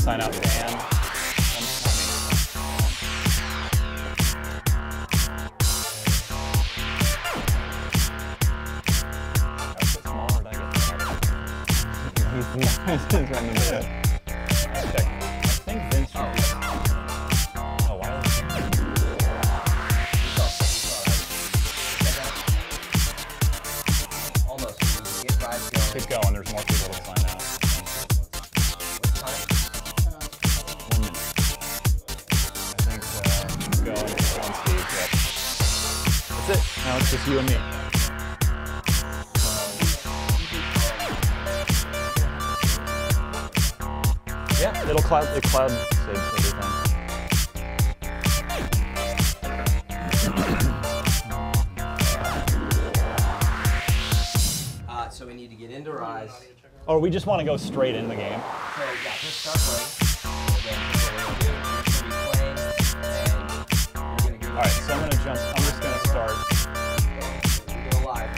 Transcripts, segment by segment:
sign out Dan. He's running good. Check. I think Vince should be. Oh, why almost. Get guys going. Keep going. There's more people to sign out. What time? 1 minute. I think go and Steve. Yep. That's it. Now it's just you and me. Yeah, it cloud saves everything. So we need to get into Rise. Or we just want to go straight in the game. So yeah, just start playing. Again, what we're gonna do is you're gonna be playing, and you're gonna get. All right, so I'm gonna jump. I'm just gonna start. We go live.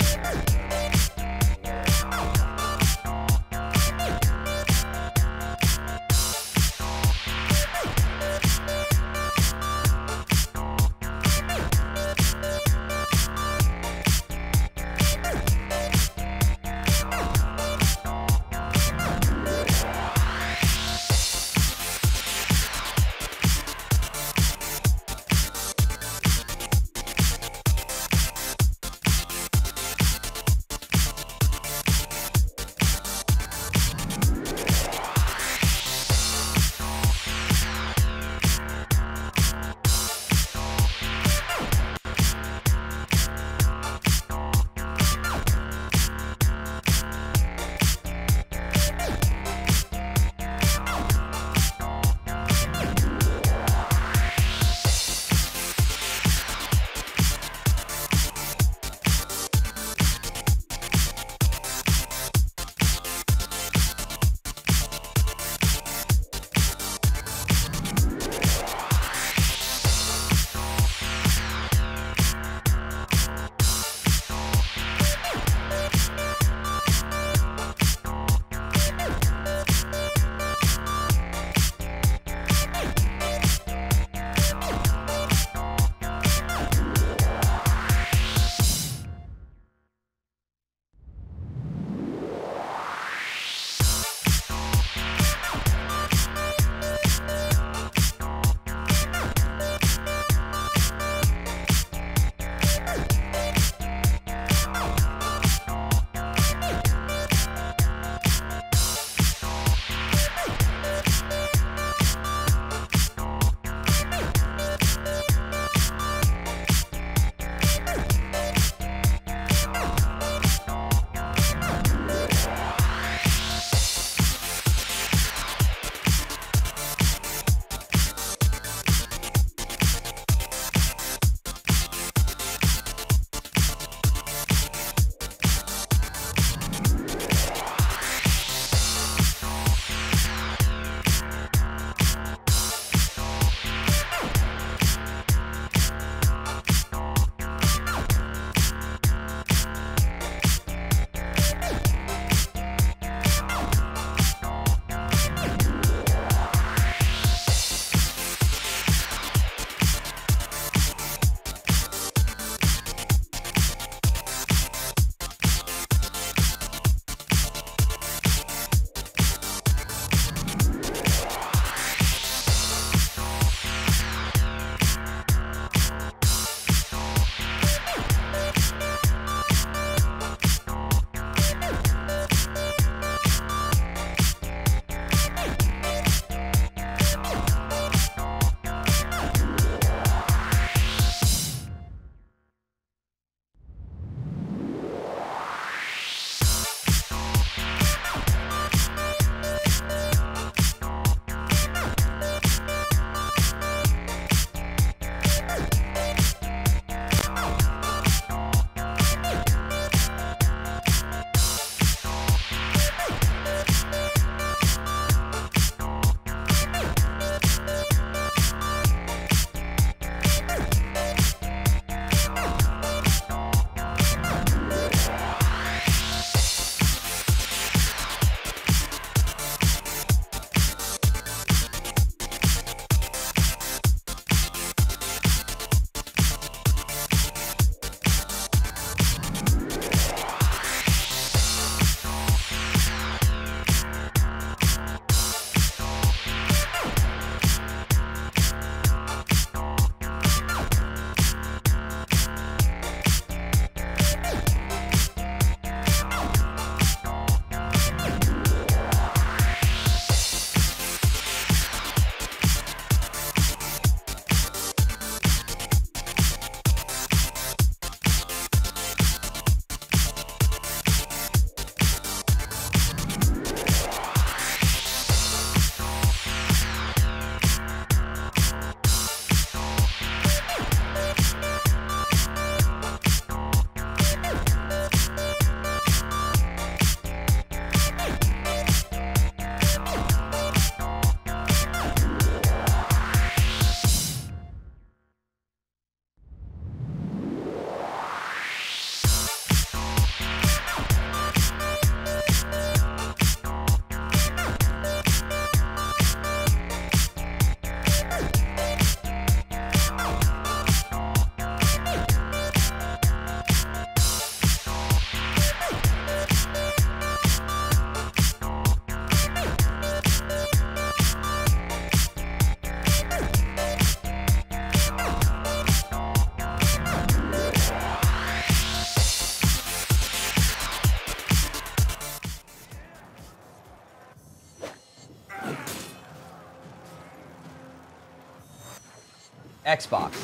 Xbox.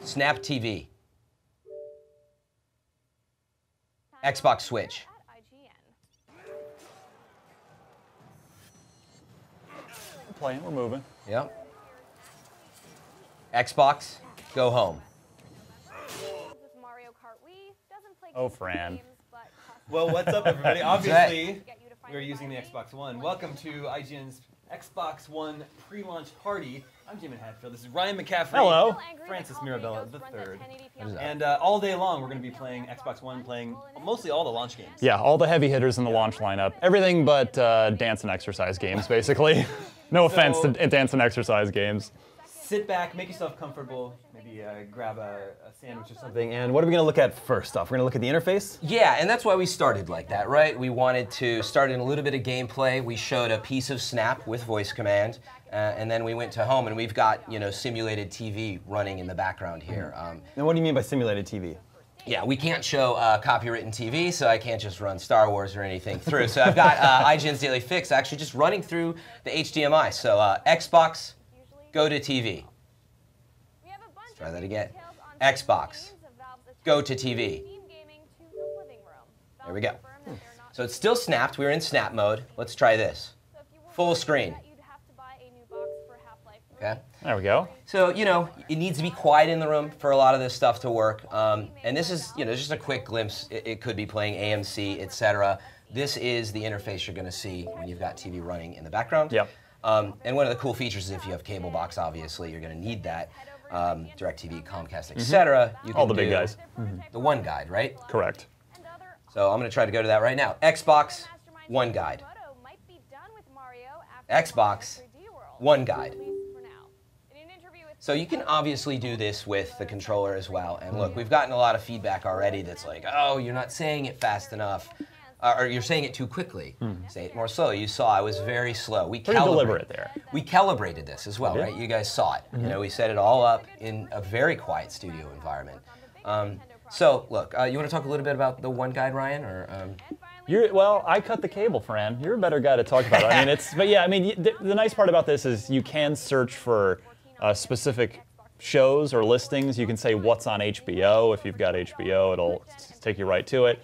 Snap TV. Xbox Switch. We're playing, we're moving. Yep. Xbox, go home. Oh, Fran. Well, what's up, everybody? Obviously, we're using the Xbox One. Welcome to IGN's Xbox One pre-launch party. I'm Jim Hatfield. This is Ryan McCaffrey. Hello. Francis Mirabella III. And all day long, we're going to be playing Xbox One, playing mostly all the launch games. Yeah, all the heavy hitters in the launch lineup. Everything but dance and exercise games, basically. No offense to dance and exercise games. Sit back, make yourself comfortable, maybe grab a sandwich or something. And what are we going to look at first off? We're going to look at the interface? Yeah, and that's why we started like that, right? We wanted to start in a little bit of gameplay. We showed a piece of Snap with voice command, and then we went to home, and we've got, you know, simulated TV running in the background here. And what do you mean by simulated TV? Yeah, we can't show copywritten TV, so I can't just run Star Wars or anything through. So I've got IGN's Daily Fix actually just running through the HDMI. So Xbox, go to TV. Let's try that again. Xbox, go to TV. There we go. So it's still snapped. We're in snap mode. Let's try this. Full screen. Okay. There we go. So, you know, it needs to be quiet in the room for a lot of this stuff to work. And this is, you know, just a quick glimpse. It could be playing AMC, etc. This is the interface you're going to see when you've got TV running in the background. Yep. And one of the cool features is if you have cable box, obviously, you're going to need that. DirecTV, Comcast, etc. You can All the big guys. The One Guide, right? Correct. So I'm going to try to go to that right now. Xbox, One Guide. Xbox, One Guide. So you can obviously do this with the controller as well. And look, we've gotten a lot of feedback already that's like, oh, you're not saying it fast enough. Or you're saying it too quickly. Say it more slowly. You saw I was very slow. We Pretty deliberate there. We calibrated this as well, right? You guys saw it. You know, we set it all up in a very quiet studio environment. So look, you want to talk a little bit about the One Guide, Ryan, or? Well, I cut the cable, Fran. You're a better guy to talk about it. I mean, but yeah, I mean, the nice part about this is you can search for specific shows or listings. You can say what's on HBO. If you've got HBO, it'll take you right to it.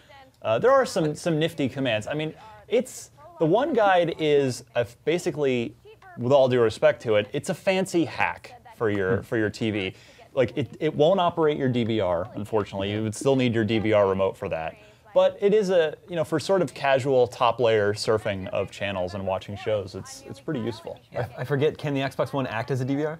There are some nifty commands. I mean, the One Guide is basically, with all due respect to it, it's a fancy hack for your TV. Like it won't operate your DVR, unfortunately. You would still need your DVR remote for that. But it is for sort of casual top layer surfing of channels and watching shows. It's pretty useful. I forget. Can the Xbox One act as a DVR?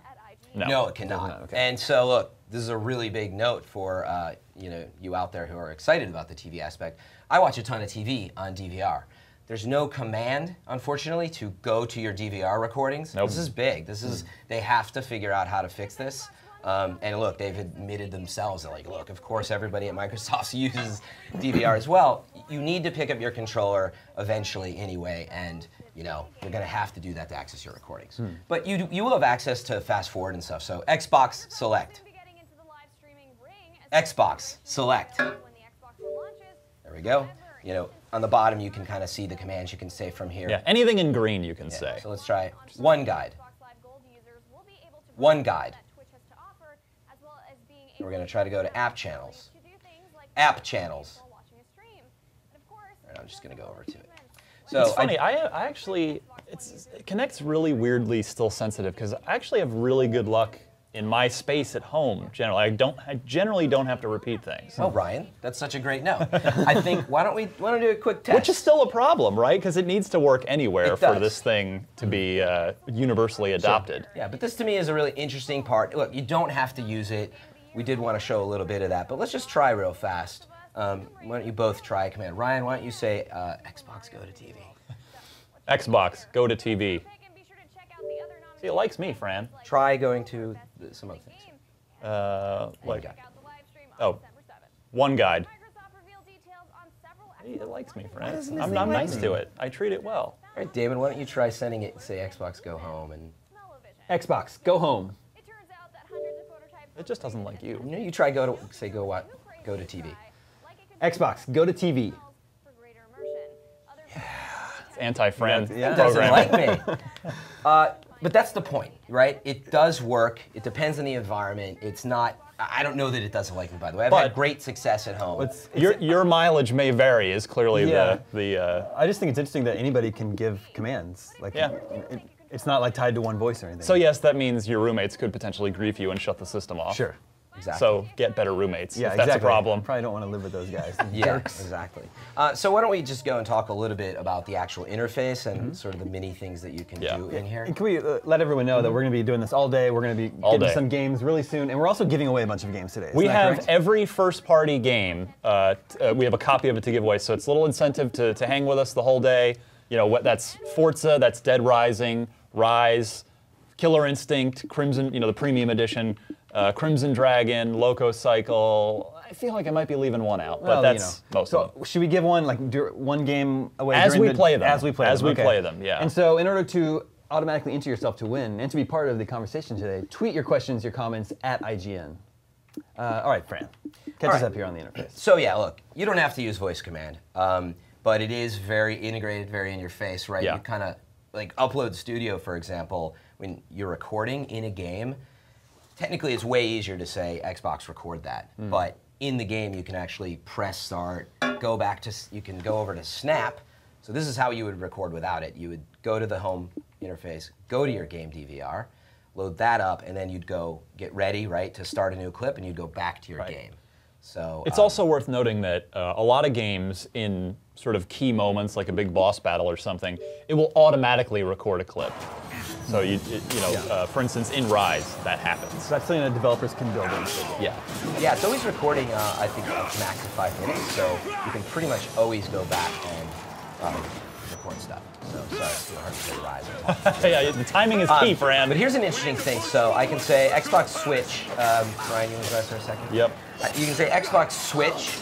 No, it cannot. Okay. And so, look, this is a really big note for you out there who are excited about the TV aspect. I watch a ton of TV on DVR. There's no command, unfortunately, to go to your DVR recordings. Nope. This is big. They have to figure out how to fix this. And look, they've admitted themselves. They're like, look, of course, everybody at Microsoft uses DVR as well. You need to pick up your controller eventually anyway, and you're going to have to do that to access your recordings. But you will have access to fast forward and stuff. So Xbox, select. Xbox, select. There we go. On the bottom, you can kind of see the commands you can say from here. Yeah, anything in green you can say. So let's try One Guide. One Guide. We're going to try to go to App Channels. App Channels. Right, I'm just going to go over to it. So it's funny. I actually, it connects really weirdly still sensitive because I actually have really good luck in my space at home. Generally, I generally don't have to repeat things. Oh, Ryan, that's such a great note. I think why don't we do a quick test? Which is still a problem, right? Because it needs to work anywhere for this thing to be universally adopted. Sure. Yeah, but this to me is a really interesting part. Look, you don't have to use it. We did want to show a little bit of that, but let's just try real fast. Why don't you both try a command? Ryan, why don't you say Xbox go to TV? Xbox go to TV. See, it likes me, Fran. Try going to some other things. Like, One Guide. It likes me, Fran. I'm nice to it. I treat it well. All right, David, why don't you try sending it, say Xbox go home and Xbox go home. It just doesn't like you. You try go to TV. Xbox go to TV. It's anti-Fran It doesn't like me. But that's the point, right? It does work. It depends on the environment. It's not. I don't know that it doesn't like me, by the way. I've had great success at home. Your mileage may vary is clearly the. I just think it's interesting that anybody can give commands. Like, it's not like tied to one voice or anything. So yes, that means your roommates could potentially grief you and shut the system off. Sure. Exactly. So get better roommates. Yeah, if that's exactly. a problem. Probably don't want to live with those guys. Jerks. Exactly. So why don't we just go and talk a little bit about the actual interface and sort of the mini things that you can do in here. And can we let everyone know that we're going to be doing this all day? We're going to be getting some games really soon, and we're also giving away a bunch of games today. We have every first-party game. We have a copy of it to give away, so it's a little incentive to hang with us the whole day. You know, that's Forza, that's Dead Rising, Rise, Killer Instinct, Crimson, the premium edition, Crimson Dragon, Loco Cycle. I feel like I might be leaving one out, but that's most of them. Should we give one one game away as we play them? As we play them. As we play them, yeah. And so, in order to automatically enter yourself to win and to be part of the conversation today, tweet your questions, your comments at IGN. All right, Fran, catch us up here on the interface. So yeah, look, you don't have to use voice command, but it is very integrated, very in your face, right? Yeah. You kind of like Upload Studio, for example, when you're recording in a game. Technically, it's way easier to say Xbox record that, but in the game you can actually press start, go back to, you can go over to Snap. So this is how you would record without it. You would go to the home interface, go to your game DVR, load that up, and then you'd go get ready, right, to start a new clip, and you'd go back to your game. So it's also worth noting that a lot of games in sort of key moments, like a big boss battle or something, it will automatically record a clip. So for instance, in Rise, that happens. So that's something that developers can build in. Yeah. Yeah, it's always recording, I think, up to max of 5 minutes, so you can pretty much always go back and record stuff. So sorry, it's too hard to say Rise. Yeah, the timing is key, Fran. But here's an interesting thing. So I can say Xbox Switch. Ryan, you want to go for a second? Yep. You can say Xbox Switch.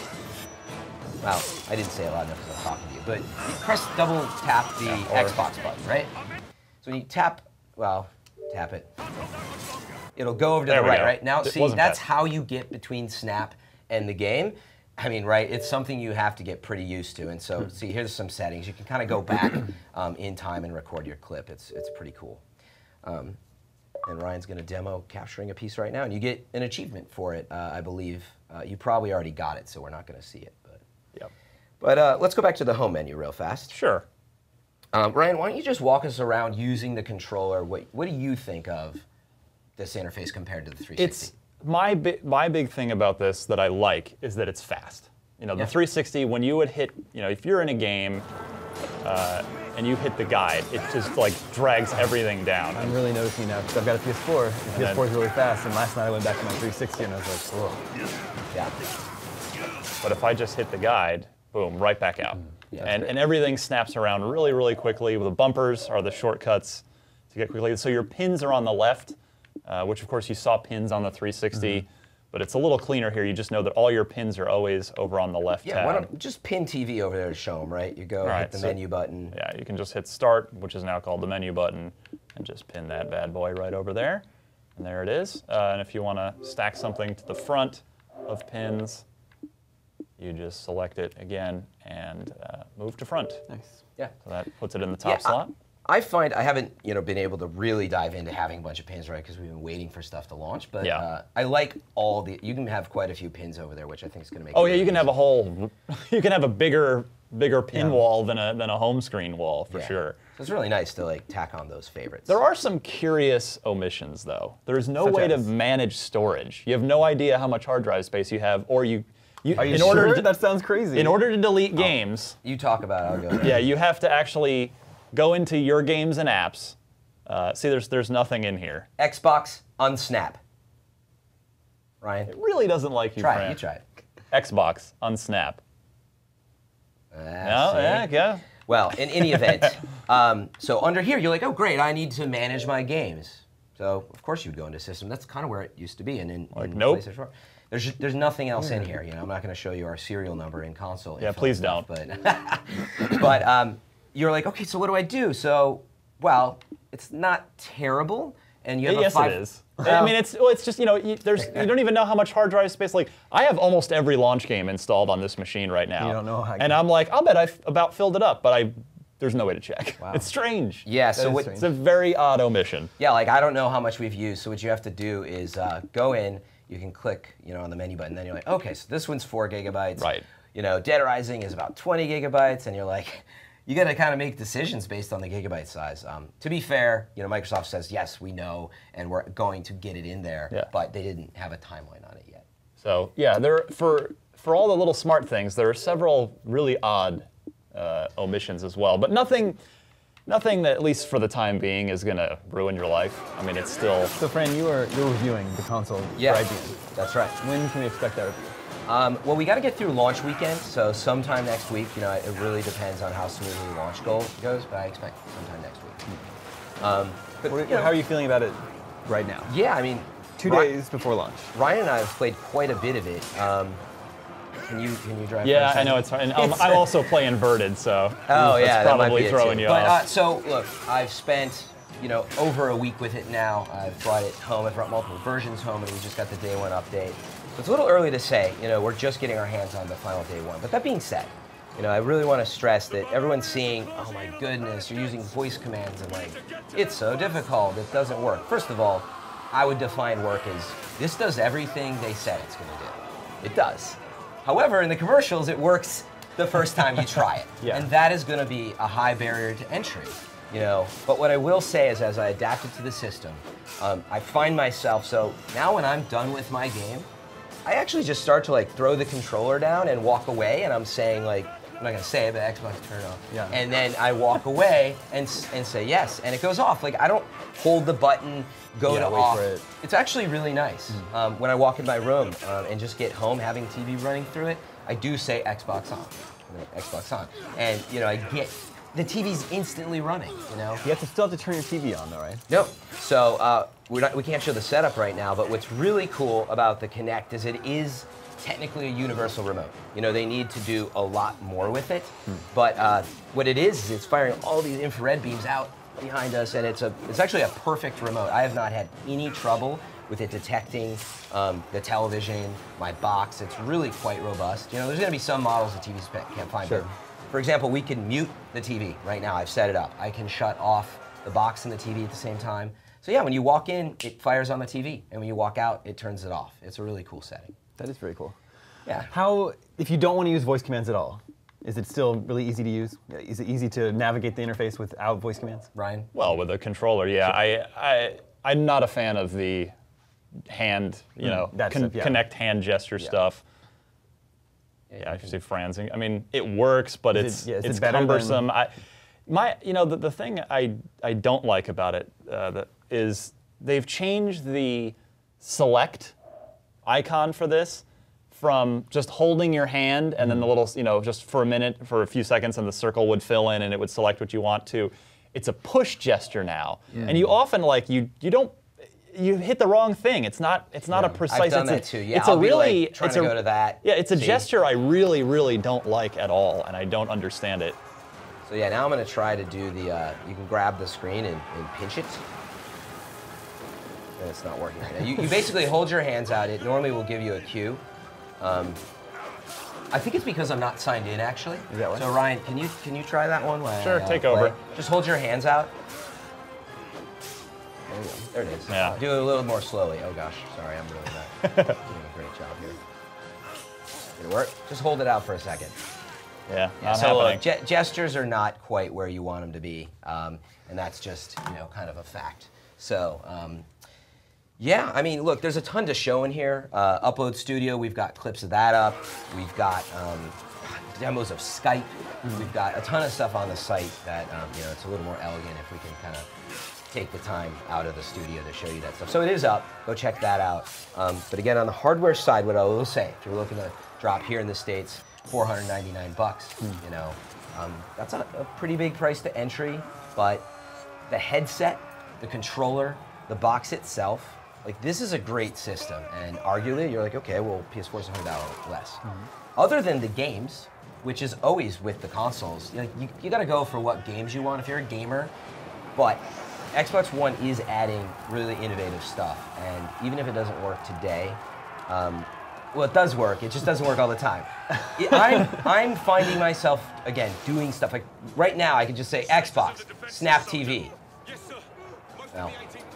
Well, I didn't say a lot enough because I'm talking to you, but you press double tap the Xbox button, right? So when you tap it. It'll go over to the right, right? Now, see, that's how you get between Snap and the game. I mean, right, it's something you have to get pretty used to. And so, see, here's some settings. You can kind of go back in time and record your clip. It's pretty cool. And Ryan's going to demo capturing a piece right now, and you get an achievement for it, I believe. You probably already got it, so we're not going to see it. But let's go back to the home menu real fast. Sure. Ryan, why don't you just walk us around using the controller? What do you think of this interface compared to the 360? It's my big thing about this that I like is that it's fast. The 360, when you would hit, if you're in a game and you hit the guide, it just like drags everything down. I'm really noticing now because I've got a PS4. The PS4 is really fast, and last night I went back to my 360 and I was like, whoa. Yeah. But if I just hit the guide, boom, right back out. Yeah, and everything snaps around really, really quickly. The bumpers are the shortcuts to get quickly. So your pins are on the left, which of course you saw pins on the 360, but it's a little cleaner here. You just know that all your pins are always over on the left tab. Why don't just pin TV over there to show them, right? You go hit the menu button. Yeah, you can just hit start, which is now called the menu button, and just pin that bad boy right over there. And there it is. And if you want to stack something to the front of pins, you just select it again and move to front. Nice. Yeah. So that puts it in the top slot. I find I haven't been able to really dive into having a bunch of pins, right? Because we've been waiting for stuff to launch. But I like all the. You can have quite a few pins over there, which I think is going to make. Oh yeah, you can have a whole. You can have a bigger pin wall than a home screen wall for sure. So it's really nice to like tack on those favorites. There are some curious omissions though. There's no way to manage storage. You have no idea how much hard drive space you have, or you. Are you sure? That sounds crazy. In order to delete games, you talk about it, I'll go. Yeah, you have to actually go into your games and apps. See, there's nothing in here. Xbox unsnap. Ryan, it really doesn't like you. Try it. You try it. Xbox unsnap. Yeah. Well, in any event, so under here you're like, oh great, I need to manage my games. So of course you'd go into system. That's kind of where it used to be. And in nope. PlayStation 4. There's nothing else in here. I'm not going to show you our serial number in console. Yeah, please don't. But you're like, okay, so what do I do? So, well, it's not terrible, and you have yes, it is. I mean, it's just you don't even know how much hard drive space. Like I have almost every launch game installed on this machine right now. You don't know how. And I'm like, I'll bet I've about filled it up, but I there's no way to check. Wow. It's strange. Yeah, so is It's a very odd omission. yeah, like I don't know how much we've used. So what you have to do is go in. You can click, on the menu button. Then you're like, okay, so this one's 4 gigabytes. Right. Dead Rising is about 20 gigabytes, and you're like, you got to kind of make decisions based on the gigabyte size. To be fair, Microsoft says yes, we know, and we're going to get it in there, Yeah. but they didn't have a timeline on it yet. So yeah, for all the little smart things, there are several really odd omissions as well, but nothing that, at least for the time being, is going to ruin your life. I mean, it's still. So, Fran, you're reviewing the console Yeah, for IGN. that's right. When can we expect that review? Well, we got to get through launch weekend, so sometime next week. It really depends on how smoothly launch goes, but I expect sometime next week. But How are you feeling about it right now? yeah, I mean, 2 days before launch. Ryan and I have played quite a bit of it. Can you drive? Yeah, for a I know second? it's hard. And I also play inverted, so Oh that's yeah, that might probably be it throwing too. you But off. so look, I've spent over a week with it now. I've brought it home. I've brought multiple versions home, and we just got the day 1 update. So it's a little early to say. We're just getting our hands on the final day 1. But that being said, I really want to stress that everyone's seeing, oh my goodness, you're using voice commands, and like, it's so difficult. It doesn't work. First of all, I would define work as this does everything they said it's going to do. It does. However, in the commercials, it works the first time you try it. Yeah. And that is going to be a high barrier to entry. But what I will say is, as I adapted to the system, I find myself, so now when I'm done with my game, I actually just start to like throw the controller down and walk away, and I'm saying like, I'm not gonna say it, but Xbox turn off. Yeah. And then I walk away and say yes, and it goes off. Like I don't hold the button, go Yeah, to wait off. for it. It's actually really nice. When I walk in my room and just get home having TV running through it, I do say Xbox on, Xbox on, and I get the TV's instantly running. You still have to turn your TV on, though, right? No. So we can't show the setup right now, but what's really cool about the Kinect is it is technically a universal remote. They need to do a lot more with it, but what it is it's firing all these infrared beams out behind us, and it's actually a perfect remote. I have not had any trouble with it detecting the television, my box. It's really quite robust. There's going to be some models the TVs can't find. Sure. But for example, we can mute the TV right now. I've set it up. I can shut off the box and the TV at the same time. So yeah, when you walk in, it fires on the TV, and when you walk out, it turns it off. It's a really cool setting. That is very cool. Yeah. How, if you don't want to use voice commands at all, is it still really easy to use? Is it easy to navigate the interface without voice commands? Ryan? Well, with a controller, yeah. I'm not a fan of the hand, that stuff, yeah. connect hand gesture stuff. Yeah, I should say franzing. I mean, it works, but Is it it's better cumbersome. than- The thing I don't like about it is they've changed the select icon for this from just holding your hand and then the little, just for a minute, for a few seconds, and the circle would fill in and it would select what you want to. It's a push gesture now, and you often you hit the wrong thing. It's not a precise. I've done that too. Yeah, it's I'll a be really like trying it's to a, go to that. Yeah, it's a See? gesture I really, really don't like at all, and I don't understand it. So yeah, now I'm going to try to do the, you can grab the screen and pinch it. And it's not working right now. You basically hold your hands out. It normally will give you a cue. I think it's because I'm not signed in, actually. Is that right? So Ryan, can you try that one? While Sure, play? take over. Just hold your hands out. There you go. There it is. Yeah. Do it a little more slowly. Oh gosh, sorry, I'm really not doing a great job here. Did it work? Just hold it out for a second. Yeah, not So happening. gestures are not quite where you want them to be, and that's just kind of a fact. So yeah, I mean, look, there's a ton to show in here. Upload Studio, we've got clips of that up. We've got demos of Skype. We've got a ton of stuff on the site that it's a little more elegant if we can kind of take the time out of the studio to show you that stuff. So it is up. Go check that out. But again, on the hardware side, what I will say, if you're looking to drop here in the States, $499 bucks. That's a pretty big price to entry, but the headset, the controller, the box itself, like this is a great system. And arguably, you're like, okay, well, PS4 is $100 less. Other than the games, which is always with the consoles, you got to go for what games you want if you're a gamer. But Xbox One is adding really innovative stuff, and even if it doesn't work today, Well, it does work. It just doesn't work all the time. I'm finding myself, again, doing stuff. Like, right now, I could just say Xbox, Snap TV. Well,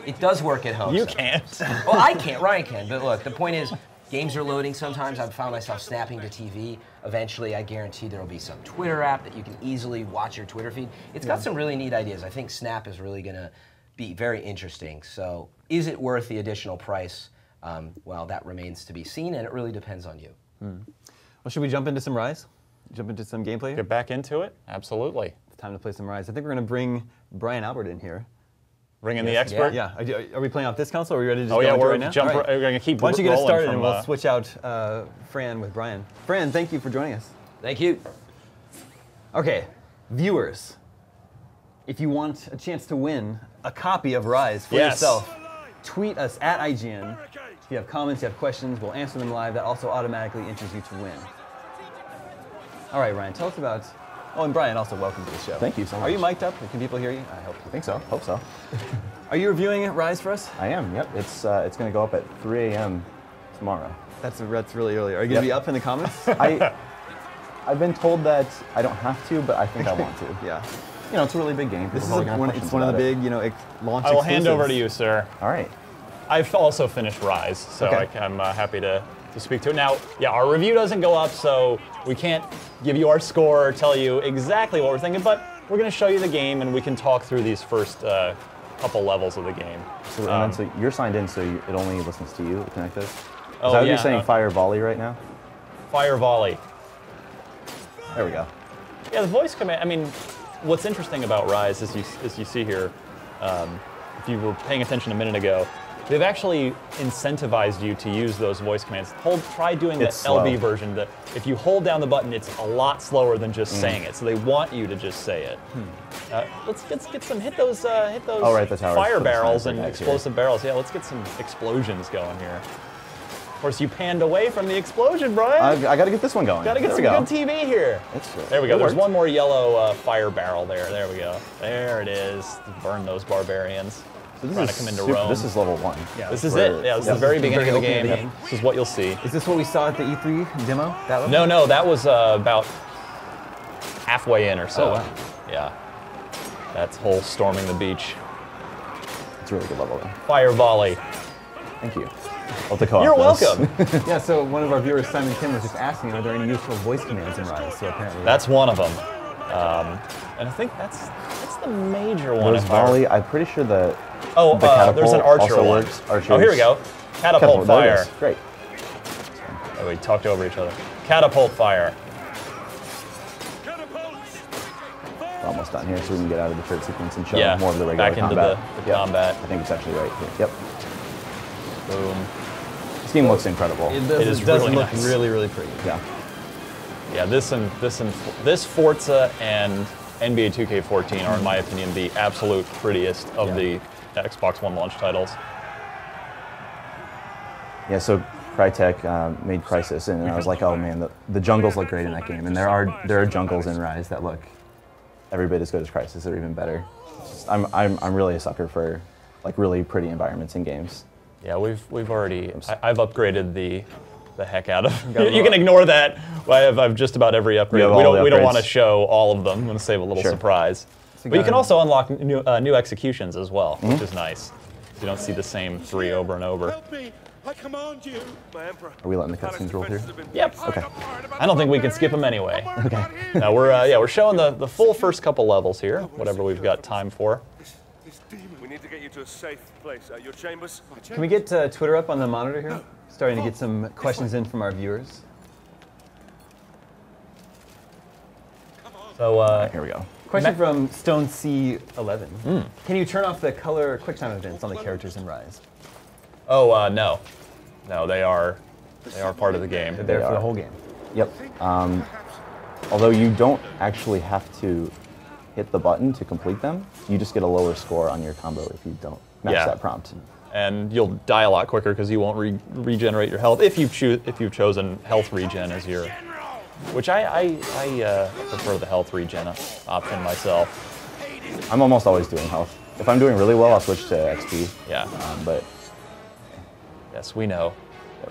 it does work at home. You so. can't. Well, I can't. Ryan can. But look, the point is, games are loading sometimes. I've found myself snapping to TV. Eventually, I guarantee there will be some Twitter app that you can easily watch your Twitter feed. It's got some really neat ideas. I think Snap is really going to be very interesting. So is it worth the additional price? Well, that remains to be seen, and it really depends on you. Well, should we jump into some Rise? Jump into some gameplay here? Get back into it? Absolutely. It's time to play some Rise. I think we're going to bring Brian Albert in here. Bring in the expert? Yeah. Are we playing off this console, or are we ready to just Oh, go yeah, into it we're right now? jump. Right. We're going to keep Why don't you get us rolling started, from, and we'll switch out Fran with Brian. Fran, thank you for joining us. Thank you. Okay, viewers, if you want a chance to win a copy of Rise for yourself, tweet us at IGN. If you have comments, you have questions, we'll answer them live. That also automatically enters you to win. All right, Ryan, tell us about... Oh, and Brian, also welcome to the show. Thank you so much. Are you mic'd up? Can people hear you? I hope. I think so. Hope so. Are you reviewing Rise for us? I am. Yep. It's going to go up at 3 a.m. tomorrow. That's really early. Are you going to be up in the comments? I've been told that I don't have to, but I think I want to. Yeah. You know, it's a really big game. This is People one of the big, launch I will exclusives. hand over to you, sir. All right. I've also finished Rise, so Okay. I'm happy to speak to it. Now, yeah, our review doesn't go up, so we can't give you our score or tell you exactly what we're thinking, but we're going to show you the game, and we can talk through these first couple levels of the game. So, and then, so you're signed in, so it only listens to you, connected? Is Oh, that what yeah, you're saying, fire volley right now? Fire volley. There we go. Yeah, the voice command, I mean, what's interesting about Rise, as you see here, if you were paying attention a minute ago, they've actually incentivized you to use those voice commands. Try doing the It's slow. LB version. That if you hold down the button, it's a lot slower than just saying it. So they want you to just say it. Let's get some hit those right, the towers fire for the barrels sniper and back here. explosive barrels. Yeah, let's get some explosions going here. Of course, you panned away from the explosion, Brian. I got to get this one going. Gotta get There some we good TV here. There we go. It There's worked. one more yellow fire barrel there. There we go. There it is. Burn those barbarians. So this Trying is to come into super, Rome. This is level 1. Yeah, this is it. Yeah, this is the very beginning of the game. This is what you'll see. Is this what we saw at the E3 demo? That one? No, that was about halfway in or so. Oh, wow. Yeah. That's whole storming the beach. It's a really good level, though. Fire volley. Thank you. I'll take You're welcome. Yeah, so one of our viewers, Simon Kim, was just asking, are there any useful voice commands in Rise? So apparently That's one of them. And I think that's the major one. There's volley. I'm pretty sure the Oh, the catapult there's an archer also one. works. Archers. Oh, here we go. Catapult There it fire. is. Great. Oh, we talked over each other. Catapult fire. We're almost done here, so we can get out of the third sequence and show Yeah, more of the regular back into combat. the combat. I think it's actually right here. Yep. Boom. This game looks incredible. it is does really look nice. really pretty. Yeah. Yeah, this Forza and NBA 2K14 are, in my opinion, the absolute prettiest of the Xbox One launch titles. Yeah, so Crytek made Crysis, and I was like, oh man, the jungles look great in that game, and there are jungles in Rise that look every bit as good as Crysis, or even better. I'm really a sucker for like really pretty environments in games. Yeah, we've already I've upgraded the heck out of. You can ignore that. I've just about every upgrade. You have all the We don't upgrades. want to show all of them. I'm going to save a little Sure. surprise. But you can also unlock new executions as well, which is nice. You don't see the same 3 over and over. Help me! I command you, my emperor. Are we letting the cutscenes roll through? Yep. Okay. I don't think we can skip them anyway. Okay. Now we're showing the full first couple levels here, whatever we've got time for. This demon. We need to get you to a safe place. Your chambers? Can we get Twitter up on the monitor here? Starting to get some questions in from our viewers. So Here we go. Question from Stone C11. Can you turn off the color QuickTime events on the characters in Rise? no, they are part of the game. They're there for are. the whole game. Yep. Although you don't actually have to hit the button to complete them, you just get a lower score on your combo if you don't match Yeah. that prompt. And you'll die a lot quicker because you won't regenerate your health if you've chosen health regen as your, which I prefer the health regen option myself. I'm almost always doing health. If I'm doing really well, I'll switch to XP. Yeah. But Yes, we know.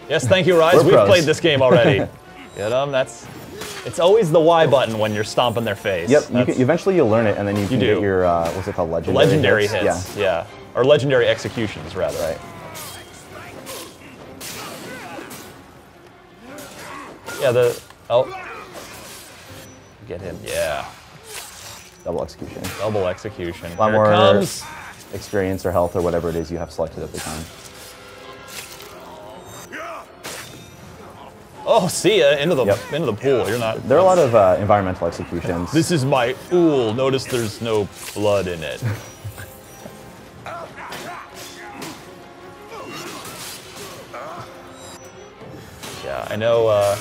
Yes, thank you, Rise. We're We've pros. played this game already. Get them? It's always the Y button when you're stomping their face. Yep, eventually you'll learn it, and then you can do. get your, what's it called, Legendary hits. Yeah. Or legendary executions, rather. Right. Yeah, get him, yeah. Double execution. Double execution. A lot Here more it comes. experience or health or whatever it is you have selected at the time. Oh, see ya, into the pool. You're not. There are a lot of environmental executions. This is my ool. Notice there's no blood in it. Yeah, I know.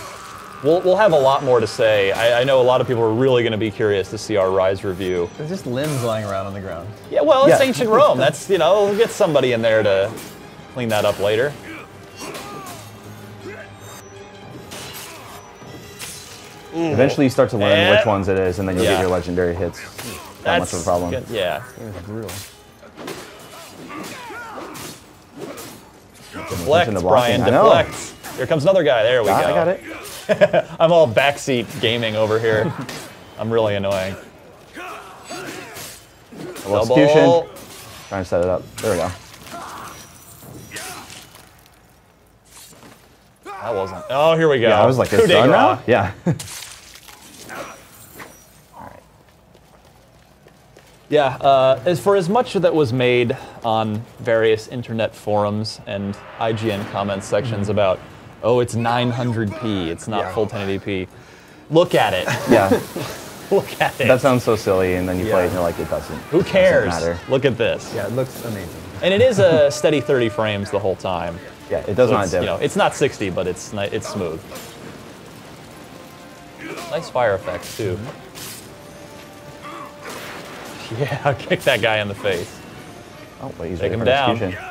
We'll have a lot more to say. I know a lot of people are really going to be curious to see our Rise review. There's just limbs lying around on the ground. Yeah, well, it's Yeah. ancient Rome. That's, we'll get somebody in there to clean that up later. Eventually you start to learn which ones it is, and then you'll Yeah. get your legendary hits. Not much of a problem. Good, yeah. Deflect, Attention to Brian, blocking. I know. deflect. Here comes another guy. There we go. I got it. I'm all backseat gaming over here. I'm really annoying. Double execution. Trying to set it up. There we go. That wasn't. Oh, here we go. Yeah, I was like, Coup it's de done grace. now? Yeah. Yeah, as much that was made on various internet forums and IGN comment sections about, oh, it's 900p, it's not full 1080p. Look at it. Yeah. Look at it. That sounds so silly, and then you play it and you're like, it doesn't. Who cares? Doesn't matter. Look at this. Yeah, it looks amazing. And it is a steady 30 frames the whole time. Yeah, it does not It's, dip. it's not 60, but it's smooth. Nice fire effects too. Yeah, kick that guy in the face. Oh, wait, he's Take ready him for down. execution.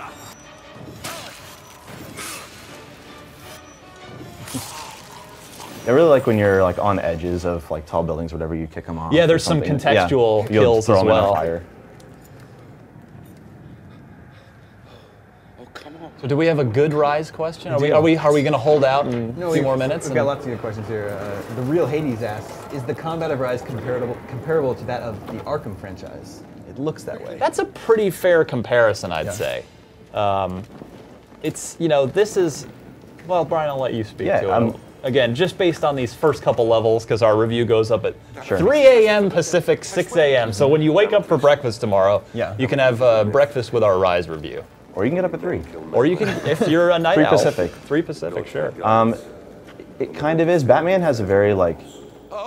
I really like when you're like on edges of like tall buildings or whatever, you kick them off. Yeah, or there's some something. contextual You'll kills throw as them in a well. fire. Oh, come on. So do we have a good Rise question? Are we going to hold out and a few more minutes? We've got lots of good questions here. The real Hades asks, is the combat of Rise comparable to that of the Arkham franchise? It looks that way. That's a pretty fair comparison, I'd say. It's, this is, well, Brian, I'll let you speak to it. Again, just based on these first couple levels, because our review goes up at 3 a.m. Pacific, 6 a.m. So when you wake up for breakfast tomorrow, you can have breakfast with our Rise review. Or you can get up at 3. Or you can, if you're a night 3 owl. Pacific. 3 Pacific, sure. It kind of is. Batman has a very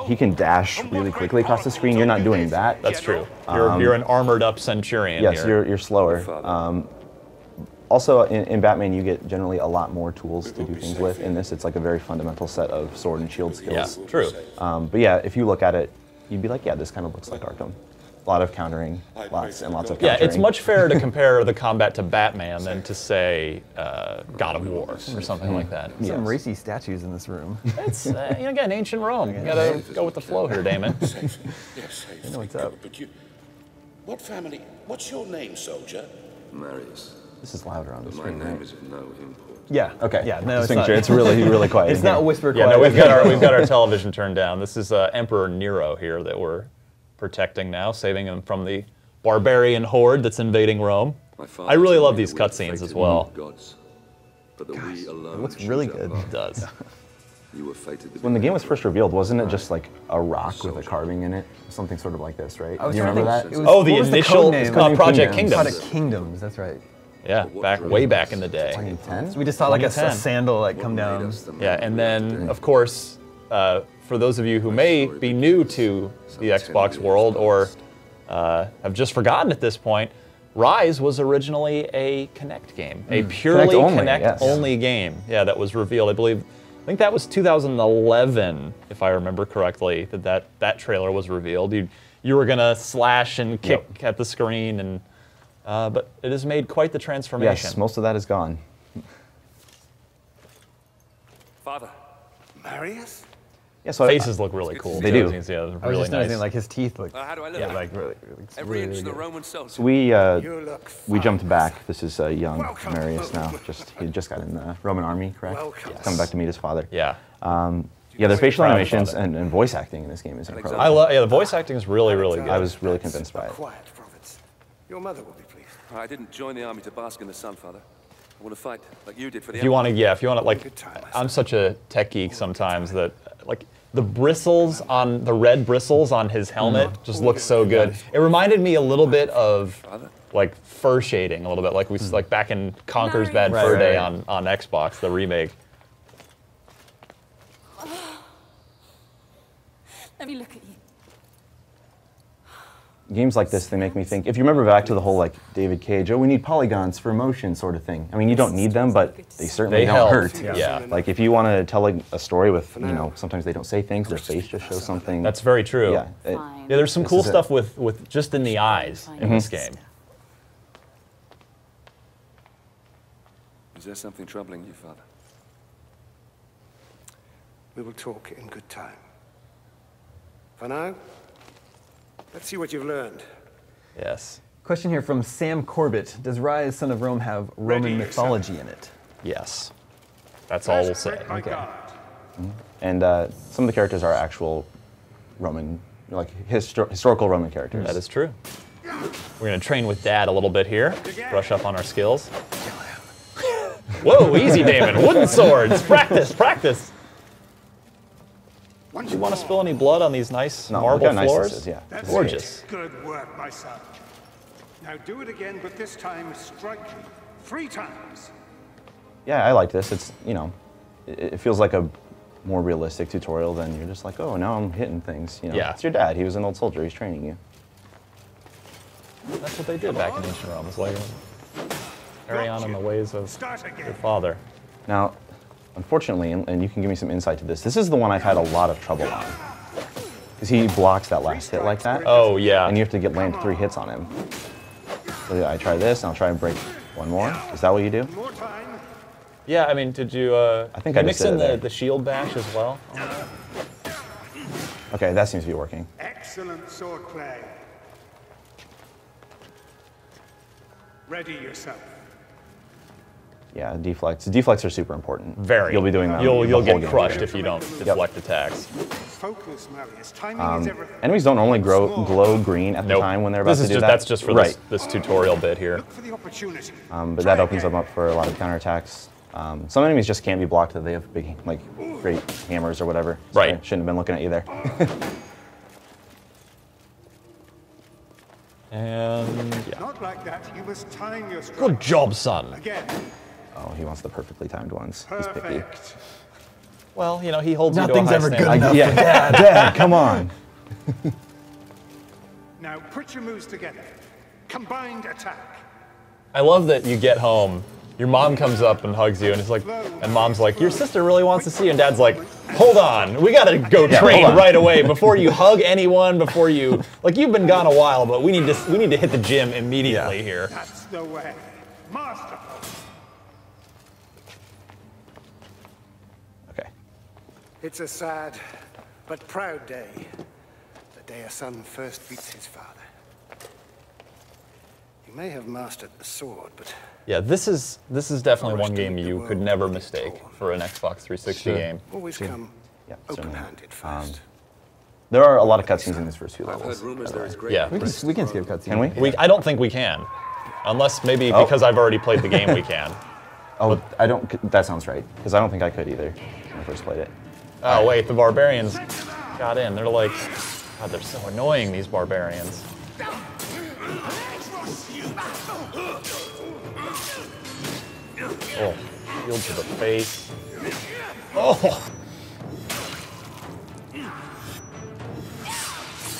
he can dash really quickly across the screen. You're not doing that. That's true. You're an armored up Centurion Yes, here. you're slower. Also, in Batman, you get generally a lot more tools to do things with. In this, it's like a very fundamental set of sword and shield skills. Yeah, true. But yeah, if you look at it, you'd be like, yeah, this kind of looks like Arkham. A lot of countering, lots and lots of countering. Yeah, it's much fairer to compare the combat to Batman than to say God of War or something like that. Some racy statues in this room. It's again ancient Rome. You gotta go with the flow here, Damon. Yes, safe. I know what's up. But you, what family? What's your name, soldier? Marius. This is louder on the My screen, name right? is of no import. Yeah. Okay. Yeah. No, Just it's making not. sure it's really, really quiet. It's in not here. whisper Yeah, quiet. no, we've got our television turned down. This is Emperor Nero here that we're protecting now, saving him from the barbarian horde that's invading Rome. My father I really told love me these that we were cutscenes as fated well. to be gods, but that we alone it looks choose really our good. path. It does. You were fated to be When the game was first revealed, wasn't it just like a rock with a Soldier. carving in it? Something sort of like this, right? I was Do you trying to remember think- that? it was- Oh, the what was initial codename? Project Kingdoms. Kingdoms. Project Kingdoms. That's right. Yeah, way back in the day. 2010? So we just saw like a 2010. sandal like What come made down. us the man Yeah, and we are then, today. of course, for those of you who may be new to the Xbox world or have just forgotten at this point, Rise was originally a Kinect game, a purely Kinect-only game. Yeah, that was revealed, I think that was 2011, if I remember correctly, that trailer was revealed. You were gonna slash and kick at the screen, and but it has made quite the transformation. Yes, most of that is gone. Father. Marius? Yeah, so Faces look really cool. They too. do. Yeah, they're I was really just noticing nice. like his teeth look How do I look? Yeah, like really, Every really, inch of really the good. Roman soldier. So we look we fine. jumped back. This is young Welcome. Marius now. He just got in the Roman army, correct? Welcome. Yes. Coming back to meet his father. Yeah. Yeah, the facial Proud of animations father. and voice acting in this game is incredible. I love. Yeah, the voice acting is really, really good. I was really convinced by it. Quiet, prophets. Your mother will be pleased. I didn't join the army to bask in the sun, Father. I want to fight like you did for the If you want to, Empire. if you want to, like, Good time, I'm such a tech geek sometimes that, like, the bristles on the red bristles on his helmet just look so good. It reminded me a little bit of like fur shading, a little bit like we like back in Conker's Bad Right, Fur right, Day right. on Xbox, the remake. Let me look at you. Games like this, they make me think. If you remember back to the whole like David Cage, oh, we need polygons for motion sort of thing. I mean, you don't need them, but they certainly They don't help. hurt. Yeah. Like if you want to tell like, a story with, you know, sometimes they don't say things, their face just shows something. That's very true. Yeah. Fine. Yeah, there's some This cool is it. stuff with just in the eyes in this game. Is there something troubling you, Father? We will talk in good time. For now, let's see what you've learned. Yes. Question here from Sam Corbett. Does Rise, Son of Rome have Roman mythology in it? Yes. That's all we'll say. Okay. And some of the characters are actual Roman, like historical Roman characters. That is true. We're going to train with Dad a little bit here, brush up on our skills. Whoa, easy, Damon. Wooden swords. Practice, practice. Do you want to spill any blood on these nice No, marble look how nice floors? this is, yeah. That's Gorgeous. it. Good work, my son. Now do it again, but this time strike me 3 times. Yeah, I like this. It's, you know, it feels like a more realistic tutorial than you're just like, oh, now I'm hitting things. You know, Yeah. It's your dad. He was an old soldier. He's training you. That's what they did back in ancient Rome. It's like carry on in the ways of Start again. your father. Now, unfortunately, and you can give me some insight to this, this is the one I've had a lot of trouble on. Because he blocks that last hit like that. Oh, yeah. And you have to land 3 hits on him. So I try this, and I'll try and break one more. Is that what you do? More time. Yeah, I mean, did you, I think you I mix just did in it there. the shield bash as well? Okay, that seems to be working. Excellent swordplay. Ready yourself. Yeah, deflects. Deflects are super important. Very. You'll be doing that. You'll the whole get game. crushed if you don't deflect attacks. Focus, Marius. Timing is everything. Enemies don't only Small. glow green at the Nope. time when they're about This to is do just that. that's just for right. this tutorial bit here. Look for the opportunity. But Try that opens again. them up for a lot of counterattacks. Some enemies just can't be blocked. That they have big, like, great hammers or whatever. Sorry, Right. shouldn't have been looking at you there. And yeah. Not like that. You must time your strike. Good job, son. Again. Oh, he wants the perfectly timed ones. He's picky. Perfect. Well, you know, he holds Nothing's you to a high ever good standard. enough. Yeah, Dad, come on. Now put your moves together. Combined attack. I love that you get home, your mom comes up and hugs you, and it's like, and mom's like, your sister really wants to see you, and dad's like, hold on, we gotta go train hold on. right away before you hug anyone, before you, like, you've been gone a while, but we need to hit the gym immediately here. That's the way. Masterful. Okay. It's a sad but proud day. The day a son first meets his father. You may have mastered the sword, but Yeah, this is definitely one game you could never mistake for an Xbox 360 Sure. game. always come Yeah, certainly. open-handed first. There are a lot of cutscenes in these first few I've heard levels. rumors there is great. Yeah. We can skip cutscenes. Can we? I don't think we can. Unless maybe Oh. because I've already played the game, we can. Oh, I don't. That sounds right. Because I don't think I could either when I first played it. Oh, wait, the barbarians got in. They're like, God, they're so annoying, these barbarians. Oh, shield to the face. Oh!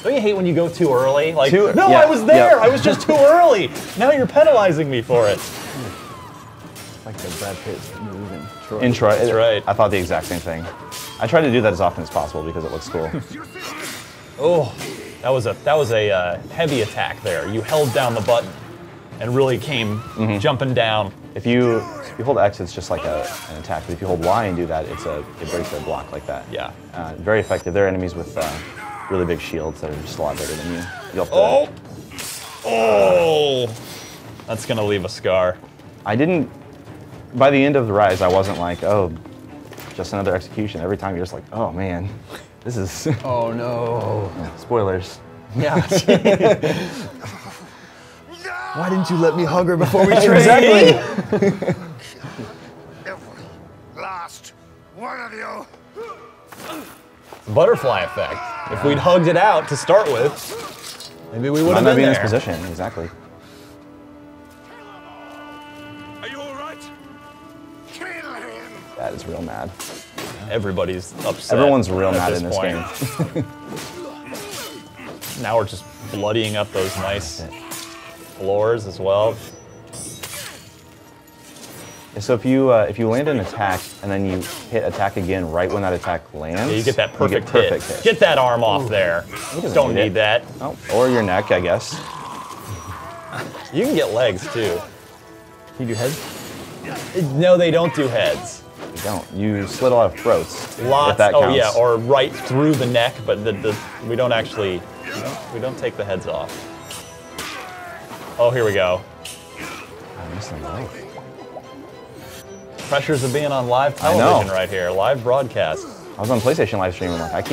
Don't you hate when you go too early? Like, no, yeah, I was there! yeah. I was just too early! Now you're penalizing me for it. Like the Brad Pitt move in Troy. In Troy, That's right. I thought the exact same thing. I try to do that as often as possible because it looks cool. Oh, that was a heavy attack there. You held down the button. and really came jumping down. If you hold X, it's just like an attack. But if you hold Y and do that, it breaks their block like that. Yeah. Very effective. There are enemies with really big shields that are just a lot bigger than you. You'll have to, Oh! That's gonna leave a scar. I didn't. By the end of the Rise, I wasn't like, oh, just another execution. Every time you're just like, oh man, this is. Oh no. Spoilers. Yeah. Why didn't you let me hug her before we trained? Exactly. Every last one of you. Butterfly effect. If we'd hugged it out to start with, maybe we would Might have not been be in there. this position, exactly. Are you all right? Kill him. That is real mad. Everybody's upset. Everyone's real mad in this point. game. Now we're just bloodying up those nice floors as well. So if you land an attack and then you hit attack again right when that attack lands, Yeah, you get that perfect, hit. Get that arm off there. Don't need that. Oh, or your neck, I guess. You can get legs too. Can you do heads? No, they don't do heads. You don't. You slit a lot of throats. Lots. If that Oh counts. yeah, or right through the neck, but we don't actually we don't take the heads off. Oh, here we go. I'm missing a leg. Pressures of being on live I know. television right here, live broadcast. I was on PlayStation live stream and like,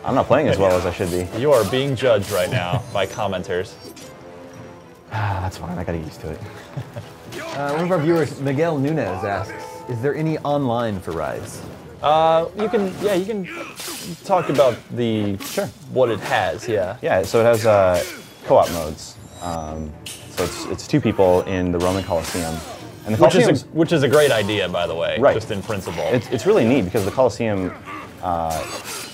I'm not playing as well as I should be. You are being judged right now by commenters. That's fine, I got used to it. One of our viewers, Miguel Nunez, asks, is there any online for Rise? You can talk about what it has, yeah. Yeah, so it has co-op modes. So it's two people in the Roman Colosseum. And the Which is a great idea, by the way, Right. just in principle. It's really neat because the Colosseum,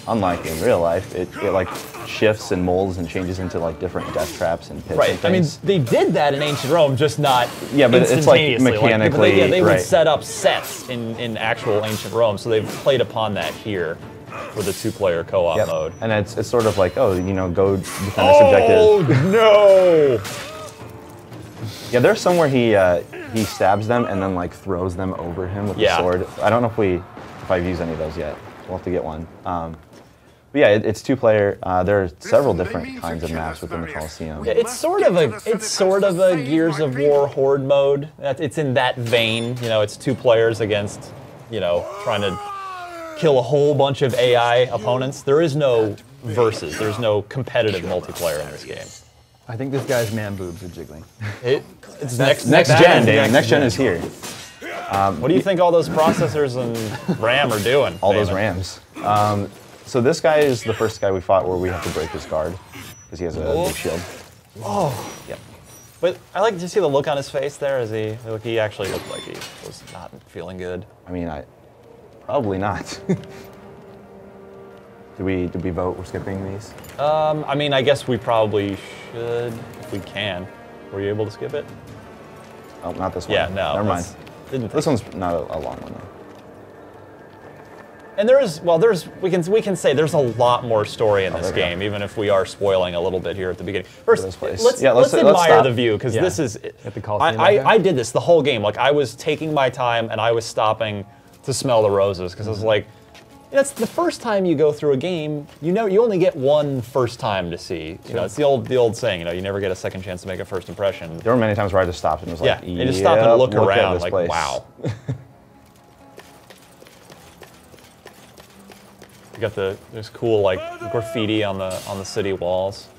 unlike in real life, it like shifts and molds and changes into like different death traps and pits. Right. And I mean, things. they did that in ancient Rome, just not Yeah, but it's like instantaneously. mechanically, they would right. set up sets in actual ancient Rome, so they've played upon that here for the two-player co-op Yep. mode. And it's sort of like, go defend this objective. Oh no! Yeah, there's somewhere he stabs them and then like throws them over him with the sword. I don't know if I've used any of those yet. We'll have to get one. But yeah, it's two-player. There are several different kinds of maps within the Colosseum. Yeah, it's sort of a Gears of War horde mode. It's in that vein. You know, it's two players against, trying to kill a whole bunch of AI opponents. There is no versus. There's no competitive multiplayer in this game. I think this guy's man boobs are jiggling. It's next Gen, Dave. Next gen is here. What do you think all those processors and RAM are doing? All those Damon? rams. So this guy is the first guy we fought where we have to break his guard because he has a big shield. Oh. Yep. But I like to see the look on his face there as he actually looked like he was not feeling good. I mean, probably not. Did we vote? We're skipping these. I mean, I guess we probably should if we can. Were you able to skip it? Oh, not this one. Yeah, no. Never mind. Didn't This one's not a long one though. And we can say there's a lot more story in this game, even if we are spoiling a little bit here at the beginning. First, let's admire stop. the view, because this is. At the Coliseum I did this the whole game. Like, I was taking my time and I was stopping to smell the roses because I was like, that's the first time you go through a game. You only get one first time to see. It's the old saying. You never get a second chance to make a first impression. There were many times where I just stopped and was like, you just stop and look at around, this like, place. wow. You got there's cool like graffiti on the city walls.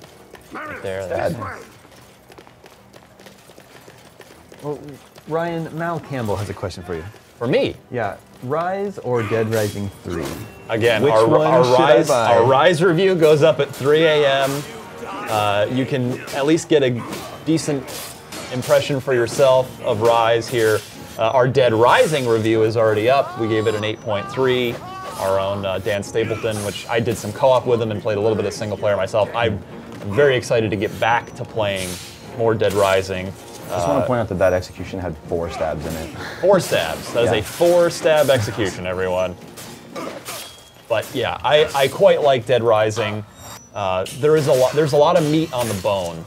Right there. Well, Ryan, Mal Campbell has a question for you. For me. Yeah, Rise or Dead Rising 3? Again, Which our one should I Rise buy? our Rise review goes up at 3 a.m. You can at least get a decent impression for yourself of Rise here. Our Dead Rising review is already up. We gave it an 8.3. Our own Dan Stapleton, which I did some co-op with him and played a little bit of single player myself. I'm very excited to get back to playing more Dead Rising. I just want to point out that execution had 4 stabs in it. 4 stabs. That is a 4-stab execution, everyone. But yeah, I quite like Dead Rising. There's a lot of meat on the bone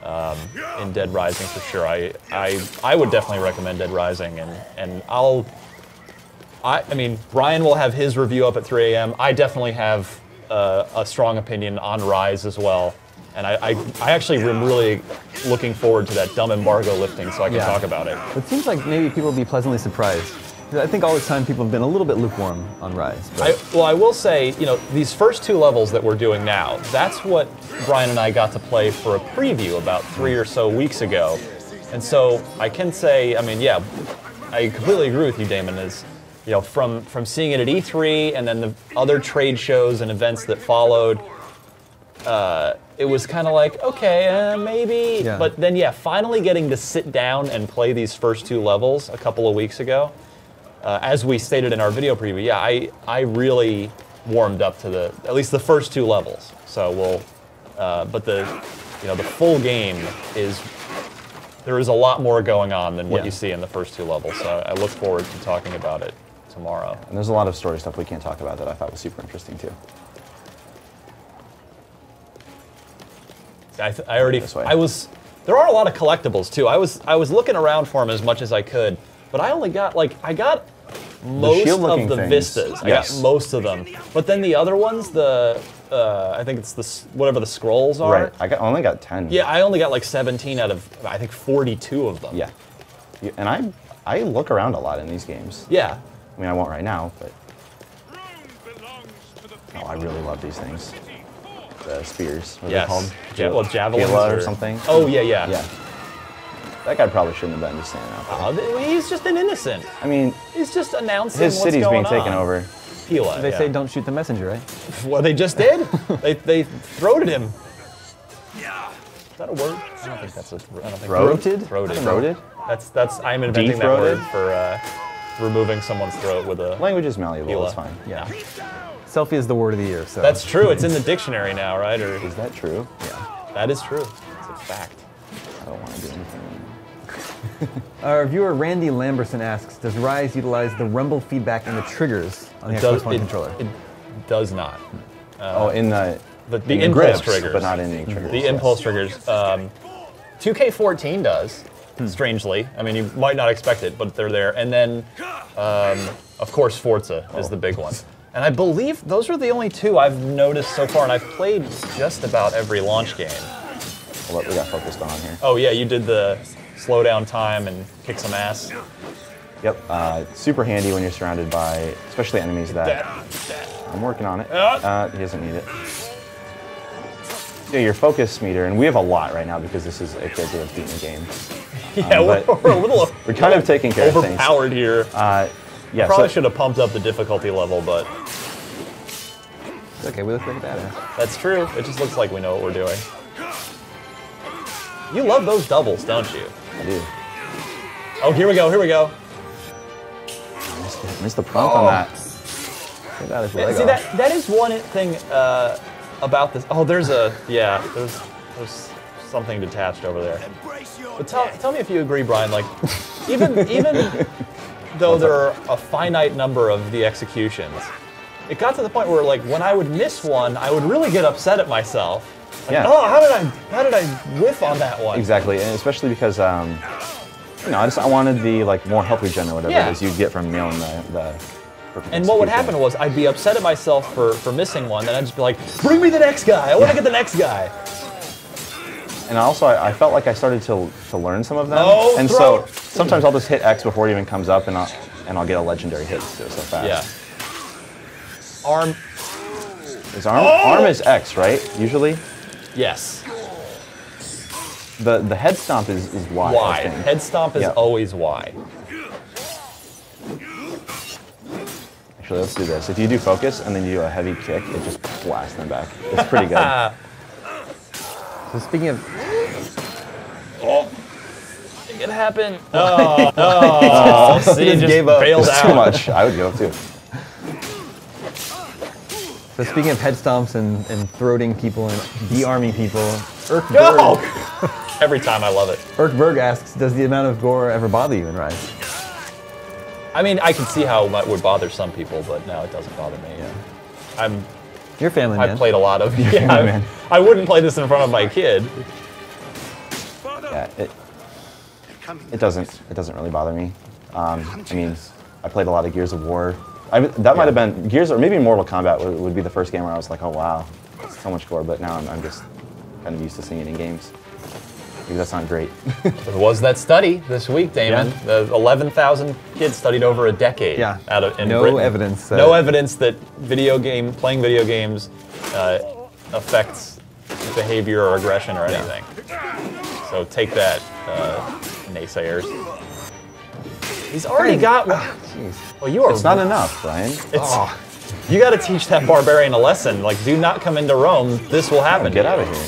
in Dead Rising for sure. I would definitely recommend Dead Rising, and I mean, Brian will have his review up at 3 a.m. I definitely have a strong opinion on Rise as well, and I actually am really looking forward to that dumb embargo lifting so I can talk about it. It seems like maybe people will be pleasantly surprised. I think all the time people have been a little bit lukewarm on Rise. Well, I will say, you know, these first 2 levels that we're doing now, that's what Brian and I got to play for a preview about 3 or so weeks ago. And so I can say, I mean, yeah, I completely agree with you, Damon, is, you know, from seeing it at E3 and then the other trade shows and events that followed, it was kind of like, okay, maybe. Yeah. But then, yeah, finally getting to sit down and play these first 2 levels a couple of weeks ago, as we stated in our video preview, yeah, I really warmed up to at least the first 2 levels. So we'll, but the full game there is a lot more going on than what you see in the first 2 levels. So I look forward to talking about it tomorrow. And there's a lot of story stuff we can't talk about that I thought was super interesting too. There are a lot of collectibles too. I was looking around for them as much as I could, but I only got I got most of the Vistas. I got most of them, but then the other ones, I think it's whatever the scrolls are. Right. I only got 10. Yeah, I only got like 17 out of I think 42 of them. Yeah. And I look around a lot in these games. Yeah. I mean, I won't right now, but I really love these things. The spears. What are they called? Javelins or something. Oh yeah, yeah. Yeah. That guy probably shouldn't have been just standing out there. He's just an innocent. I mean, he's just announcing his city's being taken over. Pila, they say don't shoot the messenger, right? Well, they just did. they throated him. Yeah. Is that a word? I don't think that's a. I don't think throated. Throated. That's. I'm inventing that word for removing someone's throat with a. Language is malleable. Pila. It's fine. Yeah. Selfie is the word of the year. So that's true. It's in the dictionary now, right? Or is that true? Yeah. That is true. It's a fact. I don't want to do anything. Our viewer Randy Lamberson asks, does Rise utilize the rumble feedback and the triggers on the Xbox One controller? It does not. In the impulse grips, triggers. But not in the triggers. The impulse triggers. 2K14 does, strangely. I mean, you might not expect it, but they're there. And then, of course, Forza is the big one. And I believe those are the only 2 I've noticed so far, and I've played just about every launch game. What we got focused on here. Oh yeah, you did the slow down time and kick some ass. Yep, super handy when you're surrounded by, especially enemies that... I'm working on it. He doesn't need it. Yeah, your focus meter, and we have a lot right now because this is a kid that have beaten the game. Yeah, we're a little... We're kind of taking care of things. Overpowered here. Yeah, probably should have pumped up the difficulty level, but... It's okay, we look like a badass. That's true. It just looks like we know what we're doing. You love those doubles, don't you? I do. Oh, here we go, here we go. I missed the prompt on that. Get that leg See, off. that is one thing about this. Oh, there's something detached over there. But tell me if you agree, Brian, like, even though there are a finite number of the executions, it got to the point where, like, when I would miss one, I would really get upset at myself. Like, yeah. Oh, how did I whiff on that one? Exactly, and especially because I wanted the more health regen or whatever it is you'd get from nailing the And what would happen was I'd be upset at myself for missing one, then I'd just be like, bring me the next guy. I want to get the next guy. And also, I felt like I started to learn some of them. Oh, and so sometimes I'll just hit X before it even comes up, and I'll get a legendary hit so fast. Yeah. Arm. Arm is X, right? Usually. Yes. The head stomp is Y. Y. Head stomp is always Y. Actually, let's do this. If you do focus and then you do a heavy kick, it just blasts them back. It's pretty good. So speaking of... Oh, it can happen. Oh, see, just gave up. Bailed out. Too much. I would give up too. So speaking of head stomps and throating people and de-arming people, Every time I love it. Erkberg asks, does the amount of gore ever bother you in Rise? I mean, I can see how it would bother some people, but no, it doesn't bother me. Yeah. Your family man. I've played a lot of... I wouldn't play this in front of my kid. Yeah, it doesn't really bother me. I mean, I played a lot of Gears of War. That might have been Gears, or maybe Mortal Kombat would be the first game where I was like, oh wow, it's so much gore. But now I'm just kind of used to seeing it in games. Maybe that's not great. There was that study this week, Damon. Yeah. The 11,000 kids studied over a decade. Yeah. In no Britain. evidence. No evidence that playing video games affects behavior or aggression or anything. So take that, naysayers. He's already got one. Well, you are. It's not enough, Brian. You got to teach that barbarian a lesson. Like, do not come into Rome. This will happen. Get out of here.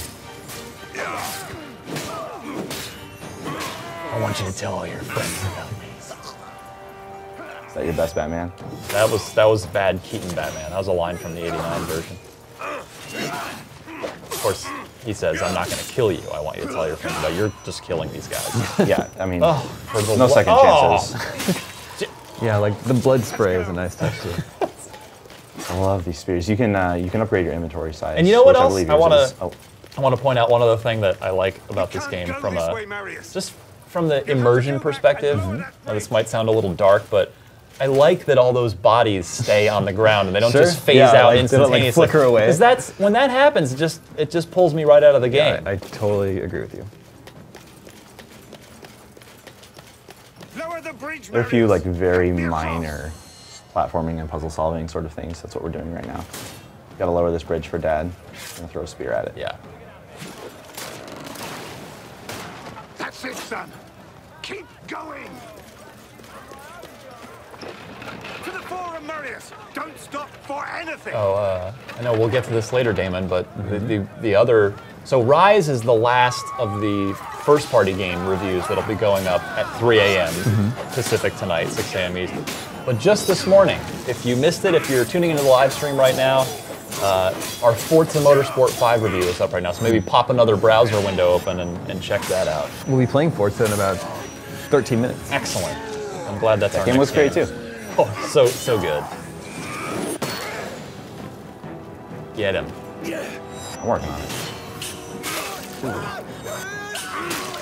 I want you to tell all your friends about me. Is that your best Batman? That was bad Keaton Batman. That was a line from the '89 version. Of course, he says, "I'm not going to kill you. I want you to tell your friends about you're just killing these guys." Yeah, I mean, For the no second chances. Yeah, like the blood spray is a nice touch too. I love these spears. You can upgrade your inventory size. And you know what which else? believe I yours want is- to I want to point out one other thing that I like about this game from just from the immersion perspective. Now, this might sound a little dark, but I like that all those bodies stay on the ground and they don't just phase out like, instantaneously. They don't, like, flicker away. Because when that happens, it just pulls me right out of the game. I totally agree with you. Lower the bridge, There are a few like very minor platforming and puzzle solving sort of things. That's what we're doing right now. Got to lower this bridge for Dad. I'm gonna throw a spear at it. Yeah. That's it, son. Keep going. To the Forum, Marius. Don't stop for anything. I know we'll get to this later, Damon, but the other... So Rise is the last of the first-party game reviews that'll be going up at 3 a.m. Pacific tonight, 6 a.m. Eastern. But just this morning, if you missed it, if you're tuning into the live stream right now, our Forza Motorsport 5 review is up right now. So maybe pop another browser window open and check that out. We'll be playing Forza in about 13 minutes. Excellent. I'm glad that's our Game next was great too. Oh, so good. Get him. I'm working on it.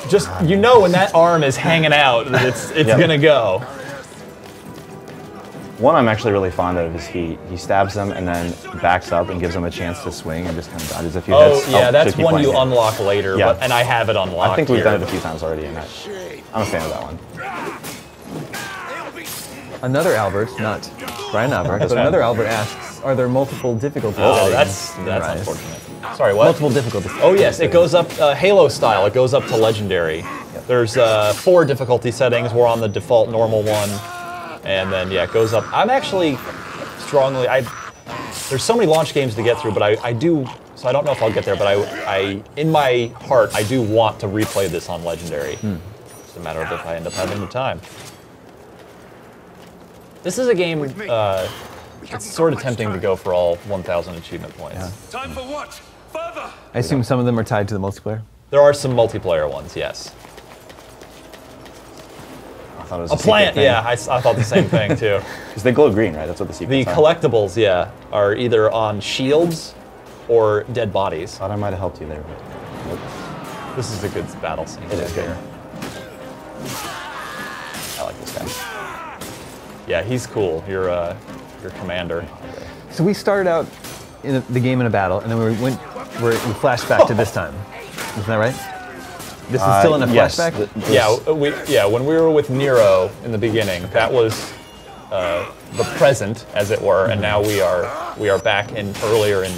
Just, when that arm is hanging out, it's gonna go. One I'm actually really fond of is he stabs them and then backs up and gives them a chance to swing and just kind of dodges a few hits. Oh, yeah, that's should keep one playing you it. unlock later, Yeah. and I have it unlocked I think we've here. done it a few times already, and I'm a fan of that one. Another Albert, not Brian Albert, but right. another Albert asks, are there multiple difficulty Oh, settings that's in Rise? unfortunate. Sorry, what? Multiple difficulty Oh yes, it goes up Halo style. It goes up to Legendary. There's 4 difficulty settings. We're on the default normal one, and then it goes up. I'm actually strongly. There's so many launch games to get through, but I do. So I don't know if I'll get there, but I in my heart I do want to replay this on Legendary. It's a matter of if I end up having the time. This is a game. It's sort of tempting to go for all 1,000 achievement points. Yeah. Time for what? Further! I assume some of them are tied to the multiplayer. There are some multiplayer ones, yes. I thought it was A secret plant, thing. yeah, I thought the same thing too. Because they glow green, right? That's what the The secrets are. collectibles, yeah, are either on shields or dead bodies. Thought I might have helped you there. Nope. This is a good battle scene. It is here. I like this guy. Yeah, he's cool. Your commander. So we started out in the game in a battle, and then we flashed back to this time. Isn't that right? This is still in a yes, flashback? When we were with Nero in the beginning, that was the present, as it were, and now we are back earlier in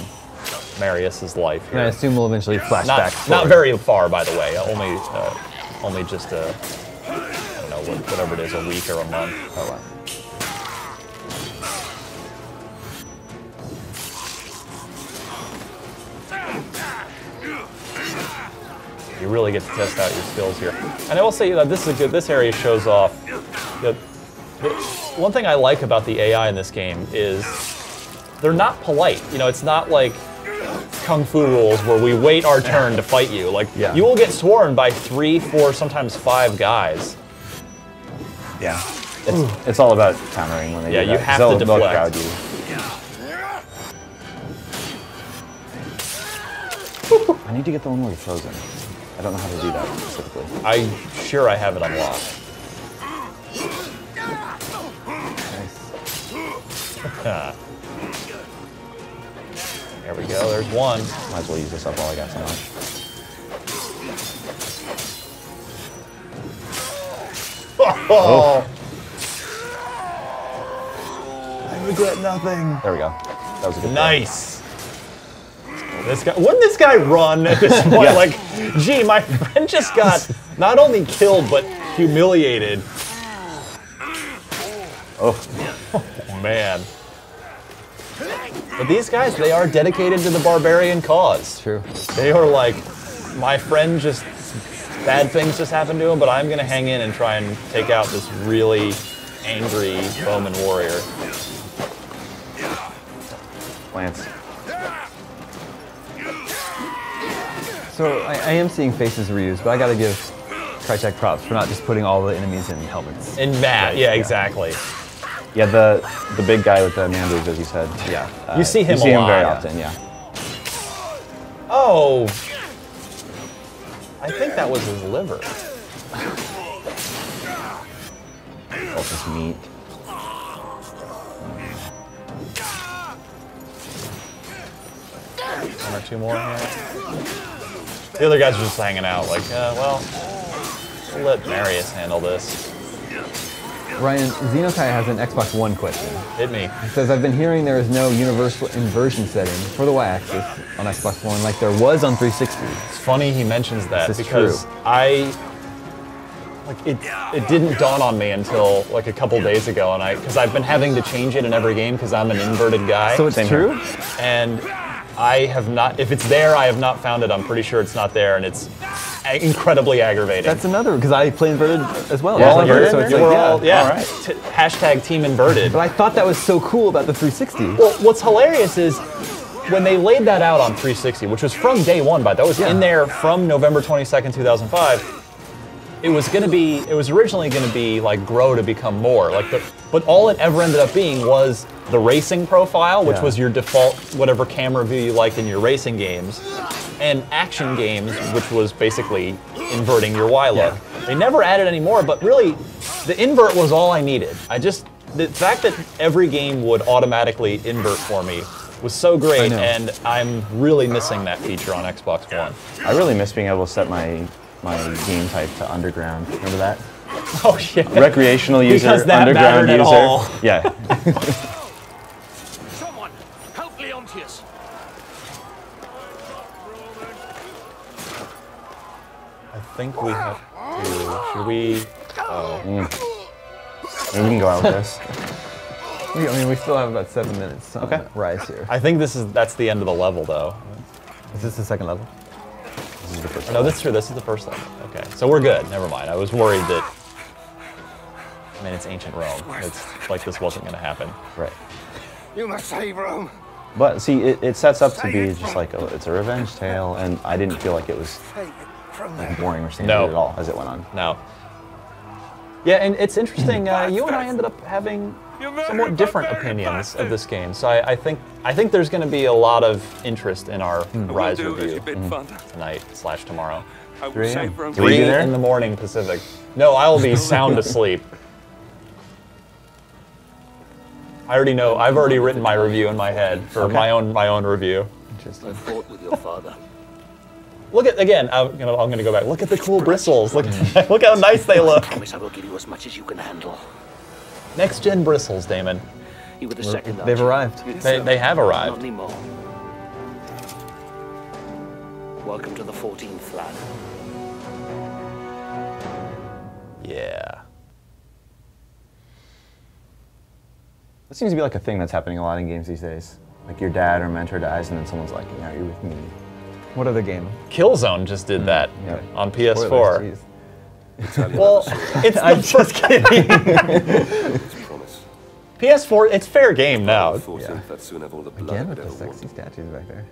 Marius's life. And I assume we'll eventually flash back Not forward. very far, by the way. Only just I don't know, whatever it is, a week or a month. Oh, wow. You really get to test out your skills here. And I will say that this area shows off. One thing I like about the AI in this game is they're not polite. It's not like Kung Fu rules where we wait our turn to fight you. Like, you will get swarmed by 3, 4, sometimes 5 guys. Yeah. It's all about countering when they do that. you have They'll to deflect. crowd you. I need to get the one where you're frozen. I don't know how to do that specifically. I'm sure I have it unlocked. Nice. There we go, there's one. Might as well use this up while I got so much. Oh! I regret nothing. There we go. That was a good Nice. This guy, wouldn't this guy run at this point? Yeah. Like, gee, my friend just got not only killed, but humiliated. Oh. Oh, man. But these guys, they are dedicated to the barbarian cause. True. They are like, my friend just, bad things just happened to him, but I'm gonna hang in and try and take out this really angry bowman warrior. Lance. So I am seeing faces reused, but I gotta give Crytek props for not just putting all the enemies in helmets. And Matt, yeah, exactly. Yeah, the big guy with the man boobs, as you said. Yeah. You see him You see a him very lot. often, yeah. Oh! I think that was his liver. Oh, this meat. One or two more here. The other guys are just hanging out, like, well, we'll let Marius handle this. Ryan, Xenokai has an Xbox One question. Hit me. It says, I've been hearing there is no universal inversion setting for the Y-axis on Xbox One like there was on 360. It's funny he mentions that This is because true. it didn't dawn on me until like a couple days ago, and because I've been having to change it in every game because I'm an inverted guy. So it's true? And I have not, if it's there, I have not found it. I'm pretty sure it's not there, and it's incredibly aggravating. That's another, because I play inverted as well. Yeah, It's like, you're so in it's there? like, We're yeah. all, yeah. All right. Hashtag team inverted. But I thought that was so cool about the 360. Well, what's hilarious is when they laid that out on 360, which was from day one, but that was in there from November 22nd, 2005. It was originally going to be like grow to become more, but all it ever ended up being was the racing profile, which was your default whatever camera view you liked in your racing games, and action games, which was basically inverting your Y look. They never added any more, but really, the invert was all I needed. The fact that every game would automatically invert for me was so great, and I'm really missing that feature on Xbox One. I really miss being able to set my game type to underground. Remember that? Oh yeah. Recreational user, Because that underground mattered at user. all. Yeah. Someone, help Leontius. I think we have to. Should we? Oh. Maybe we can go out with this. I mean, we still have about 7 minutes on Rise here. I think that's the end of the level, though. Is this the second level? This is the first No, that's true. This is the first level. Okay, so we're good. Never mind. I was worried that. I mean, it's ancient Rome. It's like this wasn't going to happen. Right. You must save Rome. But see, it sets up to be just like, it's a revenge tale, and I didn't feel like it was like boring or standard at all as it went on. No. Yeah, and it's interesting. You and I ended up having somewhat different opinions of this game, so I think there's going to be a lot of interest in our Rise review tonight/tomorrow. 3 a.m. 3 in the morning Pacific. No, I'll be sound asleep. I already know. I've already written my review in my head for my own review. Interesting. Fought with your father. Look at again. I'm gonna go back. Look at the cool bristles. Look look how nice they look. Promise I will give you as much as you can handle. Next gen bristles, Damon. You were the second. They've arrived. They have Not arrived. anymore. Welcome to the 14th lad. Yeah. That seems to be like a thing that's happening a lot in games these days. Like your dad or mentor dies, and then someone's like, "Yeah, you're with me." What other game? Killzone just did that Yeah. on PS4. Spoilers, jeez. Well, it's I'm just kidding. Promise. PS4, it's fair game now. 14th, that soon have all the blood Again I'd with the ever sexy wanted. statues back there.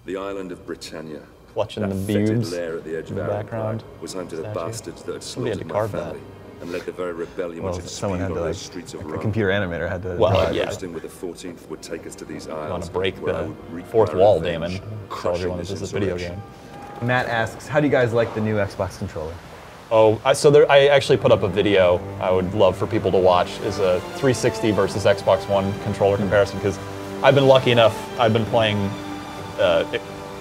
The island of Britannia. Clutching That the fetid boobs lair at the edge in of the Arran background. was home to the Statue. bastards that had Somebody had slaughtered to my carve that. family and led the very rebellion Well, which had someone had spewed to on like, those streets of a Rome. computer animator had to. Well, drive. yeah. Bursting with the 14th would take us to these You want islands. to break where I the would wreak fourth my wall, revenge, Damon. Tell crushing everyone this is a video game. Matt asks, how do you guys like the new Xbox controller? Oh, I actually put up a video I would love for people to watch, is a 360 versus Xbox One controller comparison, because I've been lucky enough, I've been playing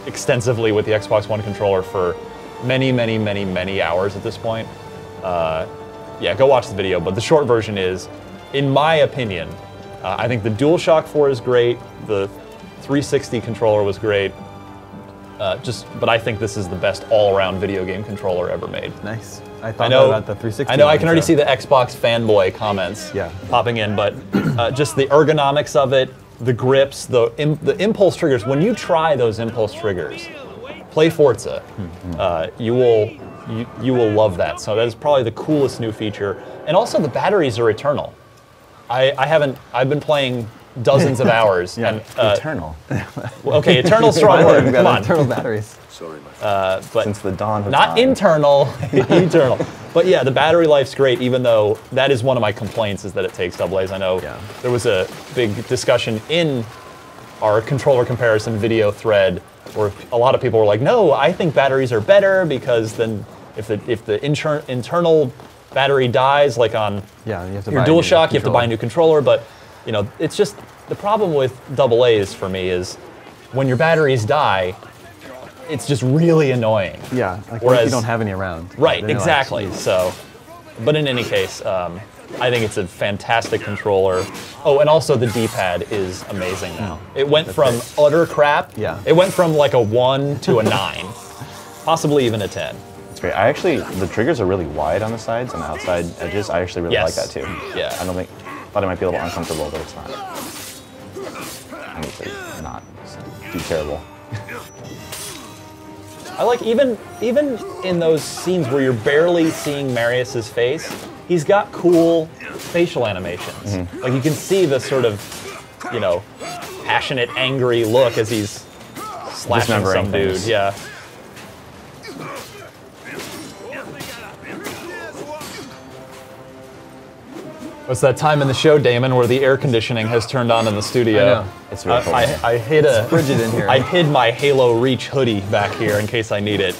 extensively with the Xbox One controller for many hours at this point. Yeah, go watch the video, but the short version is, in my opinion, I think the DualShock 4 is great, the 360 controller was great, but I think this is the best all-around video game controller ever made. Nice. I thought about the 360. I know, I can already see the Xbox fanboy comments popping in, but just the ergonomics of it, the grips, the impulse triggers. When you try those impulse triggers, play Forza. You will love that. So that is probably the coolest new feature. And also the batteries are eternal. I've been playing dozens of hours. Yeah, and, eternal. Okay, eternal's strong word. Come on. Eternal batteries. Sorry, my friend. But Since the dawn of not time. internal, eternal. But yeah, the battery life's great, even though that is one of my complaints, is that it takes double A's. I know there was a big discussion in our controller comparison video thread where a lot of people were like, no, I think batteries are better because then if the internal battery dies, like on you have to your buy DualShock, you have to buy a new controller. But you know, it's just the problem with double A's for me is when your batteries die, it's just really annoying. Yeah, like whereas you don't have any around. Right, exactly. So, but in any case, I think it's a fantastic controller. Oh, and also the D-pad is amazing now. It went from utter crap. Yeah. It went from like a 1 to a 9, possibly even a 10. It's great. The triggers are really wide on the sides and the outside edges. I actually really like that too. Yeah. Thought it might be a little uncomfortable, but it's not. I need to not do terrible. I like even in those scenes where you're barely seeing Marius's face, he's got cool facial animations. Like you can see the sort of, you know, passionate, angry look as he's slashing some dude. Things. Yeah. It's that time in the show, Damon, where the air conditioning has turned on in the studio. I know. It's really cold. I hid It's frigid in here. I hid my Halo Reach hoodie back here in case I need it.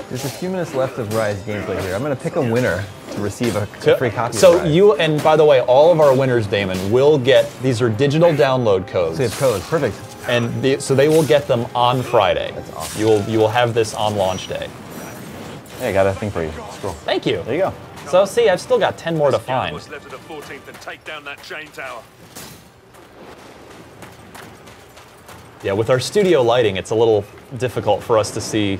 There's a few minutes left of Rise gameplay here. I'm going to pick a winner to receive a free copy So of Rise. and by the way, all of our winners, Damon, will get, these are digital download codes. So you have codes, perfect. And so they will get them on Friday. That's awesome. You will have this on launch day. Hey, I got a thing for you. Scroll. Thank you. There you go. So see, I've still got 10 more to find. What's left of the 14th and take down that chain tower. Yeah, with our studio lighting, it's a little difficult for us to see.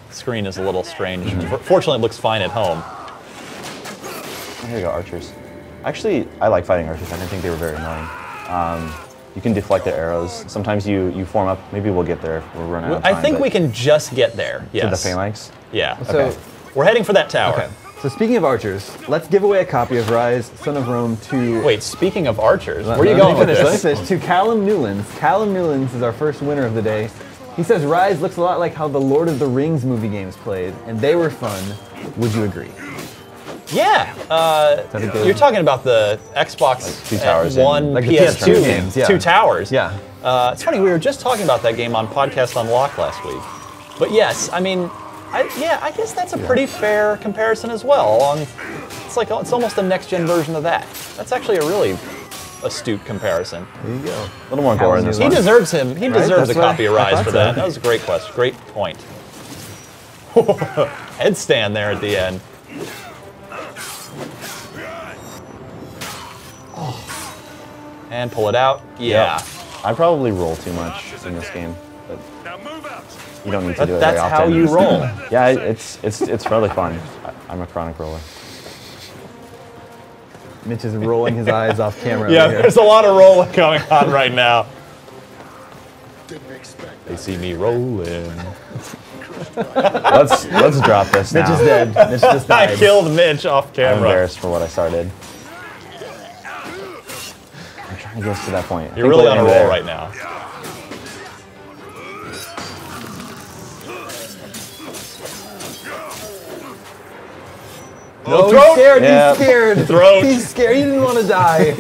The screen is a little strange. Fortunately, it looks fine at home. Oh, here you go, archers. Actually, I like fighting archers. I didn't think they were very annoying. You can deflect their arrows. Sometimes you form up. Maybe we'll get there. We're running out of time. I think we can just get there. Yes. To the phalanx? Yeah. So, okay. We're heading for that tower. Okay. So speaking of archers, let's give away a copy of Rise, Son of Rome to... Wait, speaking of archers, where are you going with this? Let me finish. To Callum Newlands. Callum Newlands is our first winner of the day. He says Rise looks a lot like how the Lord of the Rings movie games played, and they were fun. Would you agree? Yeah. You're talking about the Xbox Like 2 towers One like the PS2 PS2 games, yeah. 2 towers. Yeah. It's funny, we were just talking about that game on Podcast Unlocked last week. But yes, I mean, I guess that's a pretty fair comparison as well. It's almost a next-gen version of that. That's actually a really astute comparison. There you go. A little more gore in this He one. deserves a That's copy of what I Rise for thought that. so. That was a great question, great point. Headstand there at the end. And pull it out. Yeah. I probably roll too much in this game, but Now move out. you don't need to But do it that's very how often. you roll. Yeah, it's really fun. I'm a chronic roller. Mitch is rolling his eyes off camera Yeah, over here. there's a lot of rolling going on right now. They see me rolling. Let's drop this now. Mitch is dead. Mitch just I died. killed Mitch off I'm camera. embarrassed for what I started. I'm trying to get us to that point. I You're think really we'll on a end roll there. right now. No, throat. he's scared. Yeah. He's scared. Throat. He's scared. He didn't want to die.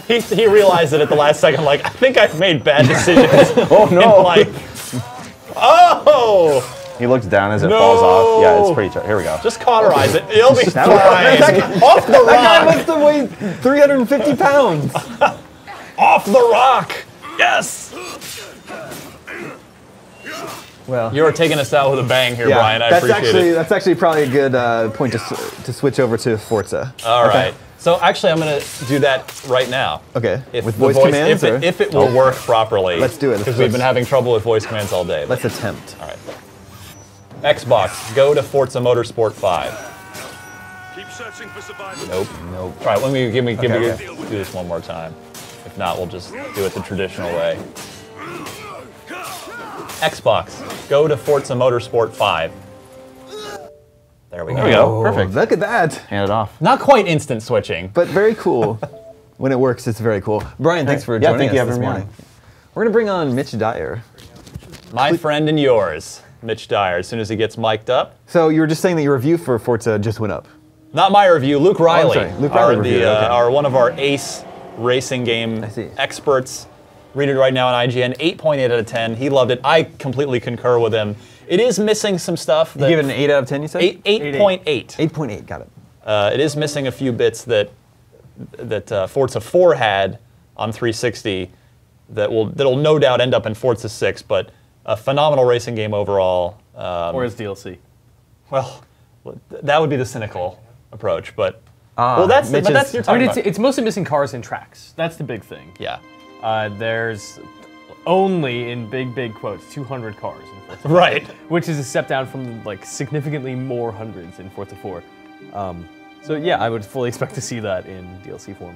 He realized it at the last second, like, I think I've made bad decisions Oh no! in life. Oh! He looks down as it falls off. Yeah, it's pretty. Here we go. Just cauterize it. It'll be fine. Off the rock. That guy must have weighed 350 pounds. Off the rock. Yes. Well, You are taking us out with a bang here, Brian. I appreciate it. That's actually probably a good point to switch over to Forza. All right. So actually, I'm going to do that right now. Okay. If with the voice commands? if it will work properly. Let's do it. Because we've been having trouble with voice commands all day. Let's attempt. All right. Xbox, go to Forza Motorsport 5. Keep searching for survivors. Nope. All right, let me do this one more time. If not, we'll just do it the traditional way. Xbox, go to Forza Motorsport 5. There we go. There we go. Perfect. Look at that. Hand it off. Not quite instant switching. But very cool. When it works, it's very cool. Brian, thanks for joining us this morning. We're going to bring on Mitch Dyer. My friend and yours, Mitch Dyer, as soon as he gets mic'd up. So you were just saying that your review for Forza just went up. Not my review, Luke Riley. sorry. Luke Riley reviewed it, okay. Are one of our ace racing game experts. Read it right now on IGN, 8.8 out of 10. He loved it. I completely concur with him. It is missing some stuff. You give it an 8 out of 10, you said? 8.8. 8.8, got it. It is missing a few bits that Forza 4 had on 360 that'll no doubt end up in Forza 6, but a phenomenal racing game overall. Or as DLC. Well, that would be the cynical approach, but well, that's you're talking I mean, about. it's mostly missing cars and tracks. That's the big thing. Yeah. There's only, in big quotes, 200 cars in Forza 4. Right. Which is a step down from like significantly more hundreds in Forza 4. So yeah, I would fully expect to see that in DLC form.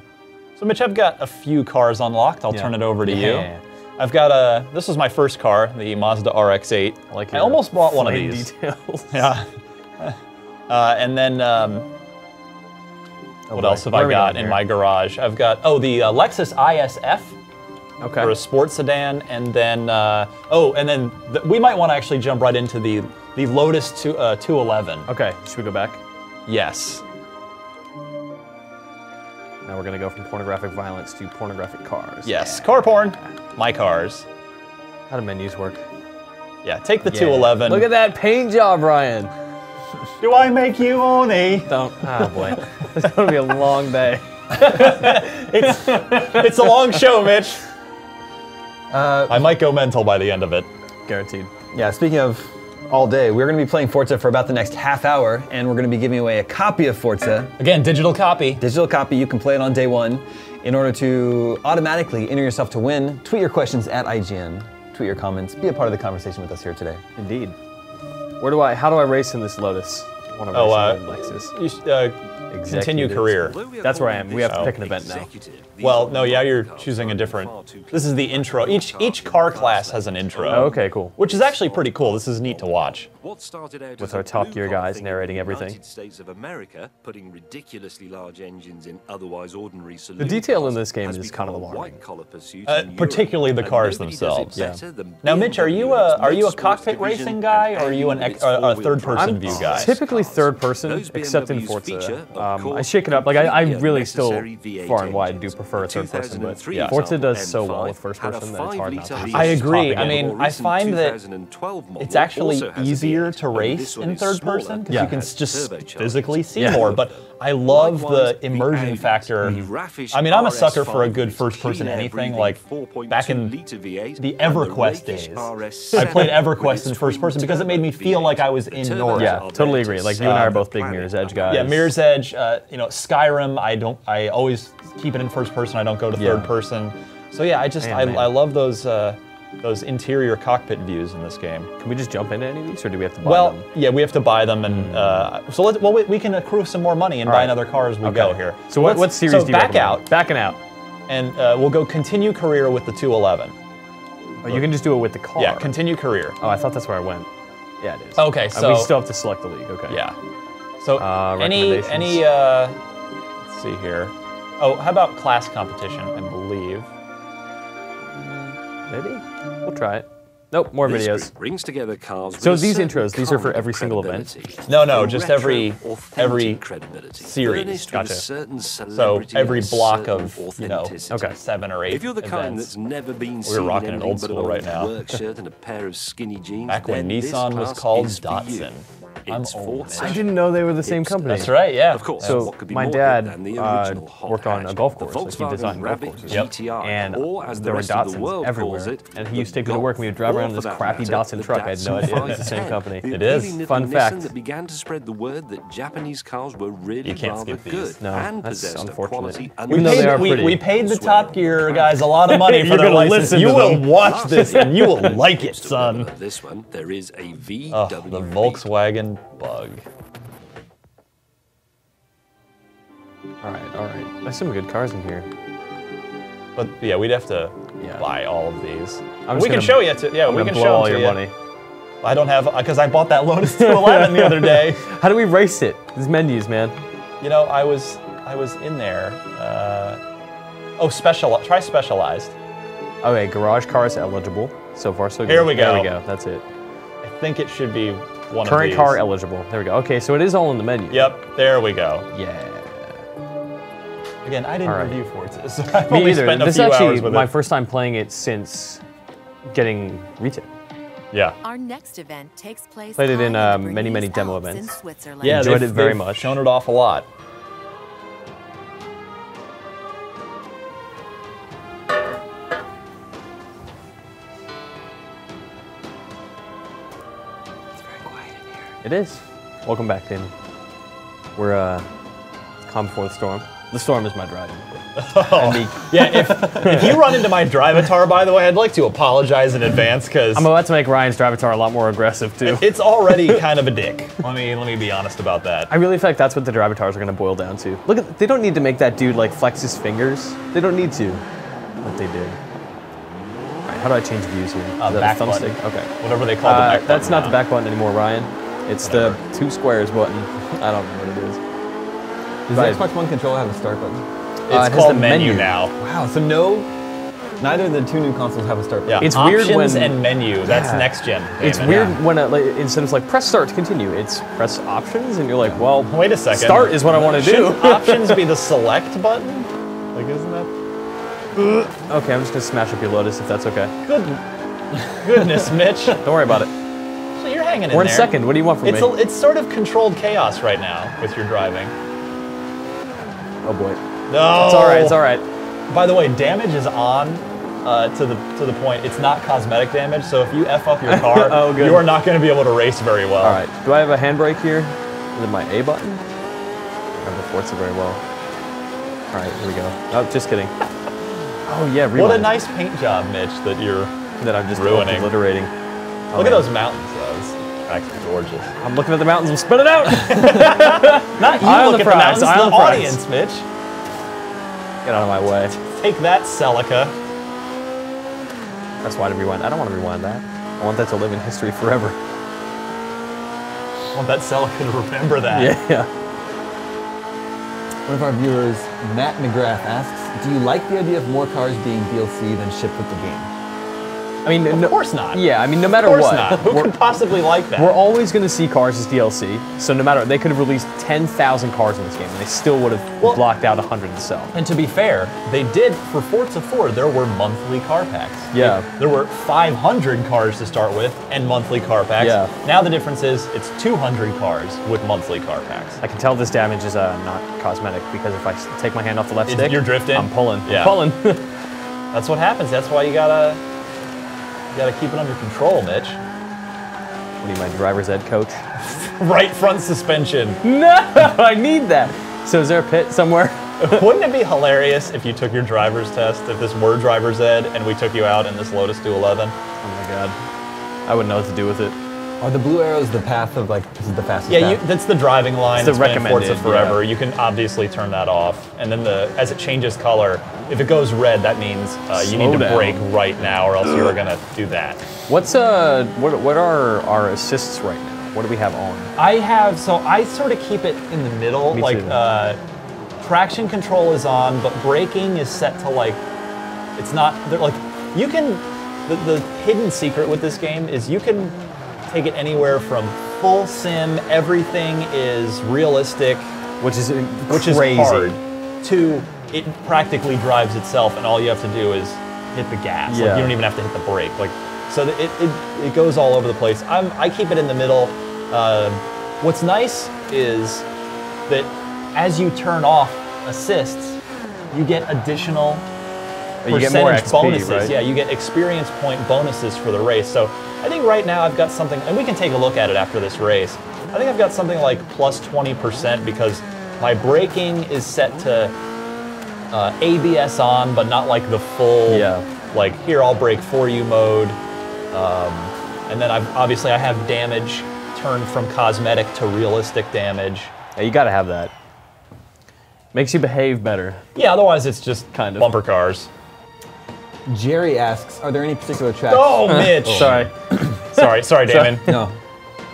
So Mitch, I've got a few cars unlocked. I'll turn it over to you. Yeah. I've got this was my first car, the Mazda RX-8. I almost bought one of these. Details. Yeah. And then what else have I got in my garage? I've got the Lexus ISF. Okay. For a sports sedan, and then we might want to actually jump right into the Lotus 211. Okay, should we go back? Yes. Now we're gonna go from pornographic violence to pornographic cars. Yes, car porn. My cars. How do menus work? Yeah, take the 211. Look at that paint job, Ryan. Do I make you horny? Don't. Oh boy, it's gonna be a long day. It's a long show, Mitch. I might go mental by the end of it. Guaranteed. Yeah, speaking of all day, we're going to be playing Forza for about the next half hour, and we're going to be giving away a copy of Forza. Again, digital copy. Digital copy, you can play it on day one. In order to automatically enter yourself to win, tweet your questions at IGN, tweet your comments, be a part of the conversation with us here today. Indeed. How do I race in this Lotus? I want to race in Lexus. Continue career. That's where I am. We have to pick an event now. Well, no, yeah, you're choosing a different. This is the intro. Each car class has an intro. Oh, okay, cool. Which is actually pretty cool. This is neat to watch. With our Top Gear guys narrating everything. United States of America, putting ridiculously large engines in otherwise ordinary saloon The detail in this game is kind of alarming. Particularly the cars themselves. Yeah. Now, Mitch, are you a cockpit racing guy, or are you a third-person view guy? Typically third person, except in Forza. I shake it up. Like I really still far and wide do prefer a third person, but Forza does so well with first person that it's hard not to. I agree. I mean, I find that it's actually easier to race in third person because you can just physically see more. But I love the immersion factor. I mean, I'm a sucker for a good first person anything. Like back in the EverQuest days, I played EverQuest in first person because it made me feel like I was in North. Yeah, totally agree. Like you and I are both big Mirror's Edge guys. Yeah, Mirror's Edge. Skyrim. I always keep it in first person. I don't go to third person. So yeah, I love those interior cockpit views in this game. Can we just jump into any of these, or do we have to buy them? Well, yeah, we have to buy them, and we can accrue some more money and buy another car as we go here. So what series do you back out? Backing out. And we'll go continue career with the 211. Oh, you can just do it with the car. Yeah, continue career. Oh, I thought that's where I went. Yeah, it is. Okay, so we still have to select the league. Okay. Yeah. So any let's see here. Oh, how about class competition? I believe. Maybe we'll try it. Nope, more This videos. group brings together cars So with a these certain intros, these are for kind of every single event? credibility. No, A just retro, every authentic credibility, series. furnished with a Gotcha. certain So celebrity every and a block certain of, authenticity. Okay. 7 or 8 If you're the kind events. that's never been We're seen rocking in an anything old but an school right old now. work shirt and a pair of skinny jeans, Back when then this Nissan was class called is for you. Datsun. I'm It's old, for I didn't know they were the same hipsters. company. That's right, yeah. Of course. So what could be my more dad hip than the original hot worked on a hatch, golf the course. Like he Volkswagen designed golf Rabbit courses. GTI, And or as the there were rest of the Datsuns world everywhere. calls it, And he the used to take me to Golf. work and we would drive Or around in for this that crappy matter, Datsun the truck. I had no Datsun idea it was the 510, same company. the It is. appealing little Fun Nissan fact. that began to spread the word that Japanese cars were really You can't rather skip these. good No, and that's possessed a unfortunate. quality Even though they are pretty. we paid the Top Gear guys a lot of money for You're their gonna license. listen You to will them. watch this and you will like it, son. This one, there is a VW. Oh, the Volkswagen Bug. All right. There's some good cars in here. But yeah, we'd have to Yeah. buy all of these. I'm We just can gonna- show you. Yeah, I'm we gonna can blow show all them your to you. money. I don't have, because I bought that Lotus 211 the other day. How do we race it? These menus, man. You know, I was in there. Try specialized. Okay, garage cars eligible. So far, so good. Here we go. There we go. That's it. I think it should be one of Current these. car eligible. There we go. Okay, so it is all in the menu. Yep, there we go. Yeah. Again, I didn't All right. review Forza, so I've Me only either. spent a This few is hours actually with my it. first time playing it since getting retail. Yeah. Our next event takes place Played it in high the many Bernese demo Alps in events. Switzerland. Yeah, Enjoyed they've- it very they've much. Shown it off a lot. It is. Welcome back, Damon. We're calm before the storm. The storm is my driving. Yeah, if you run into my Drivatar, by the way, I'd like to apologize in advance because I'm about to make Ryan's Drivatar a lot more aggressive too. it's already kind of a dick. Let me be honest about that. I really feel like that's what the Drivatars are going to boil down to. Look at, they don't need to make that dude like flex his fingers. They don't need to, but they did. All right, how do I change views here? Is that Back a thumbstick? button. Okay. Whatever they call the back button. That's not the now. back button anymore, Ryan. It's the 2 squares button. I don't know what it is. Does Right. the Xbox One controller have a start button? It's it has called the menu, menu. now. Wow, so neither of the 2 new consoles have a start Yeah, button. It's weird options when- and menu. That's Yeah. next gen. It's Damon. weird when like, instead of like press start to continue, it's press options, and you're like, well, Wait a second. start is what I want to do. Shouldn't options be the select button? Like, isn't that? Okay, I'm just gonna smash up your Lotus if that's okay. Goodness, Mitch. Don't worry about it. So you're hanging in We're in there. second. What do you want from me? It's sort of controlled chaos right now with your driving. Oh boy. No. It's all right. It's all right. By the way, damage is on to the point. It's not cosmetic damage. So if you f up your car, Oh, good. you are not going to be able to race very well. All right. Do I have a handbrake here? Is it my A button? I remember Forza very well. All right. Here we go. Oh, just kidding. Oh yeah. Rewind. What a nice paint job, Mitch, that you're that I'm just ruining. obliterating. Oh, Look at man. those mountains, though. It's actually gorgeous. I'm looking at the mountains. I'm spitting out. Not you Eye on look the at the prize, mountains, eye on the the prize. audience, Mitch. Get out of my way. Take that, Celica. That's why to rewind. I don't want to rewind that. I want that to live in history forever. I want that Celica to remember that. Yeah. One of our viewers, Matt McGrath, asks, do you like the idea of more cars being DLC than shipped with the game? I mean, Of course not. Yeah, I mean, no matter Of course what, not. Who could possibly like that? we're always going to see cars as DLC. So no matter, they could have released 10,000 cars in this game, and they still would have blocked out 100 to sell. And to be fair, they did, for Forza 4, there were monthly car packs. Yeah. There were 500 cars to start with and monthly car packs. Yeah. Now the difference is it's 200 cars with monthly car packs. I can tell this damage is not cosmetic because if I take my hand off the left stick, You're drifting. I'm pulling. Yeah. I'm pulling. That's what happens. That's why you gotta keep it under control, Mitch. What are you, my driver's ed coach? Right front suspension. No, I need that. So is there a pit somewhere? Wouldn't it be hilarious if you took your driver's test, if this were driver's ed, and we took you out in this Lotus 211? Oh my god. I wouldn't know what to do with it. Are the blue arrows the path of, like, this is the fastest Yeah, path? that's the driving line. It's the It's been in Forza recommended, forever. yeah. You can obviously turn that off. And then as it changes color, if it goes red, that means you need Slow to down. brake right now or else you're going to do that. What's what are our assists right now? What do we have on? I sort of keep it in the middle. Me like, too. traction control is on, but braking is set to like, it's not, like, you can the hidden secret with this game is you can take it anywhere from full sim, everything is realistic, which is crazy, hard, to it practically drives itself, and all you have to do is hit the gas. Yeah. Like, you don't even have to hit the brake. Like, so it goes all over the place. I keep it in the middle. What's nice is that as you turn off assists, you get additional you get more XP, bonuses. right? Yeah, you get experience point bonuses for the race. So I think right now I've got something, and we can take a look at it after this race. I think I've got something like plus 20% because my braking is set to ABS on, but not like the full, like here I'll brake for you mode. And then obviously I have damage turned from cosmetic to realistic damage. Yeah, you gotta have that. Makes you behave better. Yeah, otherwise it's just kind of bumper cars. Jerry asks, are there any particular tracks? Oh, Mitch! Sorry, Damon. No.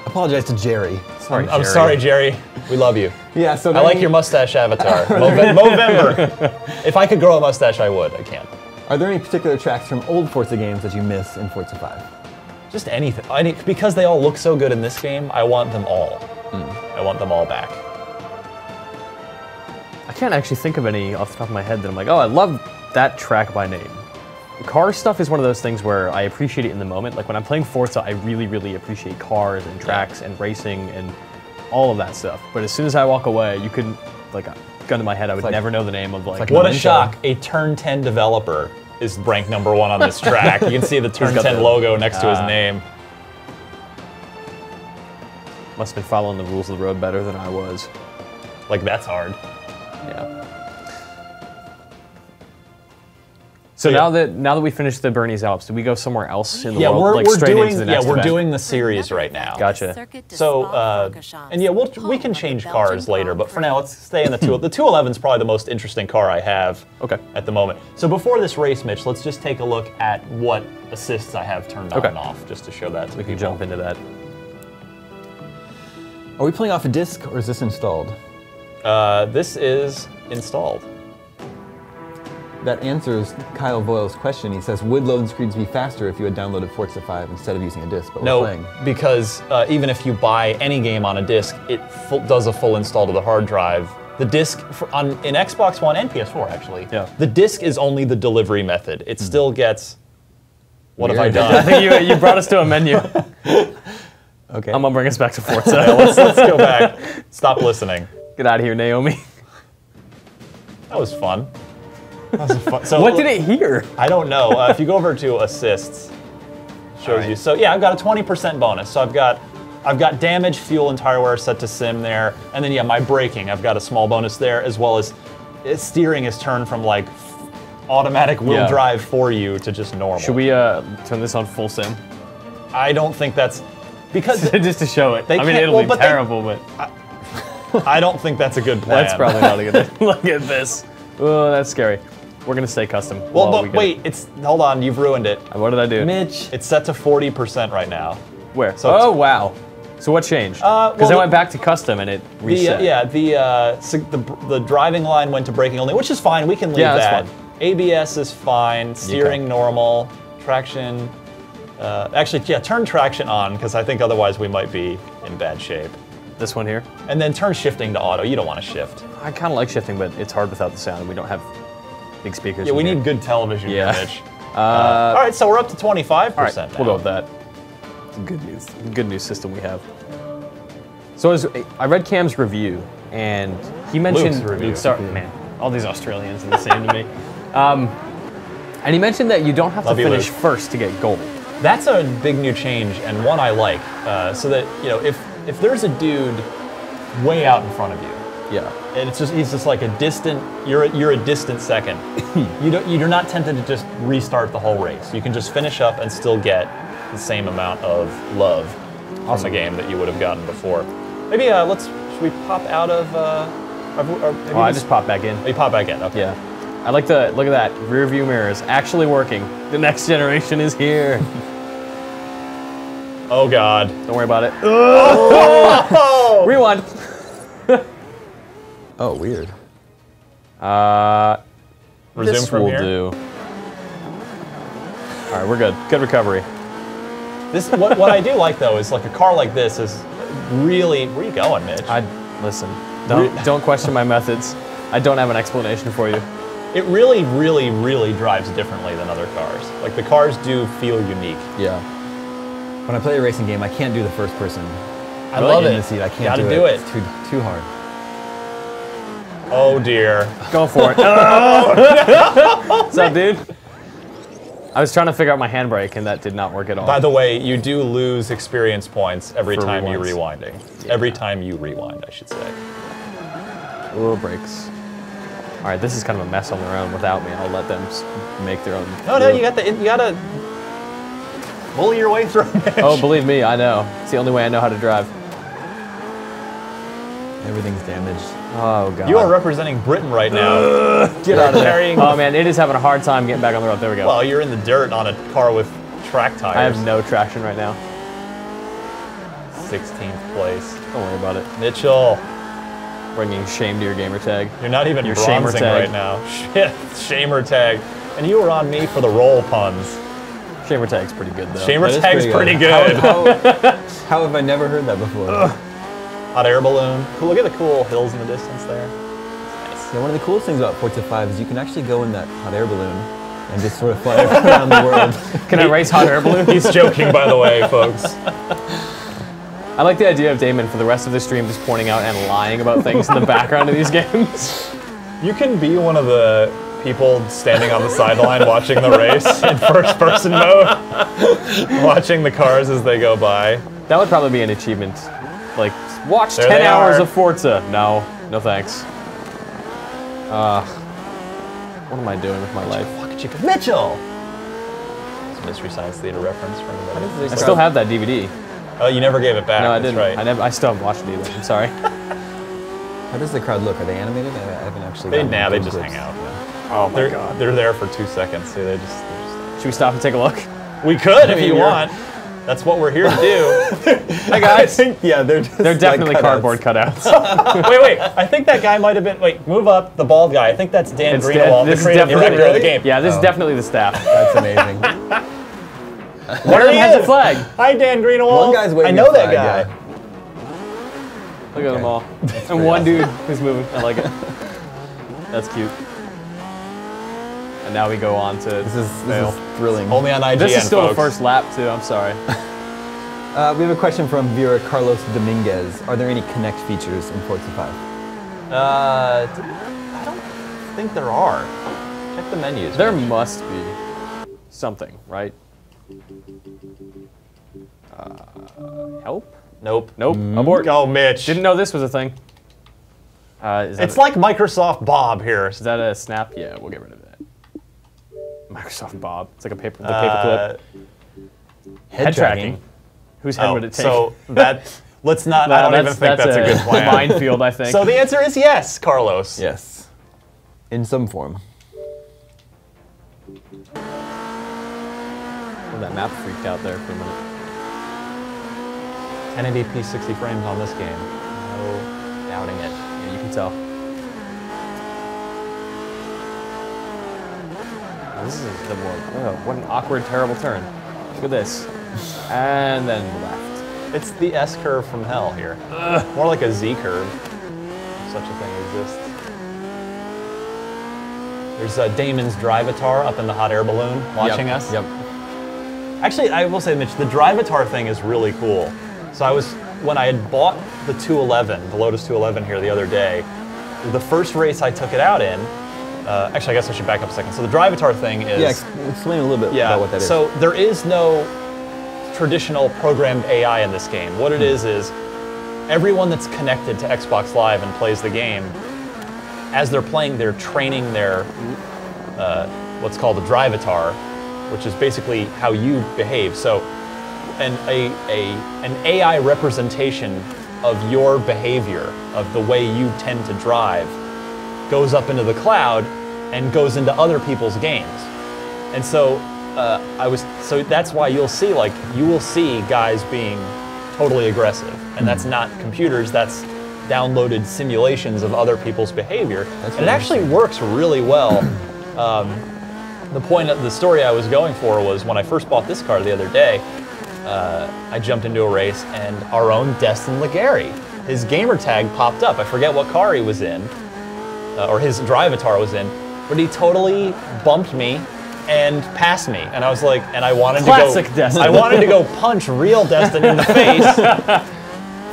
Apologize to Jerry. Sorry, I'm sorry, Jerry. We love you. Yeah, so I like your mustache avatar. Movember. If I could grow a mustache, I would. I can't. Are there any particular tracks from old Forza games that you miss in Forza 5? Just anything. Because they all look so good in this game, I want them all. I want them all back. I can't actually think of any off the top of my head that I'm like, oh, I love that track by name. Car stuff is one of those things where I appreciate it in the moment. Like when I'm playing Forza, I really, really appreciate cars and tracks and racing and all of that stuff. But as soon as I walk away, you couldn't, like a gun to my head, I would never know the name of like. What a shock! A Turn 10 developer is ranked #1 on this track. You can see the Turn 10 logo next to his name. Must have been following the rules of the road better than I was. Like that's hard. Yeah. So now that we finished the Bernese Alps, did we go somewhere else in the world? Like straight into the next event? doing the series right now. Gotcha. So, and yeah, we can change cars later, but for now, let's stay in the 211. The 211 is probably the most interesting car I have at the moment. So before this race, Mitch, let's just take a look at what assists I have turned on and off, just to show that to we can jump into that. Are we playing off a disc, or is this installed? This is installed. That answers Kyle Voil's question. He says, would loading screens be faster if you had downloaded Forza 5 instead of using a disc? But we're playing. Because even if you buy any game on a disc, it does a full install to the hard drive. The disc, in Xbox One and PS4 actually, the disc is only the delivery method. It still gets, what have I done? I think you brought us to a menu. Okay. I'm gonna bring us back to Forza. Let's go back. Stop listening. Get out of here, Naomi. That was fun. That was fun. So what did it hear? I don't know. If you go over to assists, shows you. So yeah, I've got a 20% bonus. So I've got damage, fuel, and tire wear set to sim there, and then yeah, my braking. I've got a small bonus there, as well as steering is turned from like automatic wheel drive for you to just normal. Should we turn this on full sim? I don't think that's because just to show it. I mean, it'll be terrible, but I don't think that's a good plan. That's probably not a good thing. Look at this. Oh, that's scary. We're gonna stay custom. Well, but wait, hold on, you've ruined it. What did I do? Mitch, it's set to 40% right now. Where? So oh wow. So what changed? Because I went back to custom and it reset. The driving line went to braking only, which is fine. We can leave that. Fine. ABS is fine. Steering normal. Traction. Actually, yeah, turn traction on because I think otherwise we might be in bad shape. This one here. And then turn shifting to auto. You don't want to shift. I kind of like shifting, but it's hard without the sound. We don't have big speakers. Yeah, we need good television here, Mitch. All right, so we're up to 25% all right, now. We'll go with that. It's good news. Good news system we have. So I read Cam's review, and he mentioned Luke's review. Sorry, man, all these Australians are the same to me. And he mentioned that you don't have to finish first to get gold. That's a big new change and one I like. So that if there's a dude way out in front of you, and he's just like a distant. You're a distant second. You're not tempted to just restart the whole race. You can just finish up and still get the same amount of love from the game that you would have gotten before. Maybe should we pop out of? I just popped back in. Oh, you pop back in. Okay. Yeah. I like the look at that rear view mirrors actually working. The next generation is here. Oh God! Don't worry about it. Oh! Rewind. Oh, weird. Resume this from will here? do. All right, we're good. Good recovery. This what I do like though is like a car like this is really. Where you going, Mitch? Listen. Don't question my methods. I don't have an explanation for you. It really, really, really drives differently than other cars. Like the cars do feel unique. Yeah. When I play a racing game, I can't do the first person. I love it. In the seat, I can't Gotta do it. it. It's too hard. Oh dear. Go for it. What's up, dude? I was trying to figure out my handbrake, and that did not work at all. By the way, you do lose experience points every For time rewinds. you're rewinding. Yeah. Every time you rewind, I should say. Ooh, brakes. All right, this is kind of a mess on their own without me. I'll let them make their own. No, you gotta bully your way through it. Oh, believe me, I know. It's the only way I know how to drive. Everything's damaged. Oh, God. You are representing Britain right now. Get out of there. Oh, man, it is having a hard time getting back on the road. There we go. Well, you're in the dirt on a car with track tires. I have no traction right now. 16th place. Don't worry about it. Mitchell. Bringing shame to your gamer tag. You're not even your shamer bronzing tag right now. Shit, shamer tag. And you were on me for the roll puns. Shamer tag's pretty good, though. Shamer tag's pretty good. How have I never heard that before? Hot air balloon. Cool. Look at the cool hills in the distance there. Nice. Yeah, one of the coolest things about Forza 5 is you can actually go in that hot air balloon and just sort of fly around the world. Can I race hot air balloon? He's joking, by the way, folks. I like the idea of Damon for the rest of the stream just pointing out and lying about things in the background of these games. You can be one of the people standing on the sideline watching the race in first-person mode, watching the cars as they go by. That would probably be an achievement. Like, watch There 10 they hours are. of Forza. No, no thanks. What am I doing with my life? Look at you, Mitchell! It's a Mystery Science Theater reference for anybody. I still have that DVD. Oh, you never gave it back. No, I That's didn't. right. I still haven't watched it either. I'm sorry. How does the crowd look? Are they animated? I haven't actually. They gotten just good hang out. grips. Oh my God. They're there for 2 seconds. So they just Should we stop and take a look? We could if you want. That's what we're here to do. Hi guys. Yeah, they're definitely like cardboard cutouts. wait. I think that guy might have been. Wait, move up. The bald guy. I think that's Dan Greenwald, the This is creative definitely director of the game. Yeah, this is definitely the staff. That's amazing. One of them has a is. flag. Hi, Dan Greenwald. One guy's I waving know a that flag, guy. yeah. Look at them all. And one dude who's moving. I like it. That's cute. And now we go on to This is fail. thrilling. Only on IGN, This is still folks. the first lap too. I'm sorry. We have a question from viewer Carlos Dominguez. Are there any Connect features in Forza 5? I don't think there are. Check the menus. There must be something, right? Help? Nope. Nope. Abort. Go, Mitch. Didn't know this was a thing. Is that It's like Microsoft Bob here. Is that a snap? Yeah, we'll get rid of that. Microsoft Bob. It's like a paper clip. Head tracking. Whose head would it take? So that let's not. I don't even think that's a good plan. Minefield, I think. So the answer is yes, Carlos. Yes. In some form. Oh, that map freaked out there for a minute. 1080p 60 frames on this game. No doubting it. Yeah, you can tell. This is the more. Oh, what an awkward, terrible turn. Look at this. And then left. It's the S curve from hell here. More like a Z curve, if such a thing exists. There's Damon's Drivatar up in the hot air balloon watching us. Yep. Actually, I will say, Mitch, the Drivatar thing is really cool. So when I had bought the 211, the Lotus 211 here the other day, the first race I took it out in, actually I guess I should back up a second. So the Drivatar thing is... Yeah, explain a little bit about what that is. So there is no traditional programmed AI in this game. What it is everyone that's connected to Xbox Live and plays the game, as they're playing, they're training their what's called a Drivatar, which is basically how you behave. So an AI representation of your behavior, of the way you tend to drive, goes up into the cloud and goes into other people's games. And so so that's why you will see guys being totally aggressive, and that's not computers, that's downloaded simulations of other people's behavior. And it actually works really well. the point of the story I was going for was when I first bought this car the other day, I jumped into a race and our own Destin Legary, his gamer tag popped up. I forget what car he was in, or his Drivatar was in, but he totally bumped me and passed me, and I was like, and I wanted Classic to go, Destin. I wanted to go punch real Destin in the face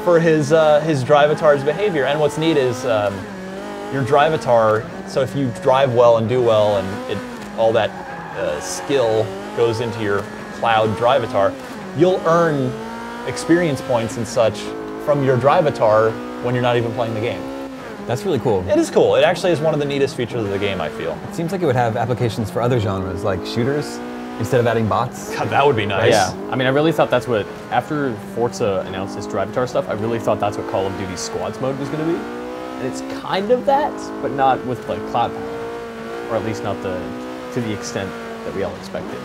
for his Drivatar's behavior. And what's neat is your Drivatar. So if you drive well and do well, and all that skill goes into your cloud Drivatar, you'll earn experience points and such from your Drivatar when you're not even playing the game. That's really cool. It is cool. It actually is one of the neatest features of the game, I feel. It seems like it would have applications for other genres, like shooters, instead of adding bots. God, that would be nice. Yeah, I mean, I really thought that's what, after Forza announced this Drivatar stuff, I really thought that's what Call of Duty Squads mode was going to be. And it's kind of that, but not with like cloud power. Or at least not to the extent that we all expected.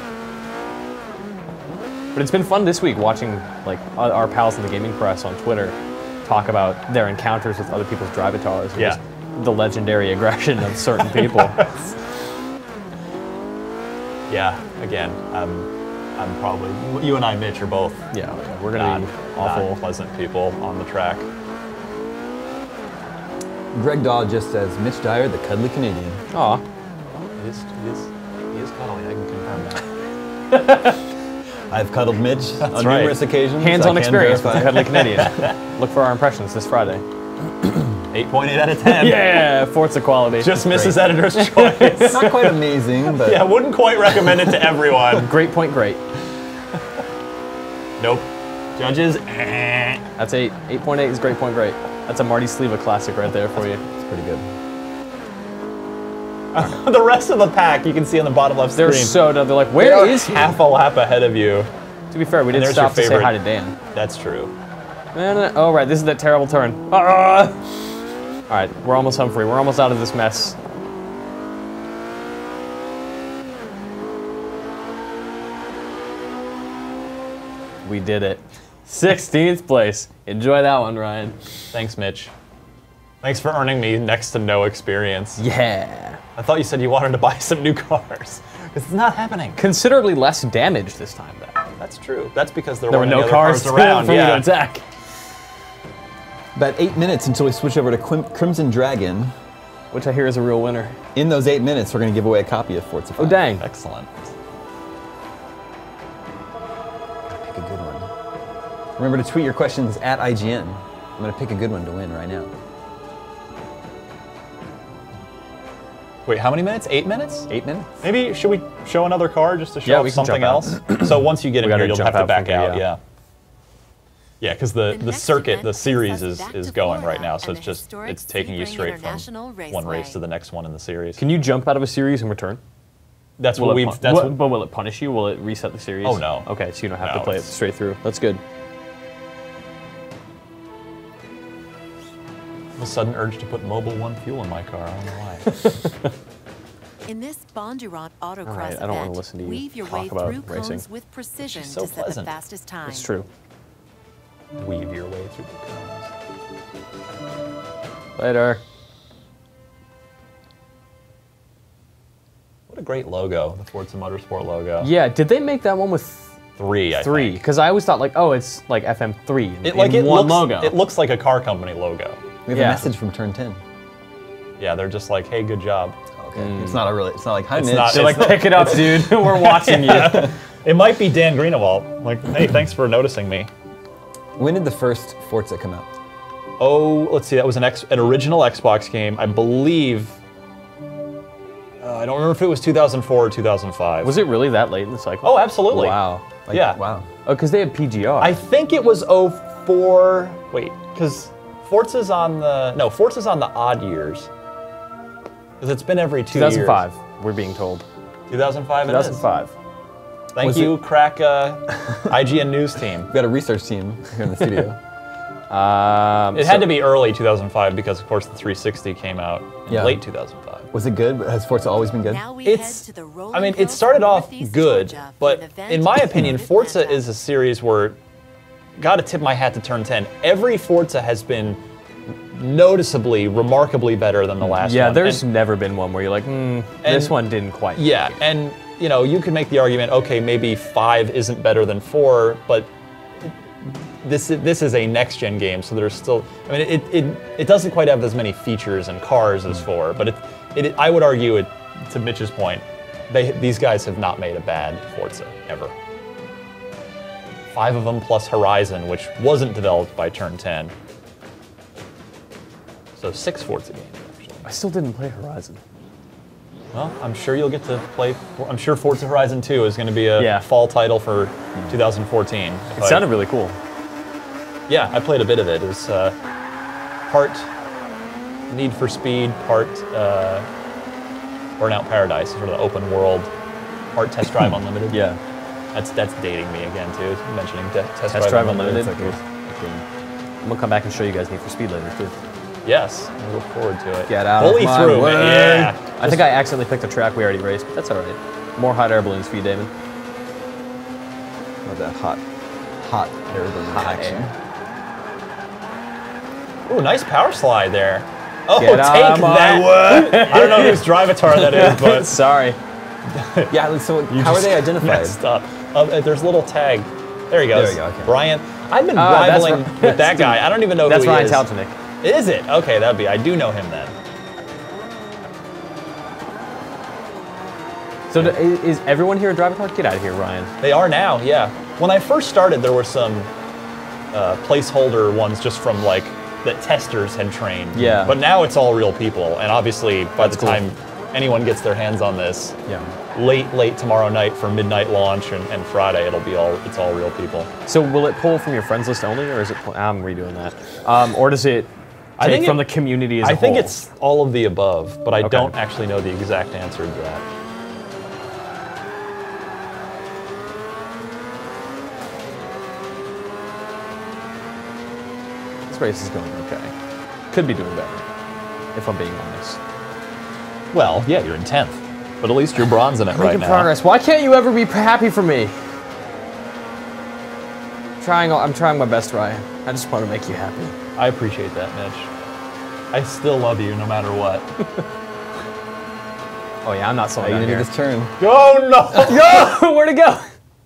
But it's been fun this week watching like our pals in the gaming press on Twitter talk about their encounters with other people's Drivatars. And just the legendary aggression of certain people. Yeah, again, I'm probably, you and I, Mitch, are both we're gonna be awful, not pleasant people on the track. Greg Daw just says, Mitch Dyer, the cuddly Canadian. Aw. He is cuddly, I can confirm that. I've cuddled Mitch on right. numerous occasions. Hands-on I can experience with the verify. cuddly Canadian. Look for our impressions this Friday. 8.8 out of 10. Yeah, Forza quality. Just misses editor's choice. Not quite amazing, but... Yeah, wouldn't quite recommend it to everyone. Great point, great. Nope. Judges, That's 8. 8.8 is great point, great. That's a Marty Sleva classic right there for you. It's pretty good. The rest of the pack you can see on the bottom left They're screen. so dumb. They're like, They where are is he? half a lap ahead of you. To be fair, we did there's stop your to say favorite. hi to Dan. That's true. Oh, right, this is that terrible turn. All right, we're almost home free. We're almost out of this mess. We did it. 16th place. Enjoy that one, Ryan. Thanks, Mitch. Thanks for earning me next to no experience. Yeah. I thought you said you wanted to buy some new cars. It's not happening. Considerably less damage this time, though. That's true. That's because there were weren't no any other cars around. for me to attack. About 8 minutes until we switch over to Crimson Dragon. Which I hear is a real winner. In those 8 minutes, we're going to give away a copy of Forza 5. Oh, dang. Excellent. Pick a good one. Remember to tweet your questions at IGN. I'm going to pick a good one to win right now. Wait, how many minutes? 8 minutes? 8 minutes. Maybe, should we show another car just to show off something else? So once you get in here, you'll have to back out, yeah. Yeah, because the circuit, the series is going right now, so it's taking you straight from one race to the next one in the series. Can you jump out of a series and return? That's Will what it we've, but will it punish you? Will it reset the series? Oh, no. Okay, so you don't have No, to play it straight through. That's good. a sudden urge to put Mobil 1 fuel in my car, I don't know why. In this Bondurant autocross right, I don't wanna event, listen to you weave your talk way about through racing. cones with precision She's so to set the pleasant. fastest time. It's true. Weave your way through the cones. Later. What a great logo, the Forza Motorsport logo. Yeah, did they make that one with 3, I three? think. Because I always thought like, oh, it's like FM3 in It one logo. It looks like a car company logo. We have a message from Turn 10. Yeah, they're just like, hey, good job. Okay. It's not like, hi, It's Mitch. not- They're like, pick it up, dude. We're watching you. It might be Dan Greenewald. Like, hey, thanks for noticing me. When did the first Forza come out? Oh, let's see, that was an original Xbox game. I believe, I don't remember if it was 2004 or 2005. Was it really that late in the cycle? Oh, absolutely. Wow. Like, Yeah. Wow. Oh, because they had PGR. I think it was 04, wait, because Forza's on the odd years. Because it's been every 2 years. 2005, we're being told. 2005 it is. 2005. Thank Was you, crack IGN News team. We've got a research team here in the studio. It had to be early 2005 because, of course, the 360 came out in late 2005. Was it good? Has Forza always been good? Now we It's, head to the I rolling mean, it hills started of off Northeast good, Georgia for but an event in my opinion, in Forza Atlanta. is a series where, gotta tip my hat to Turn 10. Every Forza has been noticeably, remarkably better than the last one. Yeah, there's And- never been one where you're like, this one didn't quite. Yeah, and you know, you could make the argument, okay, maybe 5 isn't better than 4, but this is a next-gen game, so there's still, I mean, it doesn't quite have as many features and cars as 4, but I would argue, to Mitch's point, these guys have not made a bad Forza, ever. 5 of them plus Horizon, which wasn't developed by Turn 10. So 6 Forza games, actually. I still didn't play Horizon. Well, I'm sure you'll get to play. I'm sure Forza Horizon 2 is going to be a fall title for 2014. It sounded really cool. Yeah, I played a bit of it. It was part Need for Speed, part Burnout Paradise, sort of open world, part Test Drive Unlimited. Yeah. That's dating me again, too, mentioning Test Drive Unlimited. Okay. I'm going to come back and show you guys Need for Speed later, too. Yes, I look forward to it. Get out Fully of my through, way. Yeah. I think I accidentally picked a track we already raced, but that's all right. More hot air balloons for you, Damon. Love that hot air balloon action. Ooh, nice power slide there. Oh, Get take out of my that! way. I don't know whose Drivatar that is, but sorry. Yeah, so how are they identified? Messed up. There's a little tag. There he goes. There we go, okay. Brian. I've been rivaling that's with that guy. I don't even know who that's he Ryan is. Taltonic. Is it? Okay, that'd be. I do know him then. So is everyone here a Drivatar? Get out of here, Ryan. They are now, yeah. When I first started, there were some placeholder ones just from like that testers had trained. Yeah. But now it's all real people, and obviously by the time anyone gets their hands on this, late tomorrow night for midnight launch and Friday, it's all real people. So will it pull from your friends list only, or is it? I'm redoing that. Or does it take from the community as a whole? I think it's all of the above, but I don't actually know the exact answer to that. This race is going okay. Could be doing better, if I'm being honest. Well, yeah, you're in 10th, but at least you're bronze in it right now. Progress. Why can't you ever be happy for me? I'm trying my best, Ryan. I just want to make you happy. I appreciate that, Mitch. I still love you no matter what. Oh yeah, I'm not slowing down You here. need this turn. Oh no! Yo, where'd it go?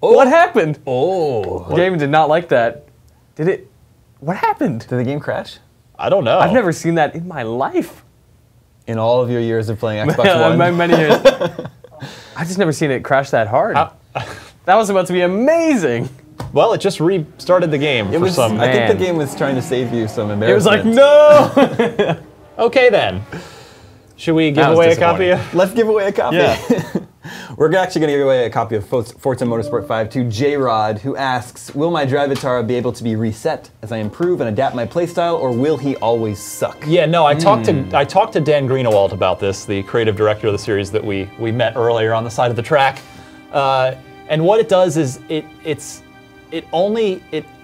Oh. What happened? Oh. The game did not like that. Did it? What happened? Did the game crash? I don't know. I've never seen that in my life. In all of your years of playing Xbox One? Many years. I've just never seen it crash that hard. That was about to be amazing. Well, it just restarted the game for some. I think the game was trying to save you some It was embarrassment. like, no! Okay then. Should we give away a copy of? Let's give away a copy. Yeah. We're actually going to give away a copy of Forza Motorsport 5 to J-Rod, who asks, will my Drivatar be able to be reset as I improve and adapt my playstyle, or will he always suck? Yeah, no, I talked to Dan Greenewalt about this, the creative director of the series that we met earlier on the side of the track. And what it does is it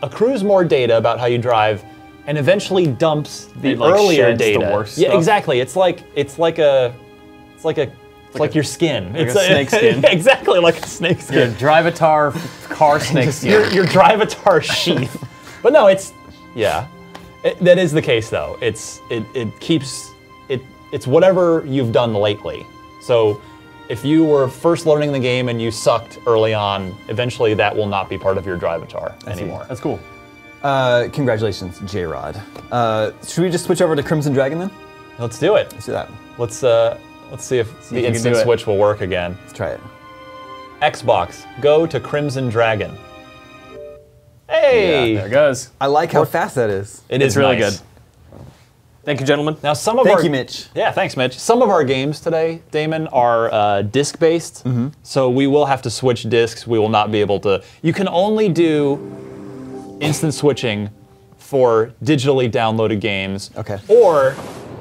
accrues more data about how you drive and eventually dumps the earlier sheds data. the worst yeah, stuff. Exactly. It's like your skin. Like it's a snake skin. Exactly, like a snake skin. Your Drivatar car snake skin. Your Drivatar sheath. But no, that is the case though. It's whatever you've done lately. So if you were first learning the game and you sucked early on, eventually that will not be part of your Drivatar anymore. That's cool. Congratulations, J-Rod. Should we just switch over to Crimson Dragon then? Let's do it. Let's do that. Let's see if the instant switch will work again. Let's try it. Xbox, go to Crimson Dragon. Hey! Yeah, there it goes. I like how fast that is. It's really nice. good. Thank you, gentlemen. Now Thank you, Mitch. Yeah, thanks, Mitch. Some of our games today, Damon, are disc-based, so we will have to switch discs. We will not be able to. You can only do instant switching for digitally downloaded games. Okay. Or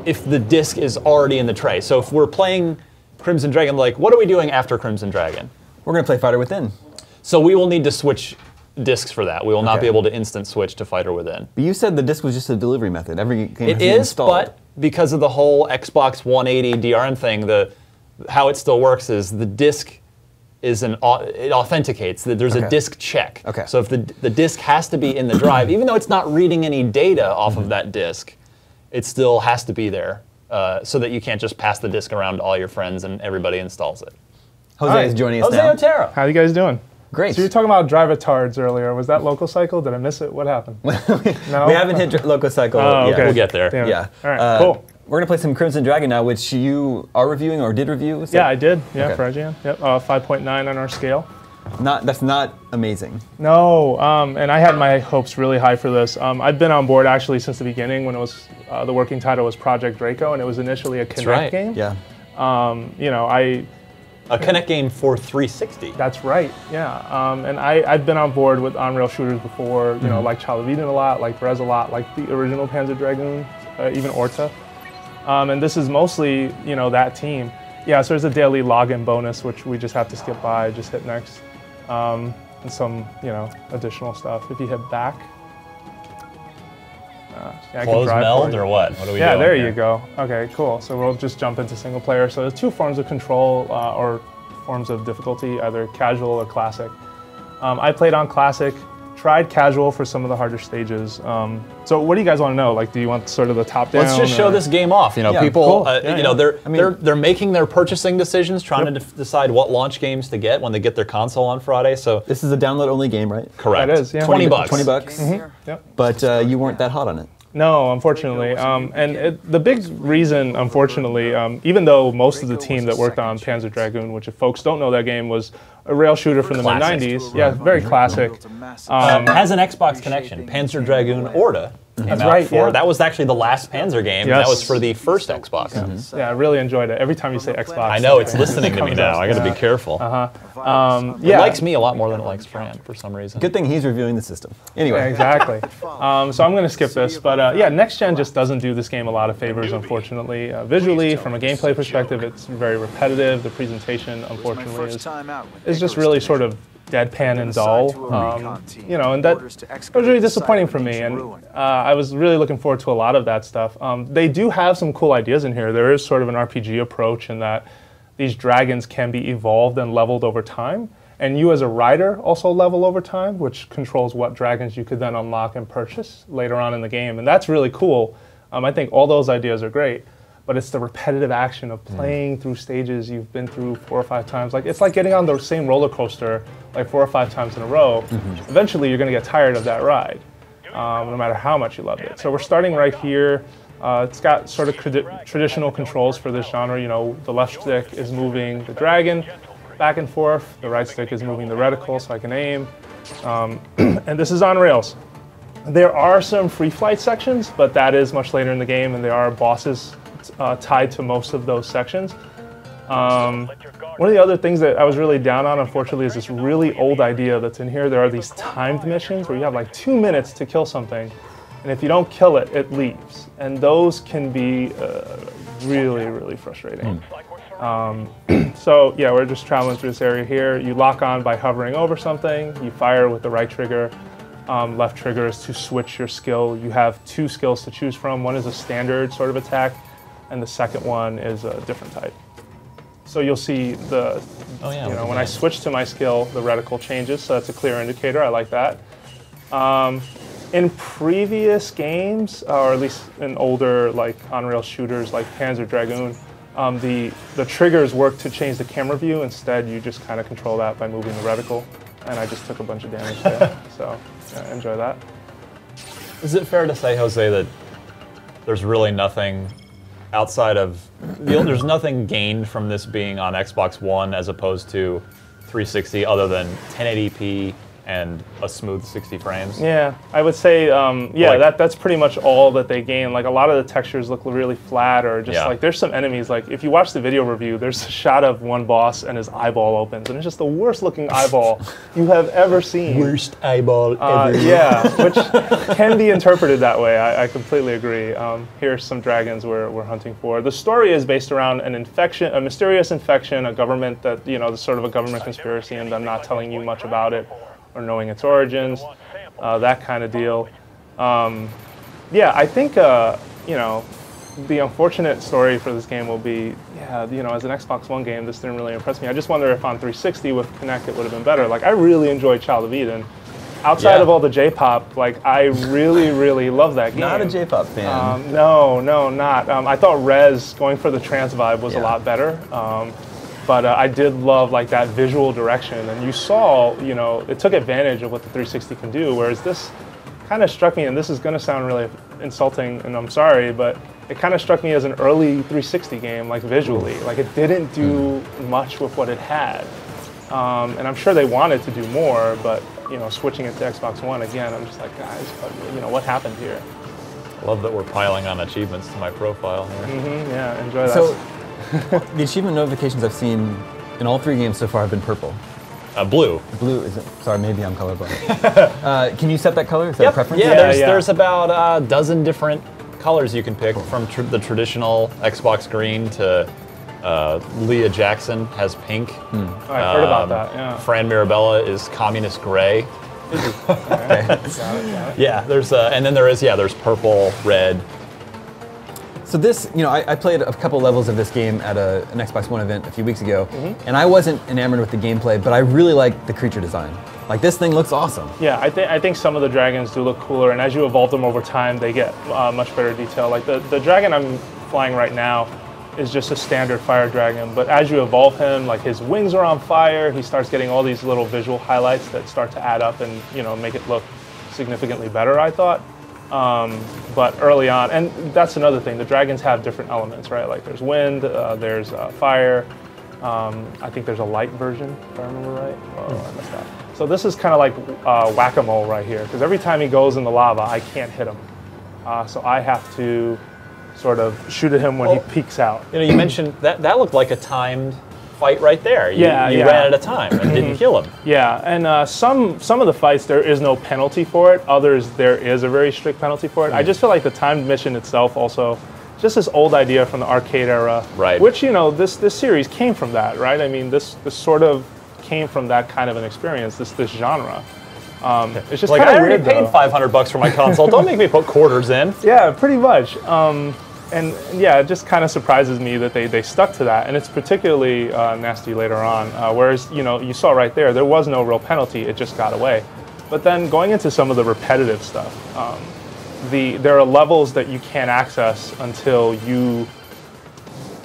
if the disc is already in the tray. So if we're playing Crimson Dragon, like, what are we doing after Crimson Dragon? We're going to play Fighter Within. So we will need to switch discs for that. We will not be able to instant switch to Fighter Within. But you said the disc was just a delivery method. Every game has It to be is, installed. but because of the whole Xbox 180 DRM thing, how it still works is the disc is it authenticates. There's a disc check. Okay. So if the disc has to be in the drive, even though it's not reading any data off of that disc, it still has to be there so that you can't just pass the disc around to all your friends and everybody installs it. Jose is joining us Jose now. Otero. How you guys doing? Great. So you were talking about drive-a-tards earlier. Was that local cycle? Did I miss it? What happened? No? We haven't hit local cycle Oh, yet. okay. We'll get there. Damn it. Yeah. All right, cool. We're going to play some Crimson Dragon now, which you are reviewing or did review? Yeah, I did. Yeah, Okay. for IGN. Yep, 5.9 on our scale. That's not amazing. No, and I had my hopes really high for this. I've been on board actually since the beginning when it was the working title was Project Draco, and it was initially a Kinect game. Yeah. You know, A Kinect game for 360. That's right. Yeah, and I've been on board with on-rail shooters before. You know, like Child of Eden a lot, like Rez a lot, like the original Panzer Dragoon, even Orta. And this is mostly that team. Yeah, so there's a daily login bonus which we just have to skip by. Just hit next. And some, additional stuff. If you hit back. Yeah, Close meld or what? What are we doing? Yeah, there here? you go. Okay, cool. So we'll just jump into single player. So there's two forms of control or forms of difficulty, either casual or classic. I played on classic, tried casual for some of the harder stages. So what do you guys want to know? Like, do you want sort of the top down? Let's just show this game off. People, cool. they're making their purchasing decisions, trying to decide what launch games to get when they get their console on Friday. So this is a download-only game, right? Correct. That is, yeah. $20. $20. Yep. But you weren't that hot on it. No, unfortunately. The big reason, unfortunately, even though most of the team that worked on Panzer Dragoon, which if folks don't know that game, was a rail shooter from the mid-90s. Yeah, very classic. Has an Xbox connection. Panzer Dragoon Orta. That's right, yeah. That was actually the last Panzer game. Yes. That was for the first Xbox. Yeah, I really enjoyed it. Every time you say Xbox. I know, it's listening to me now. I got to be careful. It likes me a lot more than it likes Fran for some reason. Good thing he's reviewing the system. Anyway. Yeah, exactly. So I'm going to skip this. But yeah, next gen just doesn't do this game a lot of favors, unfortunately. Visually, from a gameplay perspective, it's very repetitive. The presentation, unfortunately, is just really sort of deadpan and dull, and that was really disappointing for me, and I was really looking forward to a lot of that stuff. They do have some cool ideas in here. There is sort of an RPG approach in that these dragons can be evolved and leveled over time, and you as a rider also level over time, which controls what dragons you could then unlock and purchase later on in the game, and that's really cool. I think all those ideas are great. But it's the repetitive action of playing through stages you've been through 4 or 5 times. Like, it's like getting on the same roller coaster like 4 or 5 times in a row. Eventually, you're going to get tired of that ride, no matter how much you loved it. So we're starting right here. It's got sort of traditional controls for this genre. The left stick is moving the dragon back and forth. The right stick is moving the reticle so I can aim. And this is on rails. There are some free flight sections, but that is much later in the game, and there are bosses tied to most of those sections. One of the other things that I was really down on, unfortunately, is this really old idea that's in here. There are these timed missions where you have like 2 minutes to kill something, and if you don't kill it, it leaves. And those can be really, really frustrating. So yeah, we're just traveling through this area here. You lock on by hovering over something. You fire with the right trigger. Left trigger is to switch your skill. You have 2 skills to choose from. One is a standard sort of attack, and the second one is a different type. So you'll see when I switch to my skill, the reticle changes, so that's a clear indicator. I like that. In previous games, or at least in older like on-rail shooters like Panzer Dragoon, the triggers work to change the camera view. Instead, you just kind of control that by moving the reticle, and I just took a bunch of damage there. So yeah, enjoy that. Is it fair to say, Jose, that there's really nothing outside of there's nothing gained from this being on Xbox One as opposed to 360 other than 1080p and a smooth 60 frames? Yeah, I would say, that's pretty much all that they gain. Like, a lot of the textures look really flat, or just like, there's some enemies, like, if you watch the video review, there's a shot of one boss and his eyeball opens, and it's just the worst looking eyeball you have ever seen. Worst eyeball ever. Yeah, which can be interpreted that way. I completely agree. Here's some dragons we're hunting for. The story is based around an infection, a mysterious infection, a government that, there's sort of a government conspiracy, and them not telling you much about it or knowing its origins, that kind of deal. Yeah, I think, the unfortunate story for this game will be, as an Xbox One game, this didn't really impress me. I just wonder if on 360 with Kinect it would have been better. Like, I really enjoyed Child of Eden. Outside of all the J-pop, like, I really, really love that game. Not a J-pop fan. No, not. I thought Rez, going for the trance vibe, was a lot better. But I did love like that visual direction, and you saw, you know, it took advantage of what the 360 can do, whereas this kind of struck me, and this is going to sound really insulting, and I'm sorry, but it kind of struck me as an early 360 game, like visually. Like it didn't do much with what it had. And I'm sure they wanted to do more, but you know, switching it to Xbox One again, I'm just like, guys, you know, what happened here? I love that we're piling on achievements to my profile here. Yeah, enjoy that. So, the achievement notifications I've seen in all 3 games so far have been purple. Blue. Blue, is it? Sorry, maybe I'm colorblind. Can you set that color? Is that a preference? Yeah, there's about a dozen different colors you can pick, from the traditional Xbox green to Leah Jackson has pink. I've heard about that, yeah. Fran Mirabella is communist gray. Okay. Got it. Yeah, and then there's purple, red. So this, you know, I played a couple levels of this game at an Xbox One event a few weeks ago, and I wasn't enamored with the gameplay, but I really like the creature design. Like, this thing looks awesome. Yeah, I think some of the dragons do look cooler, and as you evolve them over time, they get much better detail. Like the dragon I'm flying right now is just a standard fire dragon, but as you evolve him, like his wings are on fire, he starts getting all these little visual highlights that start to add up and, you know, make it look significantly better, I thought. But early on, and that's another thing, the dragons have different elements, right? Like there's wind, there's fire, I think there's a light version, if I remember right. Oh, I missed that. So this is kind of like whack-a-mole right here, because every time he goes in the lava, I can't hit him. So I have to sort of shoot at him when he peeks out. You know, you mentioned that looked like a timed fight right there. You ran at a time and didn't kill him. Yeah, and some of the fights there is no penalty for it. Others there is a very strict penalty for it. I just feel like the timed mission itself also, just this old idea from the arcade era, right? Which, you know, this series came from that, right? I mean, this sort of came from that kind of an experience, this genre. It's just like, kind of I weird, already paid $500 for my console. Don't make me put quarters in. Yeah, pretty much. And yeah, it just kind of surprises me that they stuck to that, and it's particularly nasty later on. Whereas, you know, you saw right there was no real penalty; it just got away. But then going into some of the repetitive stuff, there are levels that you can't access until you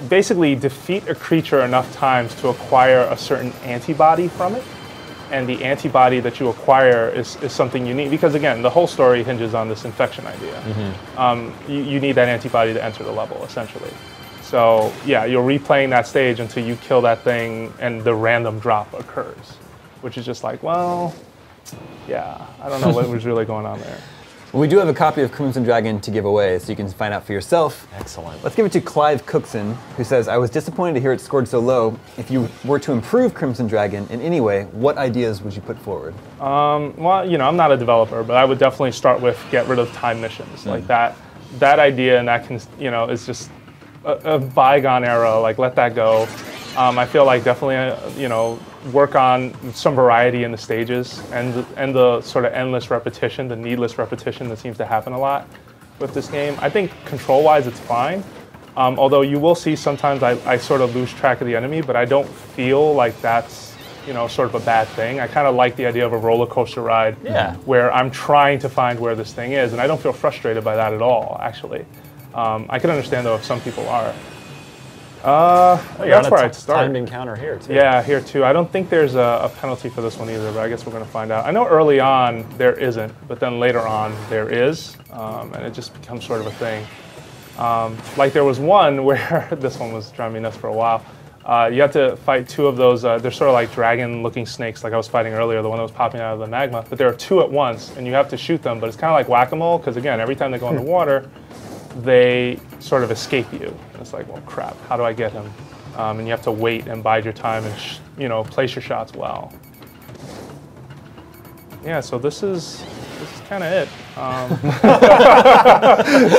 basically defeat a creature enough times to acquire a certain antibody from it. And the antibody that you acquire is something you need, because again, the whole story hinges on this infection idea. You need that antibody to enter the level, essentially. So yeah, you're replaying that stage until you kill that thing and the random drop occurs, which is just like, well, yeah, I don't know what was really going on there. Well, we do have a copy of Crimson Dragon to give away, so you can find out for yourself. Excellent. Let's give it to Clive Cookson, who says, I was disappointed to hear it scored so low. If you were to improve Crimson Dragon in any way, what ideas would you put forward? Well, you know, I'm not a developer, but I would definitely start with get rid of time missions. Like that idea, and that can, you know, is just a bygone era. Like, let that go. I feel like definitely, you know, work on some variety in the stages and the sort of endless repetition, the needless repetition that seems to happen a lot with this game. I think control-wise it's fine, although you will see sometimes I sort of lose track of the enemy, but I don't feel like that's, you know, sort of a bad thing. I kind of like the idea of a roller coaster ride where I'm trying to find where this thing is, and I don't feel frustrated by that at all, actually. I can understand, though, if some people are. That's where I'd start. Timed encounter here too. Yeah, here too. I don't think there's a penalty for this one either, but I guess we're going to find out. I know early on there isn't, but then later on there is, and it just becomes sort of a thing. Like there was one where this one was driving me nuts for a while. You have to fight 2 of those. They're sort of like dragon-looking snakes, like I was fighting earlier, the one that was popping out of the magma. But there are 2 at once, and you have to shoot them. But it's kind of like whack-a-mole, because again, every time they go in the water, they sort of escape you. And it's like, well, crap, how do I get him? And you have to wait and bide your time and, you know, place your shots well. Yeah, so this is kind of it.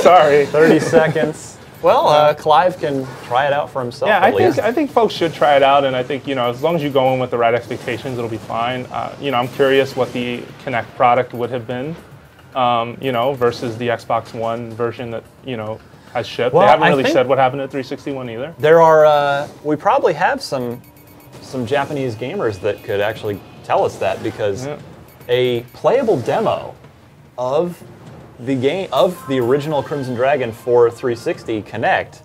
Sorry. 30 seconds. Well, Clive can try it out for himself. Yeah, I think folks should try it out, and I think, you know, as long as you go in with the right expectations, it'll be fine. You know, I'm curious what the Kinect product would have been, you know, versus the Xbox One version that, you know, has shipped. Well, they haven't really said what happened at 361 either. There are, we probably have some Japanese gamers that could actually tell us that, because a playable demo of the game of the original Crimson Dragon for 360 Connect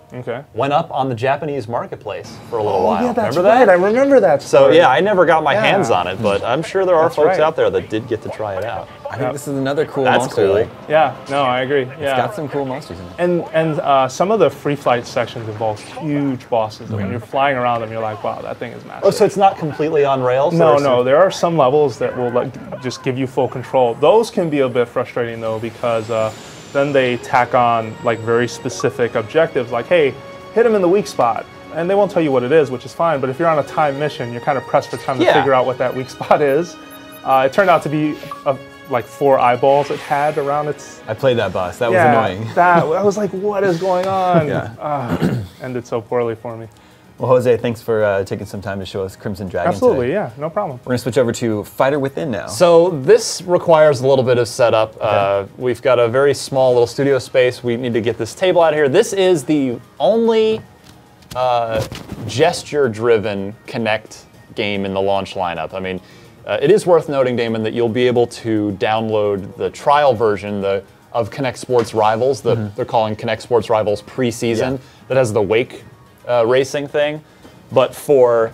went up on the Japanese marketplace for a little while. Yeah, that's remember right. that? I remember that. So yeah, I never got my hands on it, but I'm sure there are folks out there that did get to try it out. I think this is another cool That's monster. cool. Like, Yeah, no, I agree. it's Yeah. got some cool monsters in it. And some of the free flight sections involve huge bosses. When you're flying around them, you're like, wow, that thing is massive. Oh, so it's not completely on rails? No, there are some levels that will just give you full control. Those can be a bit frustrating though, because then they tack on like very specific objectives, like, hey, hit him in the weak spot. And they won't tell you what it is, which is fine, but if you're on a time mission, you're kind of pressed for time to figure out what that weak spot is. It turned out to be like 4 eyeballs it had around its... I played that boss. That was annoying. I was like, what is going on? Ended so poorly for me. Well, Jose, thanks for taking some time to show us Crimson Dragon Absolutely, today. yeah, no problem. We're going to switch over to Fighter Within now. So this requires a little bit of setup. We've got a very small little studio space. We need to get this table out of here. This is the only gesture-driven Connect game in the launch lineup. I mean, it is worth noting, Damon, that you'll be able to download the trial version of Connect Sports Rivals. They're calling Connect Sports Rivals Preseason. That has the wake racing thing. But for...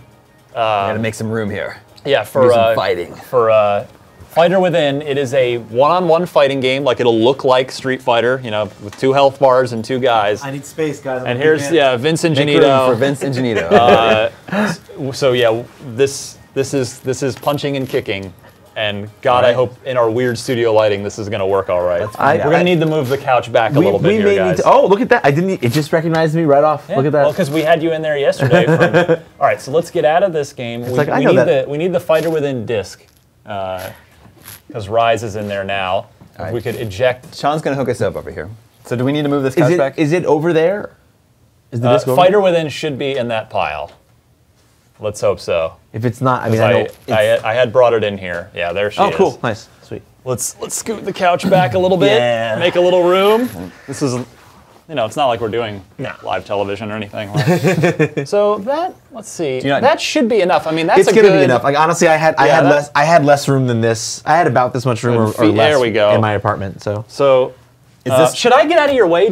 we got to make some room here. Yeah, for fighting. For Fighter Within, it is a one-on-one fighting game. Like, it'll look like Street Fighter, you know, with 2 health bars and 2 guys. I need space, guys. And here's Vince and Make room Janito. for Vince and Janito. So yeah, this is punching and kicking, and God, I hope in our weird studio lighting this is gonna work all right. We're gonna need to move the couch back a little bit here, guys. Oh, look at that! It just recognized me right off. Yeah, Look at that. well, because we had you in there yesterday. All right, so let's get out of this game. We need the Fighter Within disc, because Rise is in there now. If we could eject. Sean's going to hook us up over here. So do we need to move this couch back? Is it over there? Is the disc over Fighter Within should be in that pile. Let's hope so. If it's not, I mean, I had brought it in here. Yeah, there she is. Oh, cool, nice, sweet. Let's scoot the couch back a little bit. Make a little room. This is, you know, it's not like we're doing live television or anything. So that, let's see, that should be enough. I mean, that's it's gonna be enough. Like honestly, I had less room than this. I had about this much room or less there we go. in my apartment. So. Should I get out of your way?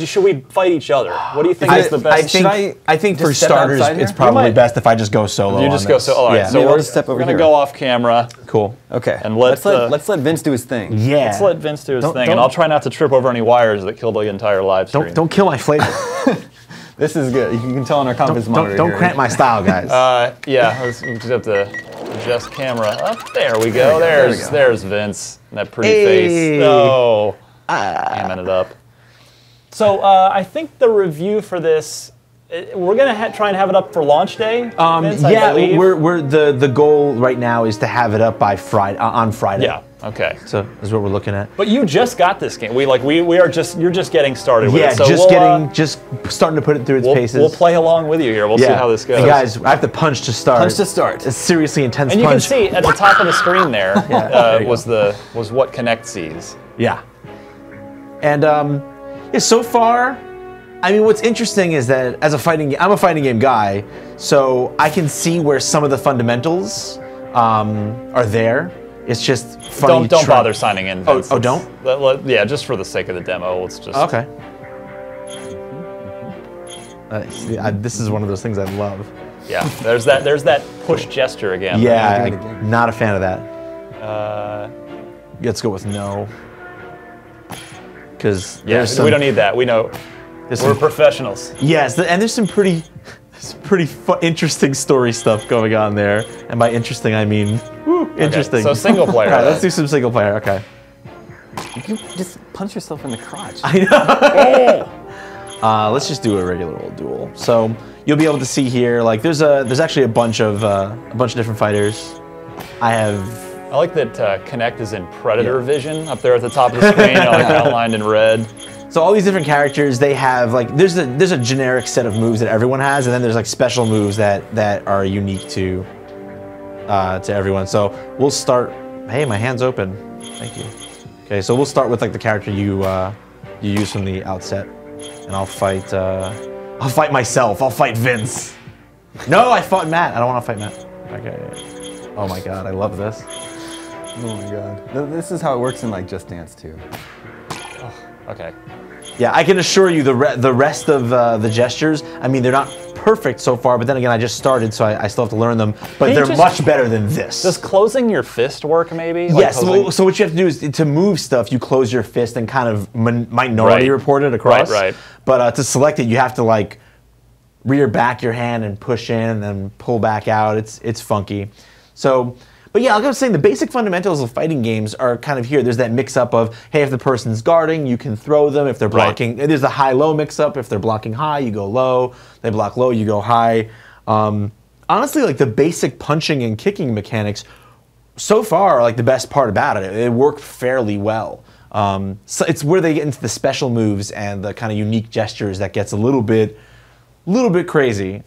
Should we fight each other? What do you think is the best? I think for starters, it's probably best if I just go solo. You just go solo. All right, yeah. so we'll just step over we're here. gonna go off camera. Cool. Okay. And let's let Vince do his thing. Yeah. Let's let Vince do his thing, and I'll try not to trip over any wires that kill the entire live stream. Don't kill my flavor. This is good. You can tell on our compass monitor. Don't cramp my style, guys. Yeah, we just have to adjust camera. There we go. There's Vince. That pretty face. Oh, hamming it up. So I think the review for this, we're gonna try and have it up for launch day. Vince, I believe. we're the goal right now is to have it up by Friday on Friday. Yeah. Okay. So this is what we're looking at. But you just got this game. You're just getting started with it. So just starting to put it through its paces. We'll play along with you here. We'll see how this goes. Hey guys, I have to punch to start. Punch to start. It's seriously intense. And you punch. can see at the top of the screen there, was what Connect sees. Yeah. And so far, I mean, what's interesting is that as I'm a fighting game guy, so I can see where some of the fundamentals are there. It's just funny. Don't bother signing in, Vince. Oh, don't? Yeah, just for the sake of the demo, let's just. Okay. This is one of those things I love. Yeah, there's that push gesture again. Yeah, not a fan of that. Let's go with no. Because we don't need that. We know we're professionals. Yes, and there's some pretty interesting story stuff going on there. And by interesting, I mean interesting. Okay, so single player. All right, let's do some single player. Okay. You can just punch yourself in the crotch. I know. Let's just do a regular old duel. So you'll be able to see here, like there's actually a bunch of different fighters. I like that Connect is in Predator vision up there at the top of the screen, like outlined in red. So all these different characters, they have like there's a generic set of moves that everyone has, and then there's like special moves that are unique to everyone. So we'll start. Hey, my hand's open. Thank you. Okay, so we'll start with like the character you use from the outset, and I'll fight myself. I'll fight Vince. No, I fought Matt. I don't want to fight Matt. Okay. Oh my God, I love this. Oh my God. This is how it works in like Just Dance too. Okay. Yeah, I can assure you the rest of the gestures, I mean, they're not perfect so far, but then again, I just started, so I still have to learn them, but they're much better than this. Does closing your fist work, maybe? Yes, so what you have to do is, to move stuff, you close your fist and kind of minority report it across. Right. But to select it, you have to like rear back your hand and push in and then pull back out. It's funky. So, but yeah, like I was saying, the basic fundamentals of fighting games are kind of here. There's that mix-up of, hey, if the person's guarding, you can throw them. If they're blocking, there's the high-low mix-up. If they're blocking high, you go low. They block low, you go high. Honestly, like the basic punching and kicking mechanics, so far, are like the best part about it. It worked fairly well. So it's where they get into the special moves and the kind of unique gestures that gets a little bit crazy.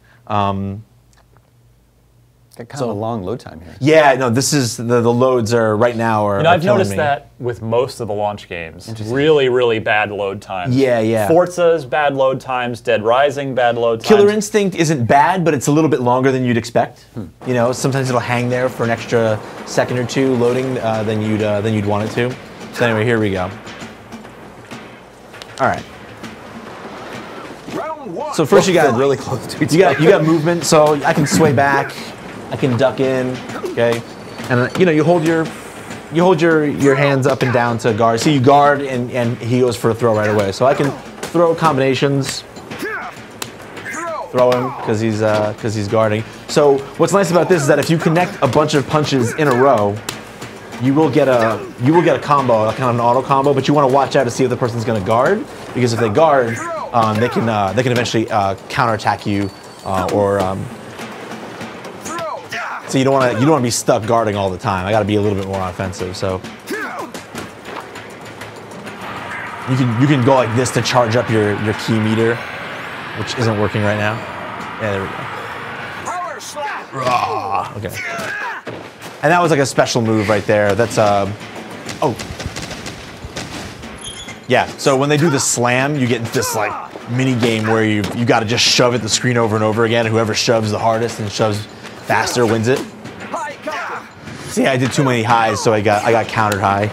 Got kind of a long load time here. Yeah, no, this is the loads are right now are. I've noticed that with most of the launch games. Really, really bad load times. Yeah. Forza's bad load times. Dead Rising bad load times. Killer Instinct isn't bad, but it's a little bit longer than you'd expect. You know, sometimes it'll hang there for an extra second or two loading than you'd want it to. So anyway, here we go. All right. So first you got really close to each you got movement, so I can sway back, I can duck in, okay, and you know you hold your hands up and down to guard. So you guard and he goes for a throw right away. So I can throw combinations, throw him because he's guarding. So what's nice about this is that if you connect a bunch of punches in a row, you will get a combo, kind of an auto combo. But you want to watch out to see if the person's going to guard, because if they guard, they can eventually counterattack you, so you don't want to be stuck guarding all the time. I got to be a little bit more offensive. So you can go like this to charge up your key meter, which isn't working right now. Yeah, there we go. Power slap. Okay. And that was like a special move right there. That's oh. Yeah, so when they do the slam, you get this like mini game where you got to just shove at the screen over and over again. Whoever shoves the hardest and shoves faster wins it. See, I did too many highs, so I got countered high.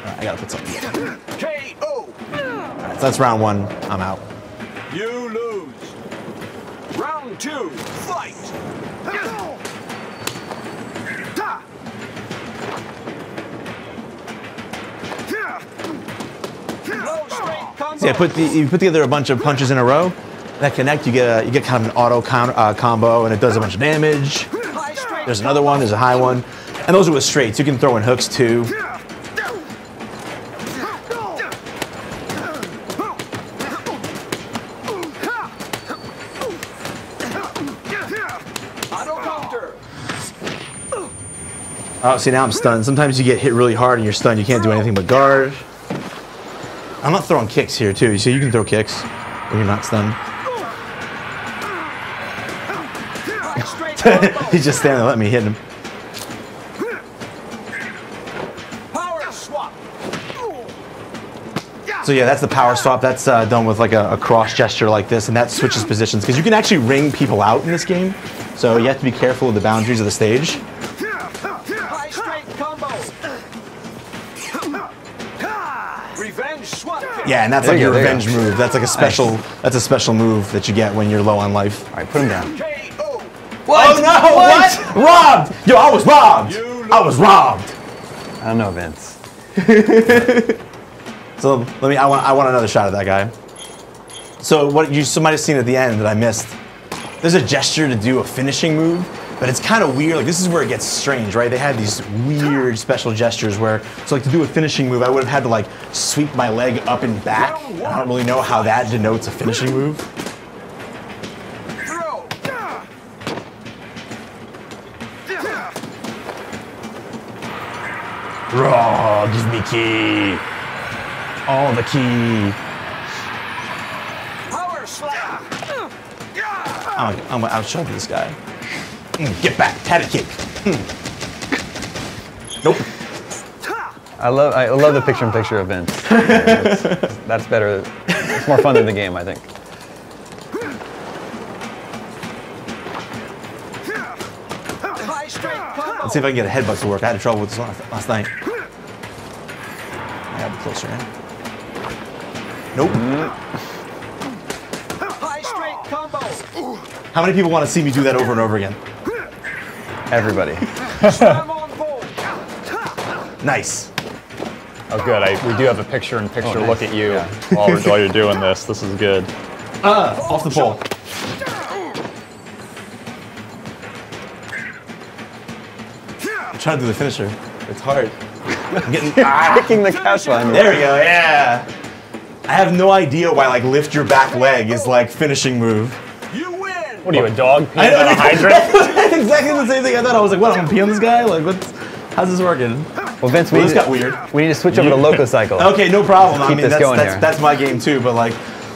Right, I gotta put something together. KO. Right, so that's round one. I'm out. You lose. Round two, fight. So yeah, you put together a bunch of punches in a row that connect. You get kind of an auto combo, and it does a bunch of damage. There's another one. There's a high one, and those are with straights. You can throw in hooks too. Oh, see, now I'm stunned. Sometimes you get hit really hard and you're stunned. You can't do anything but guard. I'm not throwing kicks here, too, so you can throw kicks when you're not stunned. He's just standing there, let me hit him. So yeah, that's the power swap. That's done with like a cross gesture like this, and that switches positions, because you can actually ring people out in this game. So you have to be careful of the boundaries of the stage. Yeah, and that's like your revenge move. That's like a special. Nice. That's a special move that you get when you're low on life. All right, put him down. What? Oh no! What? Robbed! Yo, I was robbed. I was robbed. I don't know, Vince. So let me. I want another shot at that guy. So what you might have seen at the end that I missed. There's a gesture to do a finishing move, but it's kind of weird. Like, this is where it gets strange, right? They had these weird special gestures where, so like to do a finishing move, I would have had to like sweep my leg up and back. I don't really know how that denotes a finishing move. Raw, give me key. All the key. Power slap. I'm gonna outshove this guy. Get back, tatty kick. Nope. I love the picture-in-picture of Vince. That's better. It's more fun than the game, I think. Let's see if I can get a headbutt to work. I had trouble with this last night. closer in. Nope. High straight combo. How many people want to see me do that over and over again? Everybody. Nice. Oh, good. We do have a picture-in-picture look at you while you're doing this. This is good. Off the pole. I'm trying to do the finisher. It's hard. I'm getting Kicking the couch line. There we go. Yeah. I have no idea why like lift your back leg is like finishing move. What are you, a dog peeing on a hydrant? That's exactly the same thing I thought. I was like, what? I'm gonna pee on this guy? Like, how's this working? Well, Vince, this got weird. We need to switch over to Loco Cycle. Okay, no problem. Keep this going here. That's my game too. But like,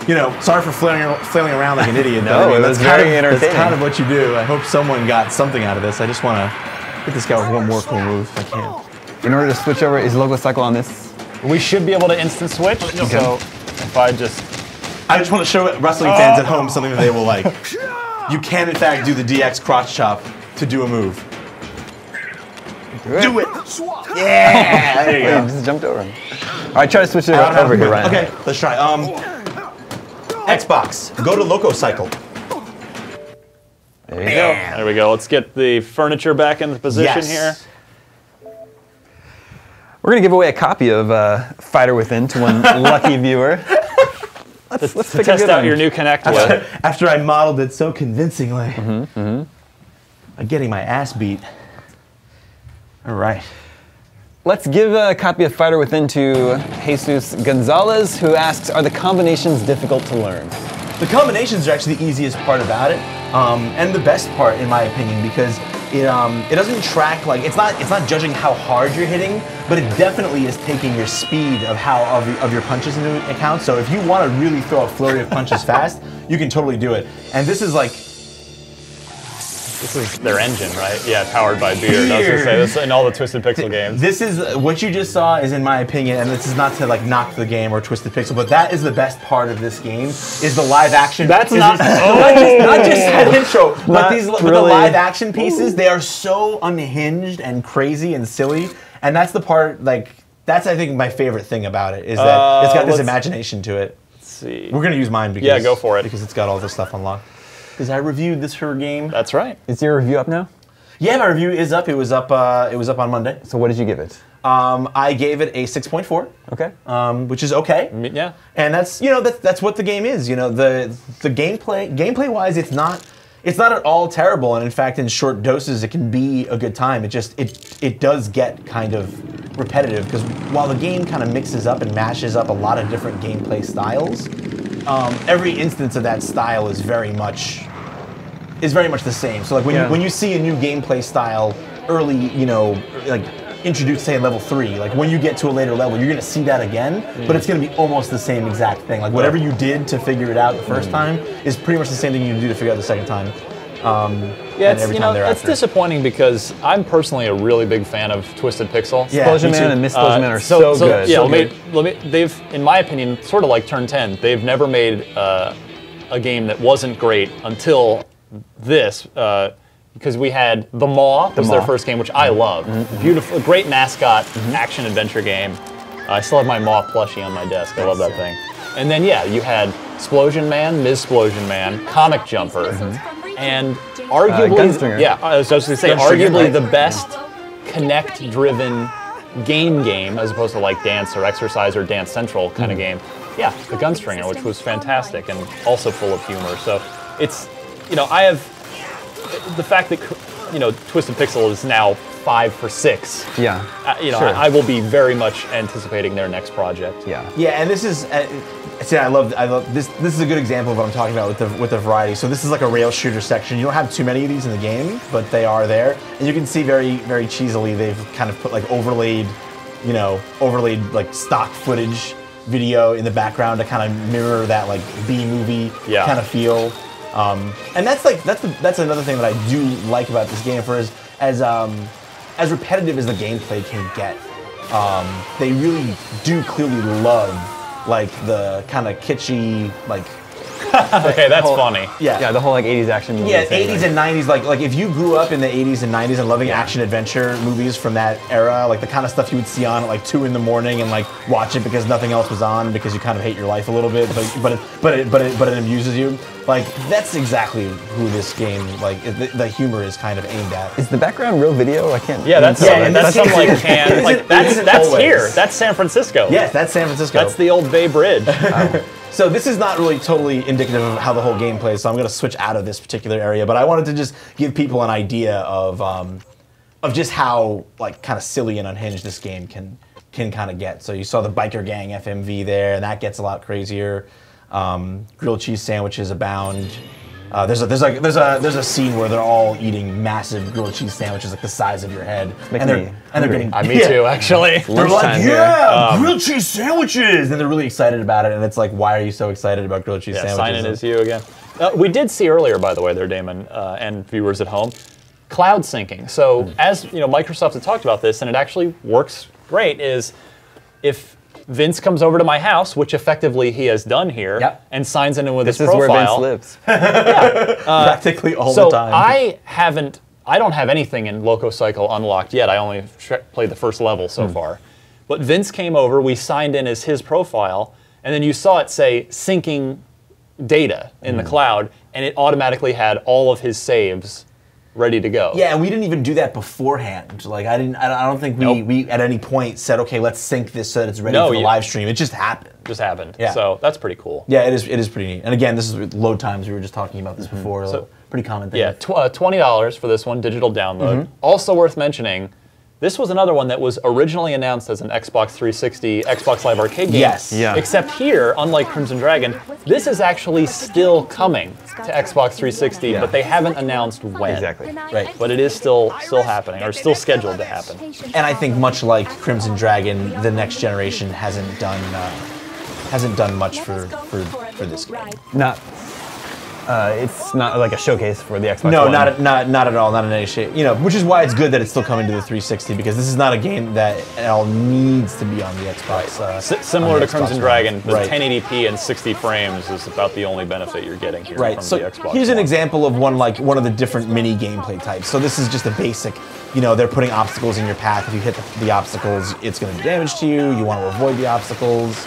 you know, sorry for flailing around like an idiot. No, it was very entertaining. That's kind of what you do. I hope someone got something out of this. I just want to hit this guy with one more cool move if I can. In order to switch over, is Loco Cycle on this? We should be able to instant switch. Okay. So if I just want to show wrestling fans at home something that they will like. You can in fact do the DX crotch chop to do a move. Do it! Yeah! There you go. You just jumped over him. All right, try to switch it over here, Ryan. Okay, let's try. Xbox, go to Loco Cycle. There you go. There we go. Let's get the furniture back in the position here. We're going to give away a copy of Fighter Within to one lucky viewer. Let's to test out your new Kinect with. After I modeled it so convincingly. I'm getting my ass beat. All right. Let's give a copy of Fighter Within to Jesus Gonzalez, who asks, are the combinations difficult to learn? The combinations are actually the easiest part about it, and the best part, in my opinion, because it doesn't track like it's not judging how hard you're hitting, but it definitely is taking your speed of your punches into account. So if you want to really throw a flurry of punches fast, you can totally do it. And this is like. This is their engine, right? Yeah, powered by beer. I was gonna say this in all the Twisted Pixel games. This is what you just saw is, in my opinion, and this is not to like knock the game or Twisted Pixel, but that is the best part of this game is the live action. That's not not just that intro, but the live action pieces. They are so unhinged and crazy and silly, and that's the part like that's I think my favorite thing about it is that it's got this imagination to it. Let's see. We're gonna use mine because yeah, go for it because it's got all this stuff unlocked. Because I reviewed this for a game. That's right. Is your review up now? Yeah, my review is up. It was up on Monday. So what did you give it? I gave it a 6.4. Okay. Which is okay. Yeah. And that's that's what the game is. You know, the gameplay wise, it's not at all terrible. And in fact, in short doses, it can be a good time. It just it does get kind of repetitive because while the game kind of mixes up and mashes up a lot of different gameplay styles. Every instance of that style is very much the same. So like when you see a new gameplay style early, you know, like introduced say in level 3, like when you get to a later level, you're gonna see that again, but it's gonna be almost the same exact thing. Like whatever you did to figure it out the first time is pretty much the same thing you do to figure out the second time. Yeah, it's disappointing because I'm personally a really big fan of Twisted Pixel. Yeah, Explosion Man and Miss Explosion Man are so good. Yeah, they've, in my opinion, sort of like Turn 10, they've never made a game that wasn't great until this, because we had The Maw, was their first game, which I love. Beautiful, great mascot, action-adventure game. I still have my Maw plushie on my desk. I love that thing. And then, yeah, you had Explosion Man, Ms. Explosion Man, Comic Jumper, and arguably, Gunslinger. I was just going to say, arguably the best Kinect-driven game as opposed to like Dance or Exercise or Dance Central kind of game. Yeah, the Gunstringer, which was fantastic and also full of humor. So it's, I have the fact that, Twisted Pixel is now 5 for 6. Yeah. Sure. I will be very much anticipating their next project. Yeah. Yeah, and this is, I love this. This is a good example of what I'm talking about with the variety. So this is like a rail shooter section. You don't have too many of these in the game, but they are there, and you can see very, very cheesily they've kind of put like overlaid like stock footage video in the background to kind of mirror that like B-movie kind of feel. And that's another thing that I do like about this game. For as repetitive as the gameplay can get, they really do clearly love like the kind of kitschy, like Okay, that's funny. Yeah, the whole like 80s action movie. Yeah, thing, 80s and 90s, like if you grew up in the 80s and 90s and loving action adventure movies from that era, like the kind of stuff you would see on at like 2 in the morning and like watch it because nothing else was on because you kind of hate your life a little bit, but it amuses you. Like that's exactly who this game, like the humor is kind of aimed at. Is the background real video? I can't. Yeah, that's some like can. Like that's here. That's San Francisco. Yes, that's San Francisco. That's the old Bay Bridge. So this is not really totally indicative of how the whole game plays, so I'm going to switch out of this particular area, but I wanted to just give people an idea of just how like kind of silly and unhinged this game can kind of get. So you saw the biker gang FMV there, and that gets a lot crazier. Grilled cheese sandwiches abound. There's a scene where they're all eating massive grilled cheese sandwiches like the size of your head, and they're getting me too actually. They're like, grilled cheese sandwiches, and they're really excited about it. And it's like, why are you so excited about grilled cheese sandwiches? Sign in as you again. We did see earlier, by the way, there, Damon, and viewers at home, cloud syncing. So as you know, Microsoft had talked about this, and it actually works great. Is if Vince comes over to my house, which effectively he has done here, and signs in with his profile. This is where Vince lives. Practically all the time. I don't have anything in Loco Cycle unlocked yet. I only played the first level so far. But Vince came over, we signed in as his profile, and then you saw it say syncing data in the cloud, and it automatically had all of his saves ready to go. Yeah, and we didn't even do that beforehand. Like I don't think we at any point said, okay, let's sync this so that it's ready for the live stream. It just happened. Yeah. So that's pretty cool. Yeah, it is pretty neat. And again, this is load times. We were just talking about this before. So pretty common thing. Yeah, $20 for this one, digital download. Also worth mentioning, this was another one that was originally announced as an Xbox 360, Xbox Live Arcade game. Yes. Yeah. Except here, unlike Crimson Dragon, this is actually still coming to Xbox 360, but they haven't announced when. Exactly. Right. But it is still happening, or still scheduled to happen. And I think much like Crimson Dragon, the next generation hasn't done much for this game. It's not like a showcase for the Xbox No, One. not at all. Not in any shape. You know, which is why it's good that it's still coming to the 360 because this is not a game that at all needs to be on the Xbox. Similar to Crimson Dragon, the right. 1080p and 60 frames is about the only benefit you're getting here right. from So the Xbox here's an One. example of one of the different mini gameplay types. So this is just a basic. You know, they're putting obstacles in your path. If you hit the obstacles, it's going to do damage to you. You want to avoid the obstacles.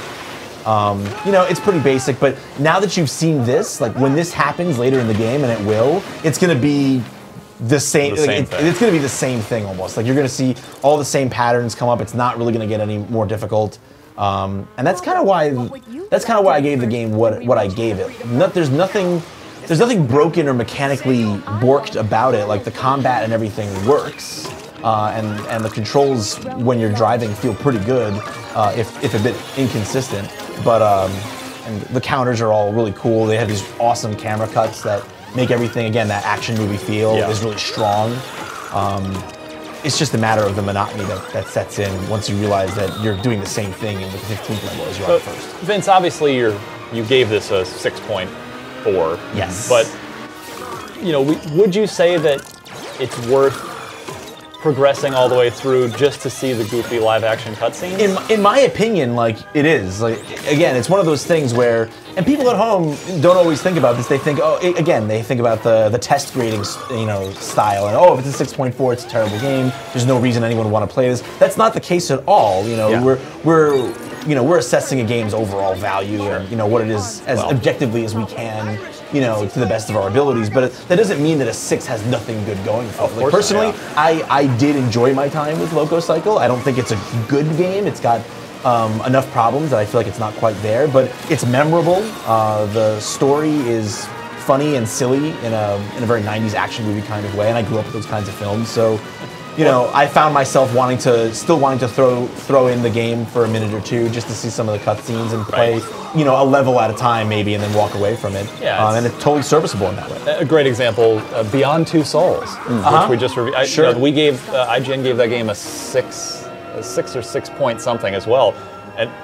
You know, it's pretty basic, but now that you've seen this, like when this happens later in the game, and it will, it's going to be the same. It's going to be the same thing almost. Like you're going to see all the same patterns come up. It's not really going to get any more difficult, and that's kind of why I gave the game what I gave it. There's nothing broken or mechanically borked about it. Like the combat and everything works. And the controls when you're driving feel pretty good, if a bit inconsistent. But and the counters are all really cool. They have these awesome camera cuts that make everything, again, that action movie feel is really strong. It's just a matter of the monotony that sets in once you realize that you're doing the same thing in the 15th level as you are first. Vince, obviously you gave this a 6.4. Yes. But you know, would you say that it's worth progressing all the way through just to see the goofy live-action cutscenes? In my opinion, like it is. Like again, it's one of those things where, and people at home don't always think about this. They think, they think about the test grading, style, and if it's a 6.4, it's a terrible game. There's no reason anyone would want to play this. That's not the case at all. You know, we're assessing a game's overall value and what it is as objectively as we can. To the best of our abilities, but that doesn't mean that a 6 has nothing good going for it. Like, personally, I did enjoy my time with Loco Cycle. I don't think it's a good game. It's got enough problems that I feel like it's not quite there, but it's memorable. The story is funny and silly in a very 90s action movie kind of way, and I grew up with those kinds of films, so I found myself still wanting to throw in the game for a minute or two just to see some of the cutscenes and play, a level at a time maybe, and then walk away from it. Yeah, and it's totally serviceable in that way. A great example, Beyond Two Souls, which we just reviewed. Sure. We gave IGN gave that game a 6 or 6 point something as well,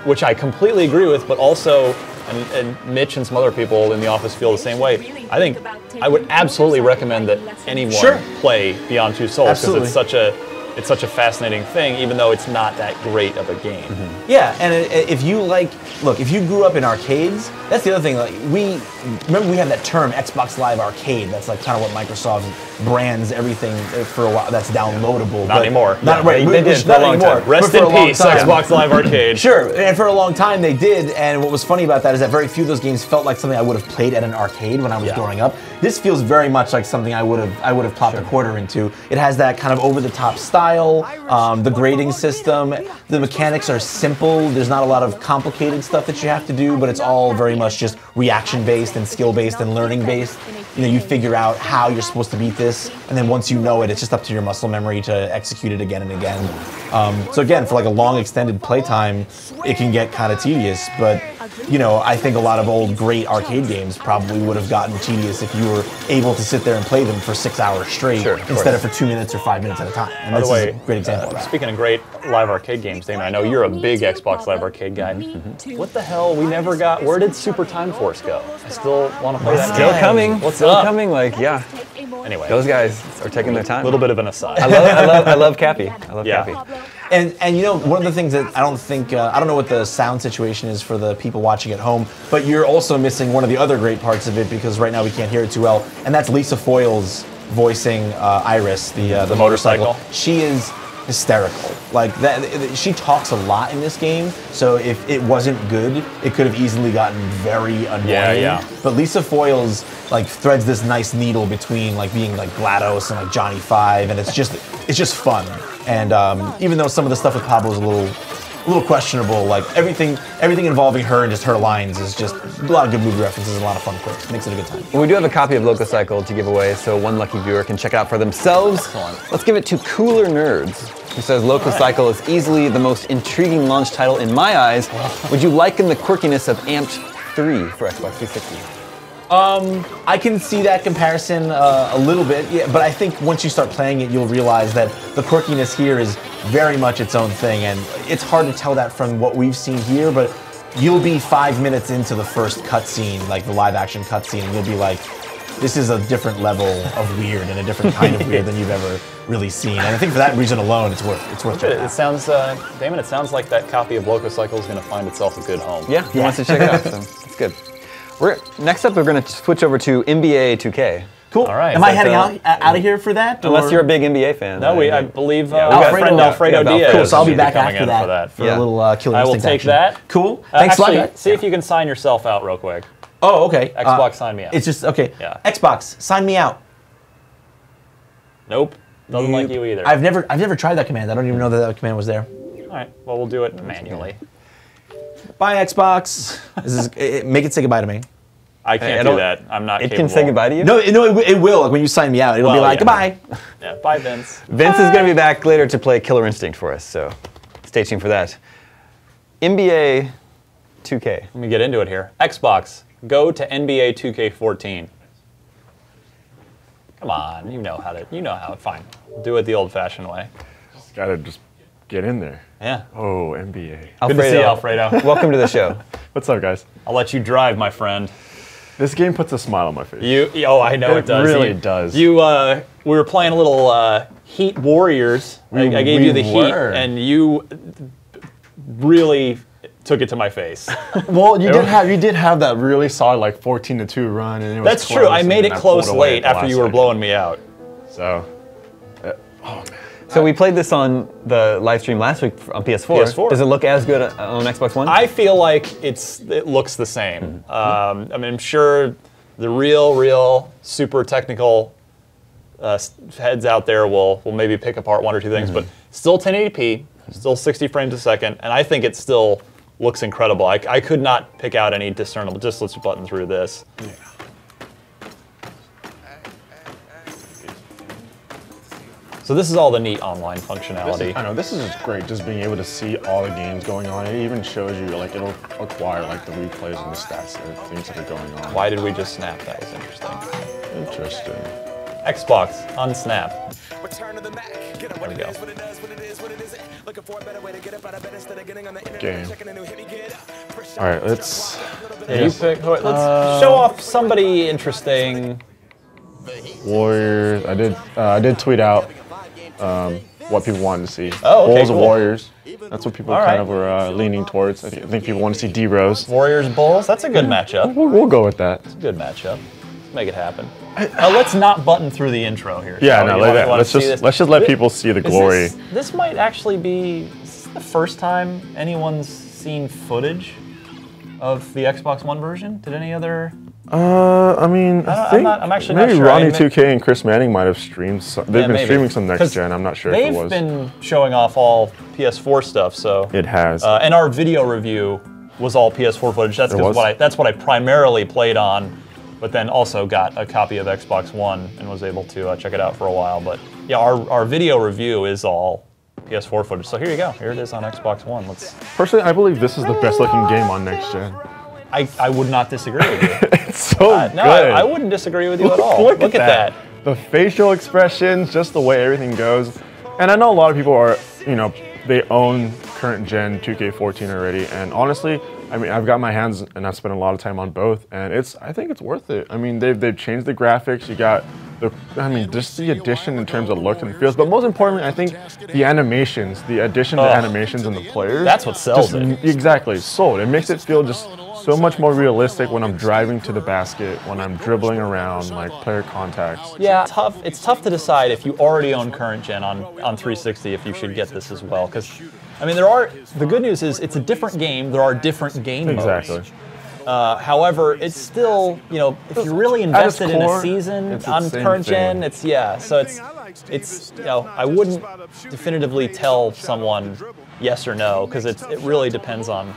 which I completely agree with, but also. And Mitch and some other people in the office feel the same way. I think I would absolutely recommend that anyone play Beyond Two Souls because it's such a it's such a fascinating thing, even though it's not that great of a game. Yeah, and if you look, if you grew up in arcades, that's the other thing. Like remember we have that term Xbox Live Arcade. That's like kind of what Microsoft brands everything for a while. That's downloadable. Not anymore. Not right. They did for a long time. Rest in peace, Xbox Live Arcade. Sure, and for a long time they did. And what was funny about that is that very few of those games felt like something I would have played at an arcade when I was growing up. This feels very much like something I would have popped a quarter into. It has that kind of over-the-top style, the grading system. The mechanics are simple. There's not a lot of complicated stuff that you have to do, but it's all very much just reaction-based and skill-based and learning-based. You know, you figure out how you're supposed to beat this, and then once you know it, it's just up to your muscle memory to execute it again and again. So again, for like a long extended playtime, it can get kind of tedious, but you know, I think a lot of old great arcade games probably would have gotten tedious if you were able to sit there and play them for 6 hours straight instead of for 2 minutes or 5 minutes at a time. And By this the way, is a great example of that. Speaking of great live arcade games, Damon, I know you're a big Xbox Live Arcade guy. What the hell? We never got. Where did Super Time Force go? I still want to play that. Still coming. What's still up? coming. Like, yeah. Anyway, those guys are taking their time. A little bit of an aside. I love Cappy. I love Cappy. And you know, one of the things that I don't think, I don't know what the sound situation is for the people watching at home, but you're also missing one of the other great parts of it because right now we can't hear it too well, and that's Lisa Foyle's voicing Iris, the motorcycle. She is hysterical. Like that, she talks a lot in this game, so if it wasn't good, it could have easily gotten very annoying. Yeah. But Lisa Foyle's like threads this nice needle between like being like GLaDOS and like Johnny Five, and it's just fun. And even though some of the stuff with Pablo is a little questionable, like everything involving her and just her lines is just a lot of good movie references and a lot of fun quotes. Makes it a good time. Well, we do have a copy of Lococycle to give away, so one lucky viewer can check it out for themselves. Excellent. Let's give it to Cooler Nerds, who says Lococycle is easily the most intriguing launch title in my eyes. Would you liken the quirkiness of Amped 3 for Xbox 360? I can see that comparison a little bit, yeah, but I think once you start playing it, you'll realize that the quirkiness here is very much its own thing, and it's hard to tell that from what we've seen here, but you'll be 5 minutes into the first cutscene, like the live-action cutscene, and you'll be like, this is a different level of weird and a different kind of weird than you've ever really seen. And I think for that reason alone, it's worth checking out. It sounds, Damon, it sounds like that copy of Lococycle is going to find itself a good home. Yeah, he wants to check it out, so it's good. Next up, we're going to switch over to NBA 2K. Cool. All right. Am I heading out of here for that? Unless you're a big NBA fan. No, I believe our friend Alfredo Diaz. Cool, so I'll be back after that for a little Killer Instinct I will take action. that. Cool. Thanks a lot, guys. See if you can sign yourself out real quick. Oh, okay. Xbox, sign me out. It's just, okay. Yeah. Xbox, sign me out. Nope. Doesn't like you either. I've never tried that command. I don't even know that command was there. All right. Well, we'll do it manually. Bye, Xbox. Make it say goodbye to me. I can't do that. I'm not capable. It can say goodbye to you? No, it will. Like when you sign me out, it'll be like, goodbye. Yeah, bye, Vince. Vince is going to be back later to play Killer Instinct for us, so stay tuned for that. NBA 2K. Let me get into it here. Xbox, go to NBA 2K14. Come on, you know how. Fine. Do it the old-fashioned way. Just gotta just get in there. Yeah. Oh, NBA. Good to see you, Alfredo. Welcome to the show. What's up, guys? I'll let you drive, my friend. This game puts a smile on my face. Oh, I know it does. It really does. We were playing a little Heat Warriors. I gave you the Heat, and you really took it to my face. Well, you did have that really solid like 14-2 run, and it was That's close, true. I made it close late after you were blowing me out. So, oh man. So we played this on the live stream last week on PS4. PS4. Does it look as good on Xbox One? I feel like it looks the same. I mean, I'm sure the real super technical heads out there will maybe pick apart one or two things, but still 1080p, still 60 frames a second, and I think it still looks incredible. I could not pick out any discernible. Just let's button through this. Yeah. So this is all the neat online functionality. I know, this is just great, just being able to see all the games going on. It even shows you, like, it'll acquire, like, the replays and the stats and things that are going on. Why did we just snap? That was interesting. Interesting. Xbox, unsnap. There we go. Game. All right, let's... Let's show off somebody interesting. Warriors, I did tweet out what people wanted to see. Oh, okay, Bulls, cool. Warriors. That's what people All kind right. of were leaning towards. I think people want to see D-Rose. Warriors Bulls. That's a good matchup. We'll go with that. It's a good matchup. Let's make it happen. Let's not button through the intro here. Yeah, shall no, we? like You that. wanna Let's see just this? let's just let people see the glory. This might actually be the first time anyone's seen footage of the Xbox One version. Did any other? I mean, I think I'm actually maybe not sure. Ronnie 2K and Chris Manning might have streamed. They've been maybe. streaming some next 'Cause gen. I'm not sure if it was. They've been showing off all PS4 stuff, so It has. and our video review was all PS4 footage. That's It because was? that's what I primarily played on, but then also got a copy of Xbox One and was able to check it out for a while. But yeah, our video review is all PS4 footage. So here you go. Here it is on Xbox One. Let's. Personally, I believe this is the best looking game on next gen. I would not disagree with you. It's so good. No, I wouldn't disagree with you at all. Look at that. The facial expressions, just the way everything goes. And I know a lot of people are, they own current gen 2K14 already. And honestly, I mean, I've got my hands and I've spent a lot of time on both, and I think it's worth it. I mean, they've changed the graphics. You got just the addition in terms of look and feels, but most importantly, I think the animations, the addition to animations and the players. That's what sells it. Exactly, sold. It makes it feel just so much more realistic when I'm driving to the basket, when I'm dribbling around, like player contacts. Yeah, it's tough to decide if you already own current gen on 360 if you should get this as well, because I mean the good news is it's a different game. There are different game modes. Exactly. However, it's still, if you're really invested in a season on current gen, so it's I wouldn't definitively tell someone yes or no, because it really depends on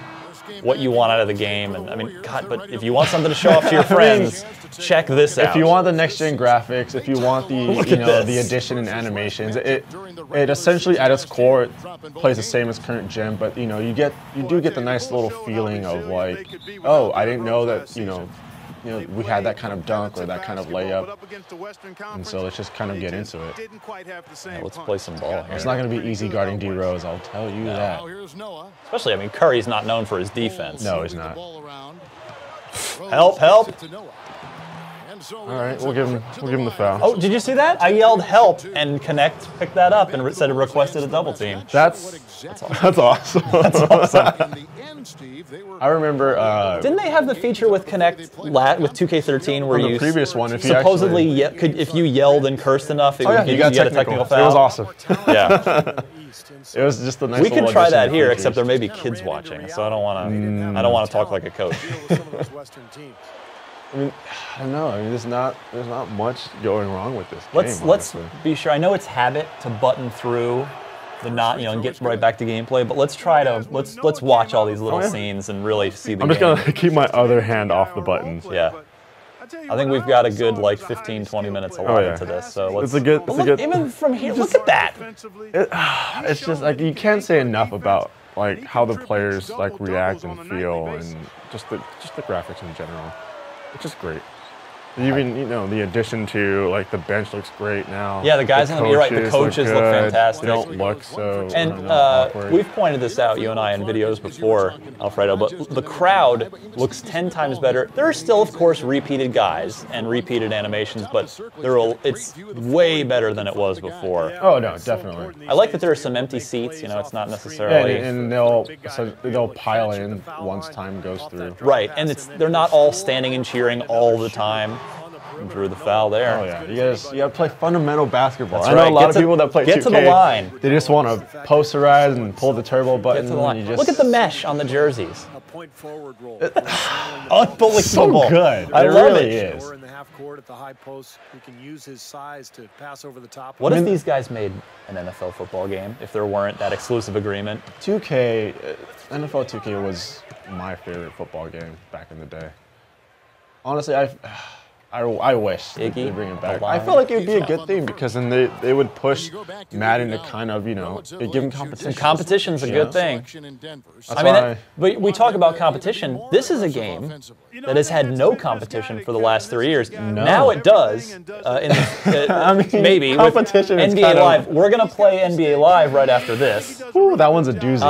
what you want out of the game. And I mean, God, but if you want something to show off to your friends, check this out. If you want the next gen graphics, if you want the the addition in animations, it essentially at its core plays the same as current gen, but you do get the nice little feeling of like, oh, I didn't know that we had that kind of dunk or that kind of layup, and so let's just kind of get into it. Yeah, let's play some ball here. It's not going to be easy guarding D-Rose, I'll tell you that. Especially, I mean, Curry's not known for his defense. No, he's not. Help! Help! All right, we'll give him the foul. Oh, did you see that? I yelled help, and Connect picked that up and said it requested a double team. That's awesome. That's awesome. I remember. Didn't they have the feature with Connect with 2K13 where on you the previous one, if you supposedly if you yelled and cursed enough, it would you get got a technical foul? It was awesome. Yeah. It was just a nice. We little could try addition that to here, features. except there may be kids watching, so I don't want to talk like a coach. I mean, I don't know. I mean, there's not much going wrong with this game. Let's be sure. I know it's habit to button through the and get right back to gameplay, but let's try to let's watch all these little scenes and really see the game. I'm just gonna keep my other hand off the buttons. Yeah. I think we've got a good 15-20 minutes allotted to this, so let's. It's a good. Even from here, look at that. It's just like you can't say enough about like how the players like react and feel, and just the graphics in general. It's just great. Even the addition to like the bench looks great now. Yeah, the guys you're right. The coaches look fantastic. They don't look so. And awkward. we've pointed this out, you and I, in videos before, Alfredo. But the crowd looks 10 times better. There are still, of course, repeated guys and repeated animations, but it's way better than it was before. Oh no, definitely. I like that there are some empty seats. It's not necessarily. Yeah, and they'll pile in once time goes through. Right, and they're not all standing and cheering all the time. Drew the foul there. Oh yeah, you gotta play fundamental basketball. That's I know right. a lot of people that play 2K, get to the line. They just want to posterize and pull the turbo button. Get to the line. Look at the mesh on the jerseys. Point forward roll. Unbelievable. So good. I it love really it. is. In the half court at the high post, he can use his size to pass over the top. What if these guys made an NFL football game if there weren't that exclusive agreement? 2K, NFL 2K was my favorite football game back in the day. Honestly, I wish they'd bring it back. I feel like it would be a good thing because then they would push Madden to kind of, it'd give them competition. Competition's a good thing. But we talk about competition. This is a game that has had no competition for the last 3 years. No. Now it does. Maybe competition with NBA Live. We're gonna play NBA Live right after this. Ooh, that one's a doozy.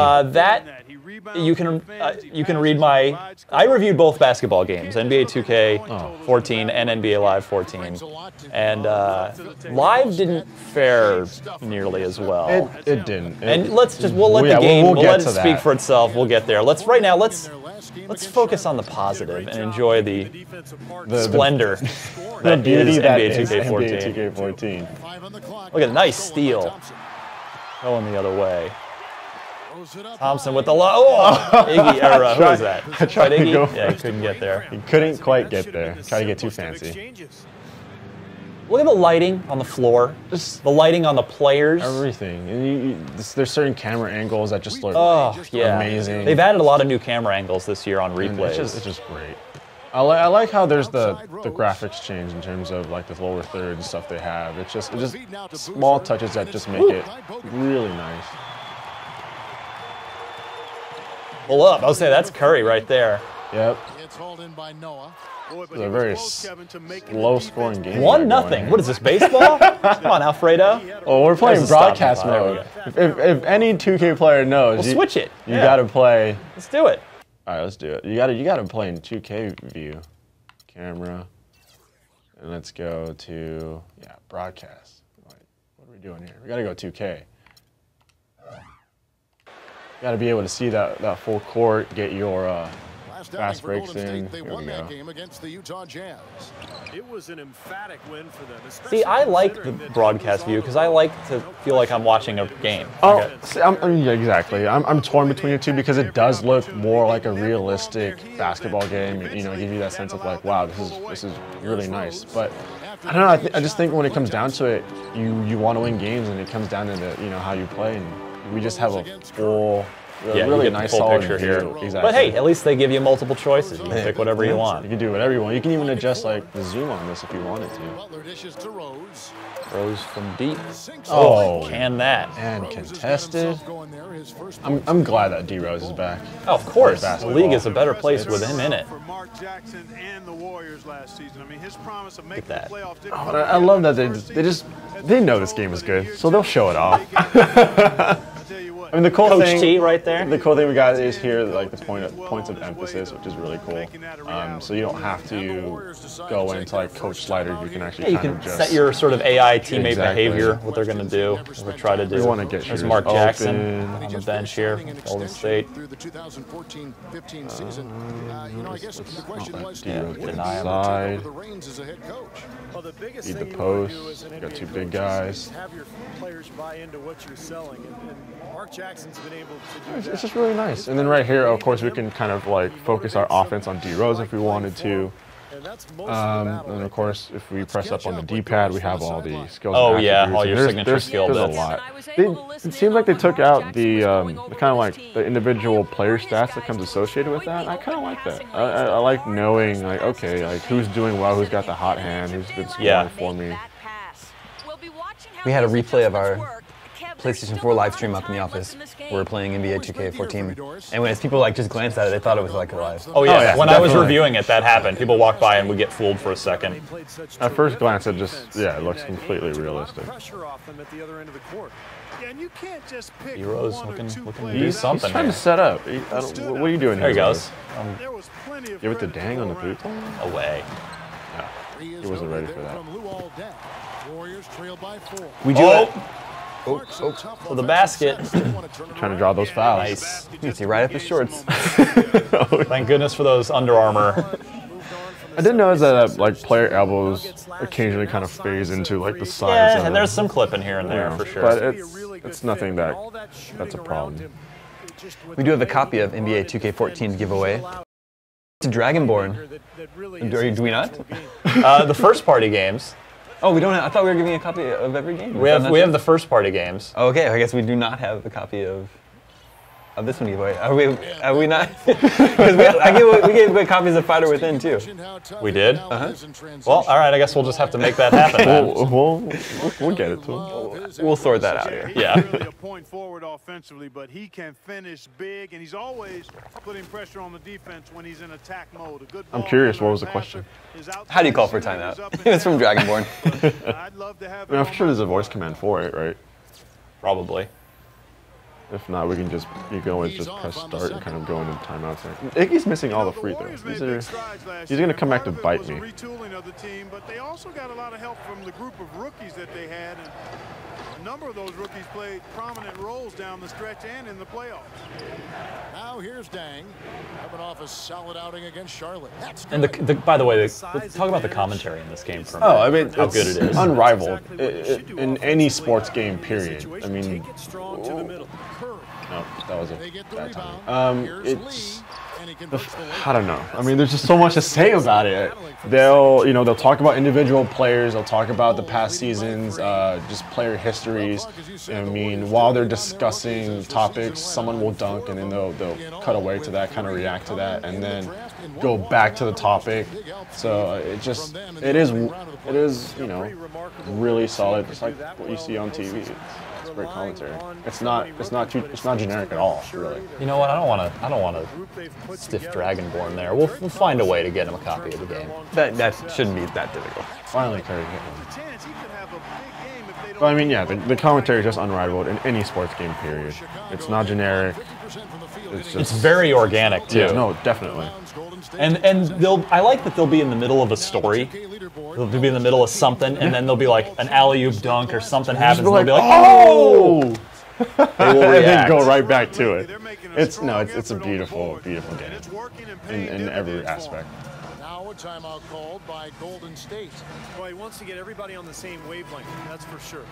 you can read my. I reviewed both basketball games, NBA 2K14 and NBA Live 14, and Live didn't fare nearly as well. It didn't. And we'll let the game. We'll let it speak for itself. We'll get there. Let's focus on the positive and enjoy the splendor that beauty is that NBA is 2K14. NBA 2K14. Look at a nice steal. Going the other way. Thompson with the Iggy, or who was that? Tried Iggy? Yeah, he couldn't get there. He couldn't quite get there. Tried to get too fancy. Look at the lighting on the floor. Just the lighting on the players. Everything. And there's certain camera angles that just look amazing. They've added a lot of new camera angles this year on replays. It's just great. I like how there's the graphics change in terms of like the lower third and stuff they have. It's just small touches that just make it really nice. Pull up. I'll say that's Curry right there. Yep. It's a very low-scoring game. 1-0. What is this, baseball? Come on, Alfredo. Well, we're playing broadcast mode. If any 2K player knows, we'll switch it. You got to play. Let's do it. All right, let's do it. You got to play in 2K view, camera, and let's go to broadcast. What are we doing here? We got to go 2K. You got to be able to see that full court, get your fast breaks in. Here we go. It was an emphatic win for them. See, I like the broadcast view because I like to feel like I'm watching a game. Oh, see, exactly. I'm torn between the two because it does look more like a realistic basketball game. You know, give you that sense of like, wow, this is really nice. But I don't know. I just think when it comes down to it, you want to win games, and it comes down to how you play. And we just have a full. Really nice, solid picture here. Exactly. But hey, at least they give you multiple choices. You can pick whatever you want. You can do whatever you want. You can even adjust like the zoom on this if you wanted to. Rose from deep. Oh, can that. And contested. I'm glad that D Rose is back. Oh, of course. The league is a better place with him in it. Look at that. Oh, I love that they know this game is good, so they'll show it off. I mean, the cool Coach thing, T right there. The cool thing we got is here, like the points of emphasis, which is really cool. So you don't have to go into like coach sliders. You can actually you can set your sort of AI teammate behavior, what they're going to do, what we try to do. We want to get There's Mark Jackson on the bench here, Golden State. Deny side. Feed the post. You got two big guys. Have your players buy into what you're selling, and Mark Jackson's been able to do It's just really nice. And then right here, of course, we can kind of like focus our offense on D Rose if we wanted to. And of course, if we press up on the D-pad, we have all the skills. Oh yeah, all your signature skill bits. There's a lot. It seems like they took out the kind of like the individual player stats that comes associated with that. I kind of like that. I like knowing like, okay, like who's doing well, who's got the hot hand, who's been scoring for me. We had a replay of our PlayStation 4 live stream up in the office. We were playing NBA 2K14, and as people like just glanced at it, they thought it was like live. Oh yeah, when I was reviewing it, that happened. People walk by and we get fooled for a second. At first glance, it looks completely realistic. D-Rose looking to do something. He's trying to set up. What are you doing here? There he goes. Give it to Dang on the boot. Away. Yeah, he wasn't ready for that. We do it. For the basket. Trying to draw those fouls. Nice. You can see right up his shorts. Thank goodness for those Under Armour. I didn't notice that like player elbows occasionally kind of phase into like the sides. Yeah, and there's some clipping here and there for sure. But it's nothing that's a problem. We do have a copy of NBA 2K14 to give away. It's Dragonborn. Do we not? The first party games. Oh, we don't have, I thought we were giving a copy of every game. We have the first party games. Okay, I guess we do not have a copy of this one to give away. Are we not? Because we gave away copies of Fighter Within too. We did? Uh-huh. Well, all right, I guess we'll just have to make that happen then. We'll get it to him. We'll sort that out here. Yeah. A point forward offensively, but he can finish big, and he's always putting pressure on the defense when he's in attack mode. I'm curious, what was the question? How do you call for a timeout? It's from Dragonborn. I'm sure there's a voice command for it, right? Probably. If not, we can you can always just press start and kind of go into timeouts. Iggy's missing all the free throws. He's going to come back to bite me. Retooling of the team, but they also got a lot of help from the group of rookies that they had. And a number of those rookies played prominent roles down the stretch and in the playoffs. Now here's Dang, coming off a solid outing against Charlotte. And by the way, talk about the commentary in this game for a Oh, minute. I mean, how it's good it is. unrivaled in any sports game, period. I mean, no, that was a bad time. It's, I don't know. I mean, there's just so much to say about it. They'll talk about individual players. They'll talk about the past seasons, just player histories. I mean, while they're discussing topics, someone will dunk, and then they'll cut away to that, kind of react to that, and then go back to the topic. So it is really solid, just like what you see on TV. It's great commentary. It's not generic at all, really. You know what? I don't want a stiff Dragonborn there. We'll find a way to get him a copy of the game. That shouldn't be that difficult. Finally, Curry get one. But I mean, yeah, the commentary is just unrivaled in any sports game, period. It's not generic. It's very organic too. Yeah, no, definitely. And I like that they'll be in the middle of a story. They'll be in the middle of something, and then there'll be like an alley-oop dunk or something happens, and they'll be like, "Oh!" They will and then react. go right back to it. It's a beautiful, beautiful game in every aspect. Now a timeout called by Golden State. Well, he wants to get everybody on the same wavelength, that's for sure.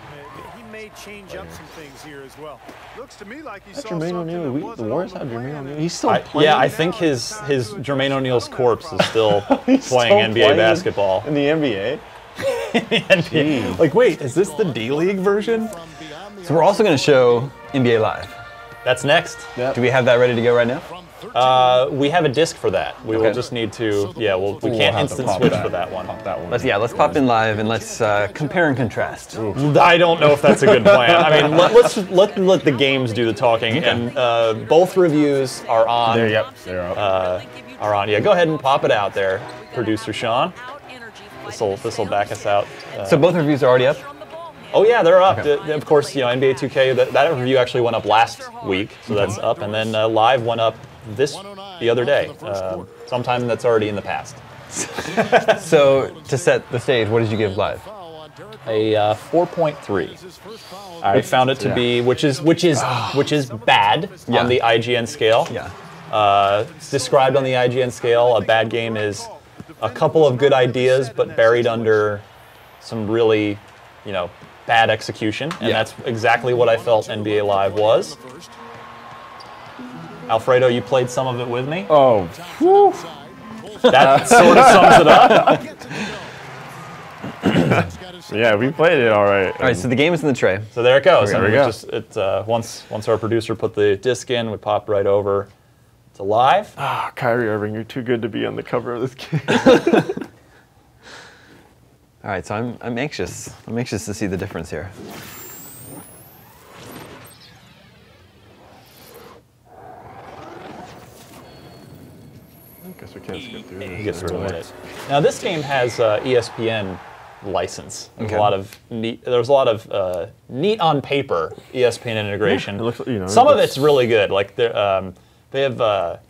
He may change up some things here as well. Looks to me like he That's saw Jermaine something that O'Neal. The Warriors have Jermaine O'Neal. He's still playing. Yeah, I think his Jermaine O'Neal's corpse is still He's playing still NBA basketball. in the NBA. NBA. Like, wait, is this the D-League version? So we're also going to show NBA Live. That's next. Yep. Do we have that ready to go right now? We have a disc for that. We will just need to. Yeah, we can't instant switch for that one. Let's pop in live and let's compare and contrast. I don't know if that's a good plan. I mean, let's let the games do the talking, and both reviews are on. They're up. Are on. Yeah, go ahead and pop it out there, producer Sean. This will back us out. So both reviews are already up? Oh yeah, they're up. Okay. Of course, NBA 2K. That review actually went up last week, so that's up, and then Live went up the other day. Sometime that's already in the past. So to set the stage, what did you give Live? A 4.3. I found it to be, which is bad on the IGN scale. Yeah. It's described on the IGN scale. A bad game is a couple of good ideas, but buried under some really, bad execution, and that's exactly what I felt NBA Live was. Alfredo, you played some of it with me. Oh, whew. That sort of sums it up. Yeah, we played it all right. All right, so the game is in the tray. So there it goes. There we go. Once our producer put the disc in, we popped right over to Live. Ah, Kyrie Irving, you're too good to be on the cover of this game. All right, so I'm anxious. I'm anxious to see the difference here. I guess we can't skip through this. Gets through it. Now this game has ESPN license. There's a lot of neat. There's a lot of neat on paper ESPN integration. Yeah, it looks, some of it's really good. Like they have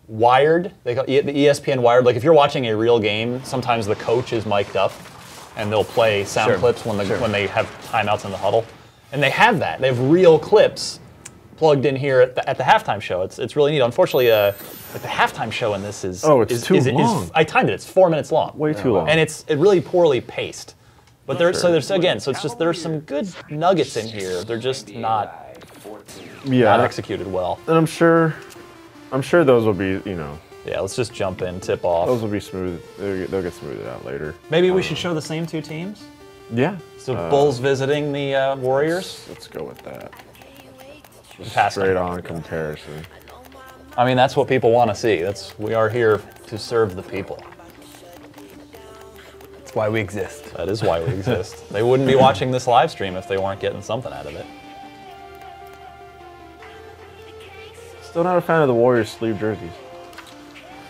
Wired. They call the ESPN Wired. Like if you're watching a real game, sometimes the coach is mic'd up, and they'll play sound clips when they have timeouts in the huddle. And they have that. They have real clips plugged in here at the halftime show. It's really neat. Unfortunately, like the halftime show in this is too long. I timed it. It's 4 minutes long. Way too long. And it's really poorly paced. But there's there's some good nuggets in here. They're just not executed well. And I'm sure those will be, Yeah, let's just jump in, tip off. Those will be smooth. They'll get smoothed out later. Maybe we should show the same two teams? Yeah. So Bulls visiting the Warriors? Let's go with that. Pass straight on comparison. I mean, that's what people want to see. We are here to serve the people. That's why we exist. That is why we exist. They wouldn't be watching this live stream if they weren't getting something out of it. Still not a fan of the Warriors sleeve jerseys.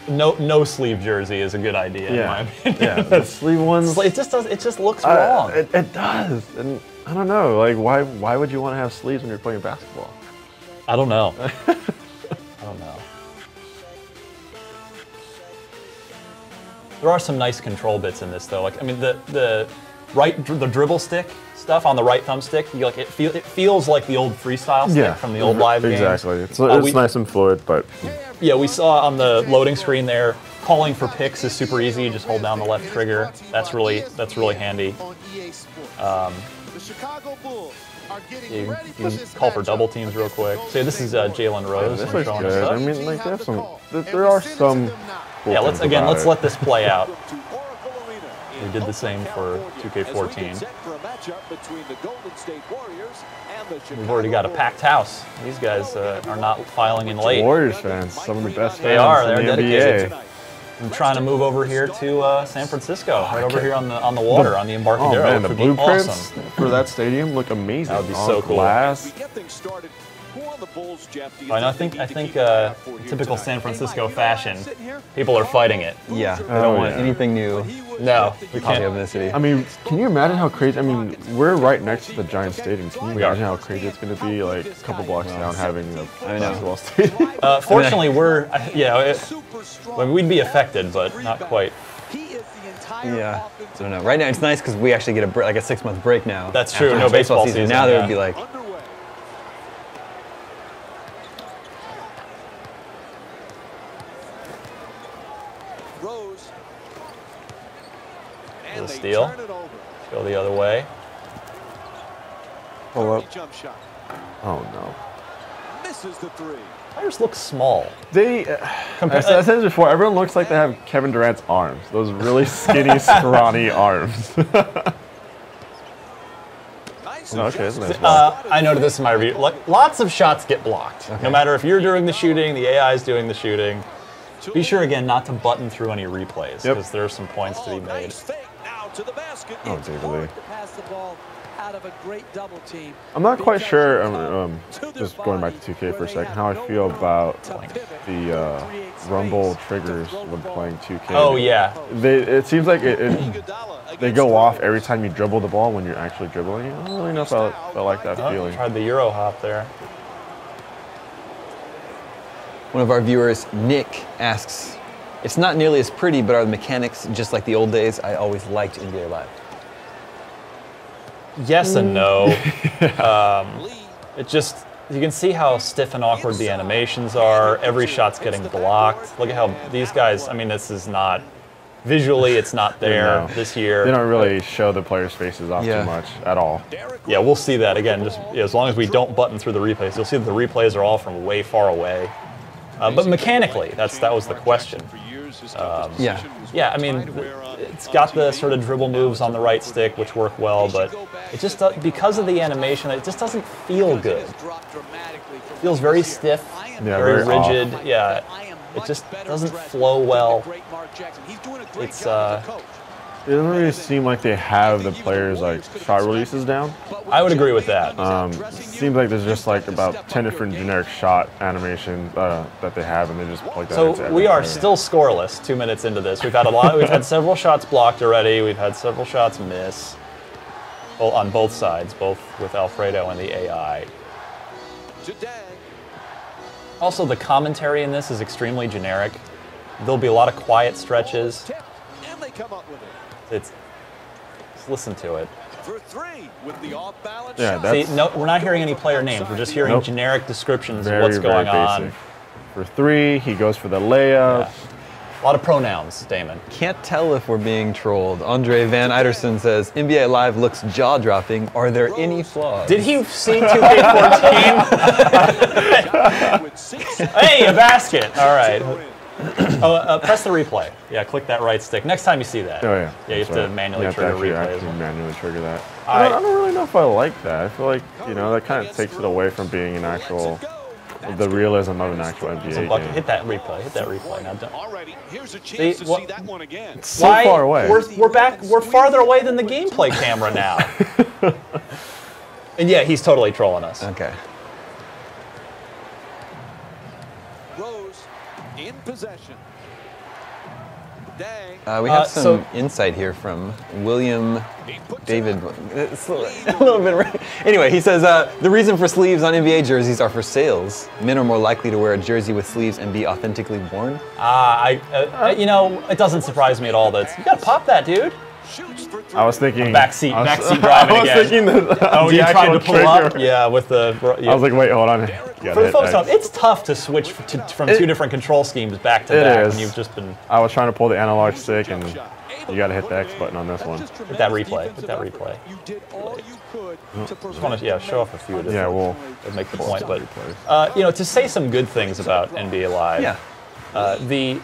No sleeve jersey is a good idea in my opinion. Yeah, the sleeve ones. It just looks wrong. It does, and I don't know. Like, why would you want to have sleeves when you're playing basketball? I don't know. I don't know. There are some nice control bits in this, though. Like, I mean, the dribble stick stuff on the right thumbstick, you like it feels like the old freestyle stick from the old live games. Exactly. It's nice and fluid, but yeah, we saw on the loading screen there, calling for picks is super easy. You just hold down the left trigger. That's really handy. You can call for double teams real quick. So this is Jalen Rose. This looks good. I mean, like there are some. Cool yeah, let's let this play out. We did the same for 2K14. We've already got a packed house. These guys are not filing in late. Warriors fans, some of the best fans they are. in They're the dedicated. NBA. I'm trying to move over here to San Francisco, right over here on the water, on the Embarcadero. Oh man, the which would be blueprints awesome. for that stadium look amazing. That would be so cool. Glass. And I think typical San Francisco fashion, people are fighting it. Yeah, they don't want anything new. No, we Copy can't. of the city. I mean, can you imagine how crazy? I mean, we're right next to the Giant Stadium. Can you imagine how crazy it's going to be, like a couple blocks down, having a basketball stadium? Fortunately, we'd be affected, but not quite. Yeah, I don't know. Right now, it's nice because we actually get like a 6-month break now. That's true. After No baseball season. Now there would be like. The steal. Go the other way. Pull up. Oh no. Misses the three. Players look small. They, I said this before, everyone looks like they have Kevin Durant's arms. Those really skinny, scrawny arms. Okay, that's a nice block. I noted this in my review. Lots of shots get blocked. Okay. No matter if you're doing the shooting, the AI is doing the shooting. Be sure, again, not to button through any replays, because there are some points to be made. Oh, David. Out of a great double team. I'm not quite sure, just going back to 2K for a second, how I feel about the rumble triggers when playing 2K. Oh, yeah. It seems like they go off every time you dribble the ball when you're actually dribbling it. I don't really know if I like that feeling. Tried the Euro hop there. One of our viewers, Nick, asks, "It's not nearly as pretty, but are the mechanics just like the old days? I always liked NBA Live." Yes and no. It just, you can see how stiff and awkward the animations are. Every shot's getting blocked. Look at how these guys, I mean, this is not, visually it's not there this year. They don't really show the players' faces off too much at all. Yeah, we'll see that again. Just as long as we don't button through the replays, you'll see that the replays are all from way far away. But mechanically, that was the question. Yeah, I mean, it's got the sort of dribble moves on the right stick, which work well, but it just, because of the animation, it just doesn't feel good. It feels very stiff, very rigid. Off. Yeah, it just doesn't flow well. It's it doesn't really seem like they have the players' like shot releases down. I would agree with that. Seems like there's just like about 10 different generic shot animations that they have, and they just plug that into So we are still scoreless 2 minutes into this. We've had we've had several shots blocked already. We've had several shots miss on both sides, both with Alfredo and the AI. Also, the commentary in this is extremely generic. There'll be a lot of quiet stretches. Just listen to it. Yeah, that's See, no, we're not hearing any player names. We're just hearing generic descriptions of what's going on. For three, he goes for the layup. Yeah. A lot of pronouns, Damon. Can't tell if we're being trolled. Andre Van Eiderson says, NBA Live looks jaw-dropping. Are there any flaws? Did he see 2K14? Hey, a basket. All right. Press the replay. Yeah, click that right stick. Next time you see that. Oh, yeah. Yeah, you have to manually trigger replays. Manually trigger that. I don't really know if I like that. I feel like, that kind of takes it away from being an actual, the realism of an actual NBA game. Hit that replay. Hit that replay. Now don't. Here's a chance to see that one again. It's so far away. We're farther away than the gameplay camera now. And yeah, he's totally trolling us. Okay. Rose in possession. We have some insight here from William David. It's a little bit. Anyway, he says the reason for sleeves on NBA jerseys are for sales. Men are more likely to wear a jersey with sleeves and be authentically worn. You know, it doesn't surprise me at all that you gotta pop that, dude. I was thinking backseat driving I was again. thinking that, oh, you tried to pull up? Yeah, with the. Yeah. I was like, wait, hold on. For the folks, it's tough to switch from two different control schemes back to back. Is. And you've just been. I was trying to pull the analog stick, and you got to hit the X button on this one. Hit that replay. Hit that replay. Just want to show off a few of this. Yeah, we'll make the point, but you know, to say some good things about NBA Live. Yeah.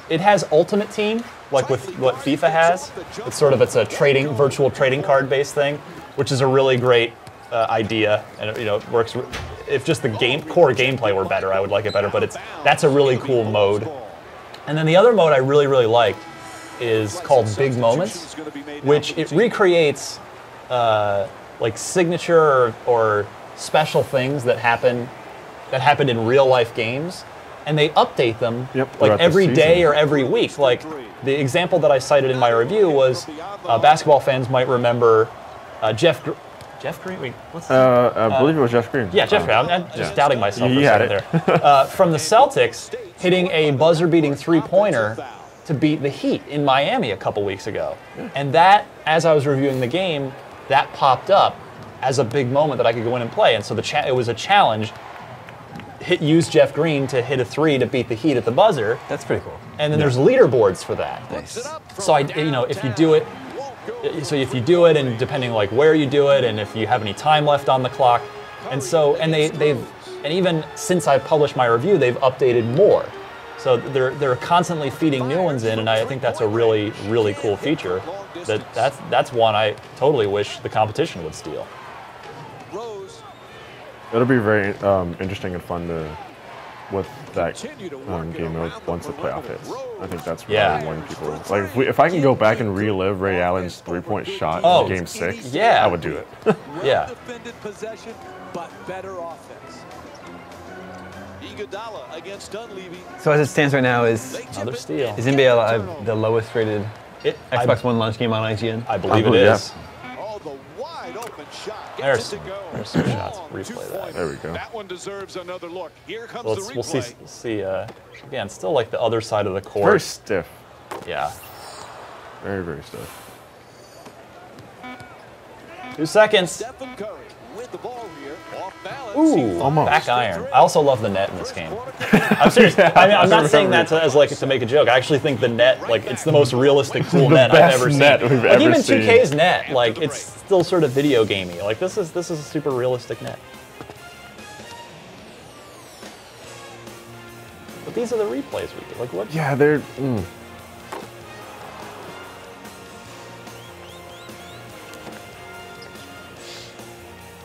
It has Ultimate Team, like with what FIFA has. It's a virtual trading card based thing, which is a really great idea, and you know, it works. If just the core gameplay were better, I would like it better. But that's a really cool mode. And then the other mode I really really is called Big Moments, which it recreates like signature or special things that happened in real life games. And they update them like every day or every week. Like the example that I cited in my review was basketball fans might remember Jeff Green. Wait, what's I believe it was Jeff Green. Yeah, Jeff Green. I'm just doubting myself for a had second there. From the Celtics hitting a buzzer-beating three-pointer to beat the Heat in Miami a couple weeks ago. And that, as I was reviewing the game, that popped up as a big moment that I could go in and play. And so it was a challenge. Use Jeff Green to hit a three to beat the Heat at the buzzer. That's pretty cool. And then there's leaderboards for that. Nice. So if you do it, and depending like where you do it, and if you have any time left on the clock, and even since I published my review, they've updated more. So they're constantly feeding new ones in, and I think that's a really really cool feature. That's one I totally wish the competition would steal. It'll be very interesting and fun with that game mode once the playoff hits. I think that's really when people like. If I can go back and relive Ray Allen's three-point shot in Game 6, I would do it. Yeah. So as it stands right now, is another steal. Is NBA Live the lowest rated Xbox One launch game on IGN? I believe it is. There's some shots. Replay that. There we go. That one deserves another look. Here comes the replay. We'll see. Again, still like the other side of the court. Very stiff. Yeah. Very very stiff. 2 seconds. Ooh, almost. Back iron. I also love the net in this game. I'm serious. I mean, I'm not saying that to make a joke. I actually think the net, it's the most realistic, cool net I've ever seen. Even 2K's net, it's still sort of video gamey. Like this is a super realistic net. But these are the replays we get. Like what? Yeah, they're.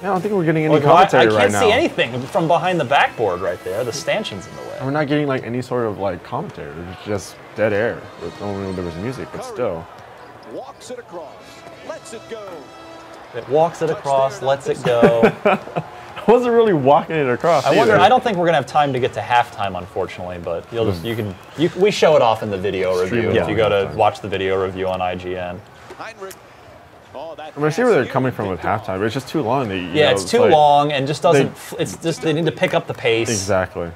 I don't think we're getting any commentary right now. I can't see anything from behind the backboard right there. The stanchion's in the way. We're not getting any sort of commentary. It's just dead air. Only when there was music, but still. Walks it across, lets it go. It walks it across, lets it go. I wasn't really walking it across. I wonder. I don't think we're gonna have time to get to halftime, unfortunately. But we show it off in the video review. If you go to watch the video review on IGN. I mean, I see where they're coming from with halftime, but it's just too long. It's too long and just doesn't. They need to pick up the pace. Exactly.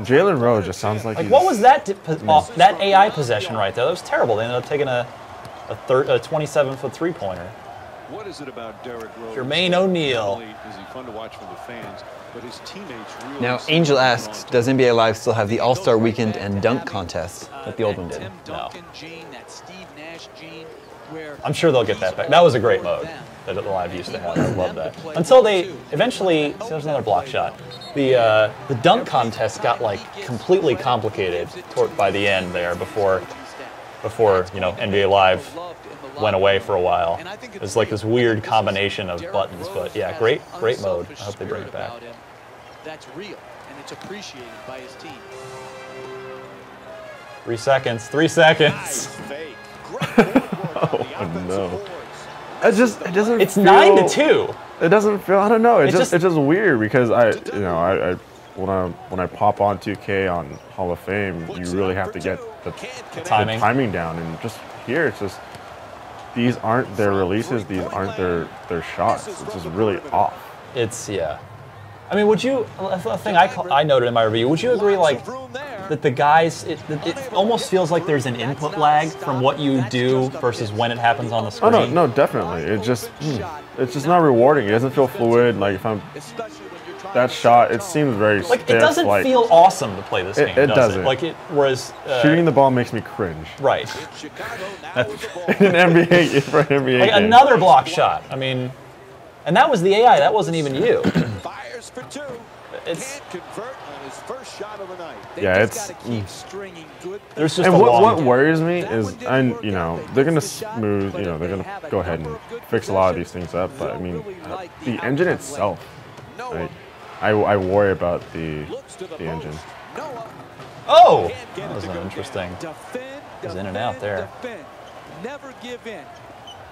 Jalen Rose just sounds like. What was that? That AI possession right there. That was terrible. They ended up taking a 27-foot three-pointer. What is it about Derrick Rose? Jermaine O'Neal. Is he fun to watch for the fans? But his teammates really. Now, Angel asks, does NBA Live still have the All-Star Weekend and dunk contest that the old one did? No. I'm sure they'll get that back. That was a great mode that the Live used to have. I love that. Until they eventually, there's another block shot. The dunk contest got completely complicated by the end there before NBA Live went away for a while. It was this weird combination of buttons, but yeah, great mode. I hope they bring it back. That's real, and it's appreciated by his team. 3 seconds. 3 seconds. Oh no! It doesn't. It's 9-2. It doesn't feel. I don't know. It's just weird because when I pop on 2K on Hall of Fame, you really have to get timing down, and just here it's just these aren't their releases, these aren't their shots. It's just really off. It's I mean, would you? A thing I noted in my review. Would you agree, like, that the guys? It almost feels like there's an input lag from what you do versus when it happens on the screen. Oh no, definitely. It's just not rewarding. It doesn't feel fluid. Like if I'm that shot, it seems very like stiff. it doesn't feel awesome to play this game. It doesn't. Like it. Whereas shooting the ball makes me cringe. Right. In an NBA for an NBA like game. another block shot. I mean, and that was the AI. That wasn't even you. It's yeah, it's there's just and a what worries me is they're gonna smooth, they're gonna go ahead and fix a lot of these things up, but I mean the engine itself, I worry about the engine. Oh, that was interesting. It was in and out there. Never give in.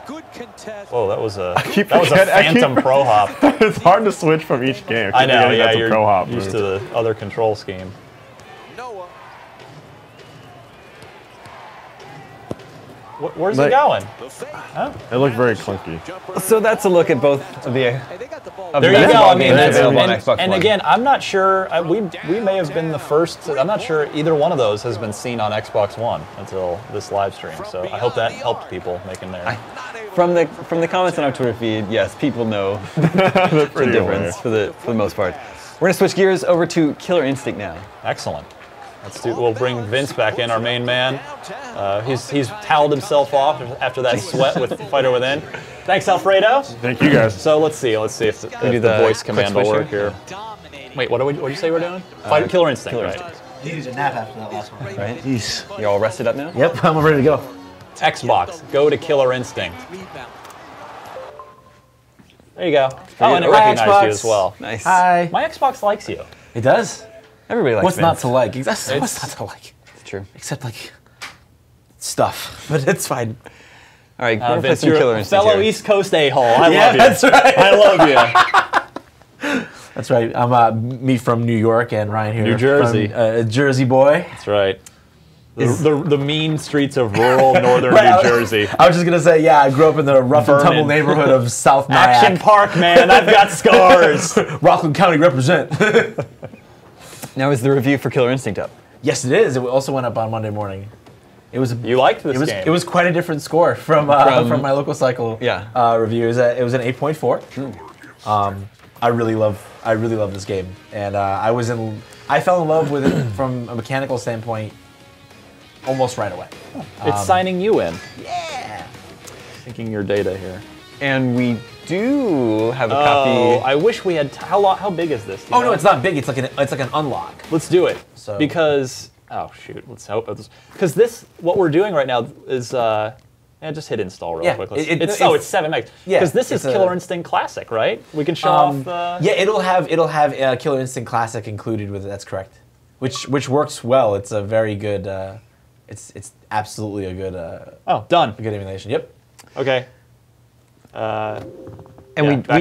Good contest. Whoa, that was a phantom pro hop. It's hard to switch from each game. I know, yeah, you're pro hop used to the other control scheme. Where's it going? Oh. It looked very clunky. So that's a look at both of the there you go. I mean, that's available on Xbox and One. again, I'm not sure. We may have been the first. I'm not sure either one of those has been seen on Xbox One until this live stream. So I hope that helped people making their. From the comments on our Twitter feed, yes, people know the difference for the most part. We're gonna switch gears over to Killer Instinct now. Excellent. We'll bring Vince back in, our main man. He's toweled himself off after that sweat with Fighter Within. Thanks, Alfredo. Thank you, guys. So let's see if the voice command will work here. Wait, what did you say we're doing? Killer Instinct, right? You need a nap after that last one. Right? You all rested up now? Yep, I'm ready to go. Xbox, go to Killer Instinct. There you go. Oh, and it recognized you as well. Nice. Hi. My Xbox likes you. It does? Everybody likes What's Vince. not to like? What's not to like? It's true. Except like stuff, but it's fine. All right, we're Vince, some you're Killer a Instinct fellow here. East Coast a-hole. I Yeah, love you. that's right. I love you. That's right. I'm me from New York, and Ryan here, New Jersey. from, Jersey boy. That's right. The mean streets of rural northern Right, New Jersey. I was just gonna say, yeah, I grew up in the rough and tumble neighborhood of South Nyack. Action Park, man. I've got scars. Rockland County represent. Now is the review for Killer Instinct up? Yes, it is. It also went up on Monday morning. It was. You liked this game. It was quite a different score from my local cycle review. It was an 8.4. I really love this game, and I fell in love with it from a mechanical standpoint almost right away. It's signing you in. Yeah. Thinking your data here. And we do have a Oh, copy. I wish we had. How big is this? Do you Oh no, know? it's not big. It's like an unlock. Let's do it. So- Because shoot, let's hope it's because what we're doing right now is just hit install real quick. It's 7 megs. Yeah, Because this is it's Killer Instinct Classic, right? We can show off. Yeah, it'll have Killer Instinct Classic included with it. That's correct. Which works well. It's a very good. It's absolutely a good. Done. A good emulation. Yep. Okay. Back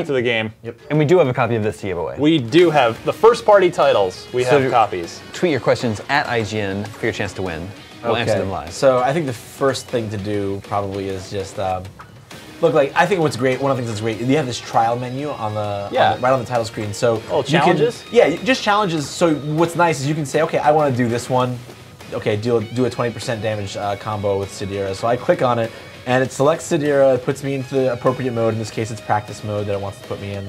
to the game. Yep. And we do have a copy of this to give away. We do have the first party titles. We have copies. Tweet your questions at IGN for your chance to win. We'll answer them live. So I think the first thing to do probably is just look. Like I think what's great. One of the things that's great. You have this trial menu right on the title screen. So challenges. Just challenges. So what's nice is you can say, okay, I want to do this one. Okay, do a 20% damage combo with Sidira. So I click on it, and it selects Sidira, puts me into the appropriate mode. In this case, it's practice mode that it wants to put me in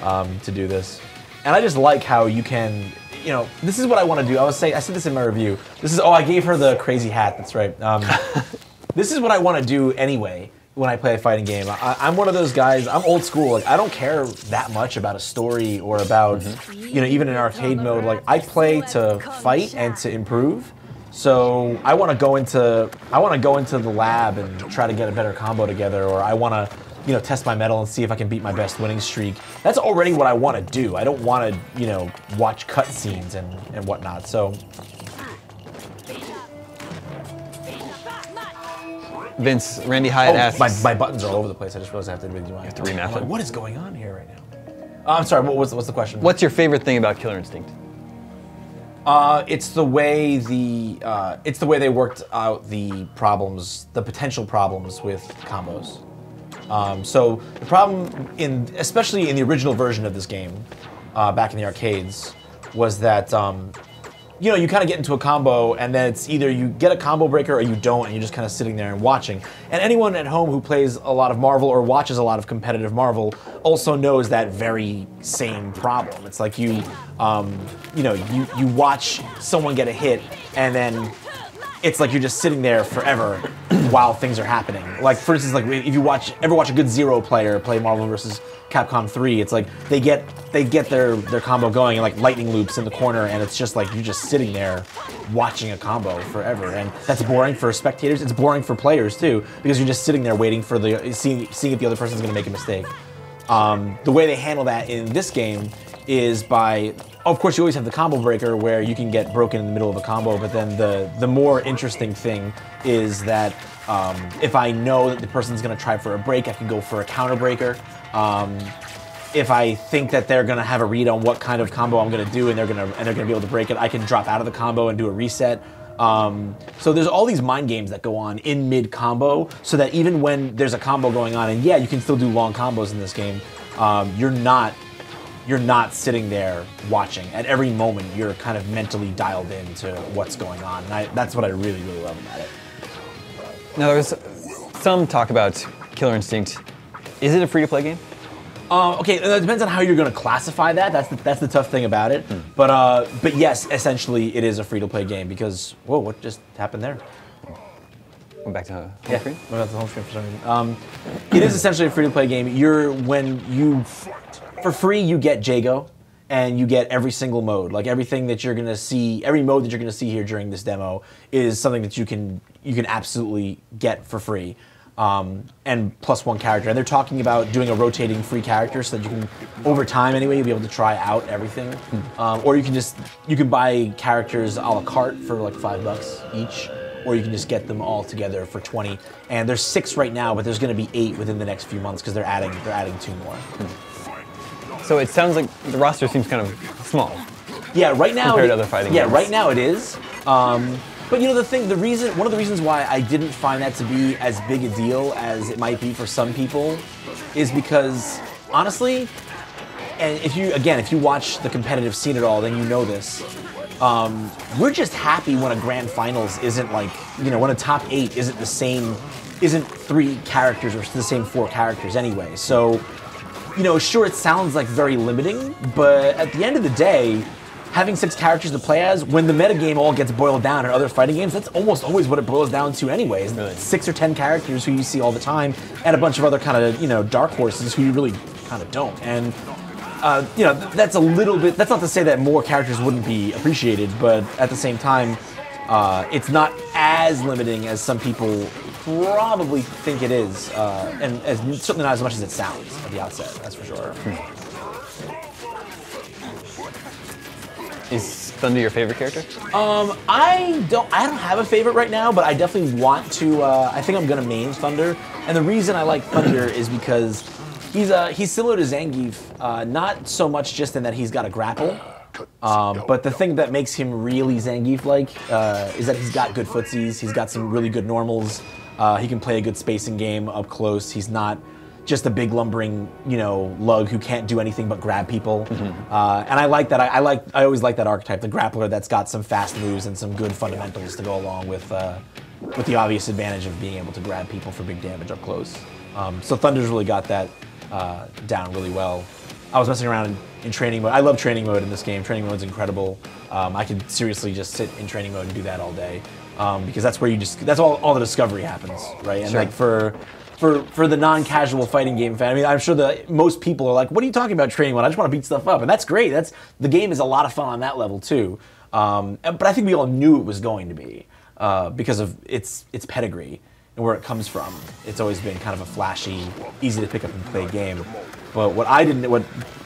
to do this. And I just like how you can, this is what I want to do. I said this in my review. I gave her the crazy hat. That's right. This is what I want to do anyway when I play a fighting game. I'm one of those guys. I'm old school. Like I don't care that much about a story or about, even in arcade mode. Like I play to fight and to improve. So I want to go into the lab and try to get a better combo together, or I want to, test my mettle and see if I can beat my best winning streak. That's already what I want to do. I don't want to, watch cutscenes and whatnot. So. Vince, Randy Hyatt asks. My buttons are all over the place. I just realized I have to redo You have to remap it. What is going on here right now? I'm sorry. What's the question? What's your favorite thing about Killer Instinct? It's the way they worked out the problems, the potential problems with combos. So the problem especially in the original version of this game, back in the arcades, was that you know, you kind of get into a combo and then it's either you get a combo breaker or you don't, and you're just kind of sitting there and watching. And anyone at home who plays a lot of Marvel or watches a lot of competitive Marvel also knows that very same problem. It's like you know, you watch someone get a hit and then it's like you're just sitting there forever while things are happening. Like, for instance, like if you ever watch a good Zero player play Marvel vs. Capcom 3, it's like they get their combo going and like lightning loops in the corner, and it's just like you're just sitting there watching a combo forever, and that's boring for spectators. It's boring for players too, because you're just sitting there waiting for seeing if the other person's going to make a mistake. The way they handle that in this game is by, of course, you always have the combo breaker where you can get broken in the middle of a combo, but then the more interesting thing is that if I know that the person's going to try for a break, I can go for a counter breaker. If I think that they're going to have a read on what kind of combo I'm going to do and they're going to be able to break it, I can drop out of the combo and do a reset. So there's all these mind games that go on in mid combo, so that even when there's a combo going on, and yeah, you can still do long combos in this game, you're not sitting there watching. At every moment, you're kind of mentally dialed into what's going on, and that's what I really, really love about it. Now, there's some talk about Killer Instinct. Is it a free-to-play game? Okay, it depends on how you're going to classify that. That's the tough thing about it. But yes, essentially, it is a free-to-play game because, whoa, what just happened there? Went back to home screen? Went back to home screen for some reason. It is essentially a free-to-play game. For free, you get Jago, and you get every single mode. Like everything that you're gonna see, every mode that you're gonna see here during this demo is something that you can absolutely get for free, and plus one character. And they're talking about doing a rotating free character so that you can, over time anyway, you'll be able to try out everything. Or you can buy characters a la carte for like $5 each, or you can just get them all together for 20. And there's 6 right now, but there's gonna be 8 within the next few months because they're adding 2 more. So it sounds like the roster seems kind of small. Yeah, right now. Compared to other fighting games. Yeah, right now it is. But you know, one of the reasons why I didn't find that to be as big a deal as it might be for some people is because, honestly, and if you watch the competitive scene at all, then you know this. We're just happy when a grand finals isn't like, you know, when a top 8 isn't 3 characters or the same 4 characters anyway. So, you know, sure, it sounds like very limiting, but at the end of the day, having 6 characters to play as, when the metagame all gets boiled down in other fighting games, that's almost always what it boils down to anyways. Really? 6 or 10 characters who you see all the time, and a bunch of other kind of, you know, dark horses who you really kind of don't. And, you know, that's not to say that more characters wouldn't be appreciated, but at the same time, it's not as limiting as some people probably think it is, and certainly not as much as it sounds at the outset, that's for sure. Is Thunder your favorite character? I don't have a favorite right now, but I definitely want to. I think I'm gonna main Thunder, and the reason I like Thunder is because he's similar to Zangief, not so much just in that he's got a grapple, but the thing that makes him really Zangief-like is that he's got good footsies, he's got some really good normals, he can play a good spacing game up close, he's not just a big lumbering, you know, lug who can't do anything but grab people. And I like that. I always like that archetype, the grappler that's got some fast moves and some good fundamentals to go along with the obvious advantage of being able to grab people for big damage up close. So Thunder's really got that down really well. I was messing around in training mode. I love training mode in this game. Training mode's incredible. I could seriously just sit in training mode and do that all day, because that's where that's all the discovery happens, right? And like for the non-casual fighting game fan, I mean, I'm sure that most people are like, what are you talking about training mode? I just want to beat stuff up. And that's great. The game is a lot of fun on that level too. But I think we all knew it was going to be because of its pedigree and where it comes from. It's always been kind of a flashy, easy to pick up and play game. But what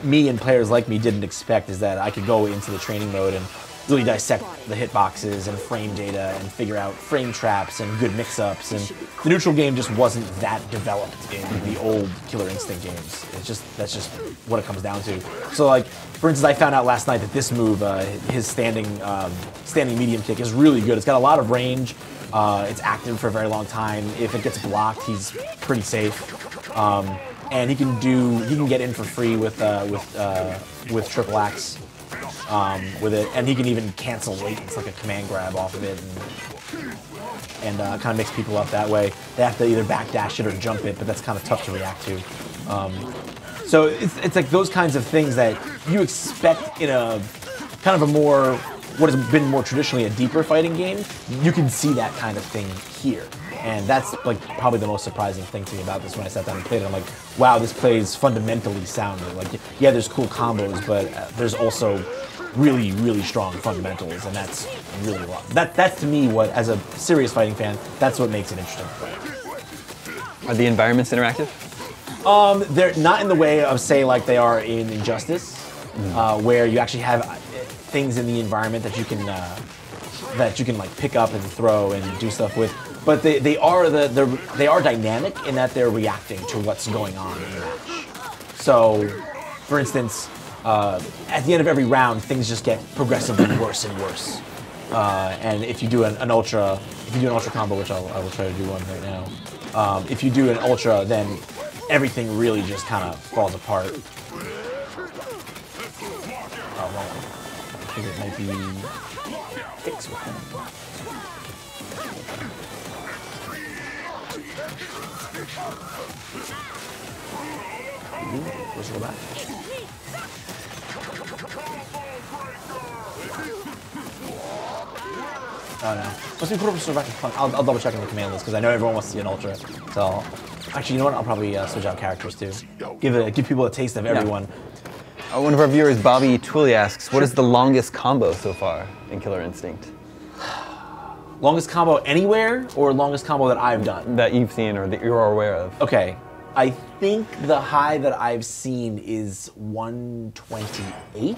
me and players like me didn't expect is that I could go into the training mode and really dissect the hitboxes and frame data and figure out frame traps and good mix-ups. And the neutral game just wasn't that developed in the old Killer Instinct games. That's just what it comes down to. So like, for instance, I found out last night that this move, his standing medium kick, is really good. It's got a lot of range. It's active for a very long time. If it gets blocked, he's pretty safe. And he can get in for free with triple axe with it, and he can even cancel weight. It's like a command grab off of it, and kind of mix people up that way. They have to either backdash it or jump it, but that's kind of tough to react to. So it's like those kinds of things that you expect in a kind of a more, what has been more traditionally a deeper fighting game. You can see that kind of thing here. And that's like probably the most surprising thing to me about this when I sat down and played it. I'm like, wow, this plays fundamentally soundly. Like, yeah, there's cool combos, but there's also really, really strong fundamentals, and that's really a lot. That's to me what, as a serious fighting fan, that's what makes it interesting. Are the environments interactive? They're not in the way of, say, like they are in Injustice, where you actually have things in the environment that you can like pick up and throw and do stuff with. But they are dynamic in that they're reacting to what's going on in the match. So, for instance, at the end of every round, things just get progressively worse and worse. And if you do an ultra combo, which I will try to do one right now. If you do an ultra, then everything really just kind of falls apart. Oh, wrong one. I think it might be X with him. Let's go back. Oh no. Let's put over back. I'll double check in the command list because I know everyone wants to see an ultra. So actually, you know what? I'll probably switch out characters too. Give people a taste of everyone. One of our viewers, Bobby Twilly, asks, "What is the longest combo so far in Killer Instinct?" Longest combo anywhere, or longest combo that I've done? That you've seen or that you're aware of. Okay. I think the high that I've seen is 128.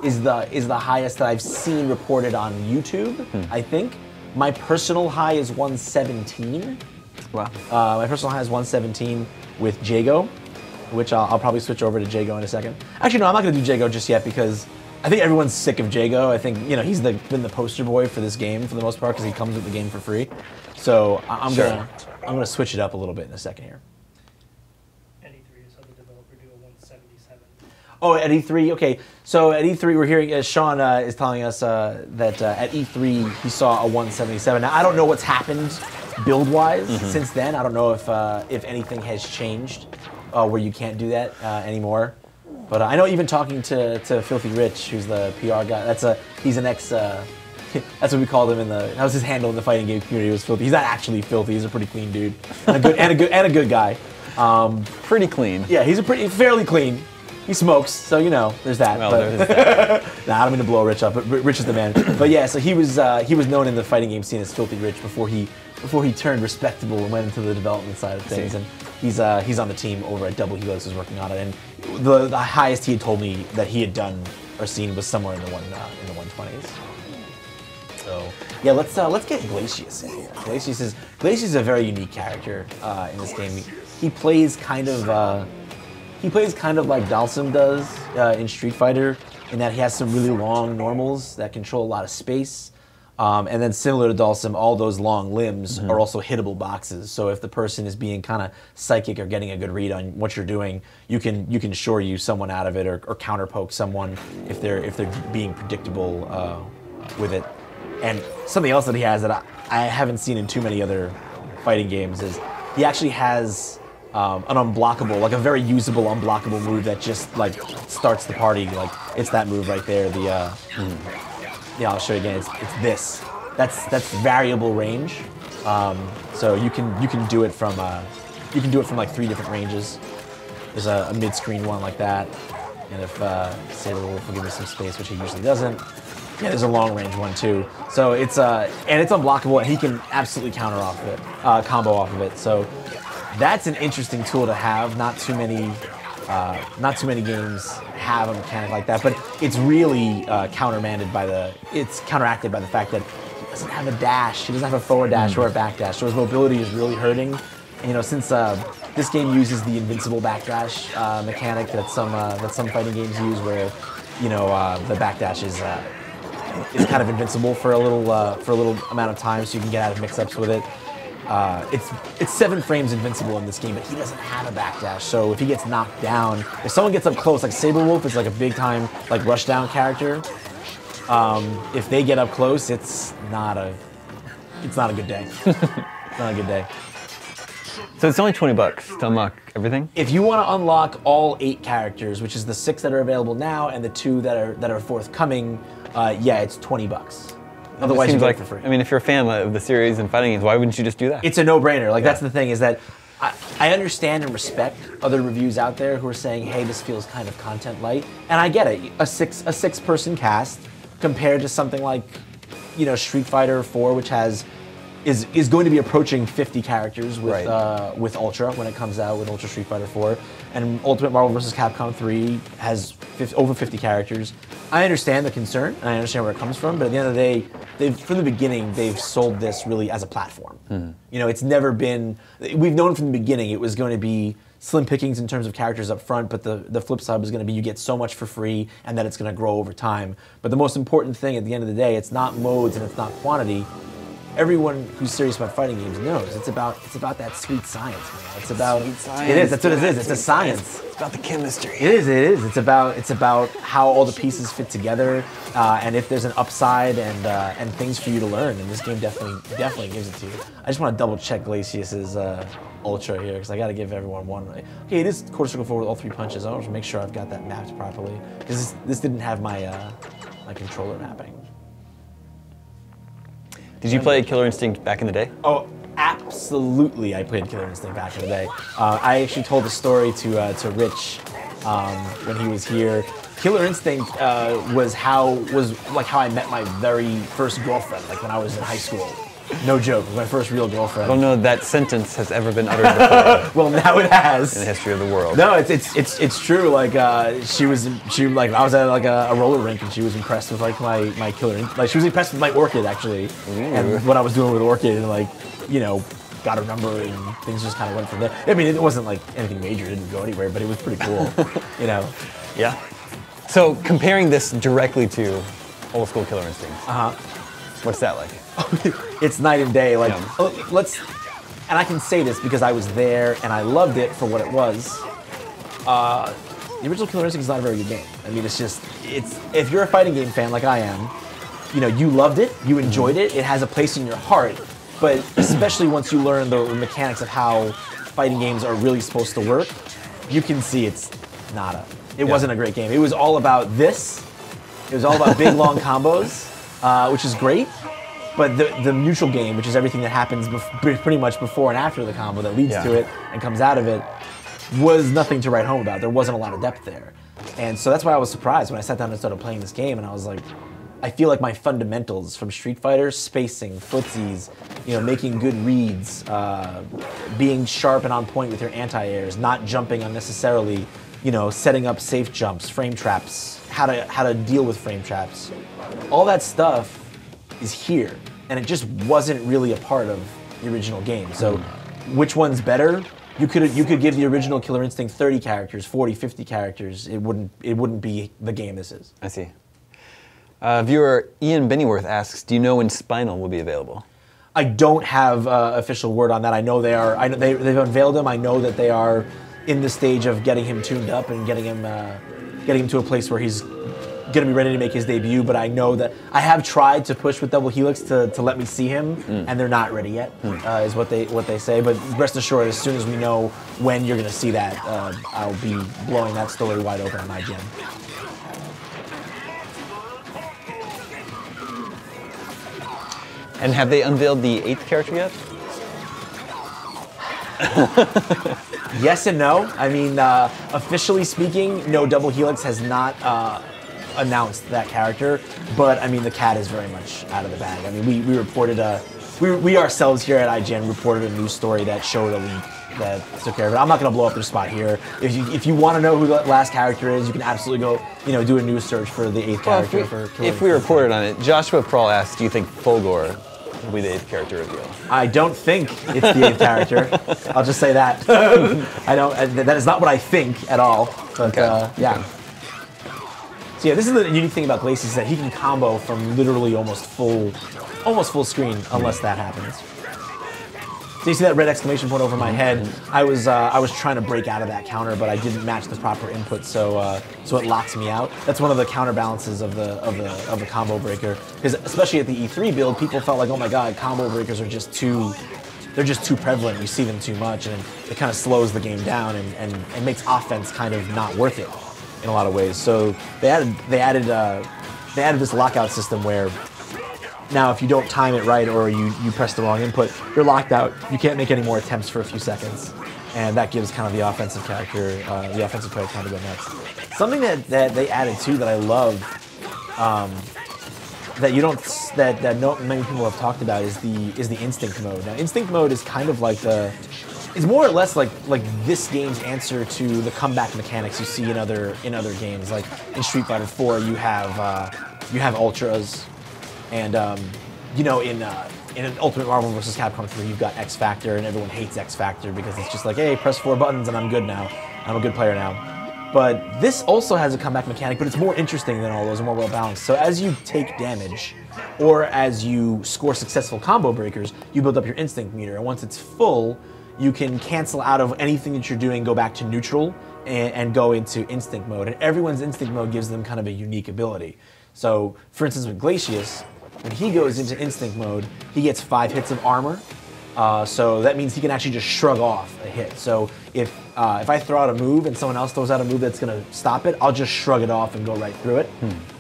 Is the highest that I've seen reported on YouTube, I think. My personal high is 117. Wow. My personal high is 117 with Jago, which I'll probably switch over to Jago in a second. Actually, no, I'm not going to do Jago just yet because I think everyone's sick of Jago. I think, you know, he's been the poster boy for this game for the most part because he comes with the game for free. So I'm gonna switch it up a little bit in a second here. At E3, so the developer do a 177. Oh, at E3, okay. So at E3, we're hearing, as Sean is telling us that at E3 he saw a 177. Now I don't know what's happened build-wise since then. I don't know if anything has changed where you can't do that anymore. But I know even talking to Filthy Rich, who's the PR guy, he's an ex, that's what we called him that was his handle in the fighting game community, was Filthy. He's not actually filthy, he's a pretty clean dude. And a good guy. Pretty clean. Yeah, he's fairly clean. He smokes, so you know, there's that. Well, there's that. Nah, I don't mean to blow Rich up, but Rich is the man. But yeah, so he was known in the fighting game scene as Filthy Rich before he turned respectable and went into the development side of things. And he's on the team over at Double Helix, is working on it. And the highest he had told me that he had done or seen was somewhere in the 120s. So yeah, let's get Glacius in here. Glacius is a very unique character in this game. He plays kind of like Dalsim does in Street Fighter, in that he has some really long normals that control a lot of space. And then similar to Dalsim, all those long limbs are also hittable boxes. So if the person is being kind of psychic or getting a good read on what you're doing, you can shore you someone out of it or counter poke someone if they're being predictable with it. And something else that he has that I haven't seen in too many other fighting games is he actually has an unblockable, like a very usable unblockable move that just like starts the party. Like it's that move right there. Yeah, I'll show you again. It's this. That's variable range. So you can do it from like 3 different ranges. There's a mid-screen one like that, and if Saber will give me some space, which he usually doesn't. Yeah, there's a long-range one too. So it's unblockable, and he can absolutely counter off of it, combo off of it. So that's an interesting tool to have. Not too many Not too many games have a mechanic like that, but it's really counteracted by the fact that he doesn't have a dash. He doesn't have a forward dash or a back dash, so his mobility is really hurting. And, you know, since this game uses the invincible backdash mechanic that some fighting games use, where you know the backdash is kind of invincible for a little amount of time, so you can get out of mix-ups with it. It's 7 frames invincible in this game, but he doesn't have a backdash. So if he gets knocked down, if someone gets up close, like Saberwolf is like a big time like rushdown character. If they get up close, it's not a good day. It's not a good day. So it's only $20 to unlock everything? If you want to unlock all 8 characters, which is the 6 that are available now and the 2 that are forthcoming, yeah, it's $20. Otherwise, you get it for free. I mean, if you're a fan of the series and fighting games, why wouldn't you just do that? It's a no-brainer. Like, that's the thing, is that I understand and respect other reviews out there who are saying, hey, this feels kind of content light. And I get it. A six-person cast compared to something like, you know, Street Fighter 4, which is going to be approaching 50 characters with Ultra when it comes out, with Ultra Street Fighter 4. And Ultimate Marvel vs. Capcom 3 has over 50 characters. I understand the concern, and I understand where it comes from, but at the end of the day, from the beginning, they've sold this really as a platform. You know, it's never been, we've known from the beginning it was going to be slim pickings in terms of characters up front, but the flip side is going to be you get so much for free, and that it's going to grow over time. But the most important thing at the end of the day, it's not modes and it's not quantity. Everyone who's serious about fighting games knows it's about that sweet science, man. It's about sweet science. It is. That's what it is. It's a science. It's about the chemistry. It is. It is. It's about how all the pieces fit together, and if there's an upside and things for you to learn. And this game definitely gives it to you. I just want to double check Glacius's Ultra here because I got to give everyone one. Okay, it is quarter circle forward with all 3 punches. I want to make sure I've got that mapped properly because this didn't have my my controller mapping. Did you play Killer Instinct back in the day? Oh, absolutely! I played Killer Instinct back in the day. I actually told the story to Rich when he was here. Killer Instinct was like how I met my very first girlfriend, like when I was in high school. No joke, my first real girlfriend. Well, no, that sentence has ever been uttered before. Well, now it has. In the history of the world. No, it's true. Like I was at like a roller rink and she was impressed with like my Killer. Like she was impressed with my Orchid actually, and what I was doing with Orchid, and like, you know, got her number and things just kind of went from there. I mean, it wasn't like anything major, it didn't go anywhere, but it was pretty cool, you know. Yeah. So comparing this directly to old school Killer Instinct. What's that like? It's night and day. Like, and I can say this because I was there and I loved it for what it was. The original Killer Instinct is not a very good game. I mean, if you're a fighting game fan like I am, you know, you loved it, you enjoyed it, it has a place in your heart. But especially once you learn the mechanics of how fighting games are really supposed to work, you can see it wasn't a great game. It was all about this. It was all about big long combos, which is great. But the neutral game, which is everything that happens pretty much before and after the combo that leads to it and comes out of it, was nothing to write home about. There wasn't a lot of depth there. And so that's why I was surprised when I sat down and started playing this game, and I was like, I feel like my fundamentals from Street Fighter, spacing, footsies, you know, making good reads, being sharp and on point with your anti-airs, not jumping unnecessarily, you know, setting up safe jumps, frame traps, how to deal with frame traps. All that stuff is here, and it just wasn't really a part of the original game. So which one's better? You could give the original Killer Instinct 30 characters, 40, 50 characters. It wouldn't be the game this is. I see. Viewer Ian Bennyworth asks, do you know when Spinal will be available? I don't have official word on that. I know they are. I know they've unveiled him. I know that they are in the stage of getting him tuned up and getting him to a place where he's going to be ready to make his debut. But I know that I have tried to push with Double Helix to let me see him, and they're not ready yet, is what they say. But rest assured, as soon as we know when you're going to see that, I'll be blowing that story wide open on IGN. And have they unveiled the 8th character yet? Yes and no. I mean, officially speaking, no, Double Helix has not announced that character, but I mean, the cat is very much out of the bag. I mean, we reported we ourselves here at IGN reported a news story that showed a leak that took care of it. I'm not going to blow up their spot here. If you want to know who the last character is, you can absolutely go, do a news search for the 8th character. If we reported on it, Joshua Prawl asked, do you think Fulgor will be the 8th character reveal? I don't think it's the 8th character. I'll just say that. I don't. That is not what I think at all. But yeah. So yeah, this is the unique thing about Glacius is that he can combo from literally almost full screen unless that happens. So you see that red exclamation point over my head? I was trying to break out of that counter, but I didn't match the proper input, so it locks me out. That's one of the counterbalances of the combo breaker, because especially at the E3 build, people felt like, oh my god, combo breakers are just too prevalent. You see them too much, and it kind of slows the game down and makes offense kind of not worth it in a lot of ways. So they added this lockout system where now if you don't time it right or you press the wrong input, you're locked out. You can't make any more attempts for a few seconds, and that gives kind of the offensive character, player kind of go nuts. Something that they added too that I love, that not many people have talked about is the instinct mode. Now instinct mode is kind of like it's more or less like this game's answer to the comeback mechanics you see in other games. Like in Street Fighter 4, you have ultras, and in an Ultimate Marvel vs. Capcom 3, you've got X Factor, and everyone hates X Factor because it's just like, hey, press 4 buttons and I'm good now. I'm a good player now. But this also has a comeback mechanic, but it's more interesting than all those and more well balanced. So as you take damage, or as you score successful combo breakers, you build up your instinct meter, and once it's full, you can cancel out of anything that you're doing, go back to neutral, and go into instinct mode. And everyone's instinct mode gives them kind of a unique ability. So, for instance, with Glacius, when he goes into instinct mode, he gets 5 hits of armor. So that means he can actually just shrug off a hit. So if I throw out a move and someone else throws out a move that's going to stop it, I'll just shrug it off and go right through it.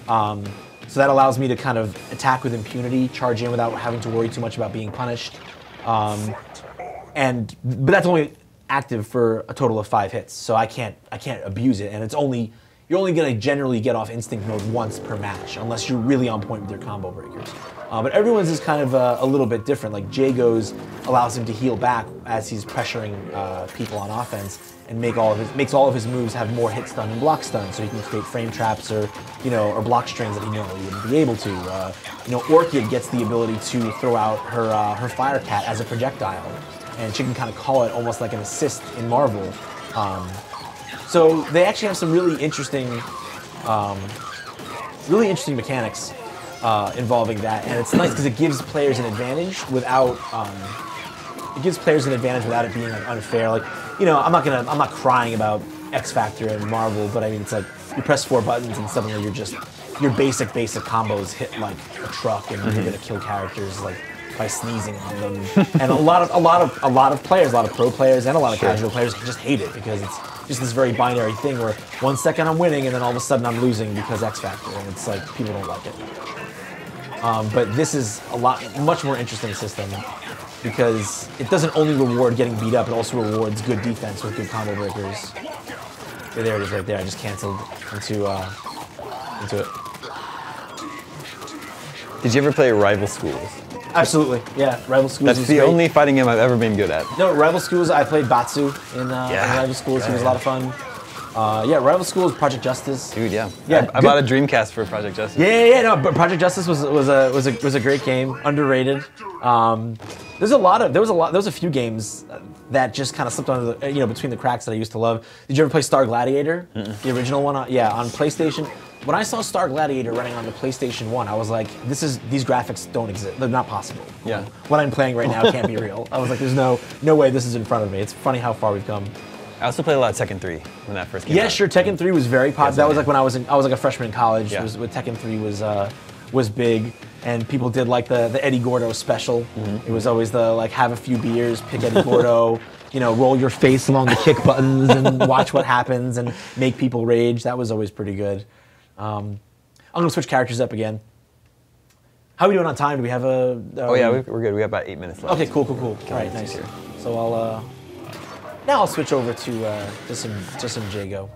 So that allows me to kind of attack with impunity, charge in without having to worry too much about being punished. But that's only active for a total of 5 hits, so I can't abuse it, and you're only going to generally get off instinct mode once per match, unless you're really on point with your combo breakers. But everyone's is kind of a little bit different. Like Jago's allows him to heal back as he's pressuring people on offense, and makes all of his moves have more hit stun and block stun, so he can create frame traps or block strings that he normally wouldn't be able to. Orchid gets the ability to throw out her Fire Cat as a projectile, and she can kind of call it almost like an assist in Marvel. So they actually have some really interesting mechanics involving that, and it's nice because it gives players an advantage without it being like unfair. Like, I'm not crying about X Factor and Marvel, but I mean, it's like you press 4 buttons and suddenly your basic combos hit like a truck, and you're gonna kill characters like by sneezing on them. And a lot of players, a lot of pro players and a lot of casual players just hate it because it's just this very binary thing where 1 second I'm winning and then all of a sudden I'm losing because X Factor, and it's like people don't like it. But this is much more interesting system because it doesn't only reward getting beat up, it also rewards good defense with good combo breakers. Okay, there it is right there. I just canceled into it. Did you ever play Rival Schools? Absolutely, yeah. Rival Schools. That's the only fighting game I've ever been good at. No, Rival Schools. I played Batsu in Rival Schools. He was a lot of fun. Rival Schools, Project Justice. Dude, yeah. Yeah, I bought a Dreamcast for Project Justice. Yeah. No, but Project Justice was a great game, underrated. There was a few games that just kind of slipped under the between the cracks that I used to love. Did you ever play Star Gladiator? The original one? On PlayStation. When I saw Star Gladiator running on the PlayStation 1, I was like, these graphics don't exist. They're not possible. Yeah. What I'm playing right now can't be real. I was like, there's no way this is in front of me. It's funny how far we've come. I also played a lot of Tekken 3 when that first came out. Yeah, sure. Tekken 3 was very popular. That was like when I was like a freshman in college. Yeah. Tekken 3 was big, and people did like the Eddie Gordo special. It was always the like have a few beers, pick Eddie Gordo, roll your face along the kick buttons and watch what happens and make people rage. That was always pretty good. I'm gonna switch characters up again. How are we doing on time? Do we have a? Oh yeah, we're good. We have about 8 minutes left. Okay, cool. All right, nice. So now I'll switch over to some Jago.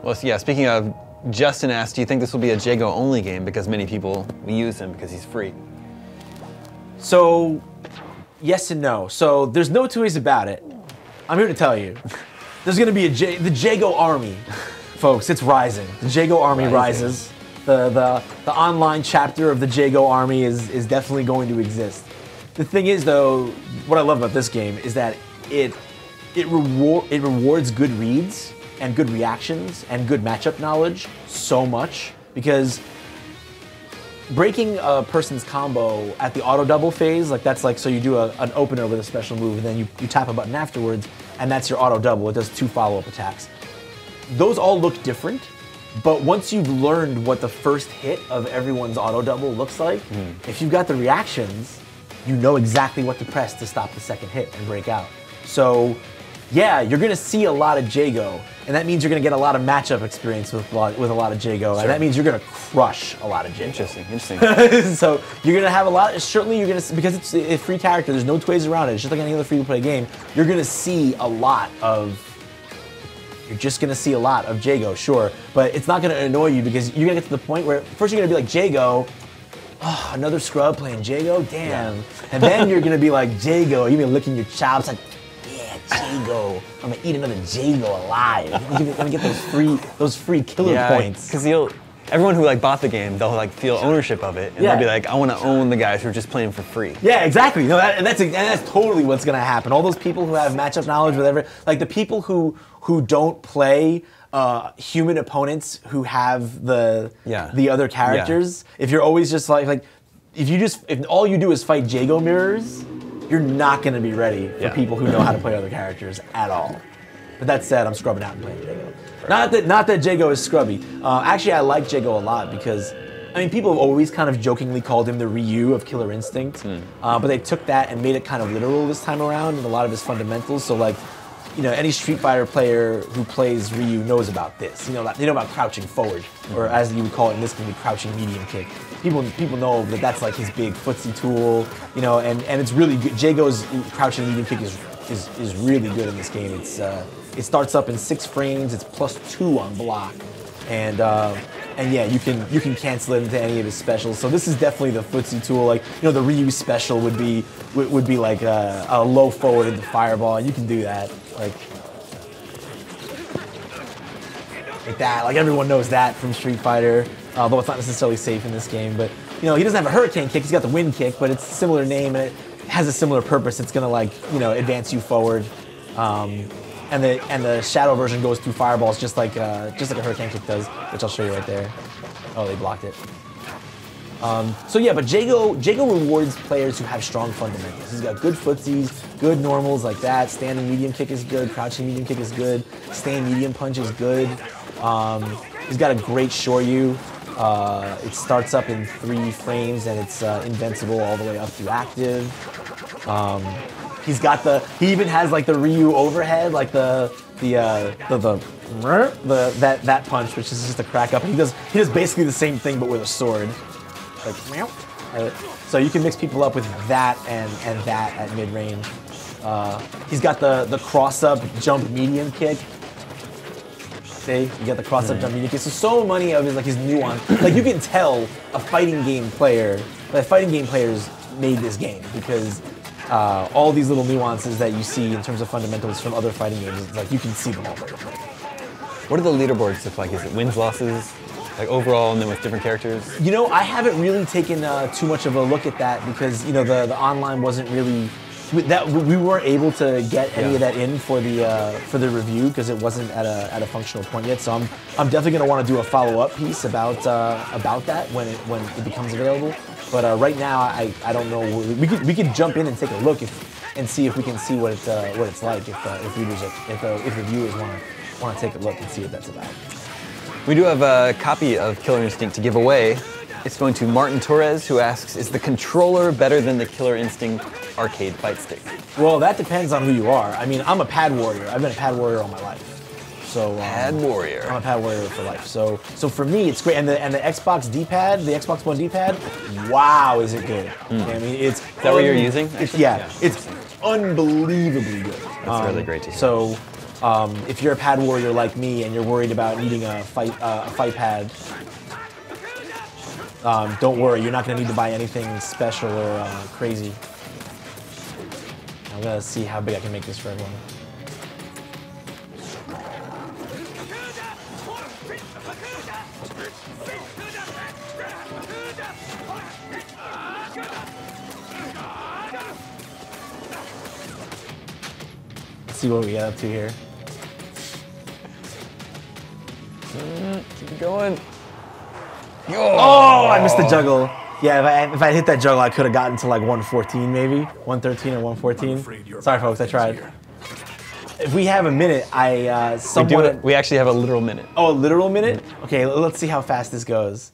Well, yeah. Speaking of, Justin asked, do you think this will be a Jago only game because many people use him because he's free? So, yes and no. So there's no two ways about it. I'm here to tell you. There's going to be the Jago army, folks. It's rising. The Jago army rises. The online chapter of the Jago army is definitely going to exist. The thing is, though, what I love about this game is that it rewards good reads and good reactions and good matchup knowledge so much, because breaking a person's combo at the auto double phase, like that's like, so you do an opener with a special move and then you tap a button afterwards and that's your auto double. It does 2 follow-up attacks. Those all look different, but once you've learned what the first hit of everyone's auto double looks like, if you've got the reactions, you know exactly what to press to stop the second hit and break out. So yeah, you're gonna see a lot of Jago, and that means you're gonna get a lot of matchup experience with a lot of Jago, and that means you're gonna crush a lot of Jago. Interesting. So you're gonna have a lot. Certainly, you're gonna, because it's a free character. There's no two ways around it. It's just like any other free-to-play game. You're gonna see a lot of. You're just gonna see a lot of Jago, sure, but it's not gonna annoy you because you're gonna get to the point where first you're gonna be like Jago. Oh, another scrub playing Jago, damn. Yeah. And then you're gonna be like Jago. You're gonna be licking your chops like. Jago. I'm gonna eat another Jago alive. I'm gonna get those free killer points. Because everyone who bought the game, they'll feel ownership of it, and they'll be like, I want to own the guys who are just playing for free. Yeah, exactly. No, that's totally what's gonna happen. All those people who have matchup knowledge, whatever, like the people who don't play human opponents who have the other characters. If you're always just if all you do is fight Jago mirrors, you're not going to be ready for people who know how to play other characters at all. But that said, I'm scrubbing out and playing Jago. Not that Jago is scrubby. Actually, I like Jago a lot because, I mean, people have always kind of jokingly called him the Ryu of Killer Instinct, but they took that and made it kind of literal this time around in a lot of his fundamentals. So any Street Fighter player who plays Ryu knows about this. They know about crouching forward, or as you would call it in this game, crouching medium kick. People know that that's like his big footsie tool, and it's really good. Jago's crouching medium kick is really good in this game. It starts up in 6 frames. It's +2 on block, and yeah, you can cancel it into any of his specials. So this is definitely the footsie tool. The Ryu special would be like a low forward into fireball, and you can do that like that. Like everyone knows that from Street Fighter. Although it's not necessarily safe in this game, but he doesn't have a hurricane kick. He's got the wind kick, but it's a similar name and it has a similar purpose. It's gonna advance you forward, and the shadow version goes through fireballs just like a hurricane kick does, which I'll show you right there. Oh, they blocked it. So yeah, but Jago rewards players who have strong fundamentals. He's got good footsies, good normals like that. Standing medium kick is good. Crouching medium kick is good. Staying medium punch is good. He's got a great Shoryu. It starts up in 3 frames and it's invincible all the way up through active. He even has the Ryu overhead, like that punch, which is just a crack up. And he does basically the same thing but with a sword. So you can mix people up with that and that at mid range. He's got the cross up jump medium kick. See, you got the cross up jump medium kick. So many of his nuance. You can tell a fighting game player. Fighting game players made this game because all these little nuances that you see in terms of fundamentals from other fighting games, you can see them all. What do the leaderboards look like? Is it wins, losses? Overall, and then with different characters? I haven't really taken too much of a look at that because the online wasn't really we weren't able to get any of that in for the review because it wasn't at a functional point yet. So I'm definitely going to want to do a follow-up piece about that when it becomes available. But right now I don't know. We could jump in and take a look and see if we can see what it's like if the viewers want to take a look and see what that's about. We do have a copy of Killer Instinct to give away. It's going to Martin Torres, who asks, is the controller better than the Killer Instinct arcade fight stick? Well, that depends on who you are. I mean, I'm a pad warrior. I've been a pad warrior all my life. So pad warrior. I'm a pad warrior for life. So for me, it's great. And the Xbox D-pad, the Xbox One D-pad, wow, is it good? I mean, it's... Is that what you're using? It's unbelievably good. That's really great to hear. So if you're a pad warrior like me and you're worried about needing a fight pad, don't worry, you're not going to need to buy anything special or crazy. I'm going to see how big I can make this for everyone. Let's see what we get up to here. Keep it going. Oh, I missed the juggle. Yeah, if I hit that juggle, I could have gotten to like 114 maybe. 113 or 114. Sorry, folks, I tried. If we have a minute, we actually have a literal minute. Oh, a literal minute? Okay, let's see how fast this goes.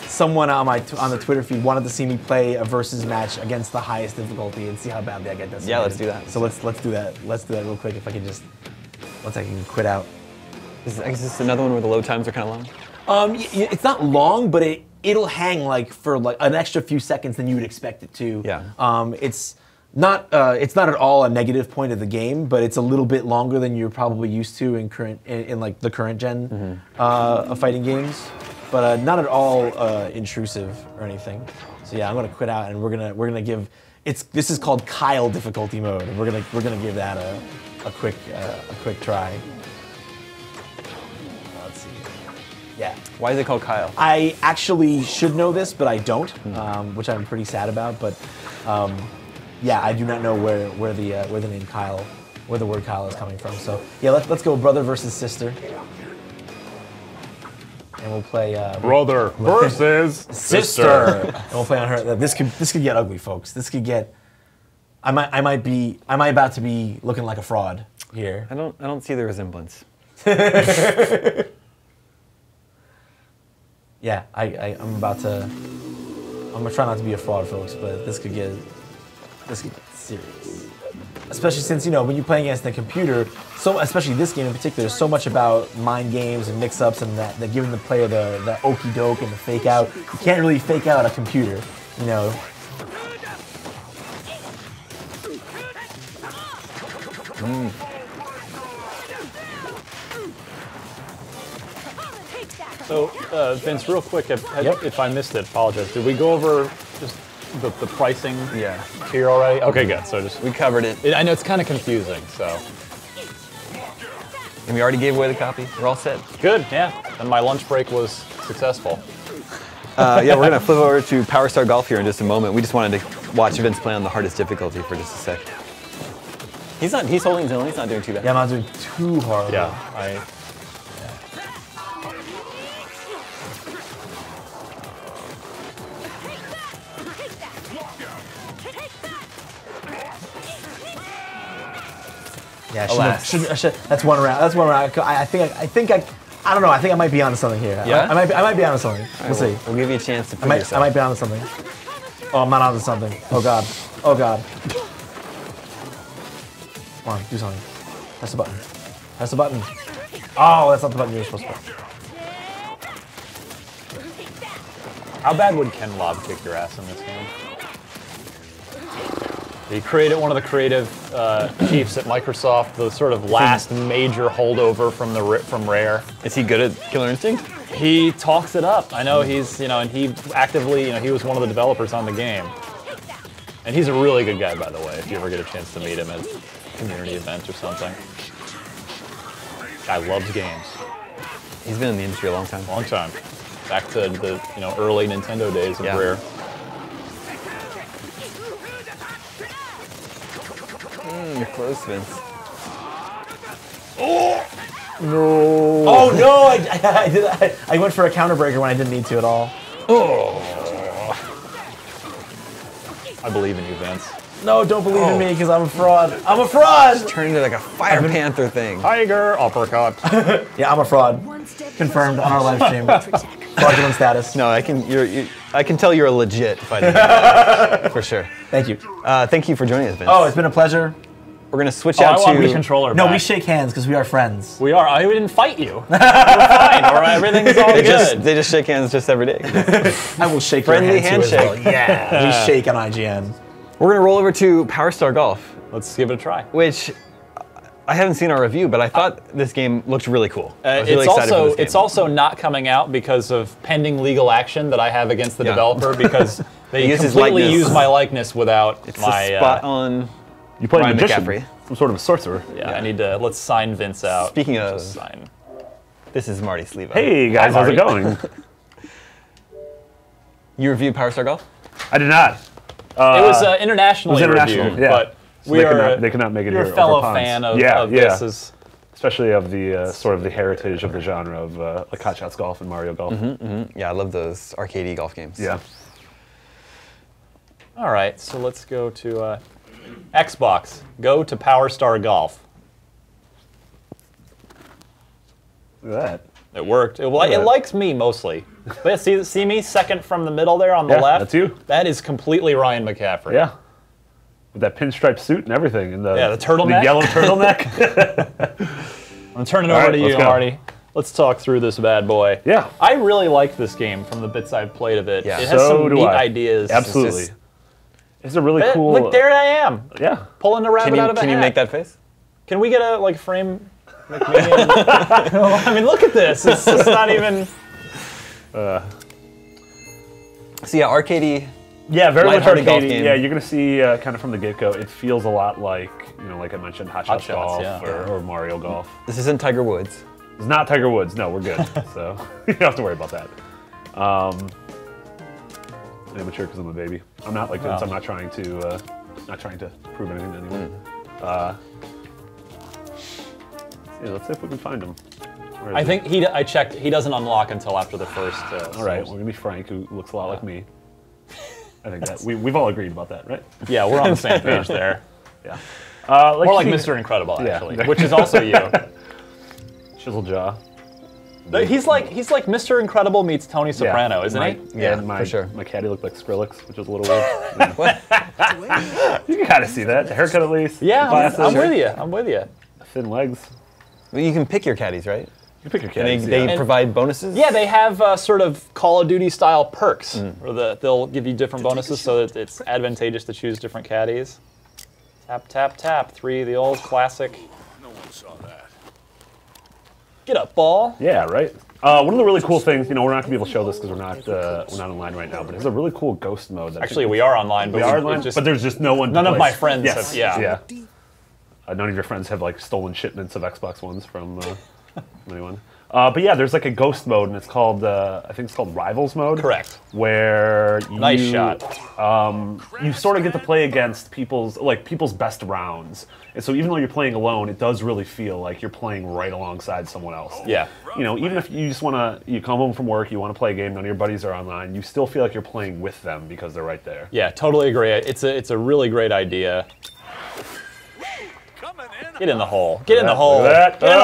Someone on the Twitter feed wanted to see me play a versus match against the highest difficulty and see how badly I get decimated. Yeah, let's do that. So let's do that. Let's do that real quick. If I can just, once I can quit out. Is this another one where the load times are kind of long? It's not long, but it'll hang like for like an extra few seconds than you would expect it to. Yeah. It's not at all a negative point of the game, but it's a little bit longer than you're probably used to in like the current gen of fighting games, but not at all intrusive or anything. So yeah, I'm gonna quit out, and we're gonna give this is called Kyle difficulty mode. And we're gonna give that a quick try. Let's see. Yeah. Why is it called Kyle? I actually should know this, but I don't, which I'm pretty sad about. But yeah, I do not know where the name Kyle, where the word Kyle is coming from. So yeah, let's go brother versus sister, and we'll play brother versus sister. And we'll play on her. This could get ugly, folks. This could get. I might about to be looking like a fraud here. I don't see the resemblance. Yeah, I'm gonna try not to be a fraud, folks, but this could get serious. Especially since, when you're playing against the computer, especially this game in particular, there's so much about mind games and mix-ups and that giving the player the okey doke and the fake out. You can't really fake out a computer, So, Vince, real quick, if I missed it, apologize. Did we go over just the pricing here already? Okay, good. So we covered it. I know it's kind of confusing, so. And we already gave away the copy. We're all set. Good, yeah. And my lunch break was successful. Yeah, we're gonna flip over to Power Star Golf here in just a moment. We just wanted to watch Vince play on the hardest difficulty for just a sec. He's holding his own. He's not doing too bad. Yeah, I'm not doing too hard. Yeah, Yeah, I should. That's one round. That's one round. I don't know. I think I might be onto something here. Yeah? I might be onto something. We'll see. We'll give you a chance to prove I yourself. might be onto something. Oh, I'm not onto something. Oh god. Oh god. Come on, do something. Press the button. Press the button. Oh, that's not the button you were supposed to press. How bad would Ken Lob kick your ass in this game? He created one of the creative chiefs at Microsoft, the sort of last major holdover from Rare. Is he good at Killer Instinct? He talks it up. I know he's, and he actively, he was one of the developers on the game. And he's a really good guy, by the way, if you ever get a chance to meet him at community events or something. Guy loves games. He's been in the industry a long time. Long time. Back to the, early Nintendo days of Rare. You're close, Vince. Oh! No. Oh no! I went for a counter breaker when I didn't need to at all. Oh! I believe in you, Vince. No, don't believe in me because I'm a fraud. I'm a fraud! It's turned into like a Fire Panther thing. Tiger uppercut. Yeah, I'm a fraud. Confirmed on our live stream. Fraudulent status. No, I can tell you're a legit fighter. For sure. Thank you. Thank you for joining us, Vince. Oh, it's been a pleasure. We're gonna switch out I want to the controller No, back. we shake hands because we are friends. We are. I didn't fight you. We're fine. All right, everything's all good. They just shake hands just every day. I will shake Friendly your hand too as well. handshake. Yeah, we shake on IGN. We're gonna roll over to Power Star Golf. Let's give it a try. Which I haven't seen our review, but I thought this game looked really cool. I was really excited for this game. It's also not coming out because of pending legal action that I have against the developer because they completely use my likeness without my spot on. You play Ryan magician, McCaffrey. some sort of a sorcerer. Yeah, I need to. Let's sign Vince out. Speaking of, this is Marty Sleva. Hey guys, how's it going? You reviewed Power Star Golf? I did not. It was internationally reviewed, yeah. but So they could not make it you're here. a fellow over ponds. fan of, this. Especially of the sort of the heritage of the genre of like Hot Shots Golf and Mario Golf. Yeah, I love those arcadey golf games. Yeah. All right, so let's go to Xbox. Go to Power Star Golf. Look at that. It worked. It likes me mostly. But see me second from the middle there on the left? That's you. That is completely Ryan McCaffrey. Yeah. With that pinstripe suit and everything. And the turtleneck. The yellow turtleneck. I'm turning over to you, Marty. Let's talk through this bad boy. Yeah. I really liked this game from the bits I've played of it. Yeah. It has some neat ideas. Absolutely. It's a really cool... Look, there I am. Yeah. Pulling the rabbit out of a hat. Can you make that face? Can we get a frame... I mean, look at this. It's just not even... So yeah, arcadey. Yeah, very much arcadey. arcadey. Yeah, you're gonna see kind of from the get-go, it feels a lot like, like I mentioned, Hot Shots Golf or Mario Golf. This isn't Tiger Woods. It's not Tiger Woods. No, we're good. So you don't have to worry about that. I'm immature because I'm a baby. I'm not like Vince. I'm not trying to prove anything to anyone. Let's see if we can find him. I think I checked. He doesn't unlock until after the first. All right, we're gonna be Frank, who looks a lot like me. I think that we've all agreed about that, right? Yeah, we're on the same page there. Yeah. More like Mr. Incredible, actually, which is also you. Chisel jaw. He's like Mr. Incredible meets Tony Soprano, isn't he? Yeah, for sure. My caddy looked like Skrillex, which was a little weird. You can kind of see that. The haircut, at least. Yeah, I'm with you. I'm with you. Thin legs. Well, you can pick your caddies, right? You pick your caddies. And they provide bonuses? Yeah, they have sort of Call of Duty style perks, where they'll give you different bonuses so that it's advantageous to choose different caddies. Tap, tap, tap. 3, the old classic. No one saw that. Get up, ball. Yeah, right. One of the really cool things, we're not going to be able to show this because we're not online right now, but it's a really cool ghost mode. Actually, we are online, but we are online, but there's just no one. None of my friends have. Yeah. None of your friends have stolen shipments of Xbox Ones from anyone. But yeah, there's like a ghost mode, and it's called I think it's called Rivals mode. Correct. Where nice shot. You sort of get to play against people's best rounds, and so even though you're playing alone, it does really feel like you're playing right alongside someone else. Yeah. Even if you just you come home from work, you want to play a game, none of your buddies are online, you still feel like you're playing with them because they're right there. Yeah, totally agree. It's a really great idea. Get in the hole. Get in the hole. Get in the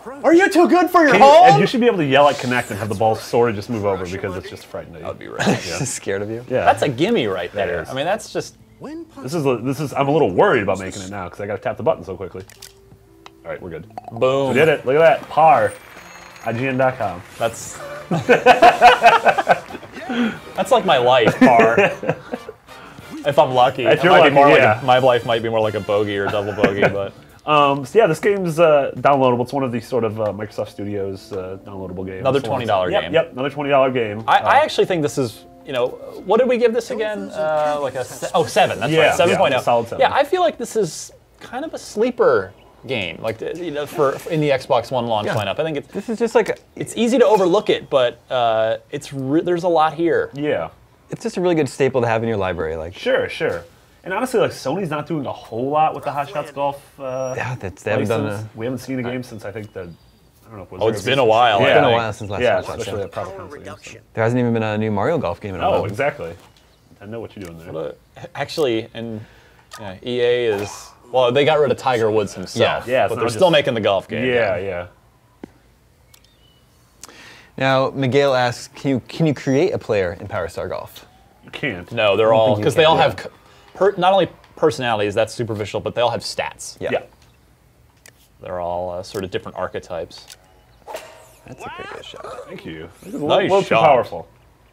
hole. Are you too good for your hole? And you should be able to yell at Connect and have the ball sort of just move over because it's just frightening. That would be right. Yeah. Scared of you? Yeah. That's a gimme right there. That is. I mean, that's just. This is. I'm a little worried about making it now because I got to tap the button so quickly. All right, we're good. Boom. We did it. Look at that. Par. IGN.com. That's. That's like my life, par. If I'm lucky. If you're lucky, my life might be more like a bogey or double bogey, but. So yeah, this game's downloadable. It's one of the sort of Microsoft Studios downloadable games. Another $20 game. Yep, another $20 game. I actually think this is, what did we give this again? Like a 7. That's right, 7.0. Yeah, solid 7. Yeah, I feel like this is kind of a sleeper game, like for in the Xbox One launch lineup. I think this is just like it's easy to overlook it, but there's a lot here. Yeah. It's just a really good staple to have in your library. Sure. And honestly, Sony's not doing a whole lot with the Hot Shots Golf. They haven't done. We haven't seen a game since I think I don't know. It's been a while. It's been a while since last Hot Shots. Especially that proper console game, so. There hasn't even been a new Mario Golf game in a while. Oh, exactly. I know what you're doing there. Actually, and EA is they got rid of Tiger Woods himself. Yeah. But they're still making the golf game. Yeah. Now, Miguel asks, can you create a player in Power Star Golf? You can't. No, they're all because they all have not only personalities, that's superficial, but they all have stats. Yeah. They're all sort of different archetypes. That's a pretty good shot. Thank you. Nice a little too shot. powerful.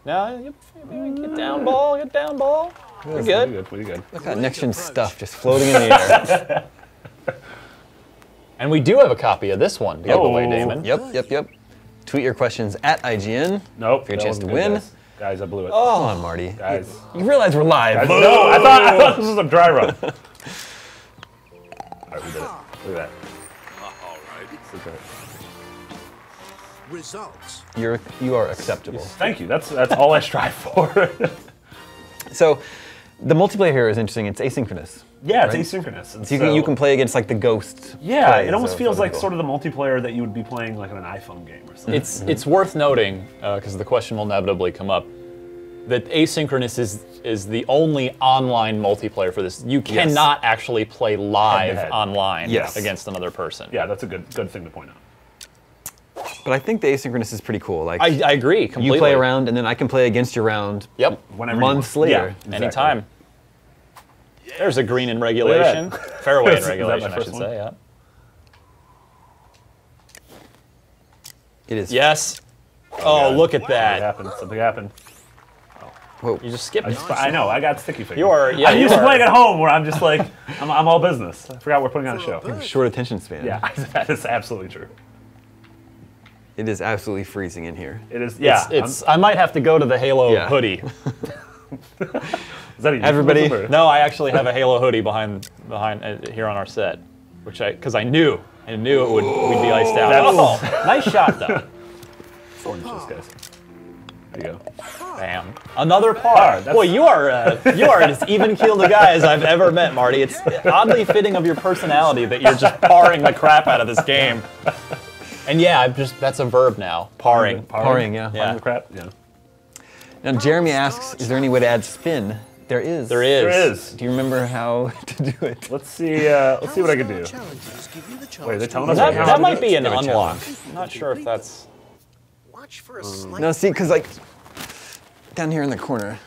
Now, get down, ball. Get down, ball. You're good. Pretty good. Look at that next-gen stuff just floating in the air. And we do have a copy of this one to give away, Damon. Yep. Tweet your questions at IGN. Nope. For your chance to win. Guys, I blew it. Oh, come on, Marty. Guys. You realize we're live. Guys, no, I thought this was a dry run. All right, we did it. Look at that. All right. Results. You are acceptable. Thank you. That's all I strive for. So, the multiplayer here is interesting. It's asynchronous. Yeah, it's right? asynchronous. And So you can play against like the Ghost. Yeah, plays it almost of feels other like people. sort of the multiplayer that you would be playing like on an iPhone game or something. It's worth noting, because the question will inevitably come up, that asynchronous is the only online multiplayer for this. You cannot actually play live online against another person. Yeah, that's a good thing to point out. But I think the asynchronous is pretty cool. Like I agree completely. You play a round, and then I can play against your round. Yep. Months later. Yeah, exactly. Anytime. There's a green in regulation. Fairway in regulation, I should say. Yeah. It is. Yes. Oh, look at that. Something happened. Whoa. You just skipped. I know. I got sticky fingers. You are. Yeah. I'm used to playing at home where I'm just like I'm all business. I forgot we're putting on a show. Short attention span. Yeah, that is absolutely true. It is absolutely freezing in here. It is. Yeah. It's I might have to go to the Halo hoodie. Is that a Everybody? No, I actually have a Halo hoodie behind here on our set, because I knew we'd be iced out. Oh, nice shot though. 4 inches, guys. There you go. Bam. Another par. Boy, you are as even keeled a guy as I've ever met, Marty. It's oddly fitting of your personality that you're just parring the crap out of this game. And yeah, that's a verb now. Parring. Parring, yeah. Parring the crap. Yeah. Now Jeremy asks, is there any way to add spin? There is. There is. There is. Do you remember how to do it? Let's see what I can do. Wait, they're telling us right now? That might be an unlock. I'm not sure if that's. Watch for a slight. No, see, because like down here in the corner,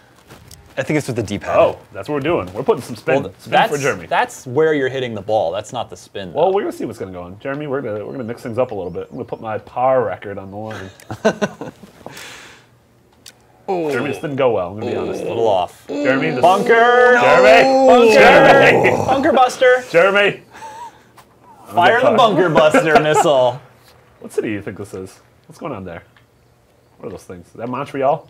I think it's with the D-pad. Oh, that's what we're doing. We're putting some spin for Jeremy. That's where you're hitting the ball. That's not the spin. Well, we're gonna see what's gonna go on. Jeremy, we're gonna mix things up a little bit. I'm gonna put my par record on the line. Jeremy, this didn't go well. I'm gonna be honest. A little off. Jeremy, this bunker. Jeremy, Jeremy, bunker buster. Jeremy, fire the bunker buster missile. What city do you think this is? What's going on there? What are those things? Is that Montreal?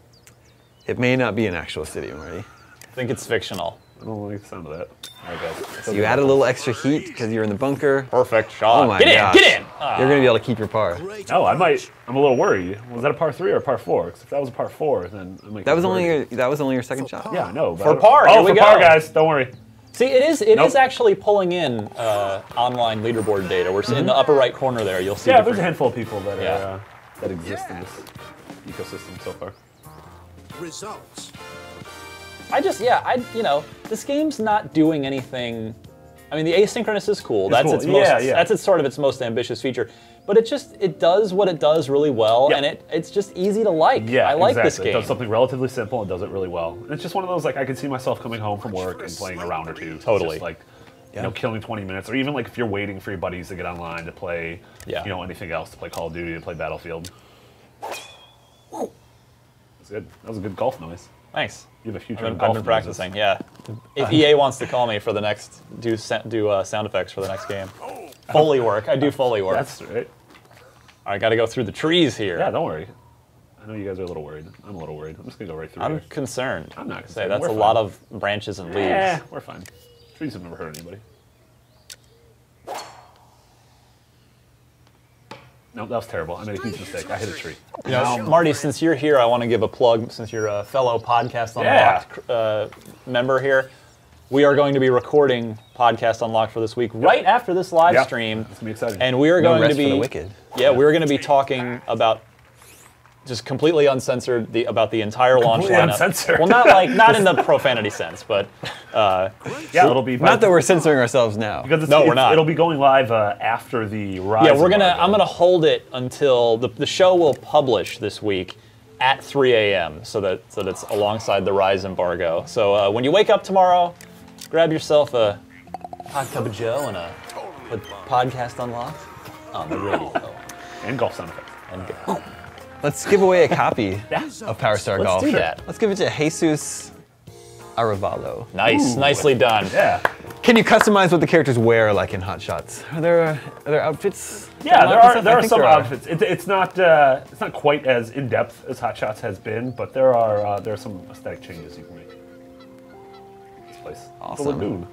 It may not be an actual city, Marty. I think it's fictional. I don't like the sound of that. Okay. So you add a little extra heat because you're in the bunker. Perfect shot. Oh my gosh. Get in! You're gonna be able to keep your par. No, I'm a little worried. Was that a par 3 or a par 4? Because if that was a par 4, then I might. That was only your second shot. Yeah, I know. For par. Oh, here we for go. par, guys. Don't worry. See, it is actually pulling in online leaderboard data. We're in the upper right corner there. You'll see. Yeah, there's a handful of people that that exist in this ecosystem so far. Results. This game's not doing anything. I mean, the asynchronous is cool. It's cool. That's its most ambitious feature. But it does what it does really well, and it's just easy to like. Yeah, I like this It game. does something relatively simple and does it really well. And it's just one of those, like, I can see myself coming home from work and playing a round or two. Totally. It's just like, killing 20 minutes, or even like if you're waiting for your buddies to get online to play, anything else, to play Call of Duty, to play Battlefield. That's good. That was a good golf noise. Thanks. You have a future I've golf been practicing. Yeah. If EA wants to call me for the next do sound effects for the next game, Foley work. I do Foley work. That's right. I got to go through the trees here. Yeah, don't worry. I know you guys are a little worried. I'm a little worried. I'm just gonna go right through. I'm here. concerned. I'm not Say concerned. that's We're a fine. lot of branches and leaves. Yeah, we're fine. Trees have never hurt anybody. No, that was terrible. I made a huge mistake. I hit a tree. You know, Marty, since you're here, I want to give a plug. Since you're a fellow Podcast Unlocked member here, we are going to be recording Podcast Unlocked for this week right after this live stream. It's gonna be exciting. And we are No going rest to be for the wicked. Yeah, we're going to be talking about just completely uncensored about the entire launch Completely lineup. uncensored. Well, not in the profanity sense, but it'll be not that we're censoring ourselves now. because we're not. It'll be going live after the Rise. Yeah, embargo. I'm gonna hold it until the show will publish this week at 3 a.m. so that it's alongside the Rise embargo. So when you wake up tomorrow, grab yourself a hot cup of Joe and a Podcast Unlocked on the radio. And golf sound effects. And Let's give away a copy of Power Star Let's Golf. do that. Let's give it to Jesus Arevalo. Nice, nicely done. Yeah. Can you customize what the characters wear, like in Hot Shots? Are there outfits? Yeah, there are some outfits. It's not quite as in depth as Hot Shots has been, but there are some aesthetic changes you can make. This place, awesome. The lagoon.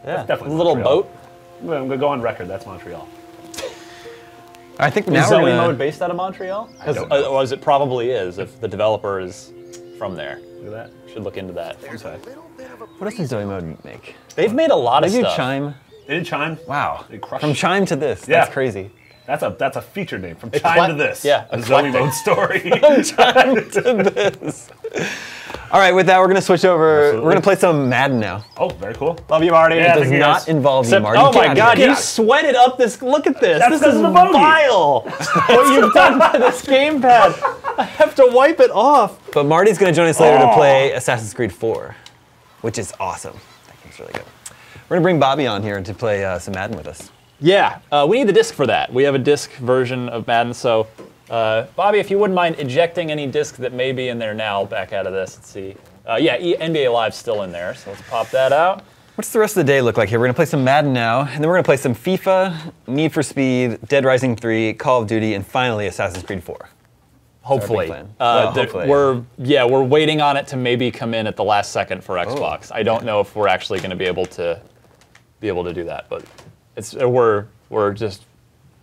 Yeah, that's definitely a little Montreal. boat. I'm gonna go on record. That's Montreal. I think is now Zoe we're gonna... mode based out of Montreal? Because it probably is if the developer is from there. Look at that. Should look into that. What else does Zoe mode make? They've made a lot of They do stuff. Chime. They did Chime. Wow. They crushed From it. Chime to this. Yeah. That's crazy. That's a feature name. From Eclect- Chime to this. Yeah, a Zoe eclectic. mode story. From Chime to this. All right, with that, we're gonna switch over. Absolutely. We're gonna play some Madden now. Oh, very cool. Love you, Marty. Yeah, It does not involve me, Marty. Oh my Get God, out of here. you sweated up this. Look at this. That's This is the bogey. vile. What you've done to this gamepad. I have to wipe it off. But Marty's gonna join us later to play Assassin's Creed 4, which is awesome. That game's really good. We're gonna bring Bobby on here to play some Madden with us. Yeah, we need the disc for that. We have a disc version of Madden, so Bobby, if you wouldn't mind ejecting any disc that may be in there now back out of this. Let's see. Yeah, NBA Live's still in there, so let's pop that out. What's the rest of the day look like here? We're gonna play some Madden now, and then we're gonna play some FIFA, Need for Speed, Dead Rising 3, Call of Duty, and finally Assassin's Creed 4. Hopefully. Hopefully. We're waiting on it to maybe come in at the last second for Xbox. I don't know if we're actually going to be able to do that, but we're just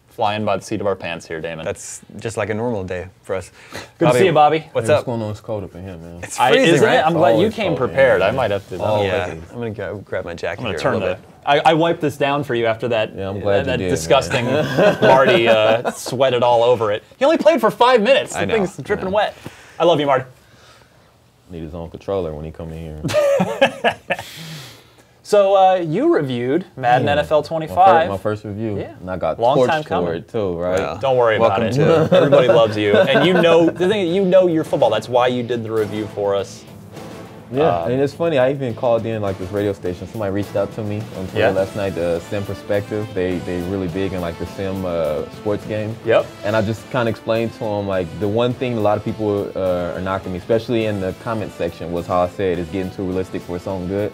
flying by the seat of our pants here, Damon. That's just like a normal day for us. Good to see you, Bobby. What's Hey, up? What's going on? It's cold up in here, man. It's freezing, Isn't right? it? I'm glad you always came cold, prepared. man. I might have to. Yeah, I'm gonna grab my jacket I'm gonna here turn a little the. bit. I wiped this down for you after that. Yeah, I'm glad you that did, disgusting man. Marty sweated all over it. He only played for 5 minutes. The I know, thing's dripping wet. I love you, Marty. Need his own controller when he come in here. So you reviewed Madden NFL 25. My first review. Yeah. And I got Long time torched for coming. it too, right? Well, Don't worry about welcome it. to- Everybody loves you, and the thing is, you know your football. That's why you did the review for us. Yeah, and it's funny. I even called in like this radio station. Somebody reached out to me on Twitter Yeah. last night. Sim Perspective. They really big in like the sim sports game. Yep. And I just kind of explained to them like the one thing a lot of people are knocking me, especially in the comment section, was how I said it's getting too realistic for its own good.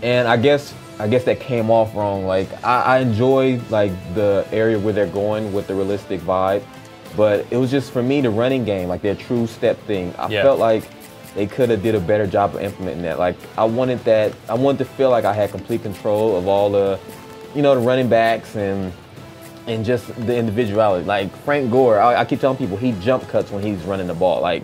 And I guess that came off wrong. Like I enjoy like the area where they're going with the realistic vibe, but it was just for me the running game, like their true step thing. I felt like they could have did a better job of implementing that. Like I wanted to feel like I had complete control of all the, the running backs and just the individuality. Like Frank Gore, I keep telling people he jump cuts when he's running the ball. Like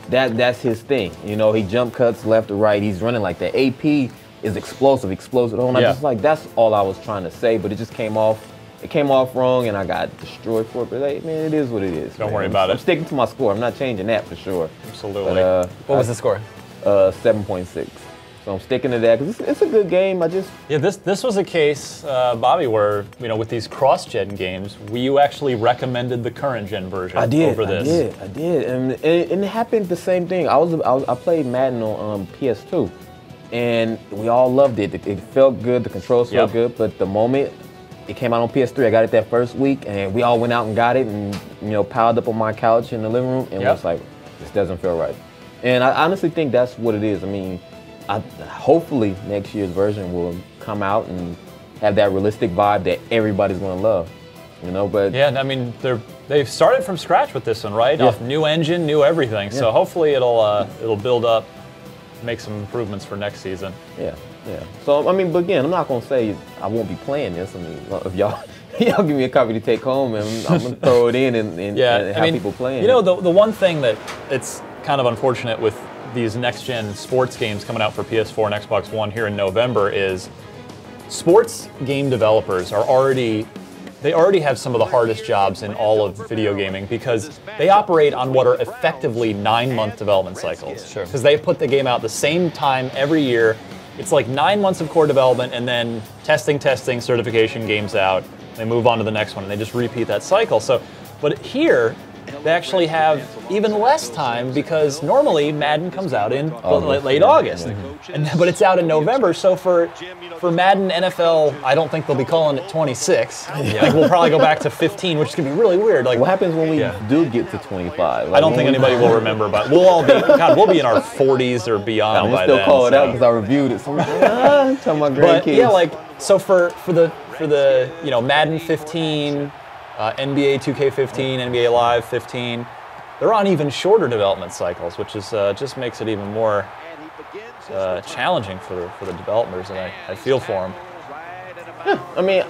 that's his thing. He jump cuts left to right. He's running like that. AP is explosive. And I'm just like, that's all I was trying to say, but it just came off. It came off wrong, and I got destroyed for it. But like, man, it is what it is. Don't worry about it. I'm sticking to my score. I'm not changing that for sure. Absolutely. But, What was the score? 7.6. So I'm sticking to that because it's a good game. This was a case, Bobby, where with these cross-gen games, you actually recommended the current gen version over this. I did, and it happened the same thing. I played Madden on PS2, and we all loved it. It felt good. The controls felt good, but the moment it came out on PS3, I got it that first week, and we all went out and got it, and piled up on my couch in the living room, and was like, this doesn't feel right. And I honestly think that's what it is. I mean, hopefully next year's version will come out and have that realistic vibe that everybody's gonna love. But yeah, I mean they've started from scratch with this one, right? Yeah. Off new engine, new everything. So hopefully it'll build up, make some improvements for next season. Yeah. So I mean, but again, I'm not gonna say I won't be playing this. I mean, if y'all give me a copy to take home, and I'm gonna throw it in and have people playing. The one thing that it's kind of unfortunate with these next-gen sports games coming out for PS4 and Xbox One here in November is sports game developers already have some of the hardest jobs in all of video gaming because they operate on what are effectively 9-month development cycles. Sure. Because they put the game out the same time every year. It's like 9 months of core development and then testing, certification, games out. They move on to the next one and they just repeat that cycle. But here, they actually have even less time because normally Madden comes out in late August, but it's out in November. So for Madden NFL, I don't think they'll be calling it 26. Like we'll probably go back to 15, which is gonna be really weird. Like what happens when we do get to 25? Like, I don't think anybody will remember, but we'll be in our 40s or beyond by then. Still call it out because I reviewed it. So I'm telling my grandkids. But yeah, like So for the Madden 15, NBA 2K15, NBA Live 15, they're on even shorter development cycles, which is just makes it even more challenging for the developers, and I feel for them. Yeah, I mean,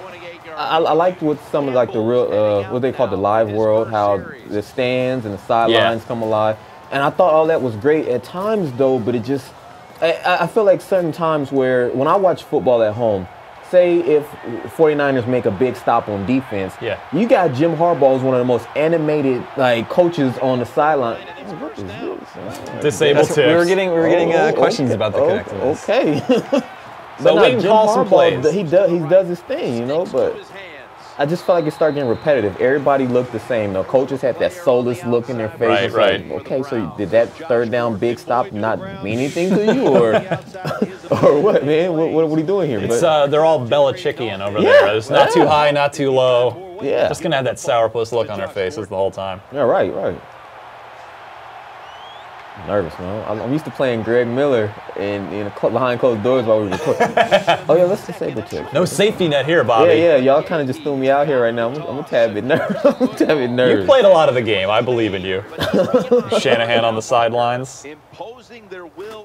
I liked what some of like the real what they call the live world, how the stands and the sidelines come alive, and I thought all that was great at times though, but it just I feel like certain times where when I watch football at home, say if 49ers make a big stop on defense, you got Jim Harbaugh, who's one of the most animated like coaches on the sideline. What is this? Disabled tips. We were getting questions about the connectedness. Okay. So we can call some plays. He does his thing, you know, but I just felt like it started getting repetitive. Everybody looked the same. The coaches had that soulless look in their face. Right. Like, okay, so did that third down big stop not mean anything to you, or what, man? What are we doing here? It's they're all Belichickian over there. It's not too high, not too low. Yeah. Just gonna have that sourpuss look on their faces the whole time. Yeah, right. Nervous, man. I'm used to playing Greg Miller behind closed doors while we recording. Oh yeah, let's disable tips. No safety net here, Bobby. Yeah. Y'all kind of just threw me out here right now. I'm a tad bit nervous. You played a lot of the game. I believe in you. Shanahan on the sidelines.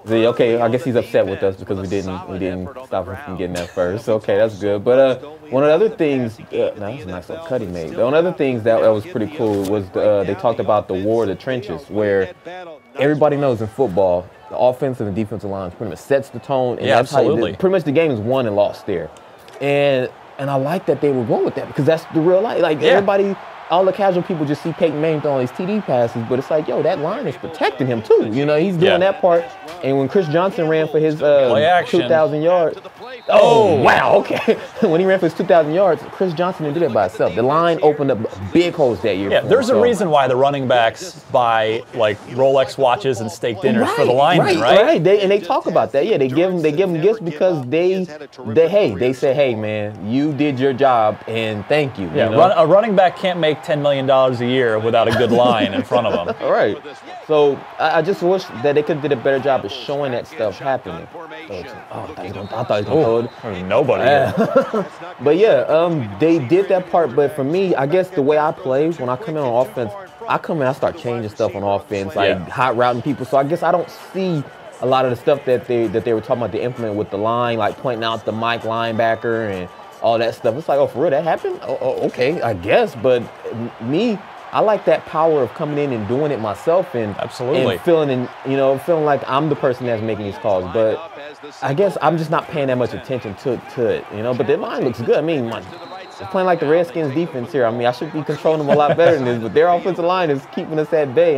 Okay, I guess he's upset with us because we didn't stop him from getting that first. Okay, that's good. But one of the other things, that was a nice little cut he made. One of the things that was pretty cool was they talked about the war of the trenches, where everybody knows in football, the offensive and defensive lines pretty much sets the tone. And that's absolutely. Pretty much the game is won and lost there. And I like that they were going with that because that's the real life. Like everybody, all the casual people just see Peyton Manning throwing these TD passes, but it's like, yo, that line is protecting him too. You know, he's doing that part. And when Chris Johnson ran for his 2,000 yards, oh wow, okay. When he ran for his 2,000 yards, Chris Johnson didn't do that by himself. The line opened up big holes that year. Yeah, there's a reason why the running backs buy like Rolex watches and steak dinners for the linemen, right? They talk about that. Yeah, they give them gifts because they say, hey man, you did your job and thank you. Yeah, you know? A running back can't make $10 million a year without a good line in front of him. All right. So I just wish that they could have did a better job of showing that stuff happening. I thought he was going to throw it. Nobody. But yeah, they did that part. But for me, I guess the way I play when I come in on offense, I start changing stuff on offense, like hot routing people. So I guess I don't see a lot of the stuff that they were talking about to implement with the line, like pointing out the Mike linebacker and all that stuff. It's like, oh, for real, that happened? Oh, okay, I guess. But me, I like that power of coming in and doing it myself and feeling like I'm the person that's making these calls. But I guess I'm just not paying that much attention to it, you know. But their line looks good. I mean, they're playing like the Redskins defense here. I mean, I should be controlling them a lot better than this, but their offensive line is keeping us at bay.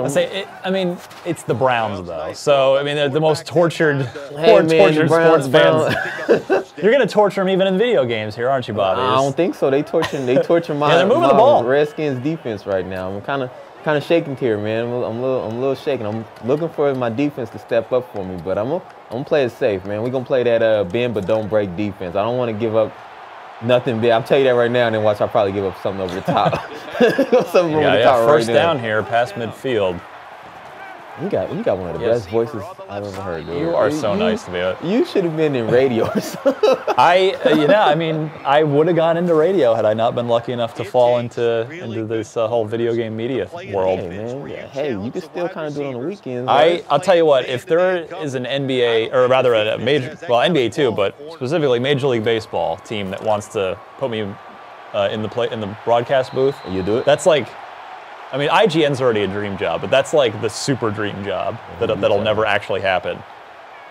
It's the Browns though. So I mean, they're the most tortured Browns sports fans. You're gonna torture them even in video games here, aren't you, Bobby? I don't think so. They torture my they're moving the ball. Redskins defense right now. I'm kind of shaking here, man. I'm a little shaking. I'm looking for my defense to step up for me, but I'm gonna play it safe, man. We're gonna play that bend but don't break defense. I don't want to give up nothing big. I'll tell you that right now, and then watch. I'll probably give up something over the top. Something over the top first right down now. here, past midfield. You got one of the best voices I've ever heard, dude. You are so nice to me. You should have been in radio or something. I would have gone into radio had I not been lucky enough to fall into this whole video game media world. Hey, man. Yeah. Hey, you can still kind of do it on the weekends. I'll tell you what, if there is an NBA, or rather a major, well, NBA too, but specifically Major League Baseball team that wants to put me in the broadcast booth, you do it? That's like, I mean, IGN's already a dream job, but that's like the super dream job that'll never actually happen.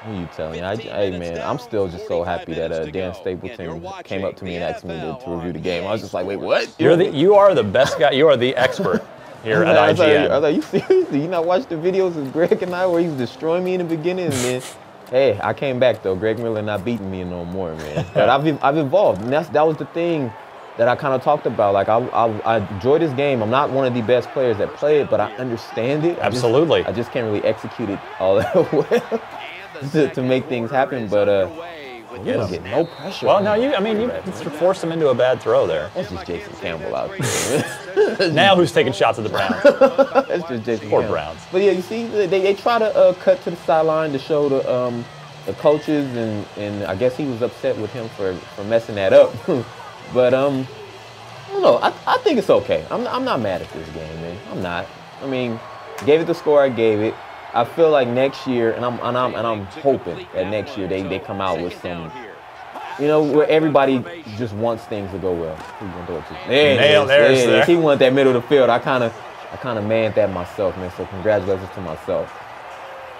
Who you telling? Hey man, I'm still just so happy that Dan Stapleton came up to me and asked me to review the game. I was just like, wait, what? You are the best guy. You are the expert here at IGN. I was like, you serious? Do you not watch the videos of Greg and I where he was destroying me in the beginning? And then, hey, I came back though. Greg Miller not beating me no more, man. But I've evolved, and that was the thing that I kind of talked about. Like I enjoy this game. I'm not one of the best players that play it, but I understand it. Absolutely. I just can't really execute it all that well to make things happen. But you don't get no pressure. Well, no, you forced him into a bad throw there. That's just Jason Campbell out there. Now who's taking shots at the Browns? That's just Jason Poor Campbell. Browns. But yeah, you see, they try to cut to the sideline to show the the coaches, and I guess he was upset with him for messing that up. But I don't know. I think it's okay. I'm not mad at this game, man. I'm not. I mean, gave it the score I gave it. I feel like next year, and I'm hoping that next year they come out with some, you know, where everybody just wants things to go well. Who you gonna throw it to? There it is. He wanted that middle of the field. I kind of manned that myself, man. So congratulations to myself.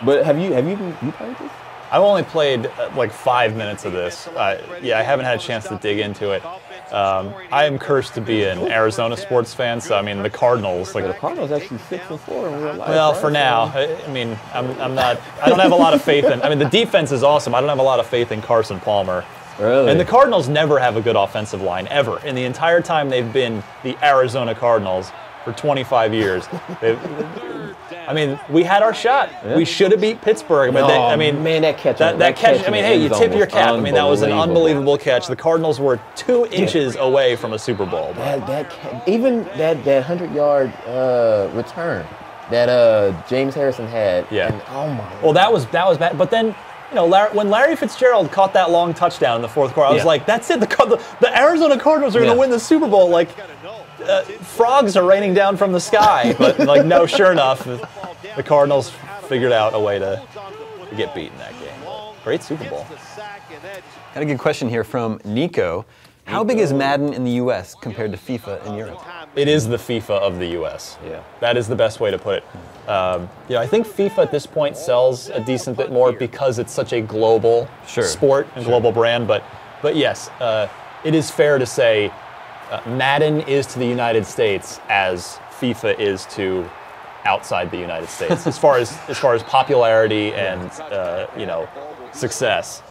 But have you played this? I've only played like 5 minutes of this. Yeah, I haven't had a chance to dig into it. I am cursed to be an Arizona sports fan, so I mean the Cardinals. Like the Cardinals actually 6-4 in real life. Well, right? for now, I mean I'm not. I don't have a lot of faith in. I mean the defense is awesome. I don't have a lot of faith in Carson Palmer. Really? And the Cardinals never have a good offensive line ever. In the entire time they've been the Arizona Cardinals for 25 years. I mean, we had our shot. Yeah. We should have beat Pittsburgh, but I mean, man, that catch. That catch. I mean, hey, you tip your cap. I mean, that was an unbelievable catch. The Cardinals were 2 inches away from a Super Bowl. Even that 100-yard return that James Harrison had. Yeah. And, oh my. Well, that was bad. But then, you know, when Larry Fitzgerald caught that long touchdown in the fourth quarter, I was like, that's it. The Arizona Cardinals are going to win the Super Bowl. Like. Frogs are raining down from the sky, but like no, sure enough, the Cardinals figured out a way to get beat in that game. Great Super Bowl. Got a good question here from Nico. How big is Madden in the U.S. compared to FIFA in Europe? It is the FIFA of the U.S. Yeah, that is the best way to put it. I think FIFA at this point sells a decent bit more because it's such a global sport and global brand. But yes, it is fair to say. Madden is to the United States as FIFA is to outside the United States, as far as popularity and success.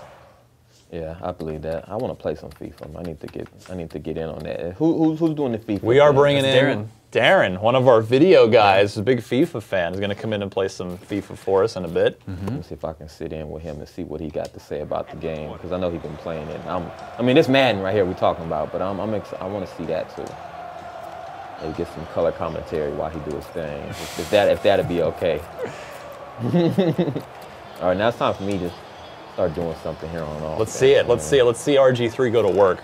Yeah, I believe that. I want to play some FIFA. I need to get in on that. Who's doing the FIFA? We are bringing in Darren, one of our video guys, a big FIFA fan, is going to come in and play some FIFA for us in a bit. Let me see if I can sit in with him and see what he got to say about the game, because I know he's been playing it. I mean, it's Madden right here we're talking about, but I want to see that too. Maybe get some color commentary while he do his thing, if that'd be okay. All right, now it's time for me to start doing something here on all. Let's see it. Let's see RG3 go to work.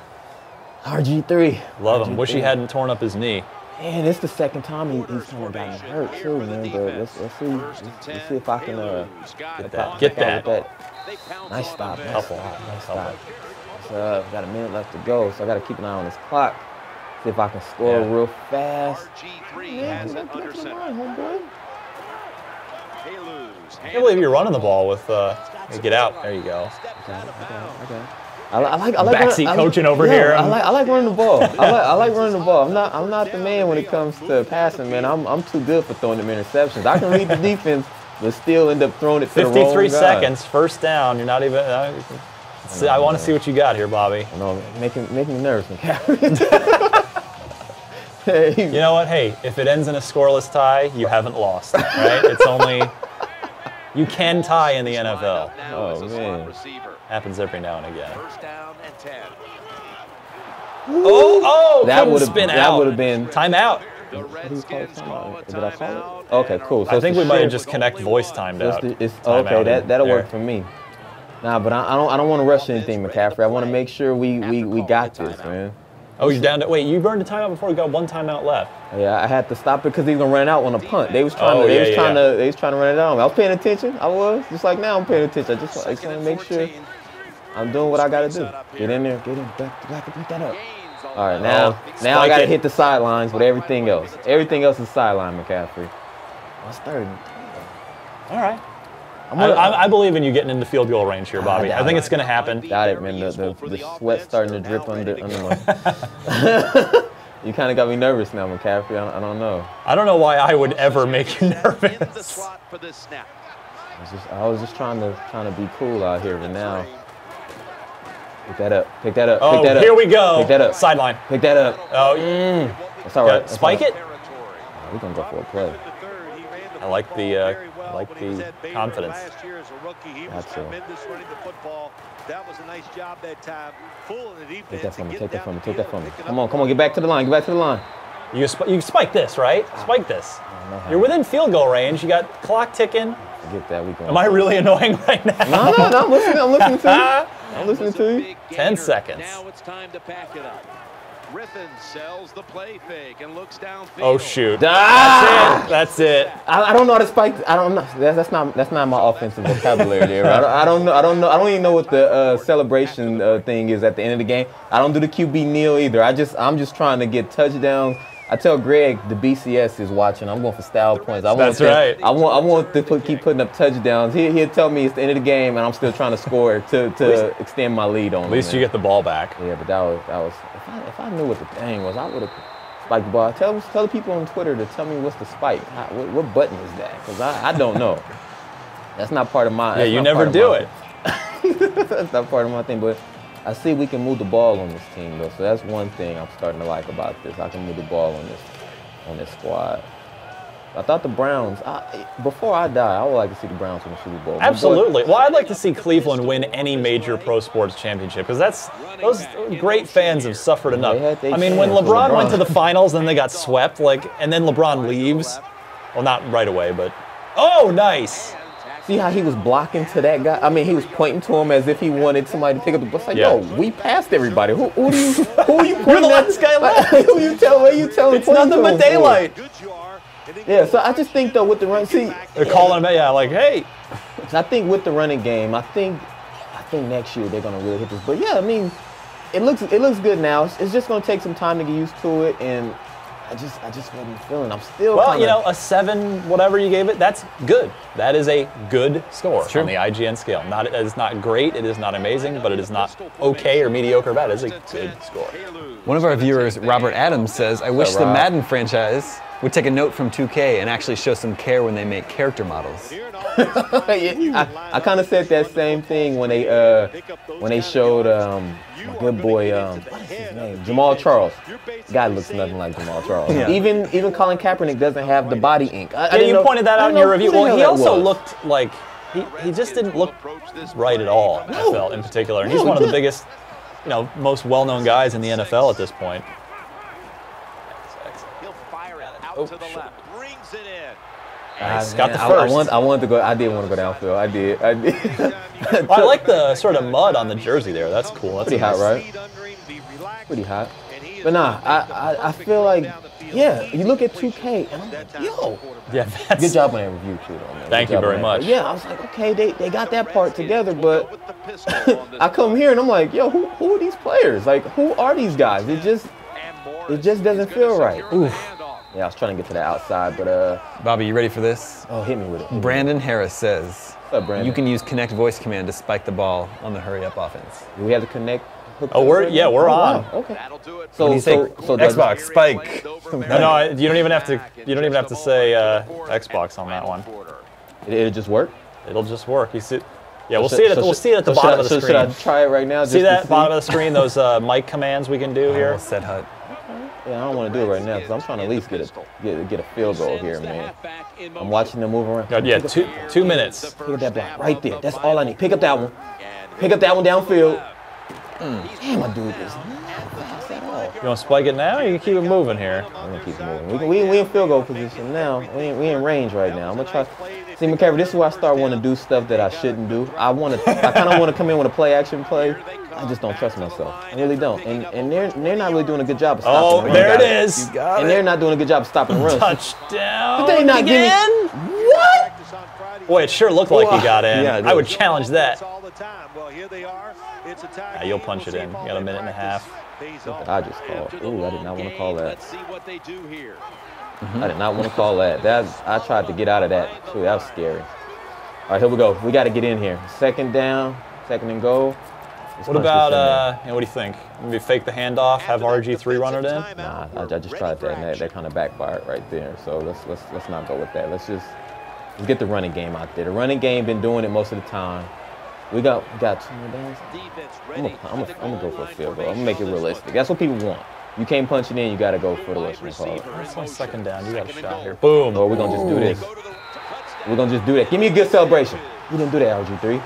RG3. Love him. Wish he hadn't torn up his knee. Man, it's the second time he's kind of gotten hurt too, man. But let's see if I can get that. Nice stop. Nice stop. So got a minute left to go, so I got to keep an eye on this clock. See if I can score real fast. Yeah, homeboy. I can't believe you're running the ball with. Get out. There you go. Okay. I like backseat coaching over here. I like running the ball. I like running the ball. I'm not the man when it comes to passing, man. I'm too good for throwing them interceptions. I can read the defense, but still end up throwing it to the wrong guy. 53 seconds, first down. You're not even. I want to see what you got here, Bobby. No, make me nervous, McCaffrey. Hey. You know what? Hey, if it ends in a scoreless tie, you haven't lost. Right? It's only. You can tie in the NFL. Oh man. Happens every now and again. First down and 10. That would have been timeout. Did I call it? Okay, cool. So I think we might have just connect voice timed out. Okay, that'll work for me. Nah, but I don't want to rush anything, McCaffrey. I want to make sure we got this, man. Oh, you're down to wait. You burned a timeout before you got one timeout left. Yeah, I had to stop it because he was gonna run out on a punt. They was trying to run it down. I was paying attention. I was just like now I'm paying attention. I just want to make sure I'm doing what I gotta do. Get in there. Get in. Back that up. All right, now I gotta hit the sidelines with everything else. Everything else is sideline, McCaffrey. What's third? All right. I believe in you getting into field goal range here, Bobby. I think it's going to happen. Got it, man. The sweat's starting to drip under my... You kind of got me nervous now, McCaffrey. I don't know. I don't know why I would ever make you nervous. I was just trying to be cool out here, but now... Pick that up. Pick that up. Oh, pick that up. Here we go. Pick that up. Sideline. Pick that up. Oh, that's all right. Spike it. We're gonna go for a play. I like the confidence. That's it. That was a nice job that time. Fooling the defense. Take that from me. Take that from me. Come on. Get back to the line. Get back to the line. You spike this, right? Spike this. You're within field goal range. You got clock ticking. Get that. Am I really annoying right now? No, I'm listening. I'm listening to you. I'm listening to you. 10 seconds. Now it's time to pack it up. Griffin sells the play fake and looks downfield. Oh shoot! Ah! That's it. I don't know how to spike. I don't know. That's not my offensive vocabulary there. I don't know. I don't even know what the celebration thing is at the end of the game. I don't do the QB kneel either. I'm just trying to get touchdowns. I tell Greg the BCS is watching. I'm going for style points. That's right. I want to keep putting up touchdowns. He'll tell me it's the end of the game, and I'm still trying to score to extend my lead on him. At least you get the ball back. Yeah, but that was if I knew what the thing was, I would have spiked the ball. Tell the people on Twitter to tell me what's the spike. What button is that? Because I don't know. That's not part of my. Yeah, you never do it. That's not part of my thing, but. I see we can move the ball on this team, though, so that's one thing I'm starting to like about this. I can move the ball on this squad. I thought the Browns, before I die, I would like to see the Browns win the Super Bowl. Absolutely. Well, I'd like to see Cleveland win any major pro sports championship because those great fans have suffered enough. I mean, when LeBron went to the finals, then they got swept, and then LeBron leaves. Well, not right away, but oh, nice. See how he was blocking to that guy? I mean, he was pointing to him as if he wanted somebody to pick up the ball. It's like, yo, we passed everybody. Who are you pointing You're the last guy left. Who you telling? It's nothing but daylight. Yeah, so I just think, though, with the run, they're calling him, like, hey. I think with the running game, I think next year they're going to really hit this. But, yeah, I mean, it looks good now. It's just going to take some time to get used to it, and I just wasn't feeling. I'm still a 7, whatever you gave it, that's good. That is a good score on the IGN scale. It is not great, it is not amazing, but it is not okay or mediocre bad. It is a good score. One of our viewers, Robert Adams, says, I wish the Madden franchise would take a note from 2K and actually show some care when they make character models. I kind of said that same thing when they showed my good boy, what is his name? Jamal Charles. Guy looks nothing like Jamal Charles. Yeah. Even Colin Kaepernick doesn't have the body ink. You pointed that out in your review. Well, he also looked like he just didn't look right at all. I felt in particular, and he's one of the biggest, most well-known guys in the NFL at this point. To the left, brings it in. Nice. Got the first. I wanted to go. I did want to go downfield. I did. Well, I like the sort of mud on the jersey there. That's cool. That's pretty hot, right? Pretty hot. But nah, I feel like, yeah. You look at 2K, and I'm like, yo. Yeah, good job on that review too, though, man. Thank you very much. Yeah, I was like, okay, they got that part together, but I come here and I'm like, yo, who are these players? Like, who are these guys? It just doesn't feel right. Oof. Yeah, I was trying to get to the outside, but Bobby, you ready for this? Oh, hit me with it. Brandon Harris says, what's up, Brandon? You can use Connect voice command to spike the ball on the hurry-up offense. Do we have to connect? We're on. Wow. Okay. So Xbox spike. No, you don't even have to. You don't even have to say Xbox on that one. It'll just work. It'll just work. You see. Yeah, we'll see it. We'll see it at the bottom of the screen. Should I try it right now? See that bottom of the screen? Those mic commands we can do here. Set HUD. Yeah, I don't want to do it right now because I'm trying to at least get a field goal here, man. I'm watching them move around. Yeah, 2 minutes. Pick up that block right there. That's all I need. Pick up that one. Pick up that one downfield. Damn, my dude is not fast at all. You want to spike it now, or you can keep it moving here? I'm gonna keep it moving. We in field goal position now. We in range right now. I'm gonna try. See, McCaffrey, this is where I start wanting to do stuff that I shouldn't do. I kind of want to come in with a play action play. I just don't trust myself. I really don't. And they're not really doing a good job of stopping the run. Oh, there it is. And they're not doing a good job of stopping the run. Touchdown. But they not again? What? Boy, it sure looked like he got in. Yeah, I would challenge that. Yeah, you'll punch it in. You got a minute and a half. I just called. Ooh, I did not want to call that. Let's see what they do here. I did not want to call that. I tried to get out of that. Ooh, that was scary. All right, here we go. We got to get in here. Second down, second and goal. What about, what do you think? Maybe fake the handoff, have RG3 run it in? Nah, I just tried that, and that kind of backfired right there. So let's not go with that. Let's get the running game out there. The running game been doing it most of the time. We got 2 more downs. I'm gonna go for a field goal. I'm gonna make it realistic. That's what people want. You can't punch it in. You got to go for the what's called. That's on second down. You got a shot here. Boom. Or we're gonna just do this. We're gonna just do that. Give me a good celebration. You didn't do that, RG3.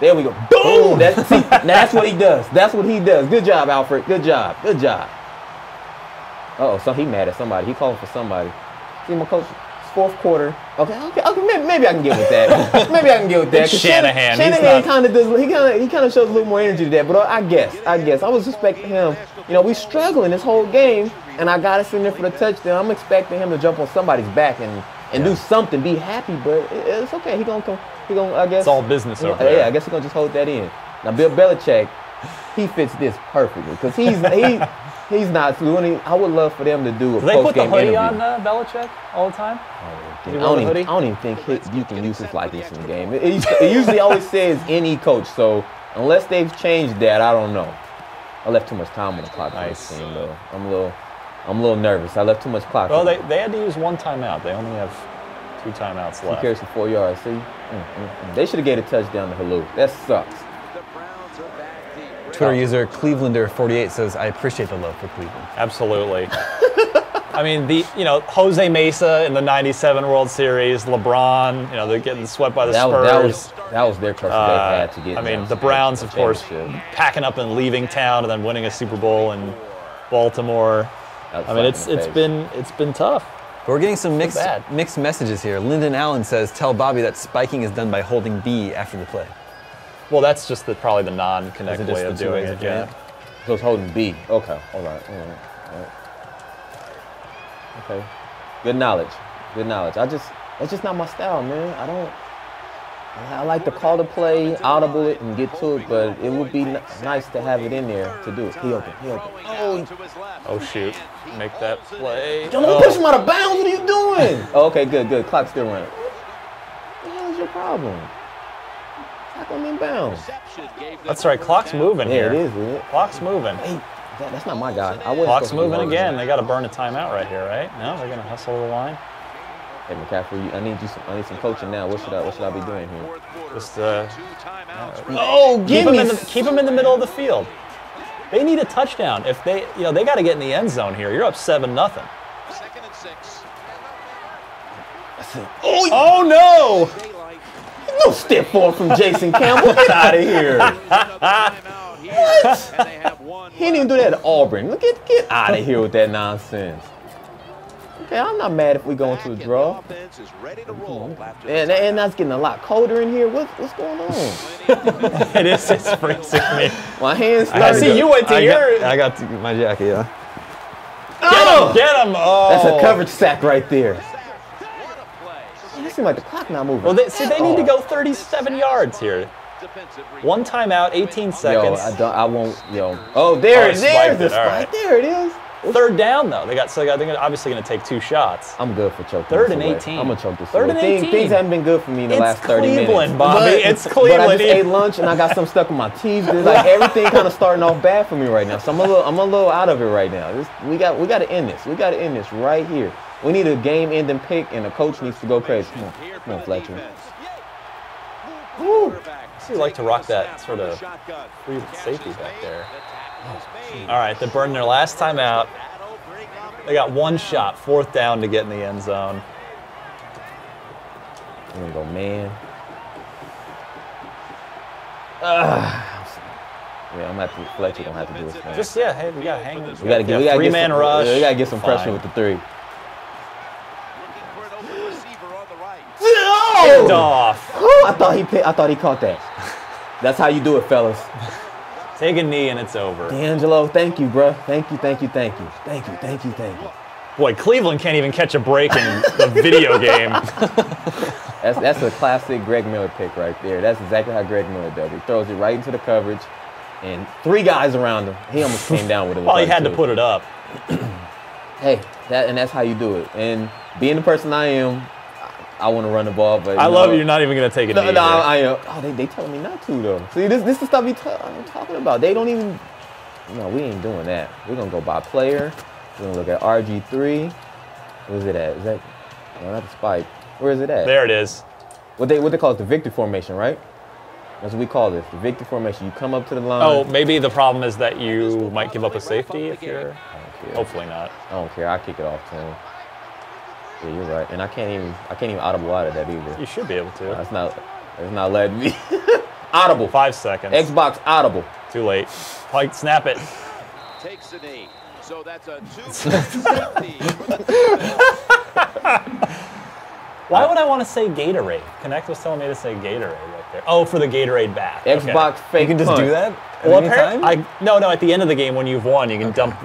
There we go. Boom! That's what he does. That's what he does. Good job, Alfred. Good job. Good job. Uh-oh, so he mad at somebody. He calling for somebody. See, my coach, it's fourth quarter. Okay, maybe I can get with that. Maybe I can get with that. Shanahan. Shanahan kind of does. He kind of shows a little more energy to that. But I guess I was expecting him. You know, we struggling this whole game, and I got us in there for the touchdown. I'm expecting him to jump on somebody's back and do something, be happy. But it's okay. He gonna come. He gonna. I guess it's all business over there. Yeah, I guess he gonna just hold that in. Now Bill Belichick, he fits this perfectly because he's not doing. I would love for them to do a they put the post-game hoodie interview. on Belichick all the time? I don't even think you can use his likeness in the game. It usually always says any coach, so unless they've changed that, I don't know. I left too much time on the clock for this team, though. I'm a little nervous. I left too much clock. Well, they had to use one timeout. They only have 2 timeouts left. He carries for 4 yards. See, they should have gave a touchdown to Halou. That sucks. Twitter user Clevelander48 says, "I appreciate the love for Cleveland." Absolutely. I mean, Jose Mesa in the '97 World Series, LeBron, they're getting swept by the Spurs. That was their curse. They had to get. I mean, the Browns, of course, packing up and leaving town and then winning a Super Bowl in Baltimore. I mean, it's been tough. But we're getting some mixed messages here. Lyndon Allen says, "Tell Bobby that spiking is done by holding B after the play." Well, that's just probably the non-connect way of doing it. Yeah. So it's holding B. Okay. All right. Okay. Good knowledge. That's just not my style, man. I like to call the play, audible it, and get to it, but it would be nice to have it in there to do it. He open. Oh, shoot. Make that play. Don't push him out of bounds. What are you doing? Okay, good. Clock's still running. What the hell is your problem? Tackle him in bounds. That's right. Clock's moving here. Yeah, it is, isn't it? Clock's moving. Hey, that's not my guy. Clock's moving again. They got to burn a timeout right here, right? No, they're going to hustle the line. Hey, McCaffrey, I need some coaching now. What should I be doing here? Just keep him in the middle of the field. They need a touchdown. If they got to get in the end zone here. You're up 7-0. 2nd and 6. Oh no! No step forward from Jason Campbell. Get out of here. What? He didn't even do that at Auburn. Get out of here with that nonsense. Okay, I'm not mad if we go into a draw. And that's getting a lot colder in here. What's going on? It's freezing me. My hands. I see you went to your. I got my jacket, yeah. Get him! Oh. That's a coverage sack right there. It seems like the clock not moving. Well, they need to go 37 yards here. 1 timeout, 18 seconds. I won't. Oh, there it is. Right. There it is. 3rd down though. They're obviously going to take 2 shots. I'm good for choking. 3rd and 18. I'm gonna choke this. 3rd and 18. Things haven't been good for me in the last 30 minutes. It's Cleveland, Bobby. It's Cleveland. But I just ate lunch and I got some stuck in my teeth. Like everything kind of starting off bad for me right now. So I'm a little out of it right now. We got to end this. We got to end this right here. We need a game-ending pick, and the coach needs to go crazy. Come on, Fletcher. Woo. So you like to rock that sort of free safety back there. All right, they're burning their last time out. They got 1 shot, 4th down to get in the end zone. I'm gonna go, man. Yeah, I'm gonna have to. Fletcher don't have to do this thing. Just hey, we gotta hang. We gotta get 3-man rush. We gotta get some pressure with the 3. Get off. I thought he caught that. That's how you do it, fellas. Take a knee and it's over. D'Angelo, thank you, bro. Thank you. Boy, Cleveland can't even catch a break in the video game. That's a classic Greg Miller pick right there. That's exactly how Greg Miller does. He throws it right into the coverage, and 3 guys around him. He almost came down with it. Well, he had to put it up. Hey, that's how you do it. And being the person I am, I want to run the ball, but I love you're not even going to take it. No, I am. Oh, they telling me not to though. See, this is the stuff I'm talking about. They don't even. No, we ain't doing that. We're gonna go by player. We're gonna look at RG3. Where's it at? Is that? No, not the spike. Where is it at? There it is. What they call it the victory formation, right? That's what we call this, the victory formation. You come up to the line. Oh, maybe the problem is that you might give up a safety if you're. I don't care. Hopefully not. I don't care. I kick it off to him. Yeah, you're right. And I can't even audible out of that either. You should be able to. It's not letting me. Audible. 5 seconds. Xbox audible. Too late. Pike, snap it. Takes the knee. So that's a 2. Why would I want to say Gatorade? Connect was telling me to say Gatorade right there. Oh, for the Gatorade bath. Xbox fake. You can just do that? Well, apparently, no, at the end of the game when you've won, you can dump,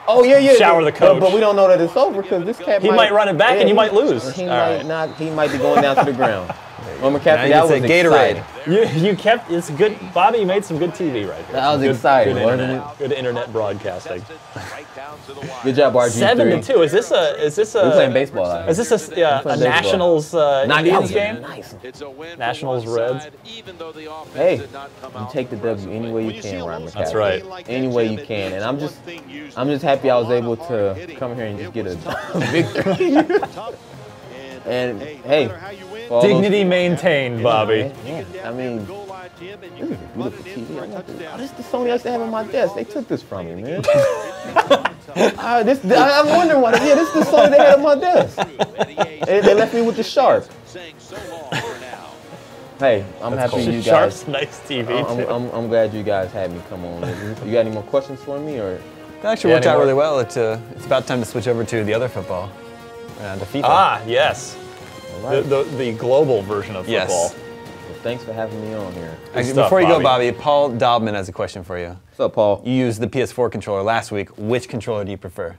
Oh yeah. shower the coach. But we don't know that it's over because this cat. He might run it back and you might lose. He All might right. not. He might be going down to the ground. Well, McCaffrey, Now that you was say Gatorade. exciting. You kept, it's good. Bobby, you made some good TV right there. That was Good- exciting, Good wasn't internet, good internet broadcasting. Good job, RG3. 7-2. Is this a? We're playing baseball out here. Is this a We're playing baseball. Nationals Indians game? Nice. Nationals Reds. Hey, you take the W any way you can, Ryan McCaffrey. That's right. Any way you can, and I'm just happy I was able to come here and just get a victory. And hey, for all Dignity maintained, Bobby. Yeah, I mean, this is beautiful TV. This is the Sony I used to have on my desk. They took this from me, man. I'm wondering why. Yeah, this is the Sony they had on my desk. They left me with the Sharp. Hey, I'm happy you guys. Sharp's nice TV too. I'm glad you guys had me come on. You got any more questions for me, or? It actually worked out really well. It's about time to switch over to the other football, to FIFA. Ah, yes. Right. The global version of football. Yes. Well, thanks for having me on here. Actually, before you go, Bobby, Paul Dobman has a question for you. What's up, Paul? You used the PS4 controller last week. Which controller do you prefer?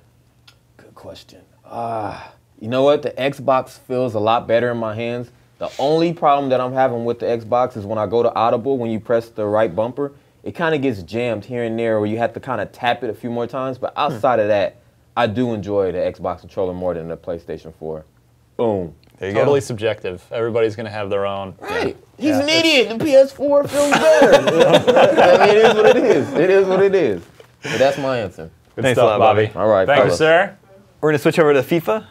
Good question. You know what? The Xbox feels a lot better in my hands. The only problem that I'm having with the Xbox is when I go to Audible, when you press the right bumper, it kind of gets jammed here and there where you have to kind of tap it a few more times. But outside of that, I do enjoy the Xbox controller more than the PlayStation 4. Boom. There you totally subjective. Everybody's going to have their own. Right. He's an idiot. The PS4 feels better. I mean, it is what it is. It is what it is. But that's my answer. Good Thanks stuff, a lot, Bobby. All right. Thank you, sir. We're going to switch over to FIFA.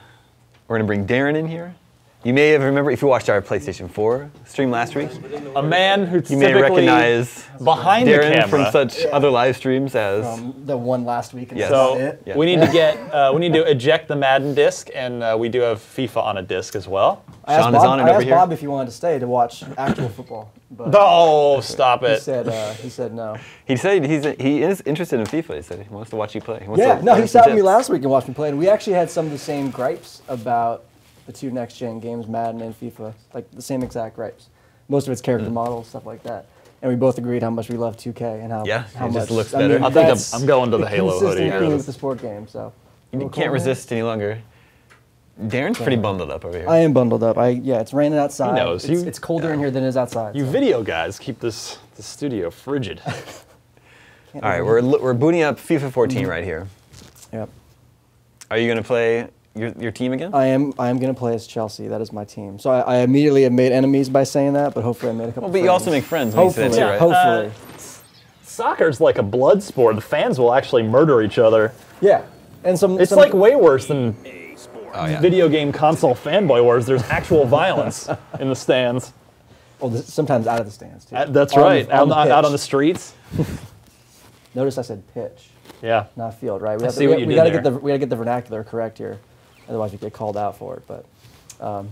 We're going to bring Darren in here. You may have remembered, if you watched our PlayStation 4 stream last week, a man who you may recognize behind Darren the camera from such other live streams as the one last week. And yes. So we need to we need to eject the Madden disc, and we do have FIFA on a disc as well. Sean is on it over here. I asked Bob if he wanted to stay to watch actual football. But oh, stop it! He said no. He said he is interested in FIFA. He said he wants to watch you play. He sat with me last week and watched me play, and we actually had some of the same gripes about the two next-gen games, Madden and FIFA, like the same exact gripes. Most of it's character models, stuff like that. And we both agreed how much we love 2K and how much just looks better. I think I'm going to the Halo hoodie. Consistent with the sport game, so. You can't resist any longer. Darren's pretty bundled up over here. I am bundled up. It's raining outside. He knows. It's colder in here than it is outside. You video guys keep the studio frigid. All right, we're booting up FIFA 14 right here. Yep. Are you going to play your team again? I am going to play as Chelsea. That is my team. So I immediately have made enemies by saying that, but hopefully I made a couple. Well, but you also make friends when hopefully, you say that too, right? Hopefully. Soccer's like a blood sport. The fans will actually murder each other. Yeah, and it's like way worse than video game console fanboy wars. There's actual violence in the stands. Well, sometimes out of the stands too. That's right. Out on the streets. Notice I said pitch. Yeah. Not field, right? We gotta get the vernacular correct here, otherwise we get called out for it. But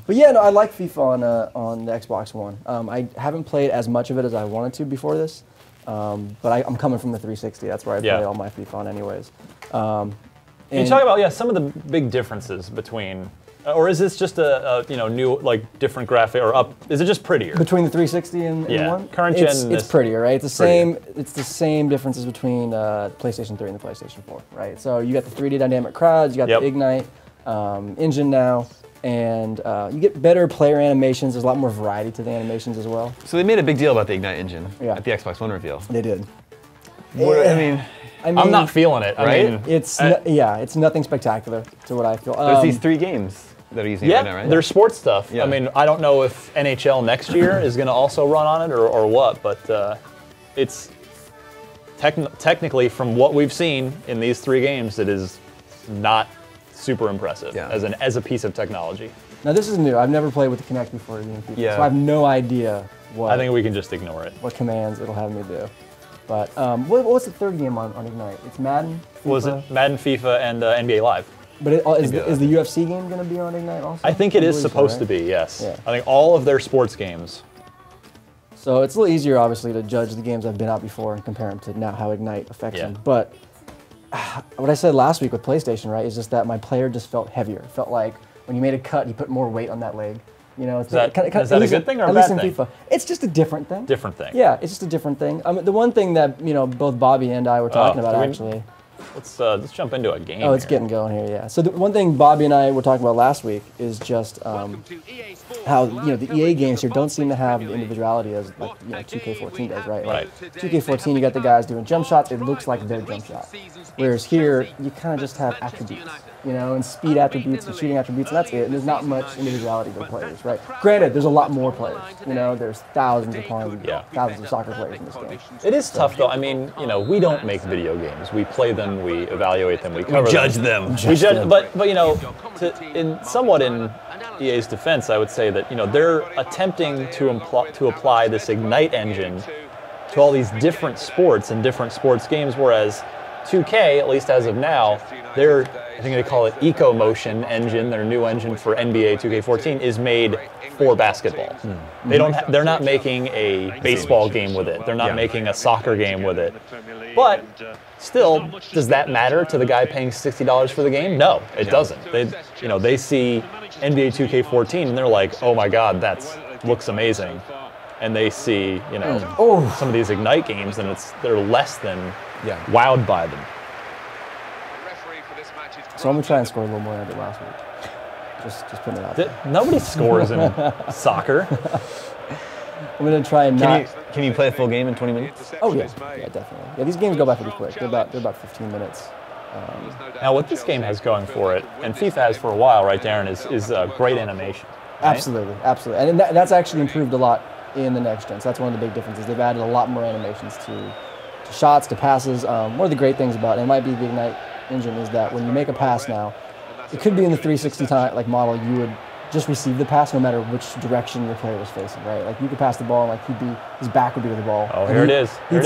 yeah, no, I like FIFA on the Xbox One. I haven't played as much of it as I wanted to before this, but I'm coming from the 360. That's where I play all my FIFA on, anyways. Can you talk about some of the big differences between? Or is this just a new different graphic or up? Is it just prettier between the 360 and one? Current gen. It's prettier, right? It's the same. It's the same differences between PlayStation 3 and the PlayStation 4, right? So you got the 3D dynamic crowds, you got the Ignite engine now, and you get better player animations. There's a lot more variety to the animations as well. So they made a big deal about the Ignite engine at the Xbox One reveal. They did. I mean, I'm not feeling it, right? It's nothing spectacular to what I feel. There's these 3 games that are using it right now, right? There's sports stuff. Yeah. I mean, I don't know if NHL next year is going to also run on it or what, but it's technically, from what we've seen in these 3 games, it is not super impressive as a piece of technology. Now this is new. I've never played with the Kinect before, so I have no idea what. I think we can just ignore it. What commands it'll have me do. But what's the third game on Ignite? It's Madden, FIFA? Was it Madden, FIFA, and NBA Live? But is the UFC game going to be on Ignite also? I think it is supposed to be, yes. Yeah. I think all of their sports games. So it's a little easier, obviously, to judge the games I've been out before and compare them to now how Ignite affects them. But what I said last week with PlayStation, right, is just that my player just felt heavier. It felt like when you made a cut, you put more weight on that leg. You know, is that a good thing or a at bad least in thing? FIFA. It's just a different thing. Different thing. Yeah, it's just a different thing. The one thing that both Bobby and I were talking about actually. Let's jump into a game. Oh, it's getting going here, yeah. So the one thing Bobby and I were talking about last week is just how the EA games here don't seem to have the individuality as like 2K14 does, right? Right. 2K14, you got the guys doing jump shots. It looks like their jump shot. Whereas here, you kind of just have attributes, and speed attributes and shooting attributes, and that's it. And there's not much individuality to the players, right? Granted, there's a lot more players. There's thousands of soccer players in this game. It is tough though. I mean, we don't make video games. We play them, we evaluate them, we cover judge them. We judge, but somewhat in EA's defense, I would say that they're attempting to apply this Ignite engine to all these different sports and different sports games, whereas 2K, at least as of now, I think they call it Eco Motion engine, their new engine for NBA 2K14, is made for basketball. They're not making a baseball game with it. They're not making a soccer game with it. But still, does that matter to the guy paying $60 for the game? No, it doesn't. They see NBA 2K14 and they're like, oh my God, that looks amazing. And they see, some of these Ignite games and they're less than wowed by them. So I'm gonna try and score a little more than I did last week. Just putting it out there. Nobody scores in soccer. I'm gonna try and Can you play a full game in 20 minutes? Oh yeah, definitely. Yeah, these games go by pretty quick. They're about 15 minutes. Now, what this game has going for it, and FIFA has for a while, right, Darren, is great animation. Right? Absolutely, and that's actually improved a lot in the next gen. So that's one of the big differences. They've added a lot more animations to shots, to passes. One of the great things about it, and it might be the Ignite engine, is that when you make a pass now, it could be in the 360 model, you would just receive the pass no matter which direction your player was facing, right? Like you could pass the ball and his back would be to the ball. Oh, here it is. He'd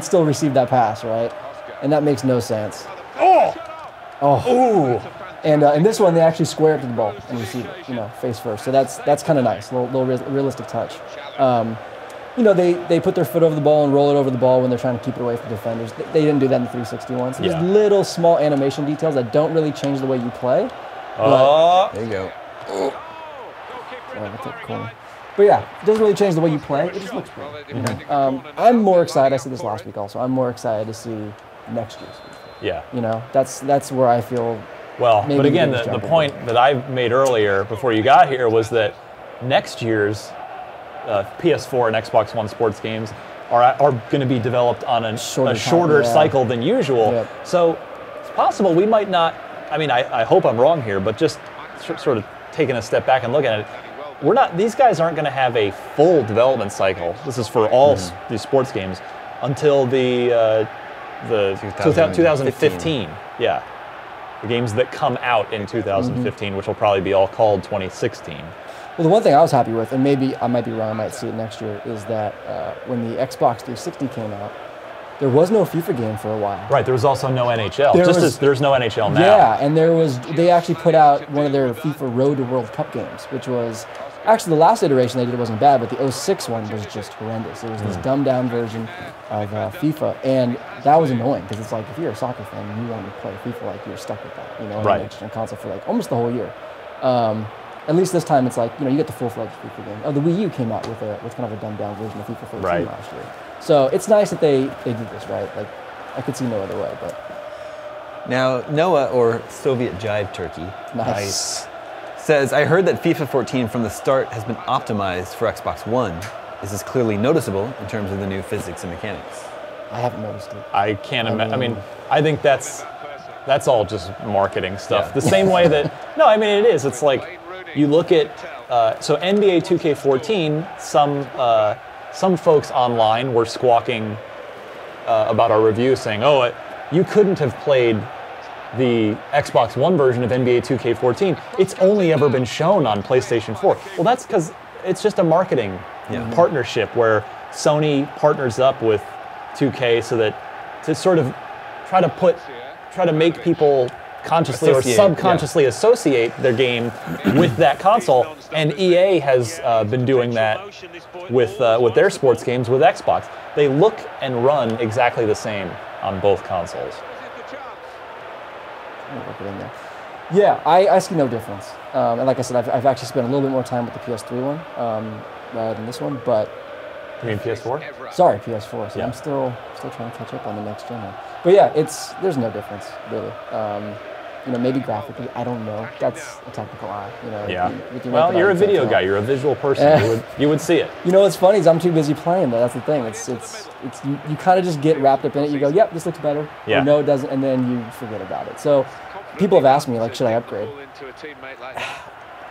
still receive that pass, right? And that makes no sense. Ooh. And in this one, they actually square up to the ball and receive it, face first. So that's kind of nice, a little realistic touch. They put their foot over the ball and roll it over the ball when they're trying to keep it away from defenders. They didn't do that in the 361. So there's little small animation details that don't really change the way you play. There you go. But yeah, it doesn't really change the way you play. It just looks great. I'm more excited. I said this last week also. I'm more excited to see next year's FIFA. Yeah. That's where I feel. Well, but again, the point that I made earlier before you got here was that next year's PS4 and Xbox One sports games are going to be developed on a shorter cycle than usual. Yep. So it's possible we might not. I mean, I hope I'm wrong here, but just sort of taking a step back and looking at it, these guys aren't going to have a full development cycle. This is for all these sports games until the 2015. Yeah, the games that come out in 2015, which will probably be all called 2016. Well, the one thing I was happy with, and maybe I might be wrong, I might see it next year, is that when the Xbox 360 came out, there was no FIFA game for a while. Right, there was also no NHL. There's no NHL now. Yeah, and they actually put out one of their FIFA Road to World Cup games, which was, actually the last iteration they did wasn't bad, but the 06 one was just horrendous. It was this dumbed down version of FIFA, and that was annoying, because it's like, if you're a soccer fan and you want to play FIFA, like you're stuck with that, on the next gen console for like almost the whole year. At least this time it's like, you get the full-fledged FIFA game. Oh, the Wii U came out with kind of a dumbed-down version of FIFA 14 last year. So it's nice that they did this, right? Like, I could see no other way, but... Now, Noah, or Soviet Jive Turkey, says, I heard that FIFA 14 from the start has been optimized for Xbox One. Is this clearly noticeable in terms of the new physics and mechanics? I haven't noticed it. I can't imagine. I mean, I think that's all just marketing stuff. The same way that... No, I mean, it is. It's like... You look at, so NBA 2K14, some folks online were squawking about our review saying, oh, you couldn't have played the Xbox One version of NBA 2K14. It's only ever been shown on PlayStation 4. Well, that's because it's just a marketing partnership where Sony partners up with 2K so that to sort of try to make people consciously or subconsciously associate their game with that console, and EA has been doing that with their sports games with Xbox. They look and run exactly the same on both consoles. Let me work it in there. Yeah, I see no difference. And like I said, I've actually spent a little bit more time with the PS3 one rather than this one, but... You mean PS4? Sorry, PS4. So I'm still trying to catch up on the next gen now. But yeah, there's no difference, really. You know, maybe graphically, I don't know. That's a technical eye. You know, yeah. Well, you're a video guy. You're a visual person. You would see it. You know what's funny is I'm too busy playing. Though. That's the thing. It's you kind of just get wrapped up in it. You go, yep, this looks better. Yeah. Or no, it doesn't, and then you forget about it. So people have asked me, like, should I upgrade?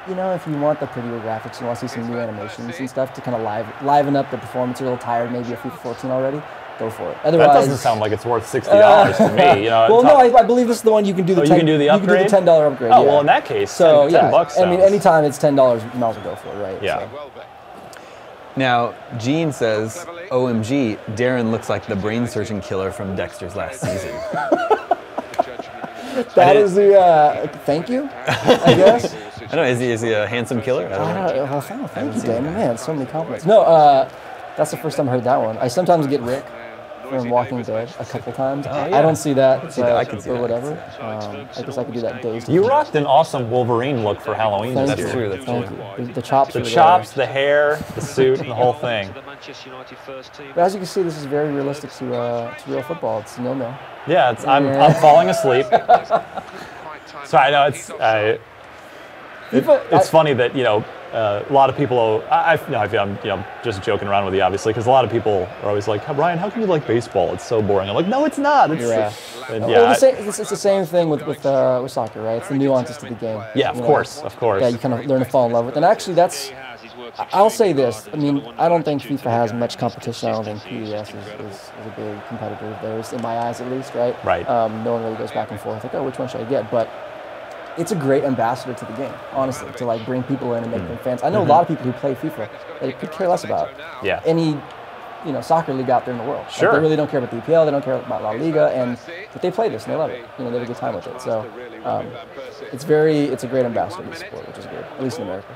You know, if you want the prettier graphics, you want to see some new animations and stuff to kind of liven up the performance. You're a little tired, maybe of FIFA 14 already. Go for it. Otherwise, that doesn't sound like it's worth $60 to me. You know, well, no, I believe this is the one you can do the. You can do the upgrade. You can do the $10 upgrade. Oh, well, in that case, so $10 I mean, anytime it's $10, you might as well go for it, right? Yeah. So. Now, Gene says, "OMG, Darren looks like the brain surgeon killer from Dexter's last season." That is the thank you, I guess. I don't know. Is he a handsome killer? I don't know. Thank you, Damon. Man, so many compliments. No, that's the first time I heard that one. I sometimes get Rick from Walking Dead a couple times. Oh, yeah. I don't see that, I can see or that. whatever. I guess I could do that dazed. You rocked an awesome Wolverine look for Halloween this year. That's true. That's Thank true. you. The chops. The chops, the hair, the suit, and the whole thing. But as you can see, this is very realistic to real football. It's no. Yeah, I'm falling asleep. So I know it's funny that a lot of people. I'm just joking around with you, obviously, because a lot of people are always like, Ryan, how can you like baseball? It's so boring. I'm like, no, it's not. It's the same thing with soccer, right? It's the nuances to the game. Yeah, of course. Yeah, you kind of learn to fall in love with. And actually, I'll say this. I mean, I don't think FIFA has much competition. I don't think PES is a big competitor of theirs, in my eyes at least, right? Right. No one really goes back and forth like, oh, which one should I get? But it's a great ambassador to the game, honestly, to like bring people in and make them fans. I know a lot of people who play FIFA that could care less about any soccer league out there in the world. Sure. Like, they really don't care about the EPL, they don't care about La Liga, but they play this and they love it. They have a good time with it. So it's a great ambassador to the sport, which is good, at least in America.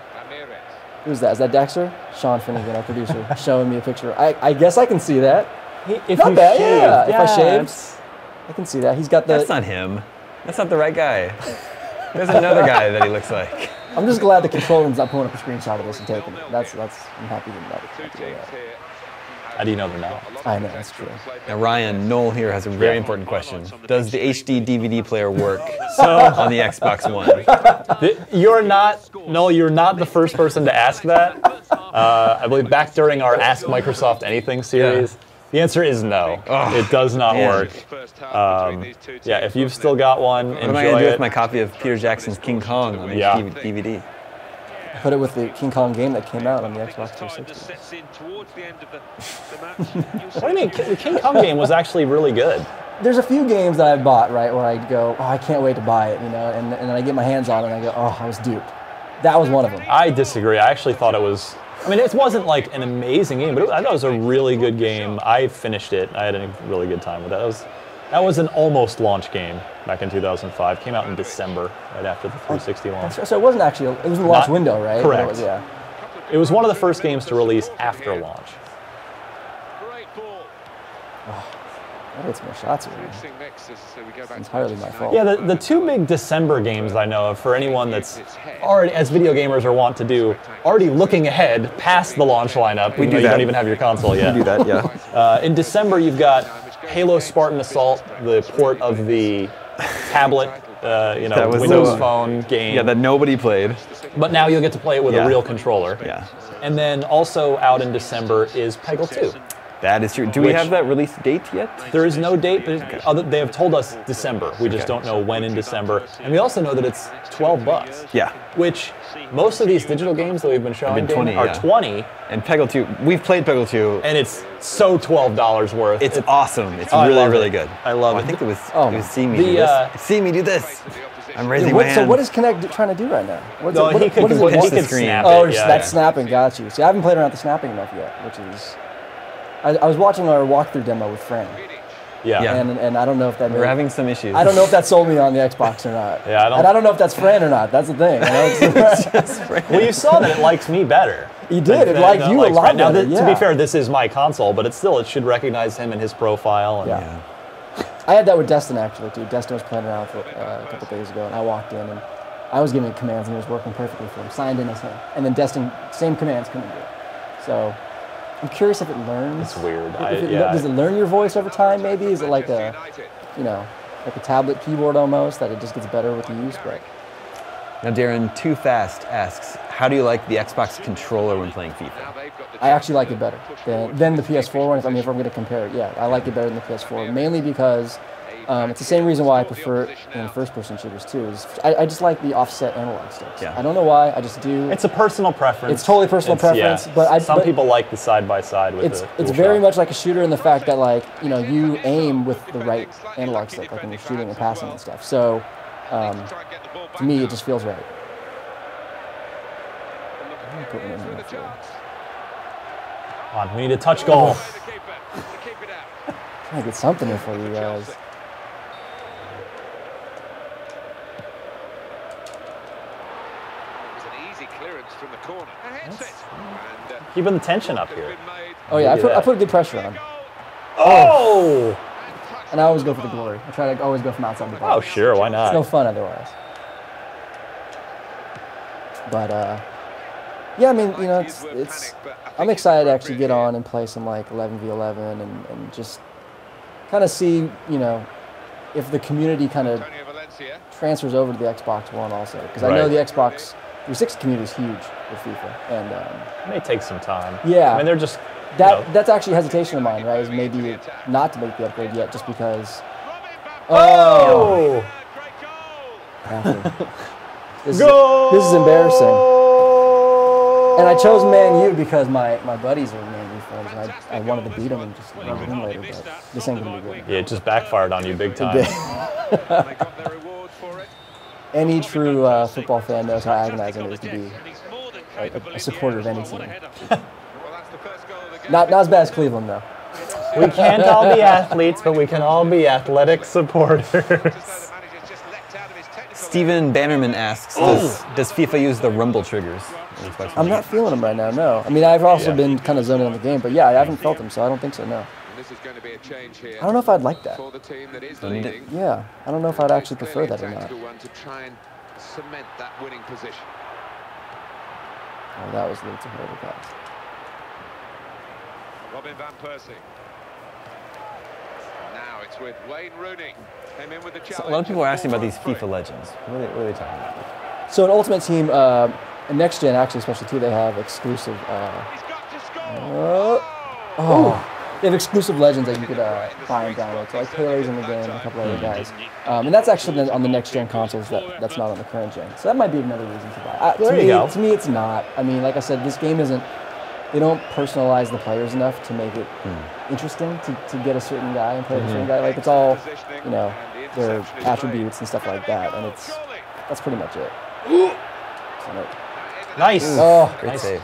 Who's that? Is that Dexter? Sean Finnegan, our producer, showing me a picture. I guess I can see that. Not bad, yeah. If I shaved, I can see that. He's got the. That's not him. That's not the right guy. There's another guy that he looks like. I'm just glad the control room's not pulling up a screenshot of this and taking it. I'm happy to know. How do you know they're not? I know, that's true. Now, Ryan, Noel here has a very important question. Does the HD DVD player work on the Xbox One? You're not the first person to ask that. I believe back during our Ask Microsoft Anything series, the answer is no. It does not work. If you've still got one, enjoy it. What am I going to do with my copy of Peter Jackson's King Kong on the DVD? Put it with the King Kong game that came out on the Xbox 360. What do you mean? The King Kong game was actually really good. There's a few games that I've bought, right, where I go, oh, I can't wait to buy it, and then I get my hands on it and I go, oh, I was duped. That was one of them. I disagree. I actually thought it was. I mean, it wasn't like an amazing game, but I thought it was a really good game. I finished it. I had a really good time with that. That was an almost launch game back in 2005. Came out in December, right after the 360 launch. So it wasn't actually, it was in the launch window, right? Correct. It was one of the first games to release after launch. I hit some more shots here. It's entirely my fault. Yeah, the two big December games I know of for anyone that's already, as video gamers are wont to do, already looking ahead past the launch lineup. You don't even have your console yet. We do that, yeah. In December, you've got Halo Spartan Assault, the port of the tablet, Windows Phone game. Yeah, that nobody played. But now you'll get to play it with a real controller. Yeah. And then also out in December is Peggle 2. That is true. Do we have that release date yet? There is no date, but they have told us December. We just don't know when in December. And we also know that it's $12. Yeah. Which most of these digital games that we've been showing are 20. And Peggle 2, we've played Peggle 2. And it's so $12 worth. It's awesome. It's really good. I love it. I think it was see me do this. See me do this. I'm raising my hand. So what is Kinect trying to do right now? He could snap it. Oh, that's snapping. Got you. See, I haven't played around with the snapping enough yet, which is... I was watching our walkthrough demo with Fran. Yeah. And I don't know if that... We're having some issues. I don't know if that sold me on the Xbox or not. Yeah, and I don't know if that's Fran or not. That's the thing. Well, you saw that it likes me better. He did. It liked you a lot better. Now, to be fair, this is my console, but it should recognize him and his profile. And, I had that with Destin actually too. Destin was playing around for a couple days ago, and I walked in and I was giving commands and it was working perfectly for him. Signed in as him, and then Destin, same commands, couldn't do it. So I'm curious if it learns. It's weird. Does it learn your voice over time? Maybe is it like a, like a tablet keyboard almost that it just gets better with the use? But now, Darren Too Fast asks, how do you like the Xbox controller when playing FIFA? I actually like it better than the PS4 one. I mean, if I'm going to compare it, yeah, I like it better than the PS4, mainly because it's the same reason why I prefer it in first-person shooters too. I just like the offset analog sticks. Yeah. I don't know why, I just do. It's a personal preference. It's totally personal preference, yeah. but some people like the side-by-side with it's the It's very much like a shooter in the fact that, like, you aim with the right analog stick, like when you're shooting and passing and stuff. So to me, it just feels right. I'm gonna put one in here for you. Come on, we need a touch goal. Trying to get something in for you guys. Keeping the tension up here. Oh yeah, I put good pressure on. Oh! And I always go for the glory. I try to always go from outside the box. Oh sure, why not? It's no fun otherwise. But yeah, I mean, it's. I'm excited to actually get on and play some like 11v11 and just kind of see, if the community kind of transfers over to the Xbox One also, because I know the Xbox 360 community is huge with FIFA, and it may take some time. Yeah, I mean, they're just that's actually a hesitation of mine, right? Is maybe not to make the upgrade yet, just because. Oh! This is embarrassing. And I chose Man U because my buddies are Man U fans, and I wanted to beat them and just win later, but this ain't gonna be good. Yeah, it just backfired on you big time. Any true football fan knows how agonizing it is to be a supporter of any team. Not as bad as Cleveland, though. We can't all be athletes, but we can all be athletic supporters. Steven Bannerman asks, does FIFA use the rumble triggers? I'm not feeling them right now, no. I mean, I've also been kind of zoning on the game, but yeah, I haven't felt them, so I don't think so, no. I don't know if I'd like that. Yeah, I don't know if I'd actually prefer that or not. Oh, that was a little too hard of a pass. Robin van Persie. Now it's with Wayne Rooney. Came in with the challenge. So a lot of people are asking about these FIFA Legends. What are they talking about? So in Ultimate Team, and Next Gen actually, especially too, they have exclusive. They have exclusive legends that you could buy and download. So like Pele's in the game, and a couple other guys, and that's actually on the Next Gen consoles. That's not on the current gen. So that might be another reason to buy. To me, it's not. I mean, like I said, this game isn't. They don't personalize the players enough to make it interesting to get a certain guy and play with a certain guy. Like it's all, their attributes and stuff like that, and that's pretty much it. Nice. Oh, great save.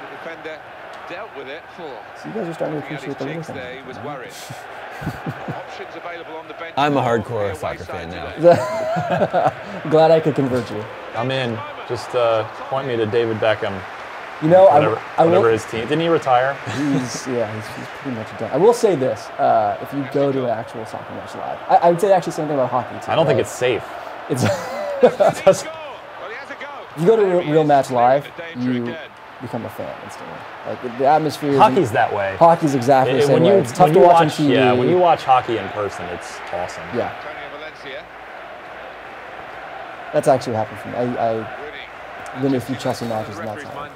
The defender dealt with it. So you guys are starting to appreciate the little things. I'm a hardcore soccer fan now. Glad I could convert you. I'm in. Just point me to David Beckham. Whatever his team. Didn't he retire? He's pretty much done. I will say this: if you go to an actual soccer match live, I would say actually the same thing about hockey too. I don't think it's safe. It's if you go to a real match live, you become a fan instantly. Like the atmosphere. Hockey's that way. Hockey's exactly the same way. It's tough to watch on TV. Yeah, when you watch hockey in person, it's awesome. Yeah. That's actually happened for me. I been to a few Chelsea matches and that's how.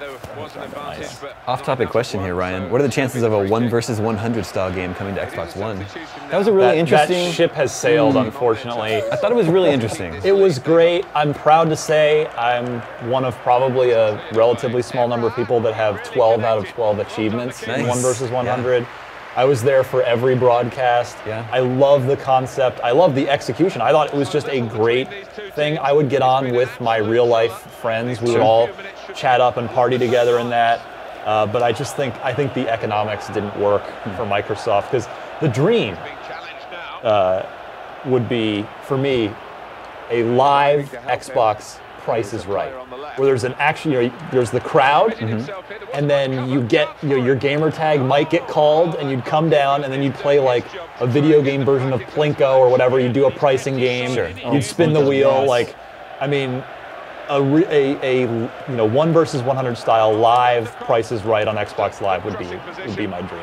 Nice. Off-topic question here, Ryan. What are the chances of a 1 versus 100 style game coming to Xbox One? That was a really interesting. That ship has sailed, unfortunately. I thought it was really interesting. It was great. I'm proud to say I'm one of probably a relatively small number of people that have 12 out of 12 achievements in 1 versus 100. Yeah. I was there for every broadcast. Yeah. I love the concept. I love the execution. I thought it was just a great thing. I would get on with my real life friends. We would all chat up and party together in that. But I think the economics didn't work for Microsoft, because the dream would be, for me, a live Xbox Price is Right, where there's an actually there's the crowd, and then you get your gamer tag might get called, and you'd come down, and then you'd play like a video game version of Plinko or whatever. You'd do a pricing game. Sure. You'd spin the wheel. Like, I mean, a 1 versus 100 style live Price is Right on Xbox Live would be my dream.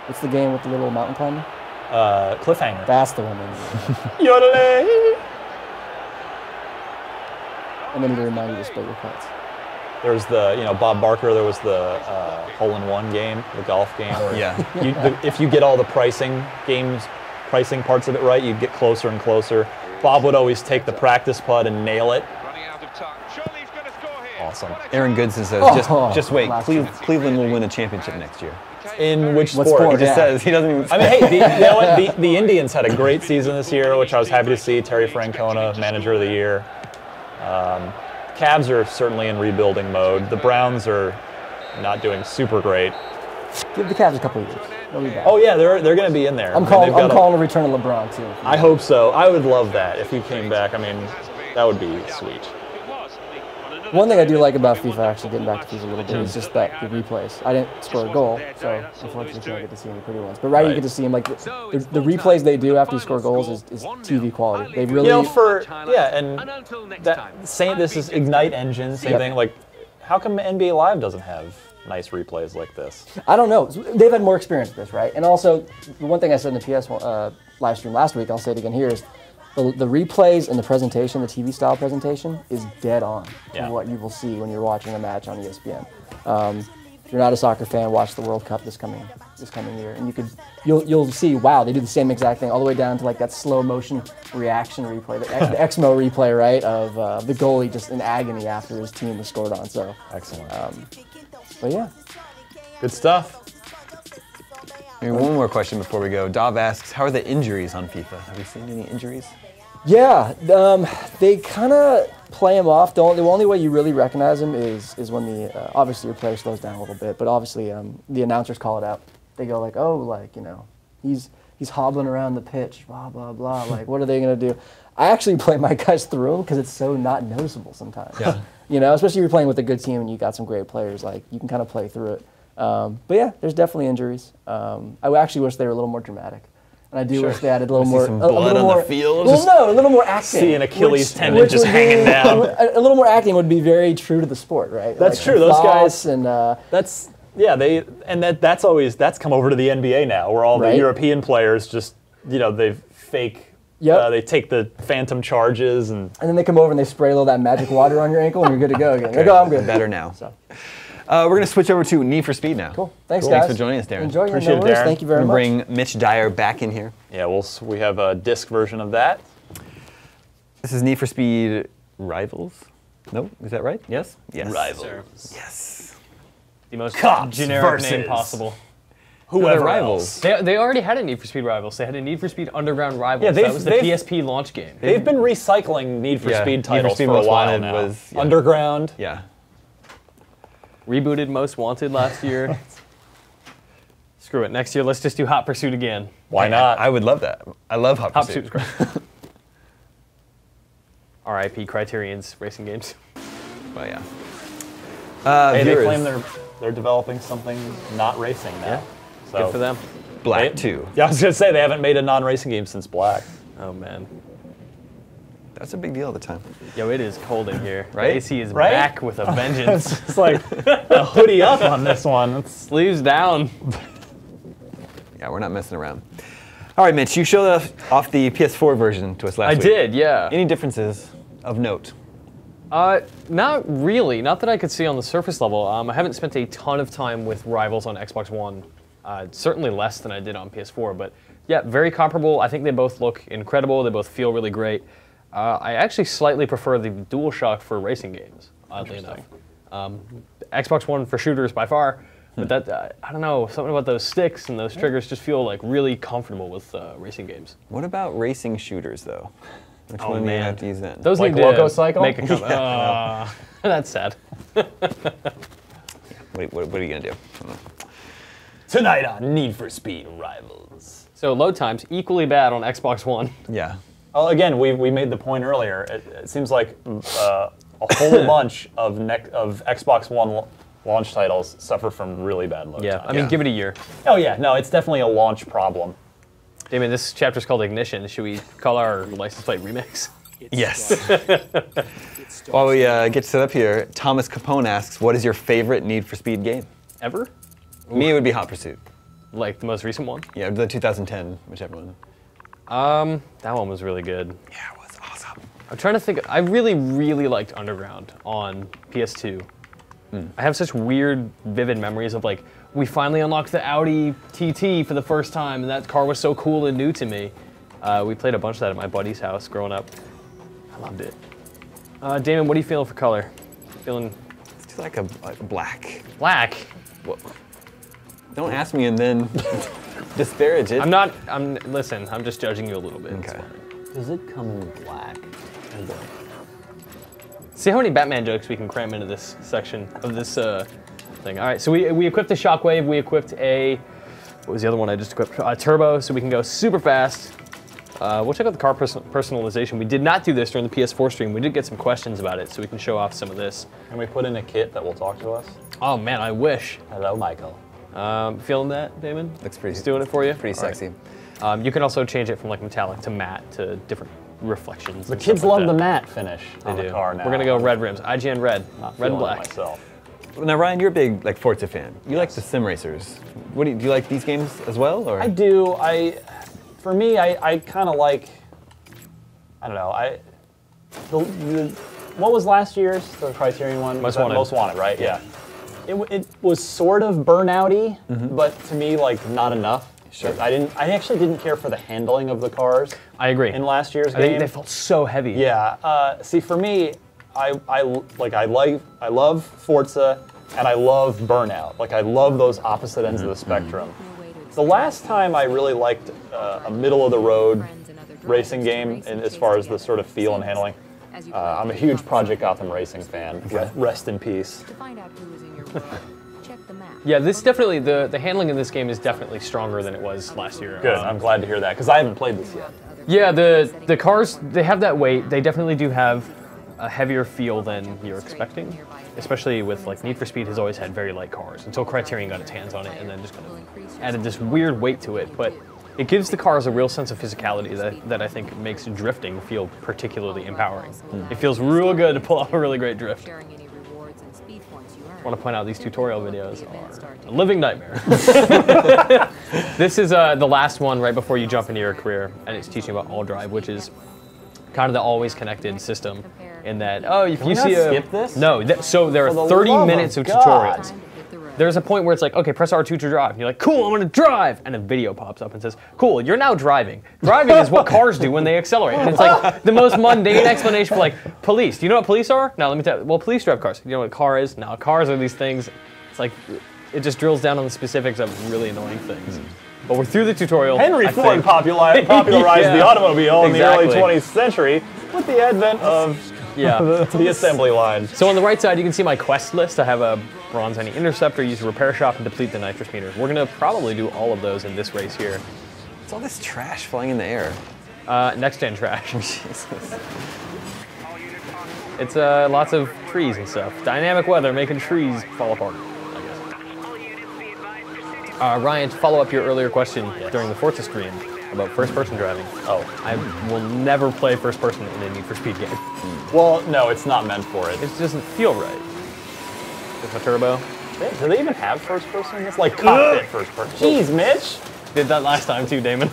What's the game with the little mountain climber? Cliffhanger. That's the one. Yodelay! And then to remind you to split your cuts. There's the, Bob Barker, there was the hole-in-one game, the golf game. Where if you get all the pricing parts of it right, you'd get closer and closer. Bob would always take the practice putt and nail it. Awesome. Aaron Goodson says, just wait, Cleveland will win a championship next year. In which What sport? sport? He just says, he doesn't even I mean, hey, you know what? The Indians had a great season this year, which I was happy to see. Terry Francona, Manager of the Year. Cavs are certainly in rebuilding mode. The Browns are not doing super great. Give the Cavs a couple of years. They'll be back. Oh yeah, they're going to be in there. I'm calling a return of LeBron too. I hope so. I would love that if he came back. I mean, that would be sweet. One thing I do like about FIFA, actually getting back to FIFA a little bit, is just that the replays. I didn't score a goal, so unfortunately can't get to see any pretty ones. But you get to see them, like the replays they do after you score goals is TV quality. They really, this is Ignite Engine, same thing. Like, how come NBA Live doesn't have nice replays like this? I don't know. They've had more experience with this, right? And also, the one thing I said in the PS live stream last week, I'll say it again here, is the replays and the presentation, the TV style presentation, is dead on to what you will see when you're watching a match on ESPN. If you're not a soccer fan, watch the World Cup this coming year, and you'll see, wow, they do the same exact thing all the way down to like that slow motion reaction replay, the Exmo replay, right, of the goalie just in agony after his team was scored on. So excellent. But yeah, good stuff. Maybe one more question before we go. Dov asks, how are the injuries on FIFA? Have you seen any injuries? Yeah, they kind of play them off. The only way you really recognize them is when the obviously your player slows down a little bit, but obviously the announcers call it out. They go like, oh, like, he's hobbling around the pitch, blah blah blah. Like, what are they gonna do? I actually play my guys through them because it's so not noticeable sometimes. Yeah. Especially if you're playing with a good team and you got some great players, like you can kind of play through it. But yeah, there's definitely injuries. I actually wish they were a little more dramatic. And I do wish they added a little more. Some blood on the field. Well, no, a little more acting. See an Achilles tendon just hanging down. A little more acting would be very true to the sport, right? That's like true. Those guys, and that's come over to the NBA now, where all the European players just they fake. They take the phantom charges and then they come over and they spray a little of that magic water on your ankle and you're good to go again. Okay. Like, oh, I'm good. Better now. So. We're going to switch over to Need for Speed now. Cool. Thanks, guys. Thanks for joining us, Darren. Enjoy your Appreciate it, Darren. Thank you very much. Bring Mitch Dyer back in here. Yeah, we have a disc version of that. This is Need for Speed Rivals. No, is that right? Yes. Yes. Rivals. Yes. The most Cops generic name versus possible. Whoever Rivals. They already had a Need for Speed Rivals. They had a Need for Speed Underground Rivals. Yeah, that was the PSP launch game. They've been recycling Need for Speed titles Need for for a Speed while now. was Underground. Yeah. Rebooted Most Wanted last year. Screw it. Next year, let's just do Hot Pursuit again. Why not? I would love that. I love Hot Pursuit. Hot Pursuit's great. R.I.P. Criterion's racing games. Well, yeah. Hey, they claim they're developing something not racing now. Yeah. So good for them. Black 2. Yeah, I was going to say, they haven't made a non-racing game since Black. Oh, man. That's a big deal at the time. Yo, it is cold in here. Right? The AC is back with a vengeance. It's like a hoodie up on this one. Sleeves down. Yeah, we're not messing around. All right, Mitch, you showed off the PS4 version to us last week. I did, yeah. Any differences of note? Not really. Not that I could see on the surface level. I haven't spent a ton of time with Rivals on Xbox One. Certainly less than I did on PS4, but yeah, very comparable. I think they both look incredible. They both feel really great. I actually slightly prefer the DualShock for racing games, oddly enough. Xbox One for shooters by far, but that, I don't know, something about those sticks and those triggers just feel like really comfortable with racing games. What about racing shooters, though? Which one do you have to use then? Those like need Loco to Cycle? make a comeback. That's sad. What are you going to do? Tonight on Need for Speed Rivals. So load times, equally bad on Xbox One. Yeah. Well, again, we made the point earlier. It seems like a whole bunch of Xbox One launch titles suffer from really bad load time. I mean, give it a year. Oh yeah, no, it's definitely a launch problem. Damon, this chapter's called Ignition. Should we call our license plate remix? Yes. While we get set up here, Thomas Capone asks, what is your favorite Need for Speed game? Ever? Me, it would be Hot Pursuit. Like the most recent one? Yeah, the 2010, whichever one. That one was really good. Yeah, it was awesome. I'm trying to think. I really, really liked Underground on PS2. I have such weird, vivid memories of like, we finally unlocked the Audi TT for the first time, and that car was so cool and new to me. We played a bunch of that at my buddy's house growing up. I loved it. Damon, what are you feeling for color? Feeling? It's like a black. Black? Well, don't ask me and then disparage it. Listen, I'm just judging you a little bit. Okay. Does it come in black? See how many Batman jokes we can cram into this section of this thing. All right, so we equipped the Shockwave. We equipped what was the other one I just equipped? Turbo, so we can go super fast. We'll check out the car personalization. We did not do this during the PS4 stream. We did get some questions about it, so we can show off some of this. Can we put in a kit that will talk to us? Oh man, I wish. Hello, Michael. Feeling that, Damon? Looks pretty. It's doing it for you? Pretty sexy. Right. You can also change it from like metallic to matte to different reflections. The kids love the matte finish on the car now. We're gonna go red rims. IGN red. Red and black. Myself. Now, Ryan, you're a big Forza fan. You like the sim racers. What do you like these games as well, or? I do. For me, I kind of like. I don't know. What was last year's the Criterion one? Most Wanted. Most Wanted, right? Yeah. It was sort of burnout-y, but to me, like not enough. Sure. I actually didn't care for the handling of the cars. I agree. In last year's game, I think they felt so heavy. Yeah. See, for me, I love Forza and I love Burnout. Like I love those opposite ends of the spectrum. The last time I really liked a middle of the road racing game, and as far as the sort of feel and handling, I'm a huge Project Gotham Racing fan. Rest in peace. Yeah, this definitely the handling in this game is definitely stronger than it was last year. Good. I'm glad to hear that because I haven't played this yet. Yeah, the cars, they have that weight. They definitely do have a heavier feel than you're expecting, especially with like Need for Speed has always had very light cars until Criterion got its hands on it and then just kind of added this weird weight to it. But it gives the cars a real sense of physicality that I think makes drifting feel particularly empowering. It feels real good to pull off a really great drift. I want to point out these tutorial videos are a living nightmare. This is the last one right before you jump into your career, and it's teaching about all drive, which is kind of the always connected system. In that, if you see skip this? No, so there are 30 minutes of tutorials. There's a point where it's like, okay, press R2 to drive. And you're like, cool, I'm gonna drive. And a video pops up and says, cool, you're now driving. Driving is what cars do when they accelerate. And it's like the most mundane explanation for like, police. Do you know what police are? Now let me tell you, well, police drive cars. You know what a car is? Now cars are these things. It's like, it just drills down on the specifics of really annoying things. But we're through the tutorial. Henry Ford popularized the automobile in the early 20th century with the advent of the assembly line. So on the right side, you can see my quest list. I have a bronze anti-interceptor, use a repair shop, and deplete the nitrous meter. We're gonna probably do all of those in this race here. It's all this trash flying in the air. Next gen trash. Jesus. It's lots of trees and stuff. Dynamic weather making trees fall apart, I guess. Ryan, to follow up your earlier question during the Forza stream about first-person driving. I will never play first-person in a Need for Speed game. Well, no, it's not meant for it. It doesn't feel right. With my turbo. Do they even have first-person? It's like cockpit first-person. Jeez, Mitch. Did that last time too, Damon.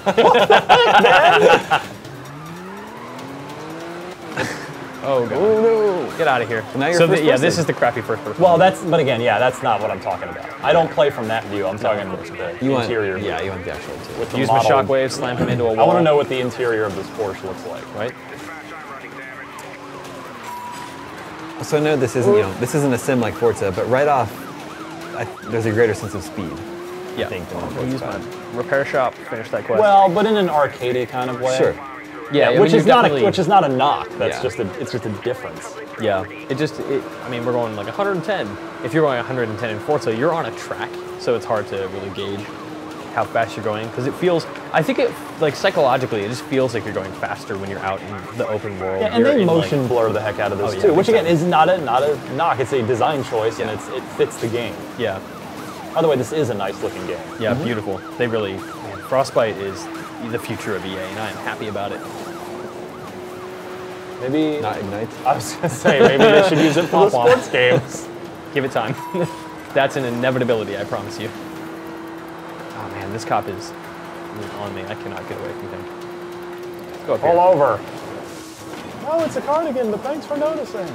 Oh god. Oh, no. Get out of here. Now you're first person. This is the crappy first-person. Well, but again, that's not what I'm talking about. I don't play from that view. I'm talking about the interior view. Yeah, you want the actual interior. With the use my shockwave, slam him into a wall. I want to know what the interior of this Porsche looks like. Right? So I know this isn't a sim like Forza, but right off, there's a greater sense of speed. Yeah. I think than We'll use my repair shop, finish that quest. Well, but in an arcadey kind of way. Sure. Yeah, which is not a knock. That's just a difference. Yeah. I mean, we're going like 110. If you're going 110 in Forza, you're on a track, so it's hard to really gauge. how fast you're going, because it feels, I think it, like psychologically, it just feels like you're going faster when you're out in the open world. Yeah, and You're they in, motion like, blur the heck out of this oh, yeah, too, which again exactly. is not a knock. It's a design choice, and it fits the game. Yeah. By the way, this is a nice looking game. Yeah, beautiful. They really, man, Frostbite is the future of EA, and I am happy about it. Maybe not Ignite. I was gonna say maybe they should use it for the sports games. Give it time. That's an inevitability, I promise you. Oh man, this cop is on me. I cannot get away from him. Let's go up here. All over. Oh, it's a cardigan, but thanks for noticing.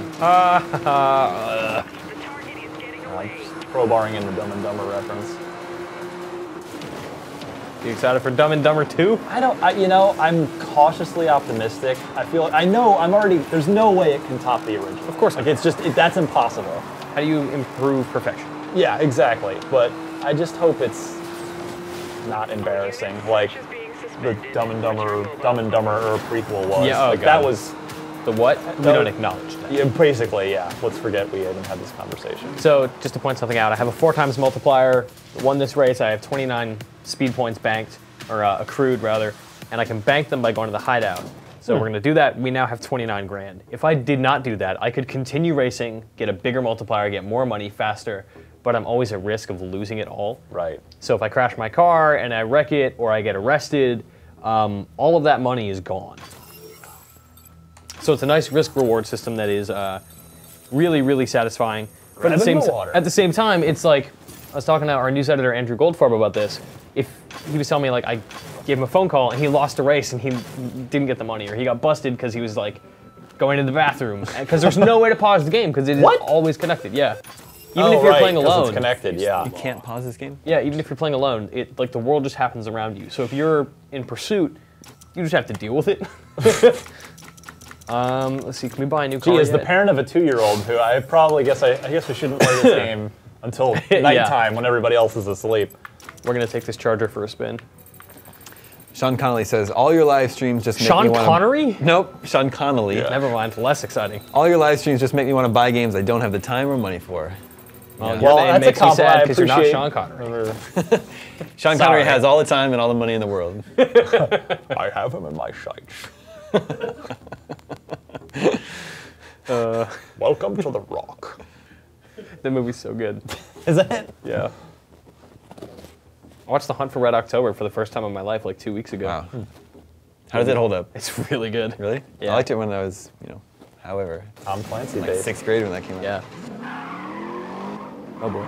Crowbarring in the Dumb and Dumber reference. You excited for Dumb and Dumber 2? You know, I'm cautiously optimistic. I know I'm already, there's no way it can top the original. Of course not. Like, it's just, that's impossible. How do you improve perfection? Yeah, exactly. But I just hope it's not embarrassing, like the Dumb and Dumber prequel was. Yeah, oh like, God. that was... The what? We don't acknowledge that. Yeah, basically, yeah. Let's forget we even had this conversation. So, just to point something out, I have a 4x multiplier. Won this race. I have 29 speed points banked, or accrued rather, and I can bank them by going to the hideout. So we're going to do that. We now have 29 grand. If I did not do that, I could continue racing, get a bigger multiplier, get more money faster, but I'm always at risk of losing it all. Right. So if I crash my car and I wreck it, or I get arrested, all of that money is gone. So it's a nice risk-reward system that is really, really satisfying. But at the same time, it's like, I was talking to our news editor, Andrew Goldfarb, about this. If he was telling me, like, I gave him a phone call and he lost a race and he didn't get the money, or he got busted because he was, like, going to the bathroom. Because there's no way to pause the game because it is always connected, yeah. Even if you're playing alone. It's connected, yeah. You can't pause this game? Yeah, even if you're playing alone, like, the world just happens around you. So if you're in pursuit, you just have to deal with it. Let's see, can we buy a new car As the parent of a 2-year-old who I guess we shouldn't play this game until nighttime when everybody else is asleep. We're gonna take this charger for a spin. Sean Connolly says, all your live streams just make me want to... Sean Connery? Nope, Sean Connolly. Yeah. Never mind, less exciting. All your live streams just make me want to buy games I don't have the time or money for. Well, that makes me sad because you're not Sean Connery. Sean Connery has all the time and all the money in the world. I have him in my sights. Welcome to The Rock. The movie's so good. Is it? Yeah. I watched The Hunt for Red October for the first time in my life like 2 weeks ago. Wow. How does it hold up? It's really good. Really? Yeah. I liked it when I was, however. Tom Clancy, like babe. 6th grade when that came out. Yeah. Oh boy.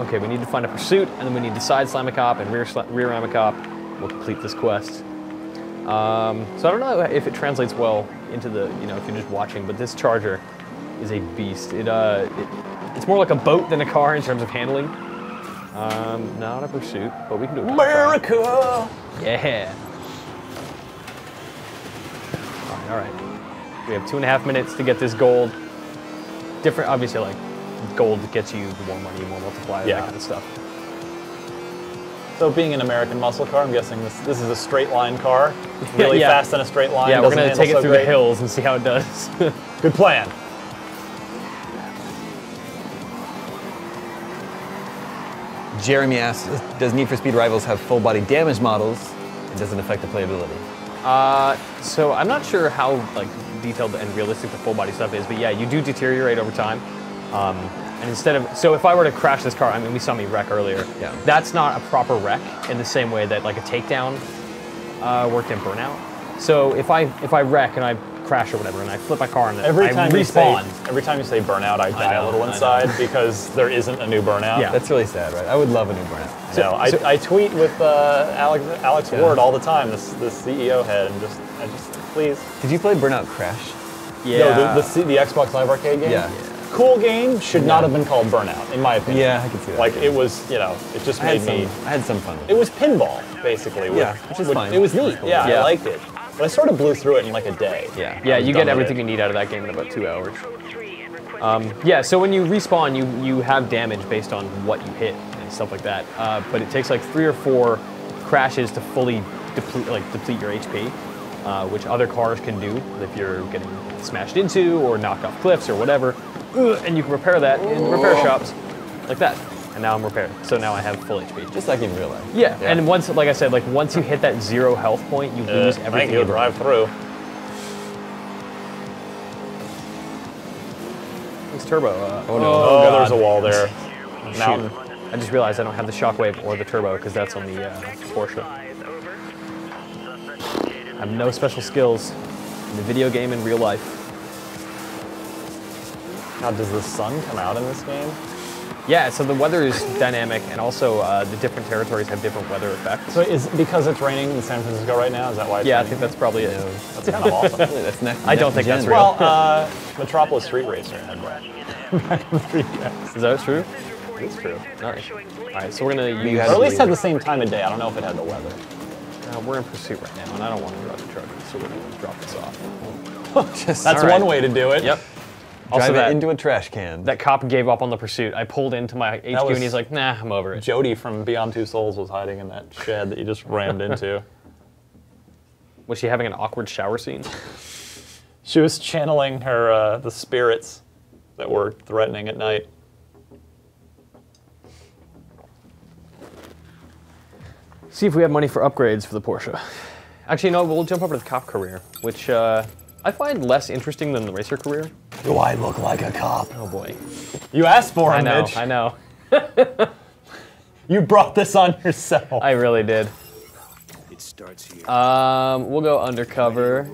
Okay, we need to find a pursuit, and then we need to side slam a cop and rear ram a cop. We'll complete this quest. So I don't know if it translates well into the, if you're just watching, but this charger is a beast. It's more like a boat than a car in terms of handling. Not a pursuit, but we can do it. America! Yeah. All right. We have 2.5 minutes to get this gold. Different, obviously, like, gold gets you more money, more multiplier, that kind of stuff. So being an American muscle car, I'm guessing this is a straight line car. Really fast in a straight line. Yeah, we're going to take it through the hills and see how it does. Good plan. Jeremy asks, does Need for Speed Rivals have full body damage models? It doesn't affect the playability. So I'm not sure how detailed and realistic the full body stuff is, but yeah, you do deteriorate over time. And instead of, so if I were to crash this car, I mean, we saw me wreck earlier. Yeah. That's not a proper wreck in the same way that like a takedown worked in Burnout. So if I wreck and I crash or whatever, and I flip my car and I respawn. Every time you say Burnout, I die a little inside because there isn't a new Burnout. Yeah. That's really sad, right? I would love a new Burnout. I tweet with Alex Ward all the time, this CEO head, and I just please. Did you play Burnout Crash? Yeah. No, the Xbox Live Arcade game. Yeah. Cool game, should not have been called Burnout, in my opinion. Yeah, I can see that. Like, it was, it just made me... I had some fun with it. It was pinball, basically. Which is fine. It was neat, yeah, I liked it. But I sort of blew through it in like a day. Yeah, you get everything you need out of that game in about 2 hours. Yeah, so when you respawn, you have damage based on what you hit and stuff like that. But it takes like 3 or 4 crashes to fully deplete your HP, which other cars can do if you're getting smashed into or knocked off cliffs or whatever. And you can repair that in repair shops like that. and now I'm repaired. So now I have full HP. Just like in real life. Yeah, and once, like I said, like once you hit that 0 health point, you lose everything. Thank you, drive through. It's turbo. Oh no! Oh, there's a wall there. Mountain. I just realized I don't have the shockwave or the turbo because that's on the Porsche. I have no special skills in the video game in real life. Now, does the sun come out in this game? Yeah, so the weather is dynamic, and also the different territories have different weather effects. So is because it's raining in San Francisco right now? Is that why? It's I raining? think that's probably it. That's kind of awesome. That's next. I don't think that's real. Well, Metropolis Street Racer had that. Is that true? It's true. Nice. All right, so we're gonna use. Or at least had the same time of day. I don't know if it had the weather. We're in pursuit right now, and I don't want to drive the truck, so we're gonna drop this off. That's one way to do it. Yep. Drive it into a trash can. That cop gave up on the pursuit. I pulled into my HQ and he's like, nah, I'm over it. Jody from Beyond Two Souls was hiding in that shed that you just rammed into. Was she having an awkward shower scene? She was channeling her the spirits that were threatening at night. See if we have money for upgrades for the Porsche. Actually, no, we'll jump over to the cop career, which I find less interesting than the racer career. Do I look like a cop? Oh boy. You asked for it, I Mitch. know, I know. You brought this on yourself. I really did. It starts here. We'll go undercover,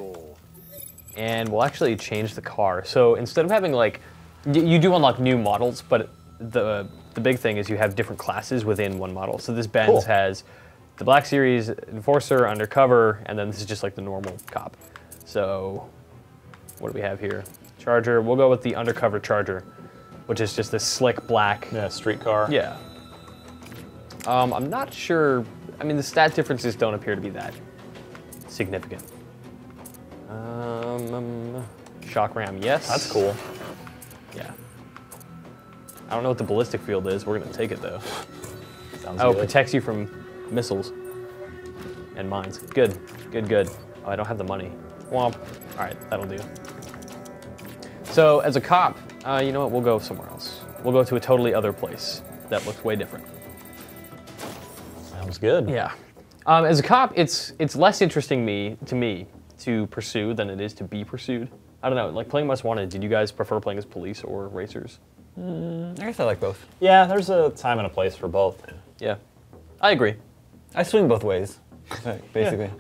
and we'll actually change the car. So instead of having like, you do unlock new models, but the big thing is you have different classes within one model. So this Benz has the Black Series, Enforcer, Undercover, and then this is just like the normal cop. So what do we have here? Charger. We'll go with the Undercover Charger, which is just this slick black street car. Yeah. I'm not sure. I mean, the stat differences don't appear to be that significant. Shock ram, yes. That's cool. Yeah. I don't know what the ballistic field is. We're gonna take it though. Sounds good. good. Protects you from missiles and mines. Good, good, good. Oh, I don't have the money. Womp. All right, that'll do. So as a cop, you know what? We'll go somewhere else. We'll go to a totally other place that looks way different. Sounds good. Yeah. As a cop, it's less interesting to me to pursue than it is to be pursued. I don't know. Like playing Most Wanted, did you guys prefer playing as police or racers? I guess I like both. Yeah, there's a time and a place for both. Yeah, I agree. I swing both ways, basically.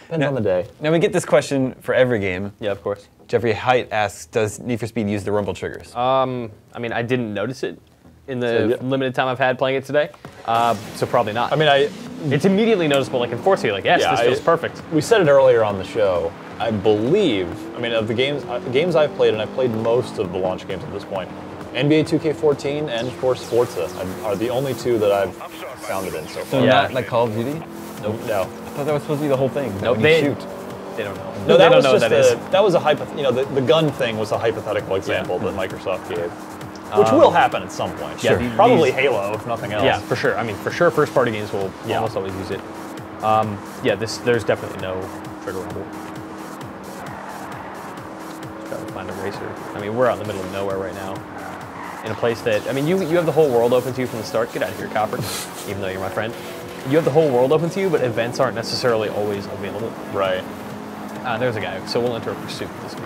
Depends on the day. Now we get this question for every game. Yeah, of course. Jeffrey Height asks, does Need for Speed use the rumble triggers? I mean, I didn't notice it in the limited time I've had playing it today, so probably not. I mean, it's immediately noticeable. Like in Forza, you're like, yes, this feels perfect. We said it earlier on the show. I believe, I mean, of the games I've played, and I've played most of the launch games at this point, NBA 2K14 and of course Forza are the only two that I've found it in so far. So not like Call of Duty? Nope. No. I thought that was supposed to be the whole thing. Nope, they shoot. They don't know. No, that was know just that that was a the gun thing was a hypothetical example that Microsoft gave, which will happen at some point. Yeah, sure. Probably Halo, if nothing else. Yeah, for sure. I mean, for sure, first-party games will almost always use it. Yeah, there's definitely no trigger rumble. Try to find a racer. I mean, we're out in the middle of nowhere right now, in a place that I mean, you have the whole world open to you from the start. Get out of here, Copper. Even though you're my friend, you have the whole world open to you, but events aren't necessarily always available. Right. There's a guy. So we'll enter a pursuit with this game.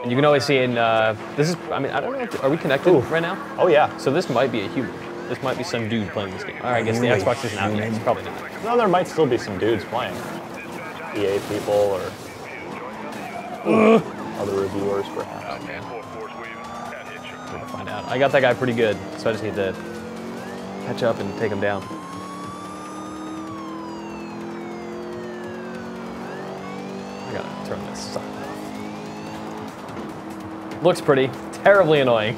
And you can always see in this is. I mean, I don't know. Are we connected right now? Oh yeah. So this might be a human. This might be some dude playing this game. All right, I guess the Xbox isn't out yet. It's probably not. No, there might still be some dudes playing. EA people or other reviewers, perhaps. Oh man. We're gonna find out. I got that guy pretty good, so I just need to catch up and take him down. I gotta turn this stuff off. Looks pretty. Terribly annoying.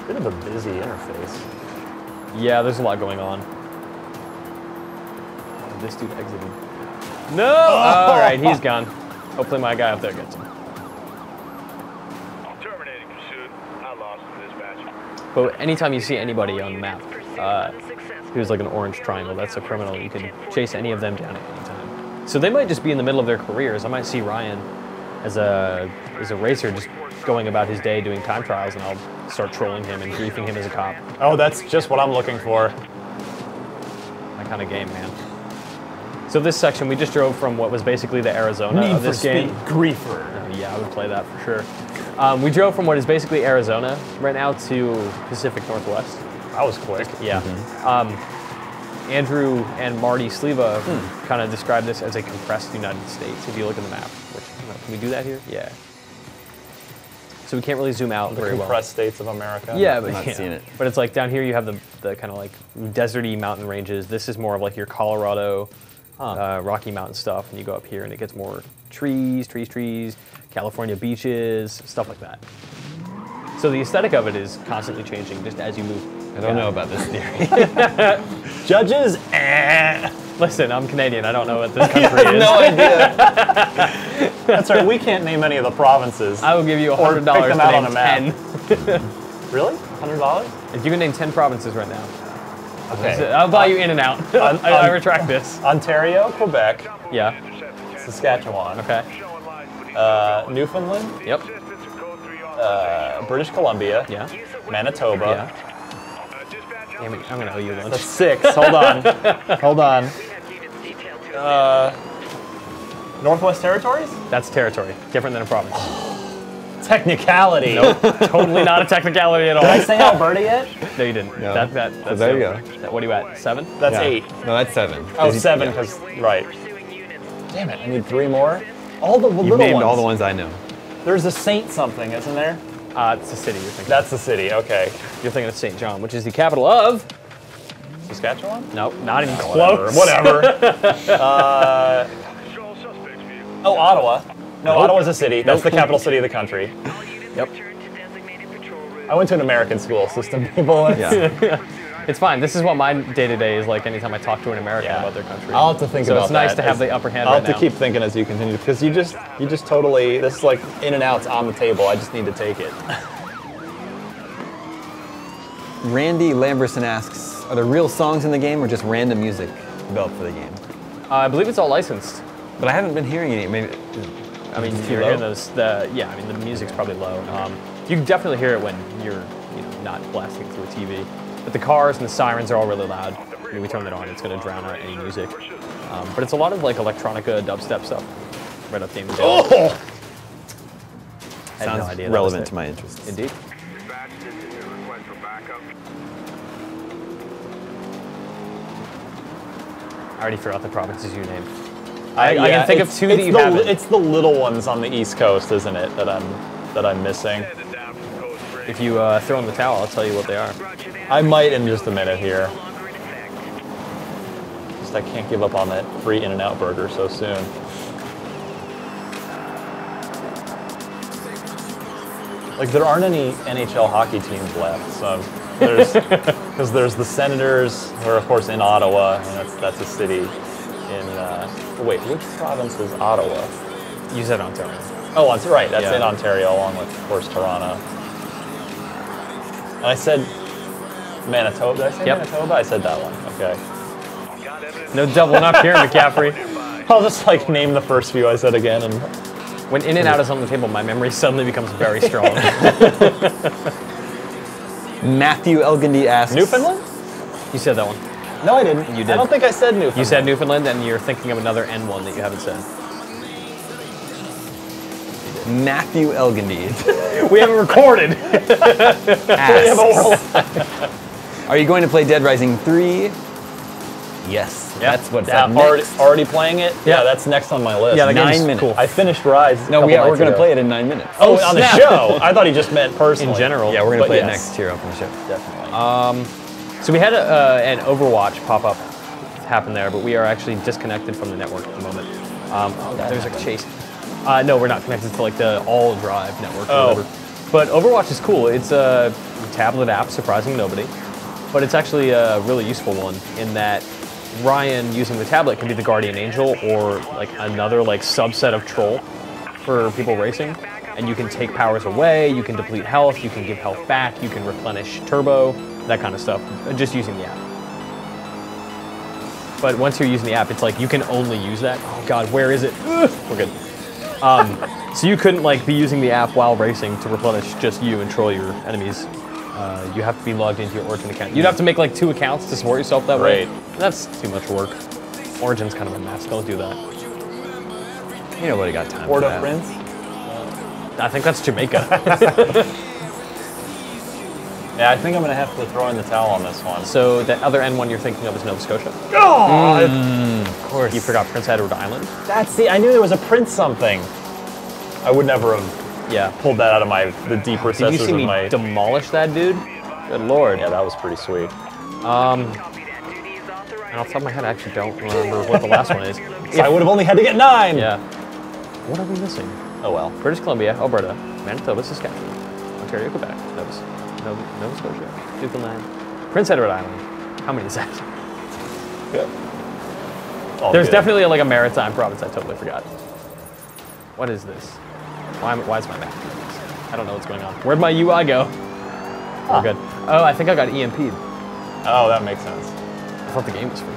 Bit of a busy interface. Yeah, there's a lot going on. Oh, this dude exited. No! Oh. All right, he's gone. Hopefully my guy up there gets him. Terminating pursuit. I lost the dispatch. But anytime you see anybody on the map who's like an orange triangle, that's a criminal. You can chase any of them down at any time. So they might just be in the middle of their careers. I might see Ryan as a racer just going about his day doing time trials, and I'll start trolling him and griefing him as a cop. Oh, that's just what I'm looking for. My kind of game, man. So this section, we just drove from what was basically the Arizona of this game. Griefer. Yeah, I would play that for sure. We drove from what is basically Arizona right now to Pacific Northwest. That was quick. Yeah. Andrew and Marty Sleva kind of described this as a compressed United States, if you look at the map. Which, I don't know, can we do that here? Yeah. So we can't really zoom out very well. Compressed states of America. Yeah, but I'm not seeing it. But it's like down here you have the kind of like deserty mountain ranges. This is more of like your Colorado, Rocky Mountain stuff, and you go up here and it gets more trees, California beaches, stuff like that. So the aesthetic of it is constantly changing just as you move. I don't know about this theory. Judges, Listen, I'm Canadian. I don't know what this country is. No idea. That's right. We can't name any of the provinces. I will give you $100 or pick them out on a to map. name 10. Really? $100? If you can name 10 provinces right now. Okay. I'll buy you in and out. I retract this. Ontario, Quebec. Yeah. Saskatchewan. Okay. Newfoundland. Yep. British Columbia. Yeah. Manitoba. Yeah. Damn it, I'm gonna owe you lunch. That's 6. Hold on. Hold on. Northwest Territories? That's territory. Different than a province. Technicality. Nope. Totally not a technicality at all. Did I say Alberta yet? No, you didn't. No. That's So there you go. What are you at? 7? That's 8. No, that's 7. Oh, 7, because, right. Damn it, I need 3 more. All the little You've named ones. all the ones I know. There's a Saint something, isn't there? It's the city you're thinking. That's the city, okay. You're thinking of St. John, which is the capital of... Saskatchewan? Nope, not even close. Whatever. Oh, Ottawa. No, Nope. Ottawa's a city. That's the capital city of the country. Yep. I went to an American school system, people. Yeah. It's fine. This is what my day-to-day is like anytime I talk to an American about their country. I'll have to think about that. So it's nice to have the upper hand I'll right have to now. keep thinking as you continue, because you just totally, this is like in and outs on the table. I just need to take it. Randy Lamberson asks, are there real songs in the game or just random music developed for the game? I believe it's all licensed. But I haven't been hearing any. Maybe. I mean, Too you're low? hearing those. Yeah, I mean, the music's probably low. You can definitely hear it when you're, not blasting through a TV. But the cars and the sirens are all really loud. When we turn it on, it's going to drown out any music. But it's a lot of like electronica, dubstep stuff. Right up Damon Dale. Oh! I had no Sounds idea that was relevant there. to my interests. Indeed. I already forgot the provinces you named. I can think of 2 that you haven't. It's the little ones on the East Coast, isn't it, that I'm missing? If you throw in the towel, I'll tell you what they are. I might in just a minute here. Just I can't give up on that free In-N-Out burger so soon. Like there aren't any NHL hockey teams left, so because there's the Senators, who are of course in Ottawa, and that's a city in. Wait, which province is Ottawa? You said Ontario. Oh, that's right. That's Yeah. in Ontario, along with, of course, Toronto. And I said Manitoba. Did I say Yep. Manitoba? I said that one. Okay. No doubling up here, McCaffrey. I'll just like name the first few I said again, and When In-N-Out is on the table, my memory suddenly becomes very strong. Matthew Elgindy asks, Newfoundland? You said that one. No, I didn't. You did. I don't think I said Newfoundland. You said Newfoundland, and you're thinking of another N one that you haven't said. Matthew Elgindy We haven't recorded. asks, are you going to play Dead Rising 3? Yes. That's what's up next. Already playing it? Yeah. Yeah, that's next on my list. Yeah, the 9 game's minutes. cool. I finished Rise. No, we're going to play it in 9 minutes. Oh, on the snap. show. I thought he just meant personally. In general. Yeah, we're going to But play it yes. next year up on the show. Definitely. So we had an Overwatch pop-up happen there, but we are actually disconnected from the network at the moment. There's a chase. No, we're not connected to like the All Drive network or whatever. But Overwatch is cool. It's a tablet app, surprising nobody. But it's actually a really useful one in that Ryan, using the tablet, can be the guardian angel or like another like subset of troll for people racing. And you can take powers away, you can deplete health, you can give health back, you can replenish turbo, that kind of stuff, just using the app. But once you're using the app, it's like you can only use that. Oh God, where is it? Ugh, we're good. So you couldn't like be using the app while racing to replenish just you and troll your enemies. You have to be logged into your Origin account. You'd have to make like 2 accounts to support yourself that way. That's too much work. Origin's kind of a mess. Don't do that. Ain't nobody got time for that. Prince? I think that's Jamaica. Yeah, I think I'm going to have to throw in the towel on this one. So the other N one you're thinking of is Nova Scotia? Of course. You forgot Prince Edward Island? I knew there was a Prince something. I would never have pulled that out of the deep recesses Did you see me demolish that dude? Good lord. Yeah, that was pretty sweet. And off the top of my head, I actually don't remember what the last one is. So I would have only had to get 9! Yeah. What are we missing? Oh well. British Columbia, Alberta, Manitoba, Saskatchewan, Ontario, Quebec, Nova Scotia, Newfoundland, Prince Edward Island. How many is that? Good. There's definitely like a maritime province I totally forgot. What is this? Why is my map doing this? I don't know what's going on. Where'd my UI go? We're good. Oh, I think I got EMP'd. Oh, that makes sense. I thought the game was free.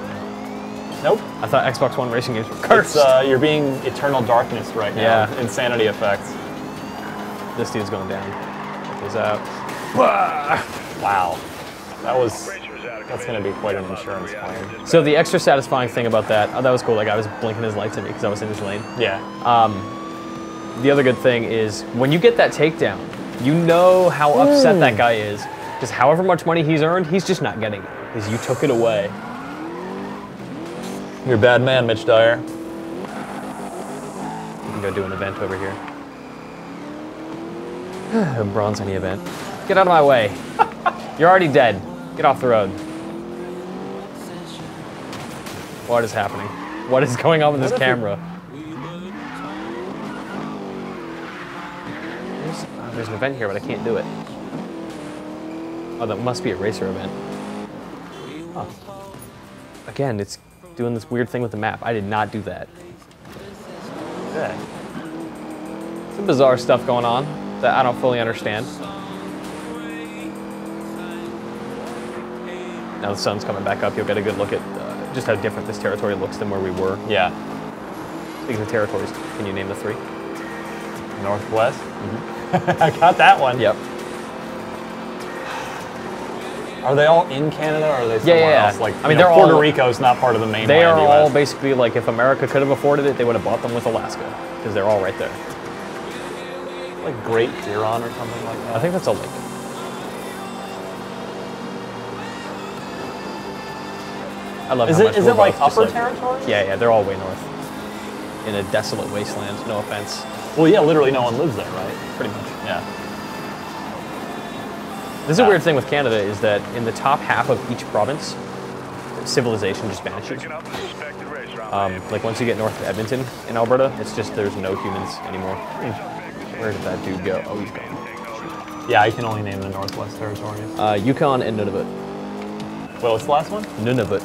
Nope. I thought Xbox One racing games were cursed. You're being Eternal Darkness right now. Yeah. Insanity effects. This dude's going down. Check this out. Wow. That's going to be quite an insurance claim. So the extra satisfying thing about that, that was cool. Like I was blinking his lights at me because I was in his lane. Yeah. The other good thing is when you get that takedown, you know how upset that guy is. Because however much money he's earned, he's just not getting it. Because you took it away. You're a bad man, Mitch Dyer. We can go do an event over here. A bronze any event. Get out of my way. You're already dead. Get off the road. What is happening? What is going on with this camera? There's an event here, but I can't do it. Oh, that must be a racer event. Huh. Again, it's doing this weird thing with the map. I did not do that. Okay. Some bizarre stuff going on that I don't fully understand. Now the sun's coming back up. You'll get a good look at just how different this territory looks than where we were. Yeah. Speaking of territories, can you name the 3? Northwest? Mm-hmm. I got that one. Yep. Are they all in Canada or are they somewhere else? Like, I mean, they're Puerto Rico's not part of the mainland. They are US. all basically like if America could have afforded it, they would have bought them with Alaska because they're all right there. Like Great Huron or something like that. I think that's a lake. I love. Is it like upper territory? Yeah, they're all way north. In a desolate wasteland. No offense. Well, yeah, literally no one lives there, right? Pretty much. Yeah. This is a weird thing with Canada is that in the top half of each province, civilization just vanishes. Like once you get north of Edmonton in Alberta, it's just there's no humans anymore. Where did that dude go? Oh, he's gone. Yeah, I can only name the Northwest Territories. Yukon and Nunavut. Well, what's the last one? Nunavut.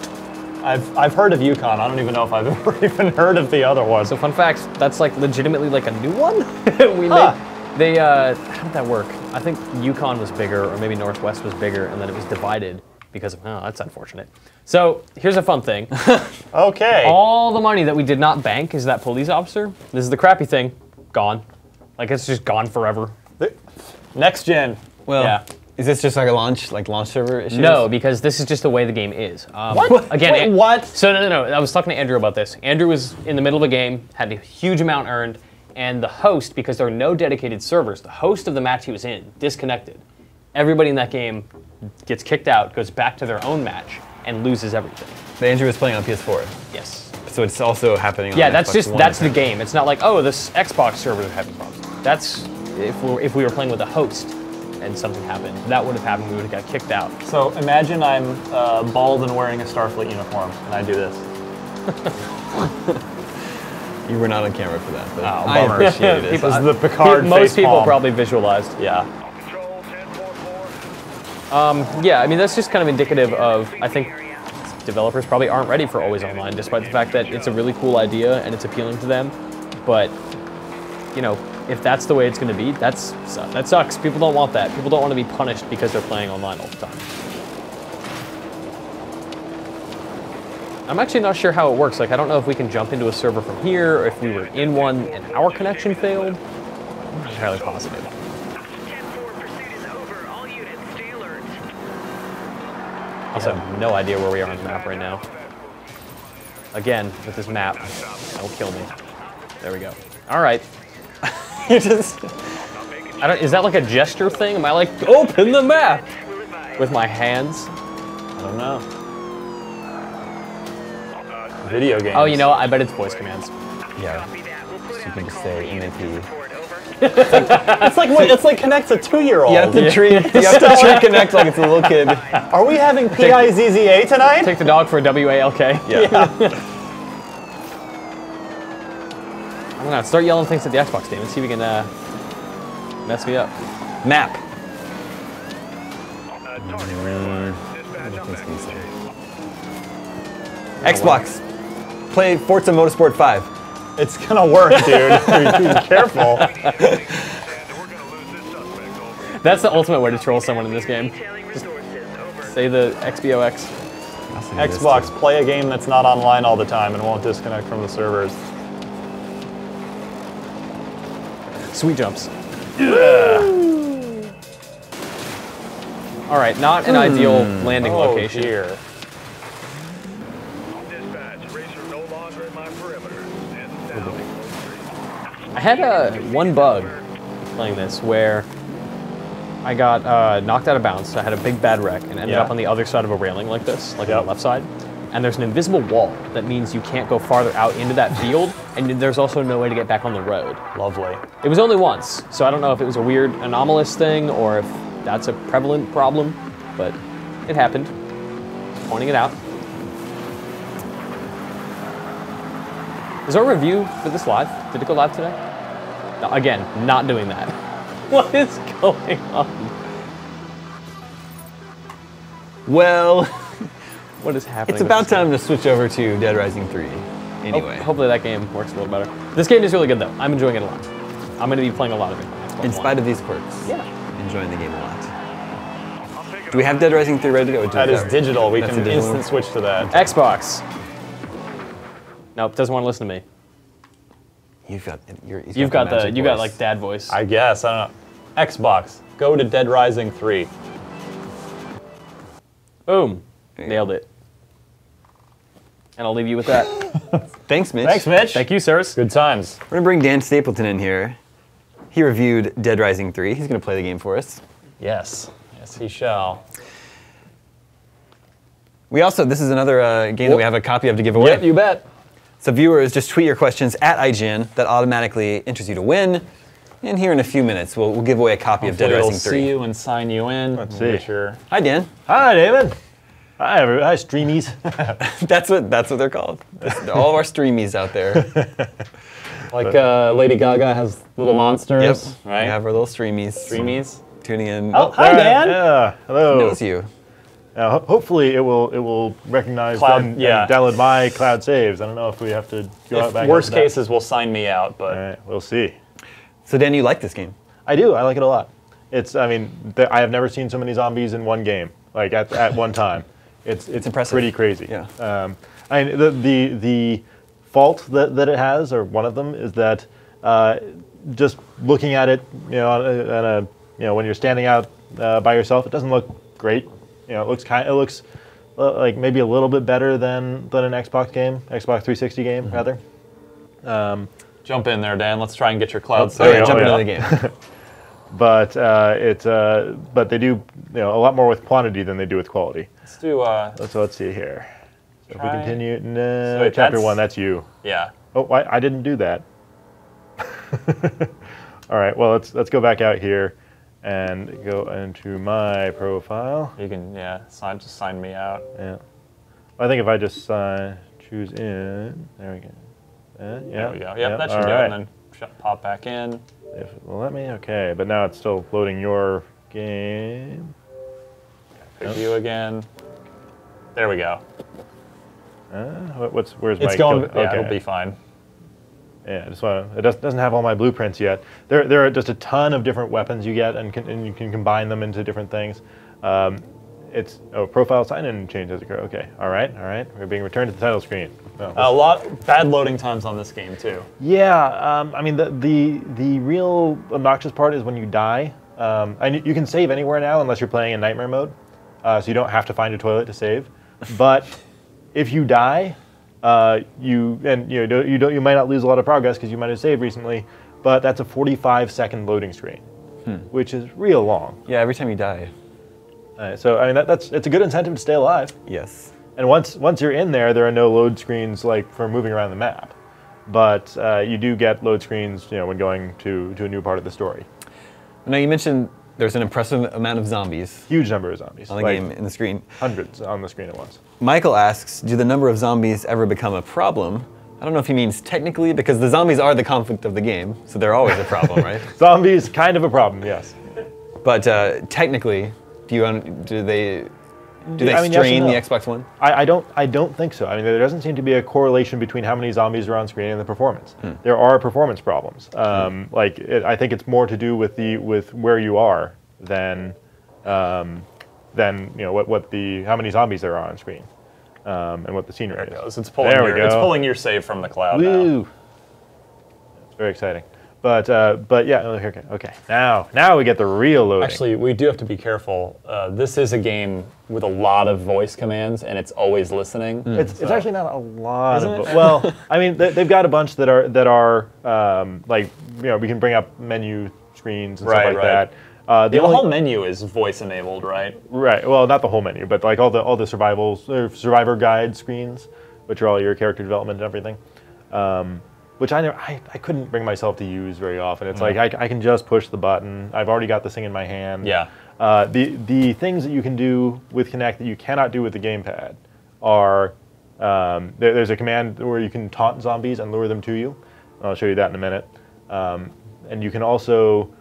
I've heard of Yukon. I don't even know if I've ever even heard of the other one. So fun fact, that's like legitimately like a new one. How did that work? I think Yukon was bigger, or maybe Northwest was bigger, and then it was divided because of, oh, that's unfortunate. So here's a fun thing. Okay. All the money that we did not bank is that police officer. This is the crappy thing. Gone. Like it's just gone forever. Next gen. Well, yeah. Is this just like a launch server issue? No, because this is just the way the game is. What? Again, Wait, what? So no. I was talking to Andrew about this. Andrew was in the middle of a game, had a huge amount earned, and the host, because there are no dedicated servers, the host of the match he was in disconnected. Everybody in that game gets kicked out, goes back to their own match, and loses everything. The Andrew was playing on PS4. Yes. So it's also happening on Yeah, Xbox One, that's the game. It's not like, oh, this Xbox servers are having problems. That's if we were playing with a host and something happened. That would have happened, we would have got kicked out. So imagine I'm bald and wearing a Starfleet uniform, and I do this. You were not on camera for that, but I bummer. Appreciate it. This is the Picard Most people palm. probably visualized. Yeah. Yeah, I mean, that's just kind of indicative of, I think, developers probably aren't ready for always online, despite the fact that it's a really cool idea and it's appealing to them. But, you know, if that's the way it's going to be, that sucks. People don't want that. People don't want to be punished because they're playing online all the time. I'm actually not sure how it works. Like, I don't know if we can jump into a server from here, or if we were in one and our connection failed. I'm not entirely positive. Also, have no idea where we are on the map right now. Again, with this map, that'll kill me. There we go. All right. You just... is that like a gesture thing? Am I like, open the map with my hands? I don't know. Video games. Oh, you know what? I bet it's voice commands. Yeah. So you can just say MAP. It's like connects a 2-year-old. You have to treat Connect like it's a little kid. Are we having PIZZA tonight? Take the dog for a WALK. Yeah. I'm gonna start yelling things at the Xbox team and see if we can mess me up. Map. Xbox. Play Forza Motorsport 5. It's gonna work, dude. Be careful. That's the ultimate way to troll someone in this game. Just say the XBOX. Xbox, play a game that's not online all the time and won't disconnect from the servers. Sweet jumps. All right, not an ideal landing location. Here. I had one bug playing this where I got knocked out of bounds. So I had a big bad wreck and ended up on the other side of a railing like this, like on the left side. And there's an invisible wall that means you can't go farther out into that field, and there's also no way to get back on the road. Lovely. It was only once, so I don't know if it was a weird anomalous thing or if that's a prevalent problem, but it happened. Just pointing it out. Is our review for this live? Did it go live today? No, again, not doing that. What is going on? Well, what is happening? It's about time to switch over to Dead Rising 3. Anyway. Hopefully that game works a little better. This game is really good though. I'm enjoying it a lot. I'm going to be playing a lot of it on Xbox In spite One. of these quirks. Yeah. Enjoying the game a lot. Do we have Dead Rising 3 ready to go? That is digital. We can instant switch to that. Xbox. Nope, doesn't want to listen to me. You've got you got like dad voice. I guess. I don't know. Xbox. Go to Dead Rising 3. Boom. Nailed it. And I'll leave you with that. Thanks, Mitch. Thanks, Mitch. Thank you, sirs. Good times. We're gonna bring Dan Stapleton in here. He reviewed Dead Rising 3. He's gonna play the game for us. Yes. Yes, he shall. We also, this is another game that we have a copy of to give away. Yep, you bet. So viewers, just tweet your questions at IGN. That automatically enters you to win. And here in a few minutes, we'll give away a copy of Dead Rising 3. See you and sign you in. Let's see. Hi, Dan. Hi, David. Hi, everybody. Hi, streamies. that's what they're called. All of our streamies out there. Like Lady Gaga has little monsters. Yep. Right. We have our little streamies. Streamies. Tuning in. Oh, hi, Dan. Yeah. Hello. It knows you. Hopefully it will recognize and download my cloud saves. I don't know if we have to go out back. Worst cases will sign me out, but all right, we'll see. So Dan, you like this game? I do. I like it a lot. It's. I mean, I have never seen so many zombies in one game, like at one time. It's impressive. Pretty crazy. Yeah. I mean, the fault that it has, or one of them, is that just looking at it, when you're standing out by yourself, it doesn't look great. It looks like maybe a little bit better than an Xbox 360 game rather. Jump in there, Dan. Let's try and get your cloud. Jump into the game. But but they do a lot more with quantity than they do with quality. Let's do. So let's see here. So if we continue, So chapter 1, that's you. Yeah. Oh, I didn't do that. All right. Well, let's go back out here and go into my profile. You can just sign me out. Yeah. I think if I just choose in, there we go. There we go. Yep, that should do it. And then pop back in. If it will let me, okay. But now it's still loading your game. Pick you again. There we go. Where's my? It's going. Okay. Yeah, it'll be fine. Yeah, it doesn't have all my blueprints yet. There are just a ton of different weapons you get, and you can combine them into different things. It's profile sign-in change has occurred. Okay, all right. We're being returned to the title screen. Oh, A lot bad loading times on this game too. yeah, I mean the real obnoxious part is when you die. And you can save anywhere now unless you're playing in nightmare mode, so you don't have to find a toilet to save. But if you die, you might not lose a lot of progress because you might have saved recently. But that's a 45-second loading screen, which is real long. Yeah, every time you die. So I mean it's a good incentive to stay alive. Yes. And once you're in there are no load screens like for moving around the map, but you do get load screens when going to a new part of the story. Now you mentioned there's an impressive amount of zombies. Huge number of zombies on the game in the screen. Hundreds on the screen at once. Michael asks, do the number of zombies ever become a problem? I don't know if he means technically, because the zombies are the conflict of the game, so they're always a problem, right? Zombies, kind of a problem, yes. But technically, do they yes strain and no. the Xbox One? I don't think so. I mean, there doesn't seem to be a correlation between how many zombies are on screen and the performance. There are performance problems. I think it's more to do with where you are than how many zombies there are on screen, and what the scenery is. It's pulling it's pulling your save from the cloud. Woo! Now. It's very exciting. But yeah, okay. Now we get the real loading. Actually, we do have to be careful. This is a game with a lot of voice commands, and it's always listening. It's actually not a lot Isn't of. it? Well, I mean, they've got a bunch that are like we can bring up menu screens and stuff like that. The whole menu is voice enabled, right? Right. Well, not the whole menu, but like all the survivor guide screens, which are all your character development and everything. Which I couldn't bring myself to use very often. It's like I can just push the button. I've already got this thing in my hand. Yeah. The things that you can do with Kinect that you cannot do with the gamepad are there's a command where you can taunt zombies and lure them to you. I'll show you that in a minute. And you can also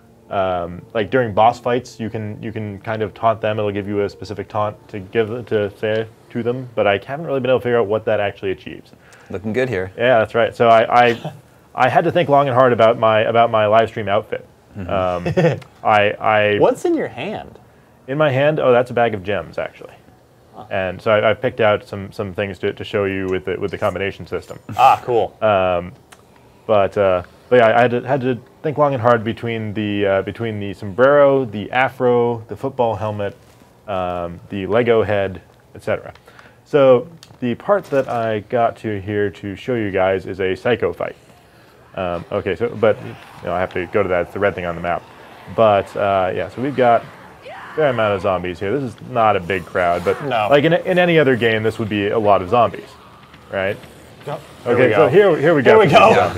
like during boss fights, you can kind of taunt them. It'll give you a specific taunt to say to them. But I haven't really been able to figure out what that actually achieves. Looking good here. Yeah, that's right. So I had to think long and hard about my live stream outfit. What's in your hand? In my hand, oh, that's a bag of gems actually. And so I've picked out some things to show you with the combination system. Ah, cool. But yeah, I had to think long and hard between the sombrero, the afro, the football helmet, the Lego head, etc. So the part that I got to here to show you guys is a psycho fight. Okay, so but I have to go to that. It's the red thing on the map. But yeah, so we've got a fair amount of zombies here. This is not a big crowd, but like in any other game, this would be a lot of zombies, right? Yep. Okay, so here we go. Here we go.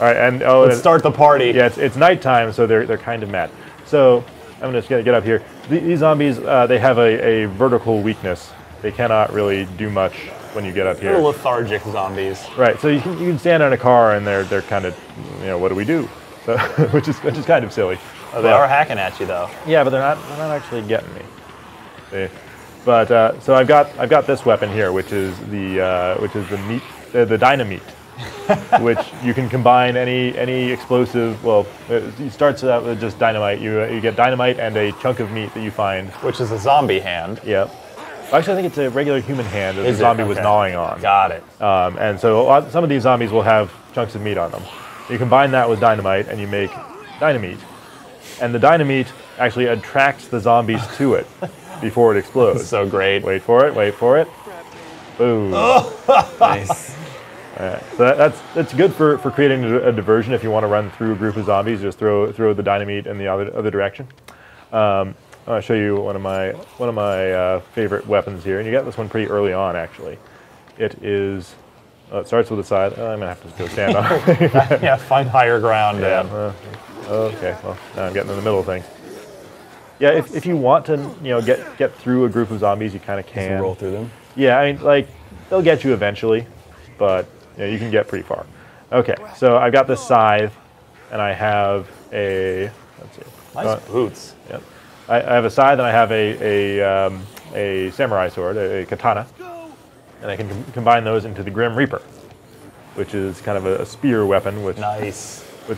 All right, and let's start the party. Yeah, it's nighttime, so they're kind of mad. So I'm just gonna get up here. These zombies, they have a vertical weakness. They cannot really do much when you get up here. They're lethargic zombies. Right. So you can stand on a car and they're kind of what do we do? So, which is kind of silly. They are hacking at you though. Yeah, but they're not actually getting me. But so I've got this weapon here, which is the dynamite. Which you can combine any explosive. Well, it starts out with just dynamite. You get dynamite and a chunk of meat that you find, which is a zombie hand. Yep. Actually, I think it's a regular human hand that the zombie was gnawing on. Got it. And so some of these zombies will have chunks of meat on them. You combine that with dynamite and you make dynamite, and the dynamite actually attracts the zombies to it before it explodes. So great. Wait for it. Wait for it. Boom. Nice. So that's good for creating a diversion. If you want to run through a group of zombies, just throw the dynamite in the other direction. I'll show you one of my favorite weapons here, and you got this one pretty early on actually. It is. It starts with the side. I'm gonna have to go stand on it. Yeah, find higher ground. Yeah. Okay. Well, now I'm getting in the middle of things. Yeah, if you want to get through a group of zombies, you kind of can. Just roll through them. Yeah, I mean like they'll get you eventually, but you can get pretty far. Okay, so I've got this scythe, and I have a. Let's see. Nice boots. Yep. I have a scythe and I have a samurai sword, a katana, and I can combine those into the Grim Reaper, which is kind of a spear weapon, which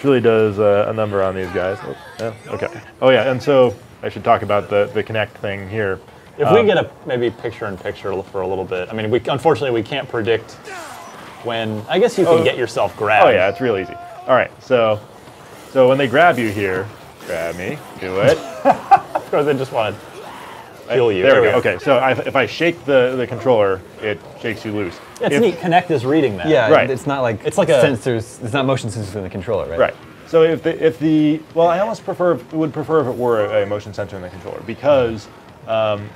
really does a number on these guys. Oh, yeah, okay. Oh yeah, and so I should talk about the Kinect thing here. If we get a maybe picture-in-picture for a little bit, I mean, unfortunately we can't predict when. I guess you can get yourself grabbed. Oh yeah, it's real easy. All right, so when they grab you here, grab me, do it. Of course, they just want to kill you. There we go. Okay, so if I shake the controller, it shakes you loose. Yeah, it's neat. Kinect is reading that. Yeah, right. It's not like sensors. It's not motion sensors in the controller, right? Right. So if the well, I almost would prefer if it were a motion sensor in the controller because,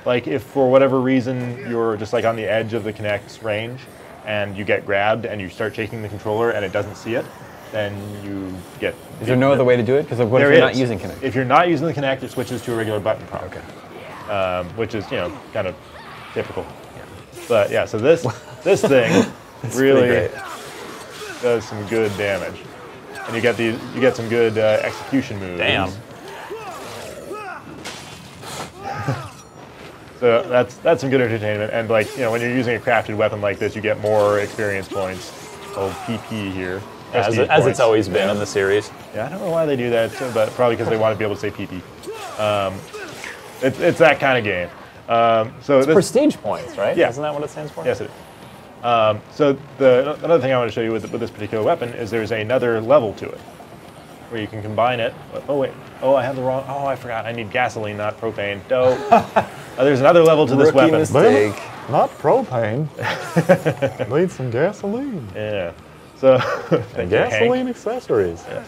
like if for whatever reason you're just like on the edge of the Kinect's range, and you get grabbed and you start shaking the controller and it doesn't see it, then you get. Is there no other way to do it? Because what if you're not using Kinect? If you're not using the Kinect, it switches to a regular button prompt. Okay. Which is kind of typical. Yeah. But yeah, so this thing really does some good damage, and you get some good execution moves. Damn. So that's some good entertainment, and like when you're using a crafted weapon like this, you get more experience points. Old PP here. As it's always been in the series. Yeah, I don't know why they do that, but probably because they want to be able to say PP. It's that kind of game. So it's prestige points, right? Yeah. Isn't that what it stands for? Yes, it is. So another thing I want to show you with this particular weapon is there's another level to it, where you can combine it. Oh wait, I have the wrong. Oh, I forgot. I need gasoline, not propane. There's another level to this weapon. Mistake. Not propane. Need some gasoline. Yeah. So and gasoline accessories. Yeah.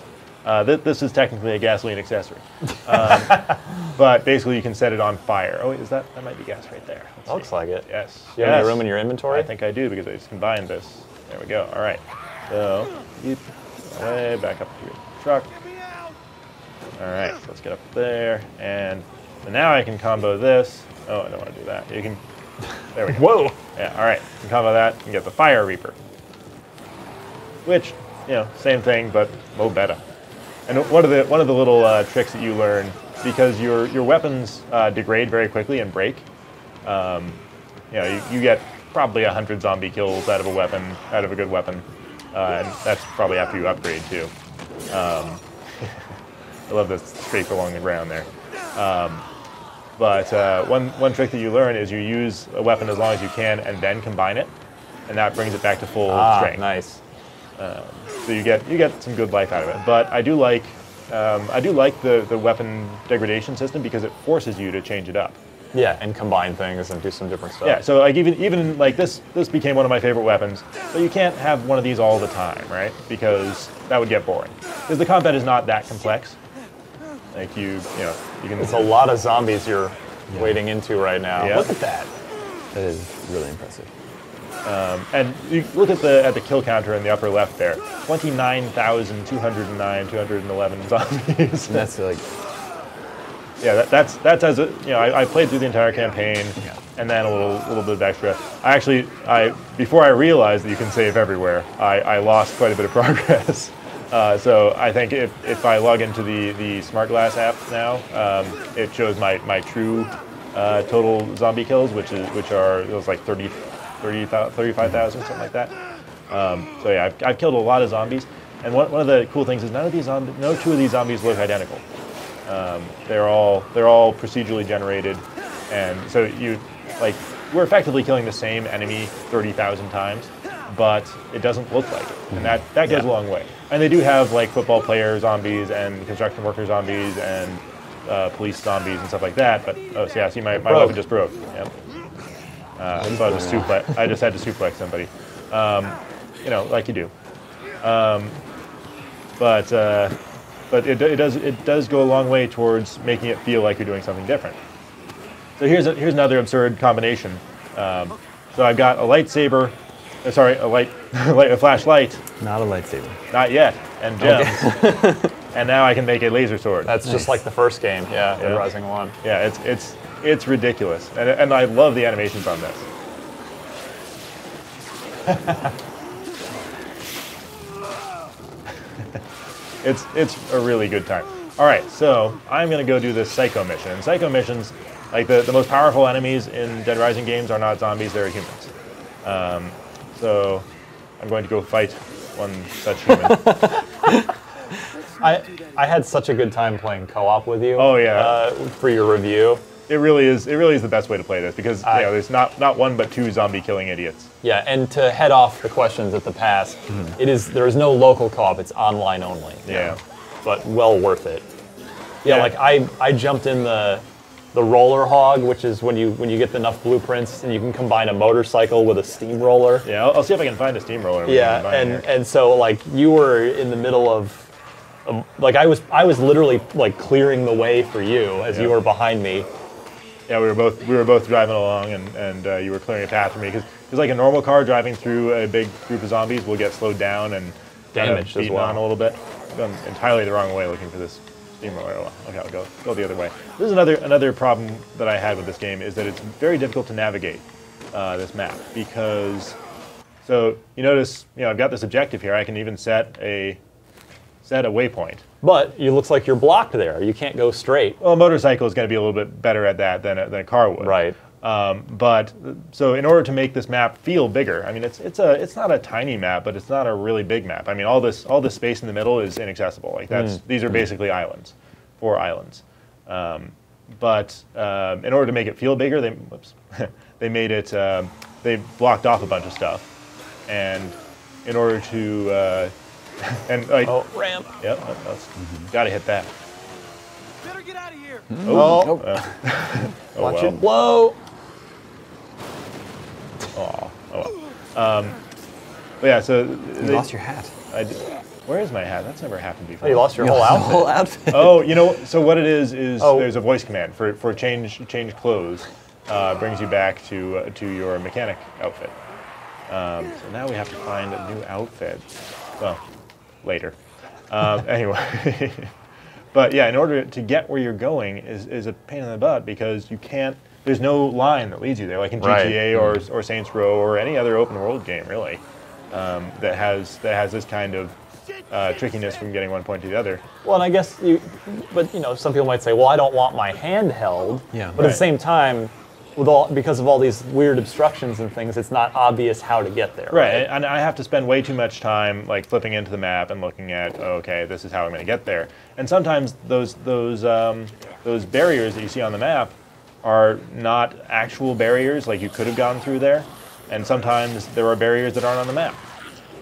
This is technically a gasoline accessory, but basically you can set it on fire. Oh, wait, that might be gas right there? Looks like it. Yes. Do you have any room in your inventory? I think I do because I just combined this. There we go. All right. So way back up to your truck. All right. So let's get up there, and now I can combo this. Oh, I don't want to do that. You can. There we go. Whoa. Yeah. All right. You can combo that and get the Fire Reaper, which same thing but mo better. And one of the little tricks that you learn, because your weapons degrade very quickly and break. You get probably 100 zombie kills out of a good weapon, and that's probably after you upgrade too. I love this scrape along the ground there. But one trick that you learn is you use a weapon as long as you can and then combine it, and that brings it back to full strength. Nice. So you get some good life out of it. But I do like the weapon degradation system because it forces you to change it up. Yeah, and combine things and do some different stuff. Yeah, so like even like this became one of my favorite weapons. But you can't have one of these all the time, right? Because that would get boring. Because the combat is not that complex. Like you can. It's a lot of zombies you're wading into right now. Yeah. Look at that. That is really impressive. And you look at the kill counter in the upper left there. 29,209, 211 zombies. And that's like. Yeah, that's as I played through the entire campaign, and then a little bit of extra. Before I realized that you can save everywhere, I lost quite a bit of progress. So I think if I log into the Smart Glass app now, it shows my true total zombie kills, which are it was like 35,000, something like that. So yeah, I've killed a lot of zombies, and one of the cool things is no two of these zombies look identical. They're all procedurally generated, and so we're effectively killing the same enemy 30,000 times, but it doesn't look like it, and that goes a long way. And they do have like football player zombies and construction worker zombies and police zombies and stuff like that. But see, my weapon just broke. Yep. So I just had to suplex somebody, like you do. But it does go a long way towards making it feel like you're doing something different. So here's another absurd combination. So I've got a lightsaber, a flashlight. Not a lightsaber. Not yet, and gems. Okay. And now I can make a laser sword. That's just like the first game, Dead Rising 1. Yeah, it's ridiculous, and I love the animations on this. It's a really good time. All right, so I'm gonna go do this Psycho mission. And Psycho missions, like the most powerful enemies in Dead Rising games, are not zombies; they're humans. So I'm going to go fight one such human. I had such a good time playing co-op with you. Oh yeah. For your review. it really is the best way to play this because there's not one but two zombie killing idiots. Yeah, and to head off the questions at the pass, there is no local co-op. It's online only. Yeah, but well worth it. Yeah, like I jumped in the roller hog, which is when you get enough blueprints and you can combine a motorcycle with a steamroller. Yeah, I'll see if I can find a steamroller. Yeah, and so like you were in the middle of like I was literally like clearing the way for you as you were behind me. Yeah, we were both driving along, and you were clearing a path for me because like a normal car driving through a big group of zombies will get slowed down and damaged as well. On a little bit. Gone entirely the wrong way looking for this steamroller. Okay, I'll go the other way. This is another problem that I had with this game is that it's very difficult to navigate this map because so you notice I've got this objective here. I can even set a waypoint. But it looks like you're blocked there. You can't go straight. Well, a motorcycle is going to be a little bit better at that than a car would. Right. But so in order to make this map feel bigger, I mean it's not a tiny map, but it's not a really big map. I mean all this space in the middle is inaccessible. Like these are basically islands, 4 islands. But in order to make it feel bigger, they made it they blocked off a bunch of stuff, and in order to and like ramp. Yep, gotta hit that. Better get out of here. Watch it blow. But yeah, so you lost your hat. Where is my hat? That's never happened before. Oh, you lost your whole outfit. Whole outfit. Oh, so what it is there's a voice command for change clothes. Brings you back to your mechanic outfit. So now we have to find a new outfit. Well, later. Anyway, but yeah, in order to get where you're going is a pain in the butt because you can't. There's no line that leads you there, like in GTA or Saints Row or any other open world game, really, that has this kind of trickiness from getting one point to the other. Well, and I guess some people might say, well, I don't want my hand held. Yeah. But at the same time, because of all these weird obstructions and things, it's not obvious how to get there. Right, and I have to spend way too much time like flipping into the map and looking at, okay, this is how I'm going to get there. And sometimes those barriers that you see on the map are not actual barriers, like you could have gone through there. And sometimes there are barriers that aren't on the map.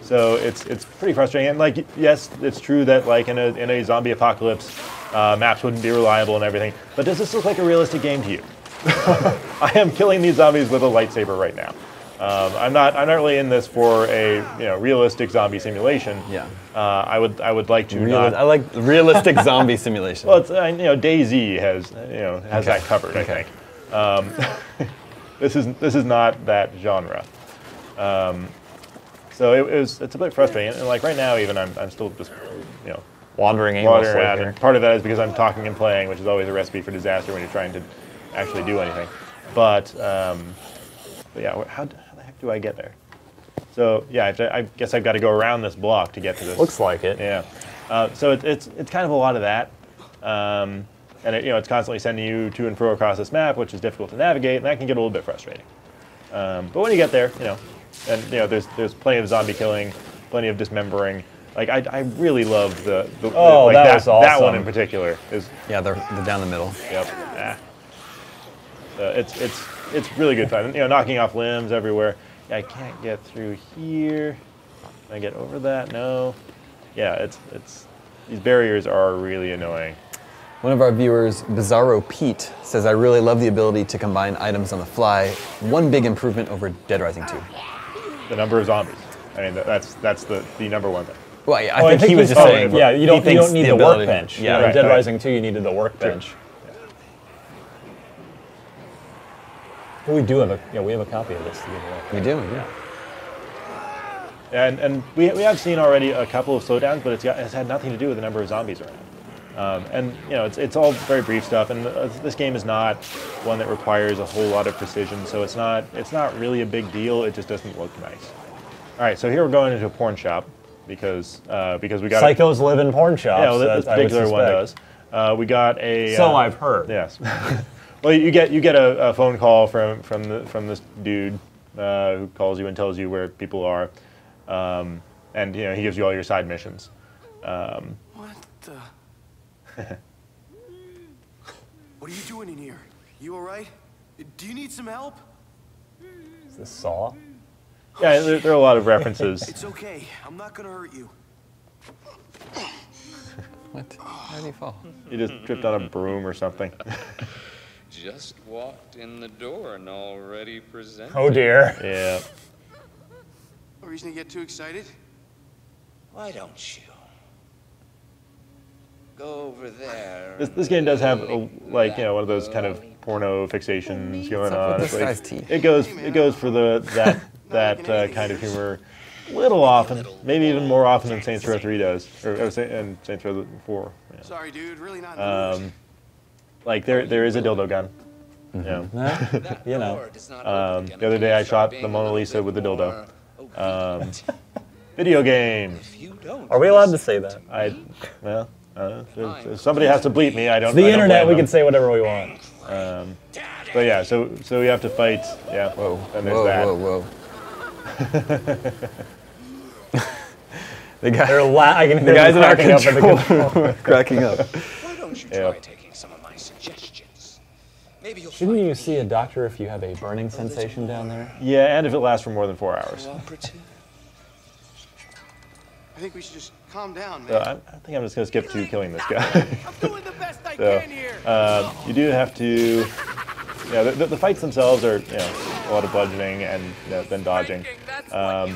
So it's pretty frustrating. And like, yes, it's true that like in a zombie apocalypse, maps wouldn't be reliable and everything. But does this look like a realistic game to you? I am killing these zombies with a lightsaber right now. I'm not really in this for a realistic zombie simulation. Yeah. I would like to. I like realistic zombie simulation. Well, it's DayZ has that covered. I think. This is not that genre. So it's a bit frustrating. And like right now, even I'm still just wandering aimlessly around. here. And part of that is because I'm talking and playing, which is always a recipe for disaster when you're trying to actually do anything. But yeah, how the heck do I get there? So yeah, I guess I've got to go around this block to get to this. Looks like it. Yeah. So it's kind of a lot of that, and it's constantly sending you to and fro across this map, which is difficult to navigate, and that can get a little bit frustrating. But when you get there, and there's plenty of zombie killing, plenty of dismembering. Like I really love the that was awesome. That one in particular is they're down the middle. Yep. It's really good fun. Knocking off limbs everywhere. I can't get through here. Can I get over that? No. Yeah, it's these barriers are really annoying. One of our viewers, Bizarro Pete, says, I really love the ability to combine items on the fly. One big improvement over Dead Rising 2. The number of zombies. I mean, that's the number one thing. Well, yeah, I think he was just saying. Yeah, you don't need the workbench. Yeah, in Dead Rising 2, you needed the workbench. Well, we do have a copy of this to give away. We do, yeah. And we have seen already a couple of slowdowns, but it's had nothing to do with the number of zombies around. And it's all very brief stuff. And this game is not one that requires a whole lot of precision, so it's not really a big deal. It just doesn't look nice. All right, so here we're going into a porn shop because we got psychos live in porn shops. Yeah, well, this particular one does. We got a. So I've heard. Yes. Well, you get a phone call from this dude who calls you and tells you where people are, and he gives you all your side missions. What the? What are you doing in here? You all right? Do you need some help? Is this Saw? Yeah, there are a lot of references. It's okay. I'm not gonna hurt you. What? How did he fall? He just tripped on a broom or something. Just walked in the door and already presented. Oh dear. Yeah. No reason to get too excited. Why don't you go over there? This game does have one of those kind of porno fixations going on. This guy's teeth. It goes for that kind of humor a little often, maybe even more often than Saints Row 3 does, and Saints Row 4. Yeah. Sorry, dude. Really not. Like there is a dildo gun. Mm-hmm. You know. The other day I shot the Mona Lisa with the dildo. Video games. Are we allowed to say that? If somebody has to bleep me. I don't. It's the I don't internet. blame We them. can say whatever we want. But yeah, so we have to fight. Yeah. Whoa. And there's that. Whoa. I can the hear guys them in our cracking up at the control cracking up. Why don't you try taking some of my suggestions? Maybe you'll Shouldn't you see a doctor if you have a burning sensation down there? Yeah, and if it lasts for more than 4 hours. I think we should just calm down, man. So I think I'm just going to skip to killing this guy. So you do have to. Yeah, the fights themselves are a lot of bludgeoning and then dodging. Yeah,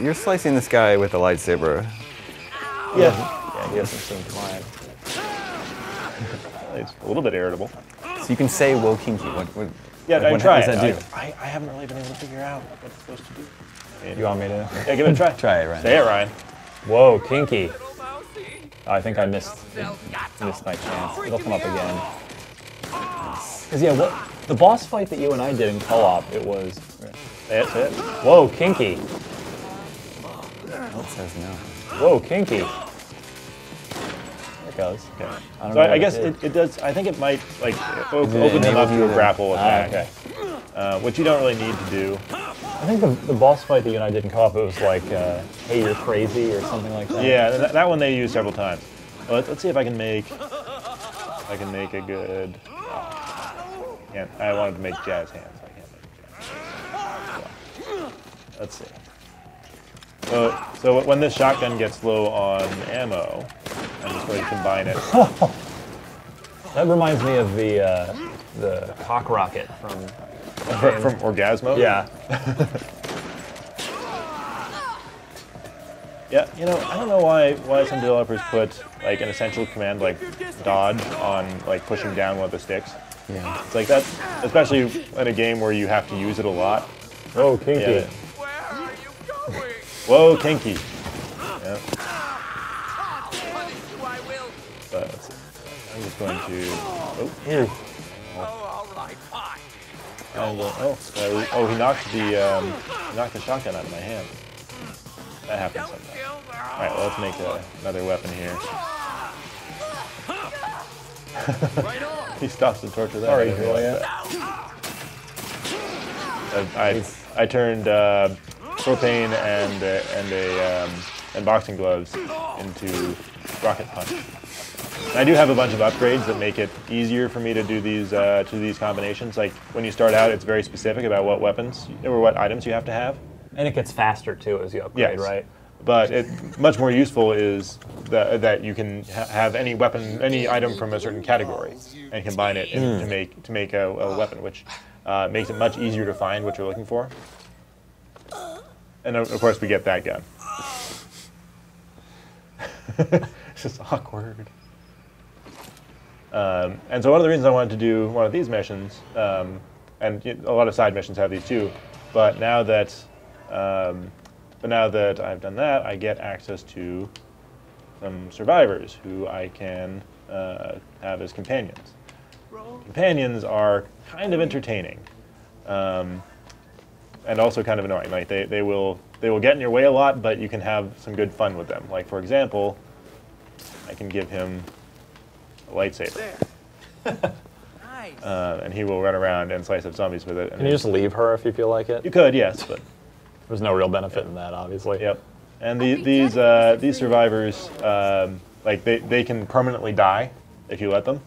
you're slicing this guy with a lightsaber. Yeah. He doesn't seem quiet. It's a little bit irritable. So you can say "Whoa, kinky." What try does it. that do? I haven't really been able to figure out what it's supposed to do. You want me to? Yeah, give it a try. Try it, Ryan. Say it, Ryan. Whoa, kinky. Oh, I think I missed my chance. It'll come up again. Because the boss fight that you and I did in co-op, it was. Say it. Whoa, kinky. It says no. Whoa, kinky. There it goes. Okay. I I guess it does. I think it might open them up to a grapple attack, which you don't really need to do. I think the boss fight that you and I did in co-op, it was like, hey, you're crazy, or something like that. Yeah, that one they use several times. Well, let's see if I can make a good. I wanted to make jazz hands. I can't make jazz. Let's see. So when this shotgun gets low on ammo, I'm just going to combine it. That reminds me of the cock rocket from Orgasmo? Yeah. Yeah, I don't know why some developers put like an essential command like dodge on like pushing down one of the sticks. Yeah. It's like that, especially in a game where you have to use it a lot. Oh, kinky. Yeah. Whoa, kinky. Yeah. But let's see. I'm just going to. He knocked the shotgun out of my hand. That happens sometimes. All right, well, let's make another weapon here. He stops to torture that. Sorry, Julia. I turned propane and boxing gloves into rocket punch. And I do have a bunch of upgrades that make it easier for me to do these combinations. Like when you start out, it's very specific about what weapons or what items you have to have. And it gets faster too as you upgrade, right? But much more useful is that you can have any weapon, any item from a certain category, and combine it to make a weapon, which makes it much easier to find what you're looking for. And of course, we get that gun. It's just awkward. And so one of the reasons I wanted to do one of these missions, and a lot of side missions have these too, but now that I've done that, I get access to some survivors who I can have as companions. Companions are kind of entertaining, and also kind of annoying. Like they will get in your way a lot, but you can have some good fun with them. Like for example, I can give him a lightsaber, and he will run around and slice up zombies with it. Can you just leave her if you feel like it? You could, yes, but there's no real benefit in that, obviously. Yep. And these survivors, like they can permanently die if you let them.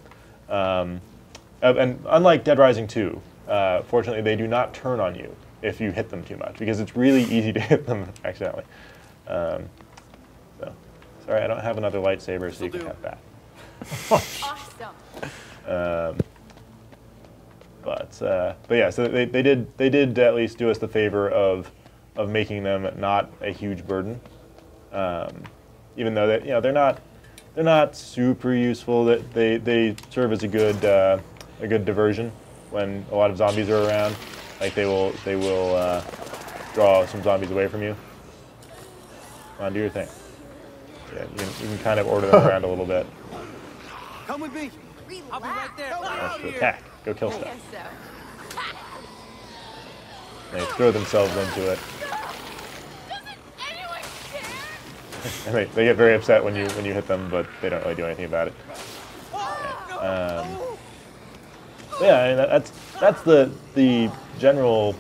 and unlike Dead Rising 2, fortunately they do not turn on you if you hit them too much, because it's really easy to hit them accidentally. So, sorry, I don't have another lightsaber, so you can have that. Awesome. But yeah, so they did at least do us the favor of making them not a huge burden, even though that they're not super useful. That they serve as a good diversion when a lot of zombies are around. Like they will draw some zombies away from you. Come on, do your thing. Yeah, you can kind of order them around a little bit. Come with me. I'll be right there. That's to attack. Go kill stuff. So. They throw themselves into it. And they get very upset when you hit them, but they don't really do anything about it. Yeah, I mean, that's the general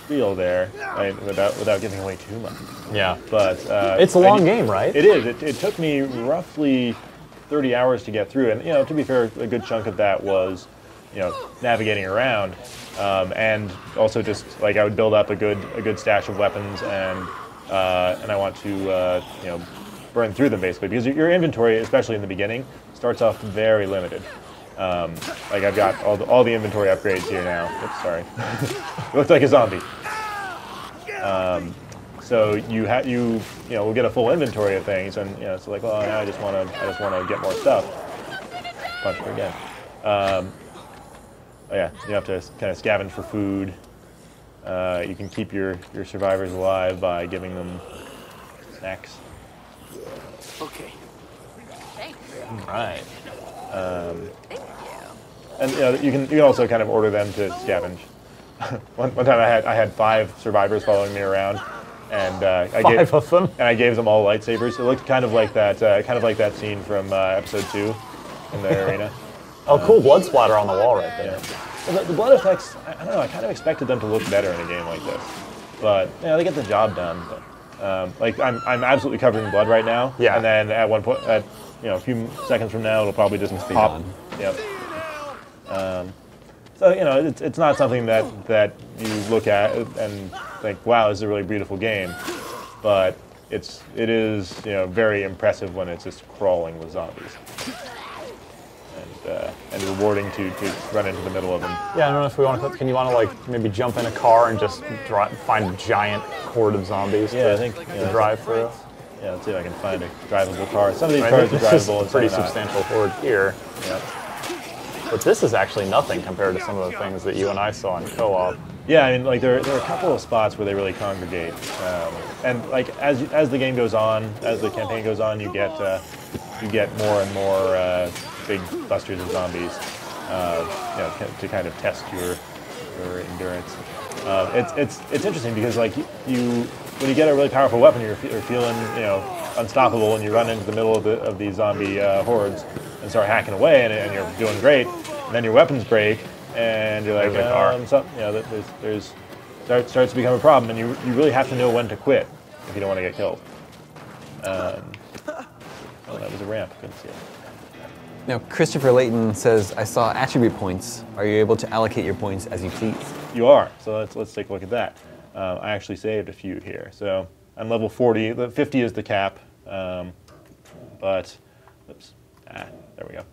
spiel there, right, without giving away too much. Yeah. But it's a long game, right? It is. It took me roughly 30 hours to get through, and to be fair, a good chunk of that was navigating around, and also just like I would build up a good stash of weapons, and I want to burn through them basically, because your inventory, especially in the beginning, starts off very limited. Like I've got all the inventory upgrades here now. Oops, sorry. It looks like a zombie. So you will get a full inventory of things, and it's like, well, now I just want to get more stuff. Punch her again. Yeah, you have to kind of scavenge for food. You can keep your survivors alive by giving them snacks. Okay. Thanks. All right. And you can also kind of order them to scavenge. one time I had 5 survivors following me around, and I gave them all lightsabers. It looked kind of like that scene from episode 2 in the arena. Oh, cool blood splatter on the wall right there. Yeah. Well, the blood effects, I don't know. I kind of expected them to look better in a game like this, but they get the job done. But, like I'm absolutely covered in blood right now. Yeah. And then at one point, a few seconds from now, it'll probably just pop. Gone. Yep. So it's not something that you look at and think, wow, this is a really beautiful game, but it is very impressive when it's just crawling with zombies, and rewarding to run into the middle of them. Yeah, I don't know if we want to. Can you want to like maybe jump in a car and just find a giant horde of zombies? Yeah, I think to drive through. Yeah, let's see if I can find a drivable car. Some of these cars are drivable. It's a pretty substantial horde here. Yeah. But this is actually nothing compared to some of the things that you and I saw in co-op. Yeah, I mean, like there are a couple of spots where they really congregate, and like as the game goes on, as the campaign goes on, you get more and more big clusters of zombies, to kind of test your endurance. It's interesting because like when you get a really powerful weapon, you're feeling unstoppable, and you run into the middle of these zombie hordes and start hacking away, and you're doing great. And then your weapons break, and you're like, starts to become a problem, and you really have to know when to quit if you don't want to get killed. Oh, that was a ramp. Couldn't see it. Now, Christopher Layton says, I saw attribute points. Are you able to allocate your points as you please? You are. So let's take a look at that. I actually saved a few here. So I'm level 40. The 50 is the cap. But oops. There we go.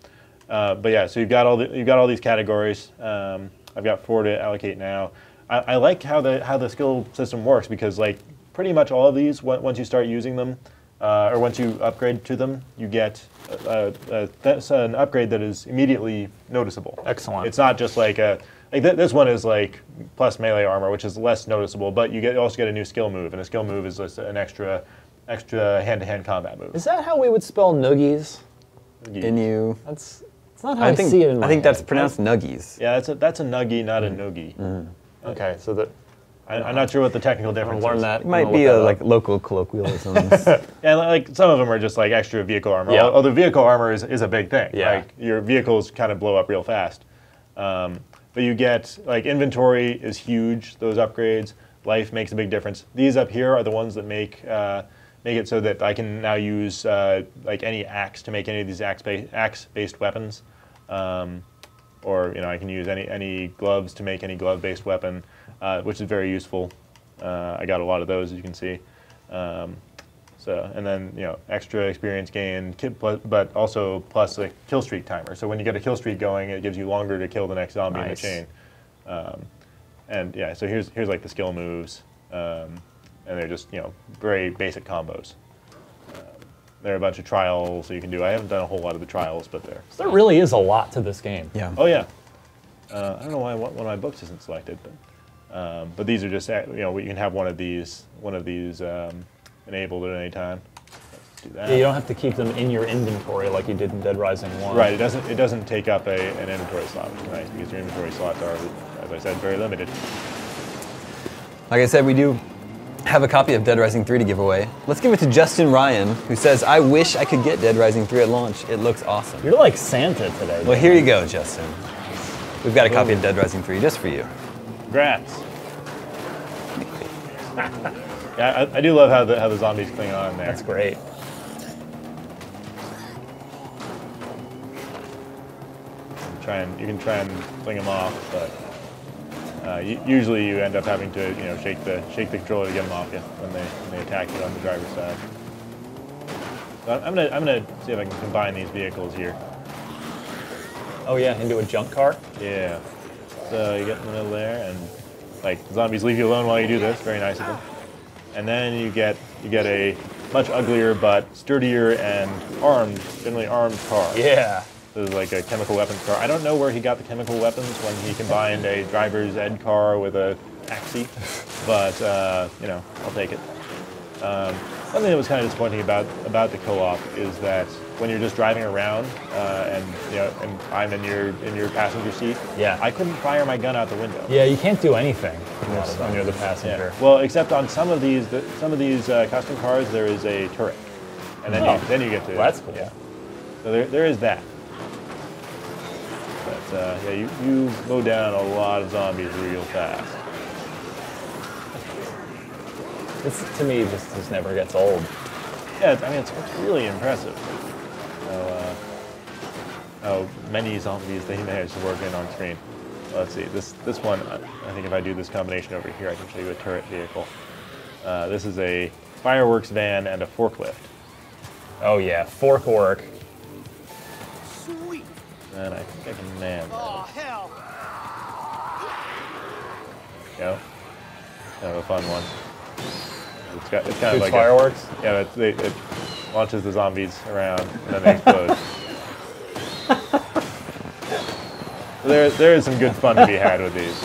But yeah, so you've got all these categories. I've got 4 to allocate now. I like how the skill system works, because like pretty much all of these, once you start using them, or once you upgrade to them, you get an upgrade that is immediately noticeable. Excellent. It's not just like this one is like plus melee armor, which is less noticeable, but you also get a new skill move, and a skill move is just an extra hand-to-hand combat move. Is that how we would spell noogies? N-U. It's not how I see it in my I think that's head. pronounced nuggies. Yeah, that's a nuggie, not a noogie. Mm-hmm. Okay, so that I'm not sure what the technical difference learn is. that. It might be like local colloquialisms. Yeah, like some of them are just like extra vehicle armor. Yeah. Although vehicle armor is a big thing. Yeah. Like your vehicles kind of blow up real fast. But you get like inventory is huge. Those upgrades, life makes a big difference. These up here are the ones that make it so that I can now use like any axe to make any of these axe-based weapons. or I can use any gloves to make any glove-based weapon, which is very useful. I got a lot of those, as you can see. And then extra experience gain, but also plus a kill streak timer. So when you get a kill streak going, it gives you longer to kill the next zombie in the chain. And yeah, so here's like the skill moves, and they're just very basic combos. There are a bunch of trials that you can do. I haven't done a whole lot of the trials, but there really is a lot to this game. Yeah. Oh yeah. I don't know why one of my books isn't selected, but these are just you can have one of these enabled at any time. Let's do that. Yeah, you don't have to keep them in your inventory like you did in Dead Rising 1. Right. It doesn't take up an inventory slot, which is nice because your inventory slots are, as I said, very limited. Like I said, we do have a copy of Dead Rising 3 to give away. Let's give it to Justin Ryan, who says, I wish I could get Dead Rising 3 at launch. It looks awesome. You're like Santa today. Well, here you go, Justin. We've got a copy of Dead Rising 3 just for you. Congrats. Yeah, I do love how the zombies cling on there. That's great. You can try and fling them off, but usually you end up having to shake the controller to get them off you when they attack you on the driver's side. So I'm gonna see if I can combine these vehicles here. Oh yeah, into a junk car? Yeah. So you get in the middle there, and like the zombies leave you alone while you do this. Very nice of them. And then you get a much uglier but sturdier and generally armed car. Yeah. This is like a chemical weapons car. I don't know where he got the chemical weapons when he combined a driver's ed car with a taxi, but I'll take it. One thing that was kind of disappointing about the co-op is that when you're just driving around and I'm in your passenger seat, yeah, I couldn't fire my gun out the window. Yeah, you can't do anything when you're the passenger. Yeah. Well, except on some of these custom cars, there is a turret, and then you get to. Well, that's cool. Yeah. So there is that. But yeah, you mow down a lot of zombies real fast. This, to me, just never gets old. Yeah, I mean, it's really impressive how many zombies they managed to work in on screen. Let's see, this one, I think if I do this combination over here, I can show you a turret vehicle. This is a fireworks van and a forklift. Oh yeah, fork work. Sweet. And I think I can man that. Oh, hell. There you go. Kind of a fun one. It's kind of like fireworks? It launches the zombies around and then they explode. There is some good fun to be had with these.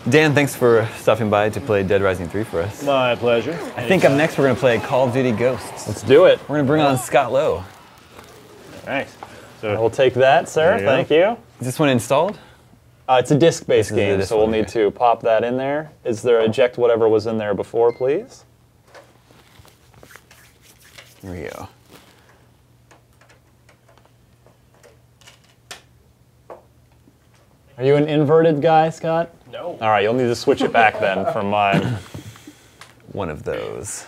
Dan, thanks for stopping by to play Dead Rising 3 for us. My pleasure. I think up next we're going to play Call of Duty Ghosts. Let's do it. We're going to bring on Scott Lowe. Thanks. So I will take that, sir. Thank you. Is this one installed? It's a disc-based game, so we'll need to pop that in there. Is there eject whatever was in there before, please? Here we go. Are you an inverted guy, Scott? No. All right, you'll need to switch it back then from mine. One of those.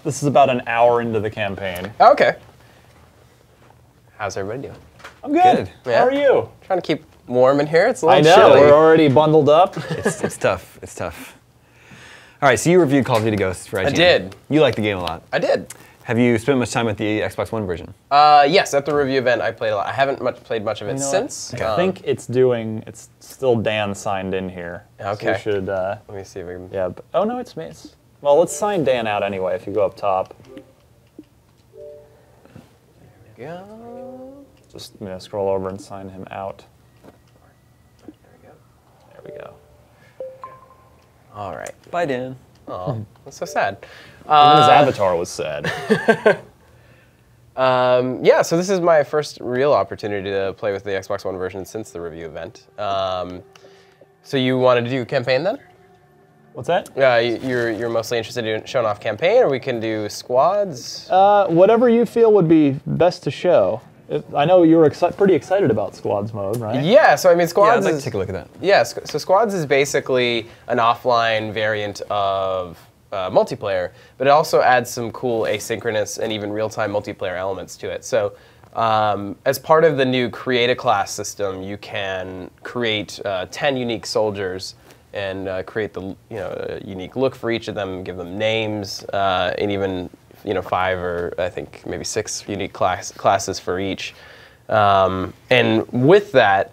This is about an hour into the campaign. Okay. How's everybody doing? I'm good. Yeah. How are you? Trying to keep warm in here. It's a little I know, chilly. we're already bundled up. It's tough. It's tough. All right, so you reviewed Call of Duty Ghosts for IGN. I did. You liked the game a lot. I did. Have you spent much time with the Xbox One version? Yes, at the review event I played a lot. I haven't played much of it since. I think it's still Dan signed in here. Okay. So you should, let me see if we can. Yeah, oh no, it's me. Well, let's sign Dan out anyway if you go up top. There we go. Just scroll over and sign him out. There we go. All right. Bye, Dan. Oh, that's so sad. Even his avatar was sad. Yeah, so this is my first real opportunity to play with the Xbox One version since the review event. So you wanted to do campaign then? What's that? You're mostly interested in showing off campaign, or we can do squads? Whatever you feel would be best to show. I know you were pretty excited about squads mode, right? Yeah, so I mean squads I'd like to take a look at that. Yeah, so squads is basically an offline variant of multiplayer, but it also adds some cool asynchronous and even real-time multiplayer elements to it. So As part of the new create a class system, you can create 10 unique soldiers and create the a unique look for each of them, give them names, and even 5 or I think maybe 6 unique classes for each. And with that,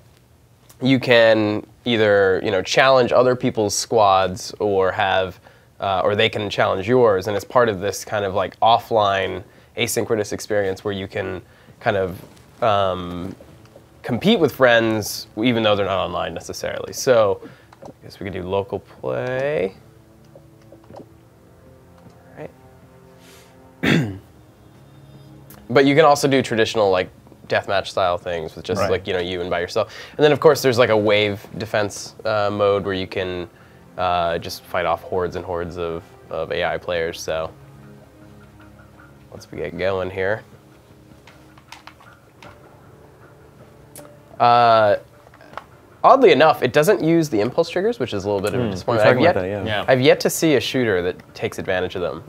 you can either challenge other people's squads or have or they can challenge yours. And it's part of this kind of like offline asynchronous experience where you can kind of compete with friends even though they're not online necessarily. So I guess we could do local play. All right. But you can also do traditional like deathmatch style things with just like you and by yourself. And then of course there's like a wave defense mode where you can just fight off hordes and hordes of AI players. So once we get going here. Oddly enough, it doesn't use the impulse triggers, which is a little bit of a disappointment. I've yet to see a shooter that takes advantage of them.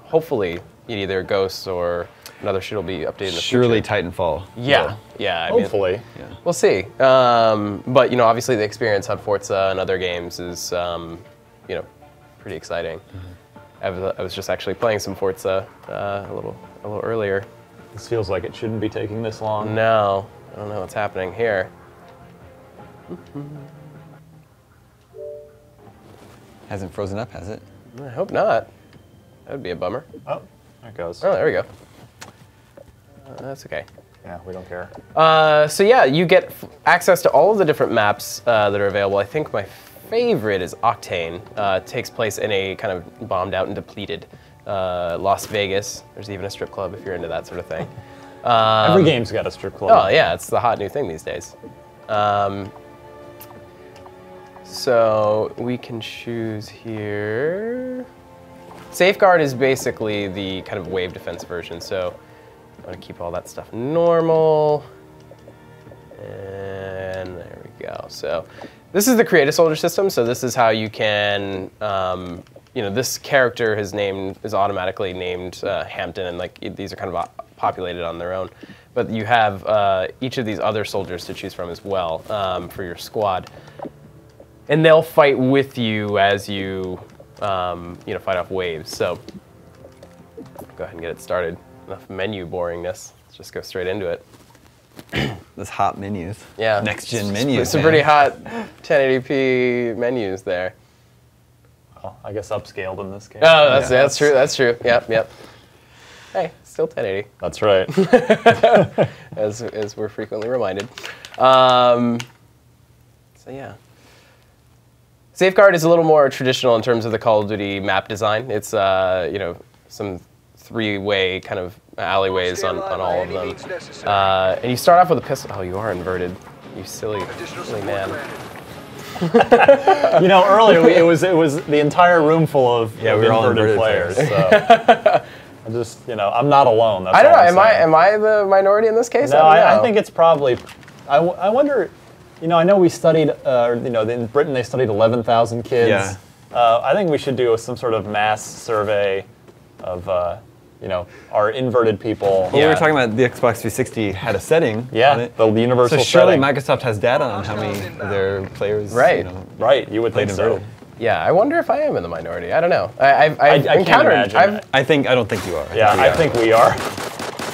Hopefully, either Ghosts or another shooter will be updated in the Surely future. Titanfall. Yeah, yeah. I mean, Hopefully. we'll see. But obviously the experience on Forza and other games is, pretty exciting. I was just actually playing some Forza a little earlier. This feels like it shouldn't be taking this long. No, I don't know what's happening here. Hasn't frozen up, has it? I hope not. That would be a bummer. Oh, there it goes. Oh, there we go. That's okay. Yeah, we don't care. So yeah, you get access to all of the different maps that are available. I think my favorite is Octane. It takes place in a kind of bombed out and depleted Las Vegas. There's even a strip club if you're into that sort of thing. Every game's got a strip club. Oh yeah, it's the hot new thing these days. So we can choose here. Safeguard is basically the kind of wave defense version. So I'm gonna keep all that stuff normal. And there we go. So this is the create a soldier system. So this is how you can, this character is automatically named Hampton, and like these are kind of populated on their own. But you have each of these other soldiers to choose from as well for your squad, and they'll fight with you as you, fight off waves. So go ahead and get it started. Enough menu boringness. Let's just go straight into it. Those hot menus. Yeah. Next gen menus. Some pretty hot 1080p menus there. Well, I guess upscaled in this case. Oh, that's true. That's true. Yep. Hey, still 1080. That's right. as we're frequently reminded. So yeah. Safeguard is a little more traditional in terms of the Call of Duty map design. It's some 3-way kind of alleyways on all of them. And you start off with a pistol. Oh, you are inverted. You silly man. Earlier it was the entire room full of we were all inverted players. So I'm not alone. That's I don't all know. I'm Am I the minority in this case? No, I think it's probably. I wonder. I know we studied. In Britain they studied 11,000 kids. Yeah. I think we should do some sort of mass survey of our inverted people. Well, we were talking about the Xbox 360 had a setting. on it. The universal So surely setting. Microsoft has data on how many of their players. Right. Right. You would think so. inverted. Yeah, I wonder if I am in the minority. I don't know. I've can't encountered. imagine that. I don't think you are. I think we are.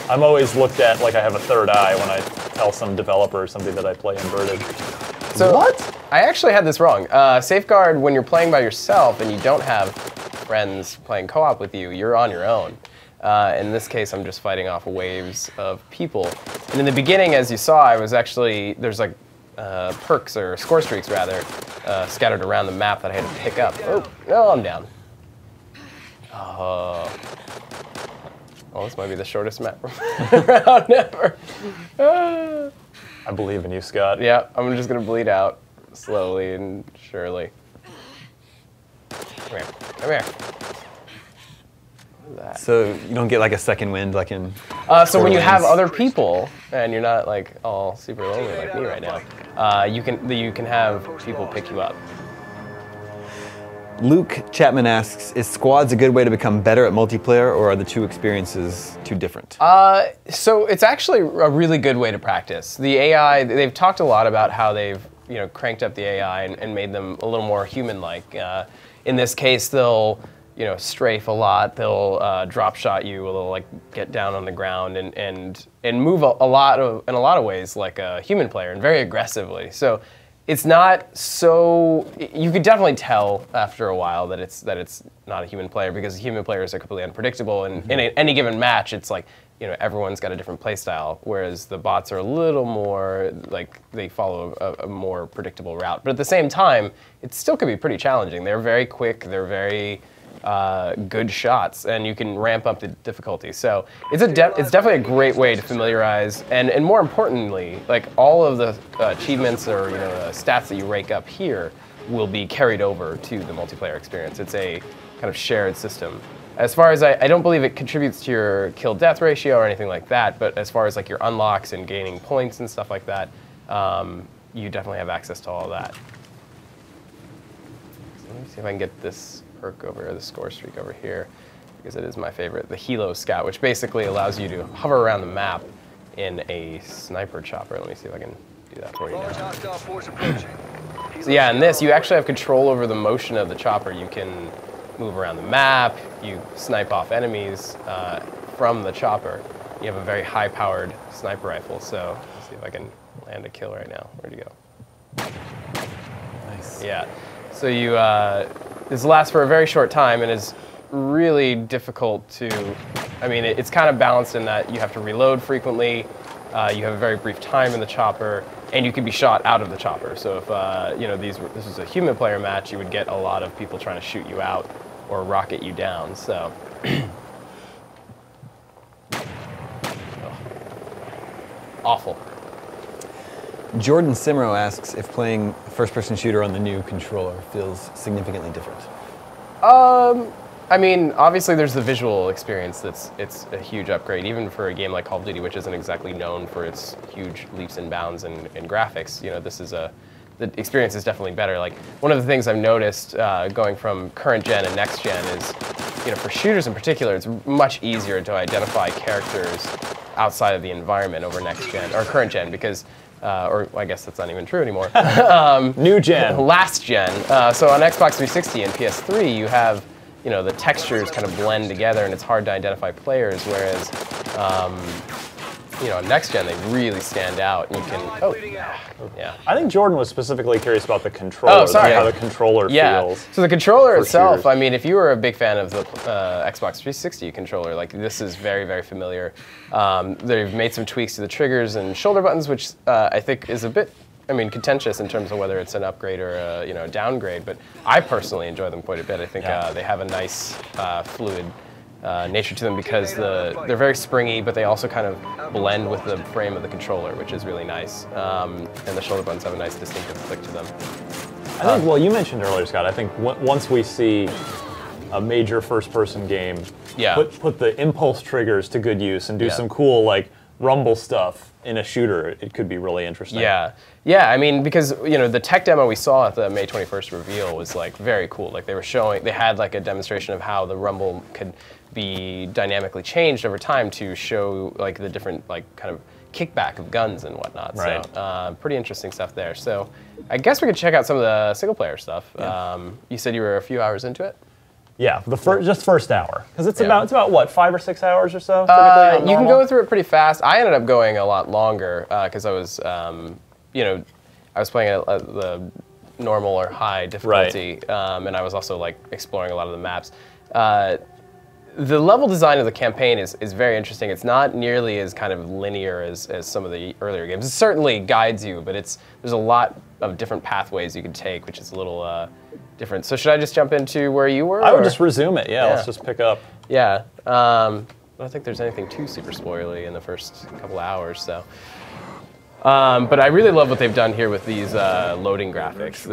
I'm always looked at like I have a third eye when I tell some developer or somebody that I play inverted. So what? I actually had this wrong. Safeguard, when you're playing by yourself and you don't have friends playing co-op with you, you're on your own. In this case, I'm just fighting off waves of people. And in the beginning, as you saw, there's like perks or score streaks rather scattered around the map that I had to pick up. Oh, no, I'm down. Oh, this might be the shortest map round ever. I believe in you, Scott. Yeah, I'm just gonna bleed out slowly and surely. Come here. So you don't get like a second wind like in. So when you have other people and you're not like all super lonely like me right now, you can have people pick you up. Luke Chapman asks, is squads a good way to become better at multiplayer, or are the two experiences too different? So it's actually a really good way to practice. The AI, they've talked a lot about how they've cranked up the AI and made them a little more human-like. In this case, they'll strafe a lot. They'll drop shot you. They'll like get down on the ground and move in a lot of ways like a human player and very aggressively. So it's not so. You could definitely tell after a while that it's not a human player, because human players are completely unpredictable, and in any given match, it's like everyone's got a different play style, whereas the bots are a little more like they follow a more predictable route. But at the same time, it still could be pretty challenging. They're very quick. They're very good shots, and you can ramp up the difficulty. So it's definitely a great way to familiarize, and more importantly, like all of the achievements or stats that you rake up here will be carried over to the multiplayer experience. It's a kind of shared system. As far as I don't believe it contributes to your kill-death ratio or anything like that, but as far as like your unlocks and gaining points and stuff like that, you definitely have access to all that. So let me see if I can get this perk over here, the score streak over here, because it is my favorite, the Helo Scout, which basically allows you to hover around the map in a sniper chopper. Let me see if I can do that for you now. So yeah, in this, you actually have control over the motion of the chopper. You can move around the map, you snipe off enemies from the chopper. You have a very high-powered sniper rifle, so let's see if I can land a kill right now. Where'd you go? Nice. Yeah, so you, this lasts for a very short time and is really difficult to, I mean, it's kind of balanced in that you have to reload frequently, you have a very brief time in the chopper, and you can be shot out of the chopper. So if this was a human player match, you would get a lot of people trying to shoot you out or rocket you down. So awful. Jordan Simro asks if playing a first-person shooter on the new controller feels significantly different. I mean, obviously there's the visual experience it's a huge upgrade, even for a game like Call of Duty, which isn't exactly known for its huge leaps and bounds in graphics. This is the experience is definitely better. Like, one of the things I've noticed going from current gen and next gen is, for shooters in particular, it's much easier to identify characters outside of the environment over next gen, or current gen, because or I guess that's not even true anymore. New gen. Last gen. So on Xbox 360 and PS3, you have, the textures kind of blend together and it's hard to identify players, whereas, on next gen, they really stand out. And you can, yeah. I think Jordan was specifically curious about the controller. Oh, sorry. How the controller feels. So the controller itself, shooters. I mean, if you were a big fan of the Xbox 360 controller, like, this is very, very familiar. They've made some tweaks to the triggers and shoulder buttons, which I think is a bit, contentious in terms of whether it's an upgrade or a downgrade. But I personally enjoy them quite a bit. I think they have a nice, fluid nature to them, because they're very springy, but they also kind of blend with the frame of the controller, which is really nice. And the shoulder buttons have a nice distinctive click to them. I think, well, you mentioned earlier, Scott, I think once we see a major first-person game, put the impulse triggers to good use and do some cool, like, rumble stuff in a shooter, it could be really interesting. Yeah, because the tech demo we saw at the May 21st reveal was like very cool. Like, they had like a demonstration of how the rumble could be dynamically changed over time to show like the different like kind of kickback of guns and whatnot. Right. So pretty interesting stuff there. So I guess we could check out some of the single player stuff. You said you were a few hours into it? Yeah, just first hour, because it's about what, 5 or 6 hours or so. You can go through it pretty fast. I ended up going a lot longer because I was, I was playing at the normal or high difficulty, and I was also like exploring a lot of the maps. The level design of the campaign is very interesting. It's not nearly as kind of linear as some of the earlier games. It certainly guides you, but there's a lot of different pathways you can take, which is a little different. So should I just jump into where you were? I would just resume it, let's just pick up. Yeah, I don't think there's anything too super spoilery in the first couple of hours, so. But I really love what they've done here with these loading graphics.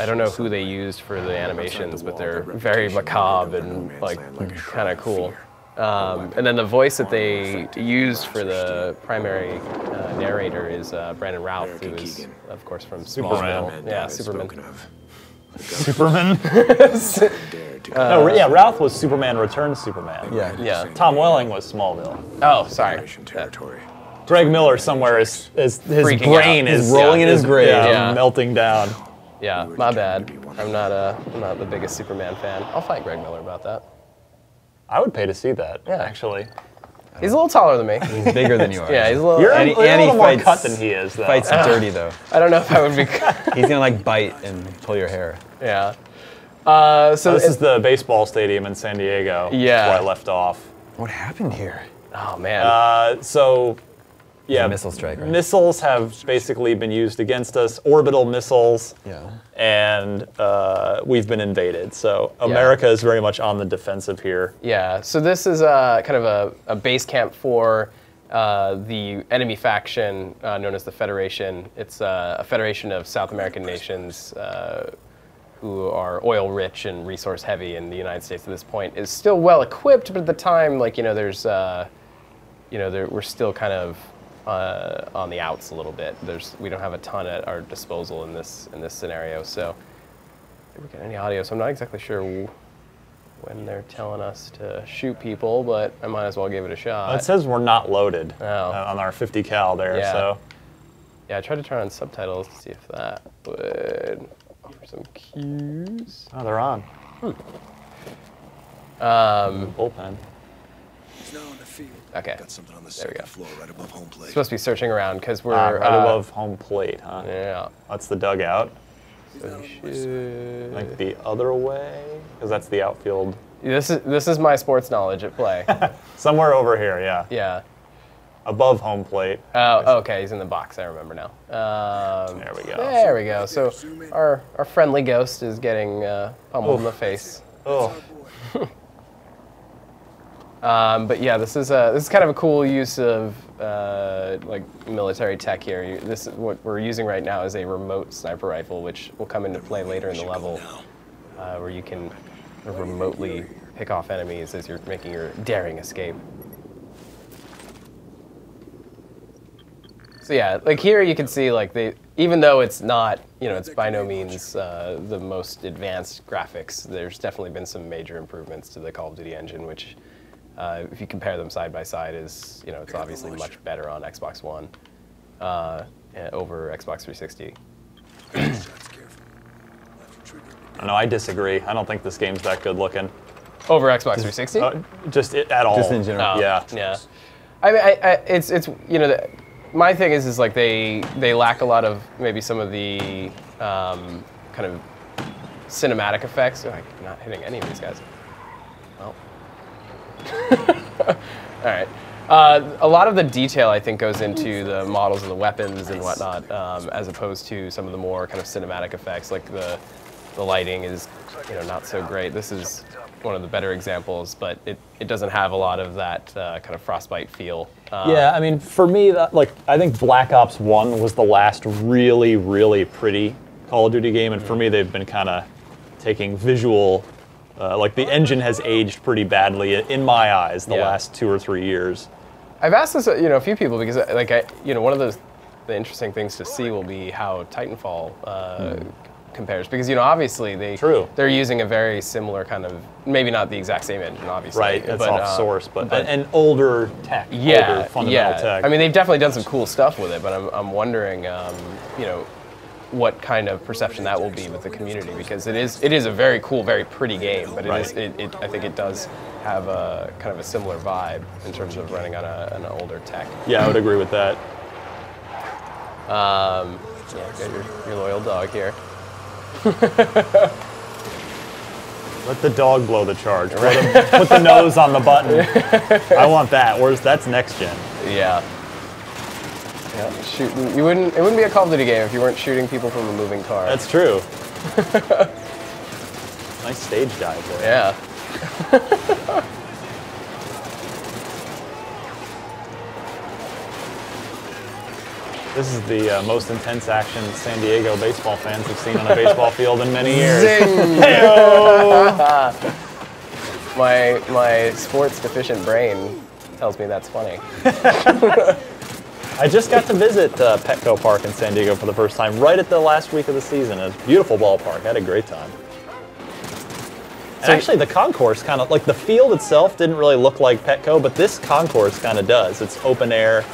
I don't know who they used for the animations, but they're very macabre and like kind of cool. And then the voice that they used for the primary narrator is Brandon Routh, who is, of course, from Smallville. Yeah, Superman. Superman? Yeah, Ralph was Superman Returns Superman. Yeah. Tom Welling was Smallville. Oh, sorry. Greg Miller somewhere is his Freaking brain out. is rolling in his grave. Yeah, melting down. Yeah, my bad. I'm not the biggest Superman fan. I'll fight Greg Miller about that. I would pay to see that, actually. He's a little taller than me. He's bigger than you are. Yeah, he's a little. You're And a he little more fights- cut than he is, though. Fights dirty though. I don't know if I would be. He's gonna like bite and pull your hair. Yeah. So this is the baseball stadium in San Diego. Yeah. That's where I left off. What happened here? Oh man. Yeah, missile strike, right? Missiles have basically been used against us, orbital missiles, and we've been invaded. So America is very much on the defensive here. Yeah, so this is kind of a base camp for the enemy faction known as the Federation. It's a federation of South American nations who are oil rich and resource heavy, and the United States at this point is still well equipped, but at the time, like, there's, we're still kind of on the outs a little bit. We don't have a ton at our disposal in this scenario. So did we get any audio? So I'm not exactly sure when they're telling us to shoot people, but I might as well give it a shot. It says we're not loaded on our 50 cal there. Yeah. So yeah, I tried to turn on subtitles to see if that would offer some cues. Oh, they're on. Bullpen. Okay. Got something on the There we second go. floor, right above home plate. Supposed to be searching around because we're right above home plate, huh? Yeah. That's the dugout. So we should... Like the other way, because that's the outfield. This is my sports knowledge at play. Somewhere over here, yeah. Yeah. Above home plate. Oh, okay. He's in the box. I remember now. There we go. There we go. So our friendly ghost is getting pummeled in the face. Oh. But yeah, this is kind of a cool use of like military tech here. What we're using right now is a remote sniper rifle, which will come into play later in the level, where you can remotely pick off enemies as you're making your daring escape. So yeah, like here you can see like even though it's not, it's by no means the most advanced graphics, there's definitely been some major improvements to the Call of Duty engine, which if you compare them side by side is, it's obviously much better on Xbox One over Xbox 360. No, I disagree. I don't think this game's that good looking. Over Xbox 360? Just at all. Just in general. Yeah. Yeah. I mean, it's my thing is like they lack a lot of maybe some of the kind of cinematic effects. Oh, I'm not hitting any of these guys. Well. All right. A lot of the detail, I think, goes into the models of the weapons and whatnot, as opposed to some of the more kind of cinematic effects, like the lighting is, not so great. This is one of the better examples, but it doesn't have a lot of that kind of Frostbite feel. Yeah, I mean, for me, I think Black Ops 1 was the last really, really pretty Call of Duty game, and for me, they've been kind of taking visual. The engine has aged pretty badly in my eyes the last 2 or 3 years. I've asked this, a few people because, one of the interesting things to see will be how Titanfall compares, because obviously they're using a very similar kind of, maybe not the exact same engine, obviously. Right, it's off source, but an older tech, older fundamental tech. I mean, they've definitely done some cool stuff with it, but I'm wondering, what kind of perception that will be with the community, because it is a very cool, very pretty game, but I think it does have a kind of a similar vibe in terms of running on an older tech. Yeah, I would agree with that. Yeah, got your loyal dog here. Let the dog blow the charge. Put the nose on the button. I want that. That's next gen. Yeah. Yeah, shooting. It wouldn't be a Call of Duty game if you weren't shooting people from a moving car. That's true. Nice stage dive there. Yeah. This is the most intense action San Diego baseball fans have seen on a baseball field in many years. Zing! My sports deficient brain tells me that's funny. I just got to visit Petco Park in San Diego for the first time, right at the last week of the season. It was a beautiful ballpark. I had a great time. And actually, the concourse kind of, like the field itself didn't really look like Petco, but this concourse kind of does. It's open air.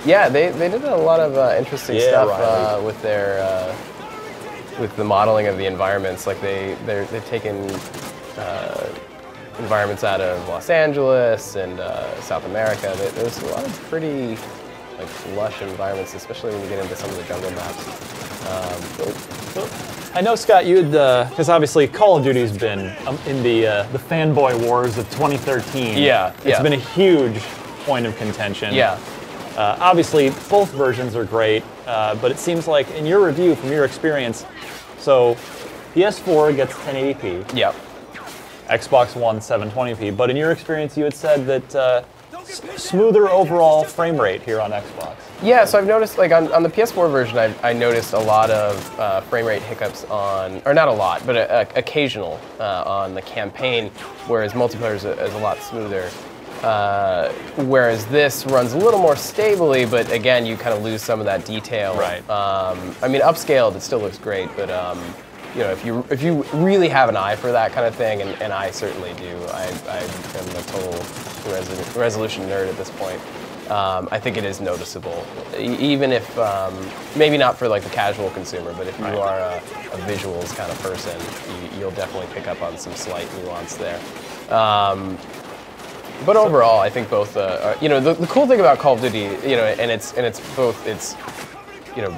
Yeah, they did a lot of interesting stuff with their with the modeling of the environments. Like they've taken environments out of Los Angeles and South America. There's a lot of pretty like lush environments, especially when you get into some of the jungle maps. I know, Scott, you'd because obviously Call of Duty's been in the fanboy wars of 2013. Yeah, it's been a huge point of contention. Yeah. Obviously, both versions are great, but it seems like in your review, from your experience, so PS4 gets 1080p. Yep. Xbox One 720p. But in your experience, you had said that smoother overall frame rate here on Xbox. Yeah, so I've noticed, like on the PS4 version, I noticed a lot of frame rate hiccups on, or not a lot, but occasional on the campaign, whereas multiplayer is a lot smoother. Whereas this runs a little more stably, but again, you kind of lose some of that detail. Right. I mean, upscaled, it still looks great, but you know, if you really have an eye for that kind of thing, and I certainly do, I am a total resolution nerd at this point. I think it is noticeable, even if maybe not for like the casual consumer, but if you are a visuals kind of person, you'll definitely pick up on some slight nuance there. But overall, I think both. You know, the cool thing about Call of Duty, you know, and it's both its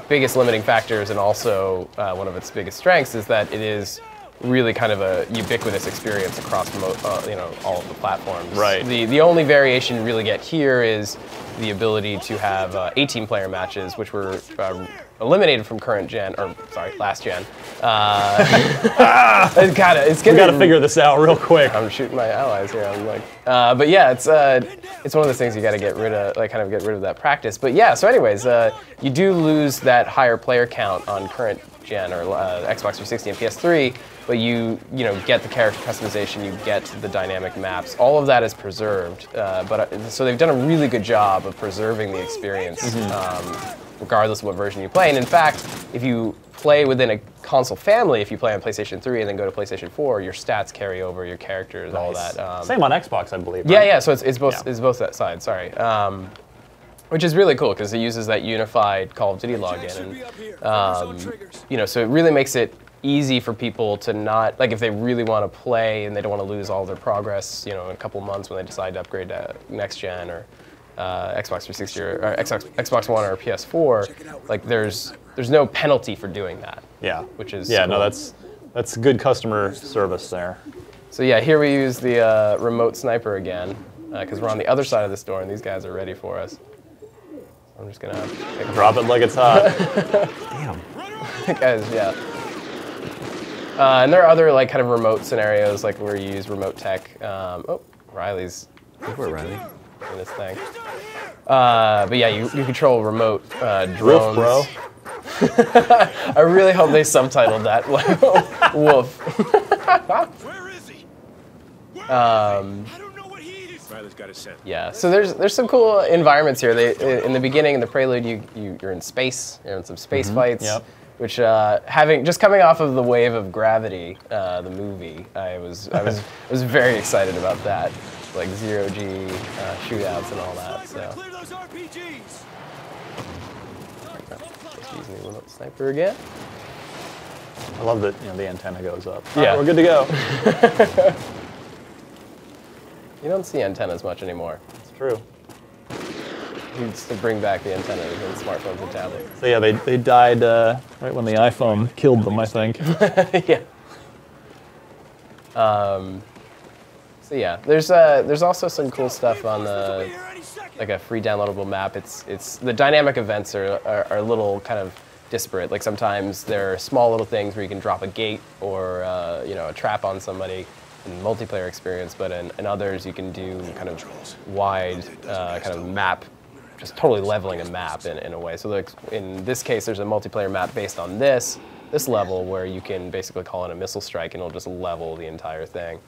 biggest limiting factors and also one of its biggest strengths is that it is really kind of a ubiquitous experience across all of the platforms. Right. The only variation you really get here is the ability to have 18-player matches, which were eliminated from current gen, or sorry, last gen. It's we gotta figure this out real quick. I'm shooting my allies here. I'm like, but yeah, it's one of those things you got to get rid of, like kind of get rid of that practice. But yeah, so anyways, you do lose that higher player count on current gen or Xbox 360 and PS3, but you get the character customization, you get the dynamic maps. All of that is preserved, so they've done a really good job of preserving the experience, regardless of what version you play. And in fact, if you play within a console family, if you play on PlayStation 3 and then go to PlayStation 4, your stats carry over, your characters, all that. Same on Xbox, I believe. Yeah, right? yeah. So it's both that side. Sorry. Which is really cool because it uses that unified Call of Duty login, and so it really makes it easy for people to not, like if they really want to play and they don't want to lose all their progress, in a couple months when they decide to upgrade to next gen or Xbox 360 or Xbox One or PS4, like there's no penalty for doing that. Yeah. Which is cool. No, that's good customer service there. So yeah, here we use the remote sniper again because we're on the other side of this door and these guys are ready for us. I'm just gonna drop it like it's hot. Damn. Guys, yeah. And there are other like kind of remote scenarios like where you use remote tech. Riley's. Where Riley? In this thing. But yeah, you control remote drones. Wolf, bro. I really hope they subtitled that like wolf. Where is he? Riley's got it set. Yeah, so there's some cool environments here. In the beginning, in the prelude, you're in space. You're in some space fights. Yep. Which just coming off of the wave of Gravity, the movie, I was very excited about that, like zero-G shootouts and all that. So. Just using the remote sniper again. I love that the antenna goes up. Yeah, we're good to go. You don't see antennas much anymore. It's true. Needs to bring back the antennas in smartphones and tablets. So yeah, they died right when the iPhone killed them, I think. Yeah. So yeah, there's also some cool stuff on the like a free downloadable map. It's the dynamic events are a little kind of disparate. Like sometimes there are small little things where you can drop a gate or a trap on somebody in multiplayer experience, but in others you can do kind of wide kind of map, just totally leveling a map in a way. So like in this case, there's a multiplayer map based on this level where you can basically call in a missile strike and it'll just level the entire thing.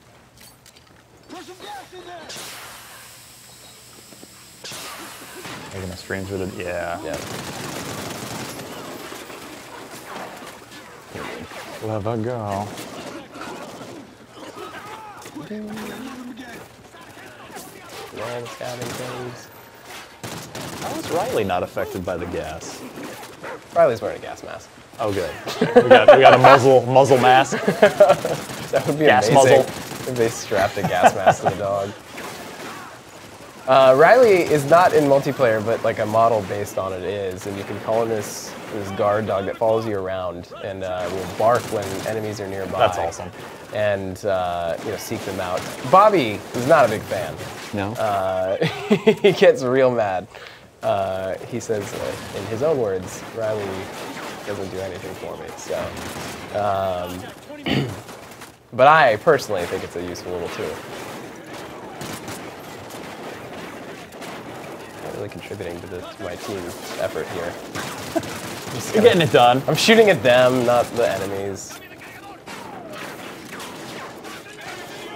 Making the streams with it, yeah. Let her go. Man, stabbing things. How is Riley not affected by the gas? Riley's wearing a gas mask. Oh, good. We got a muzzle mask. That would be gas amazing muzzle. if they strapped a gas mask to the dog. Riley is not in multiplayer, but like a model based on it is, and you can call him this guard dog that follows you around and will bark when enemies are nearby. That's awesome. And seek them out. Bobby is not a big fan. No. He gets real mad. He says, in his own words, Riley doesn't do anything for me. So, but I personally think it's a useful little tool. Really contributing to my team's effort here. You're getting it done. I'm shooting at them, not the enemies.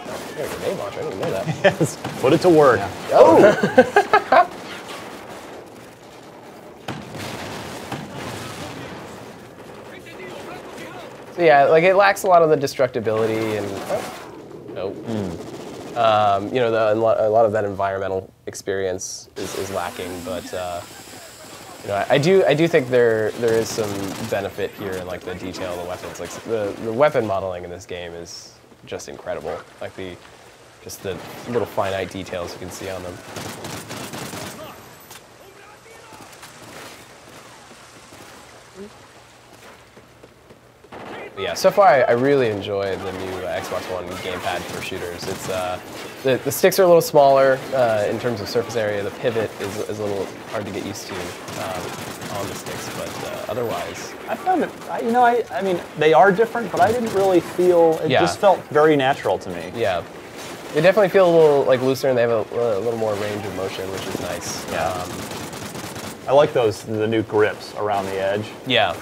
Oh, a grenade launcher, I didn't know that. Yes, put it to work. Yeah. Oh! So yeah, like it lacks a lot of the destructibility and a lot of that environmental experience is lacking. But I do think there is some benefit here in like the detail of the weapons. Like the weapon modeling in this game is just incredible. Like just the little finite details you can see on them. But yeah, so far I really enjoy the new Xbox One gamepad for shooters. It's the sticks are a little smaller in terms of surface area. The pivot is a little hard to get used to on the sticks, but otherwise, I found it. I mean, they are different, but I didn't really feel. It just felt very natural to me. Yeah, they definitely feel a little like looser, and they have a little more range of motion, which is nice. Yeah. I like the new grips around the edge. Yeah.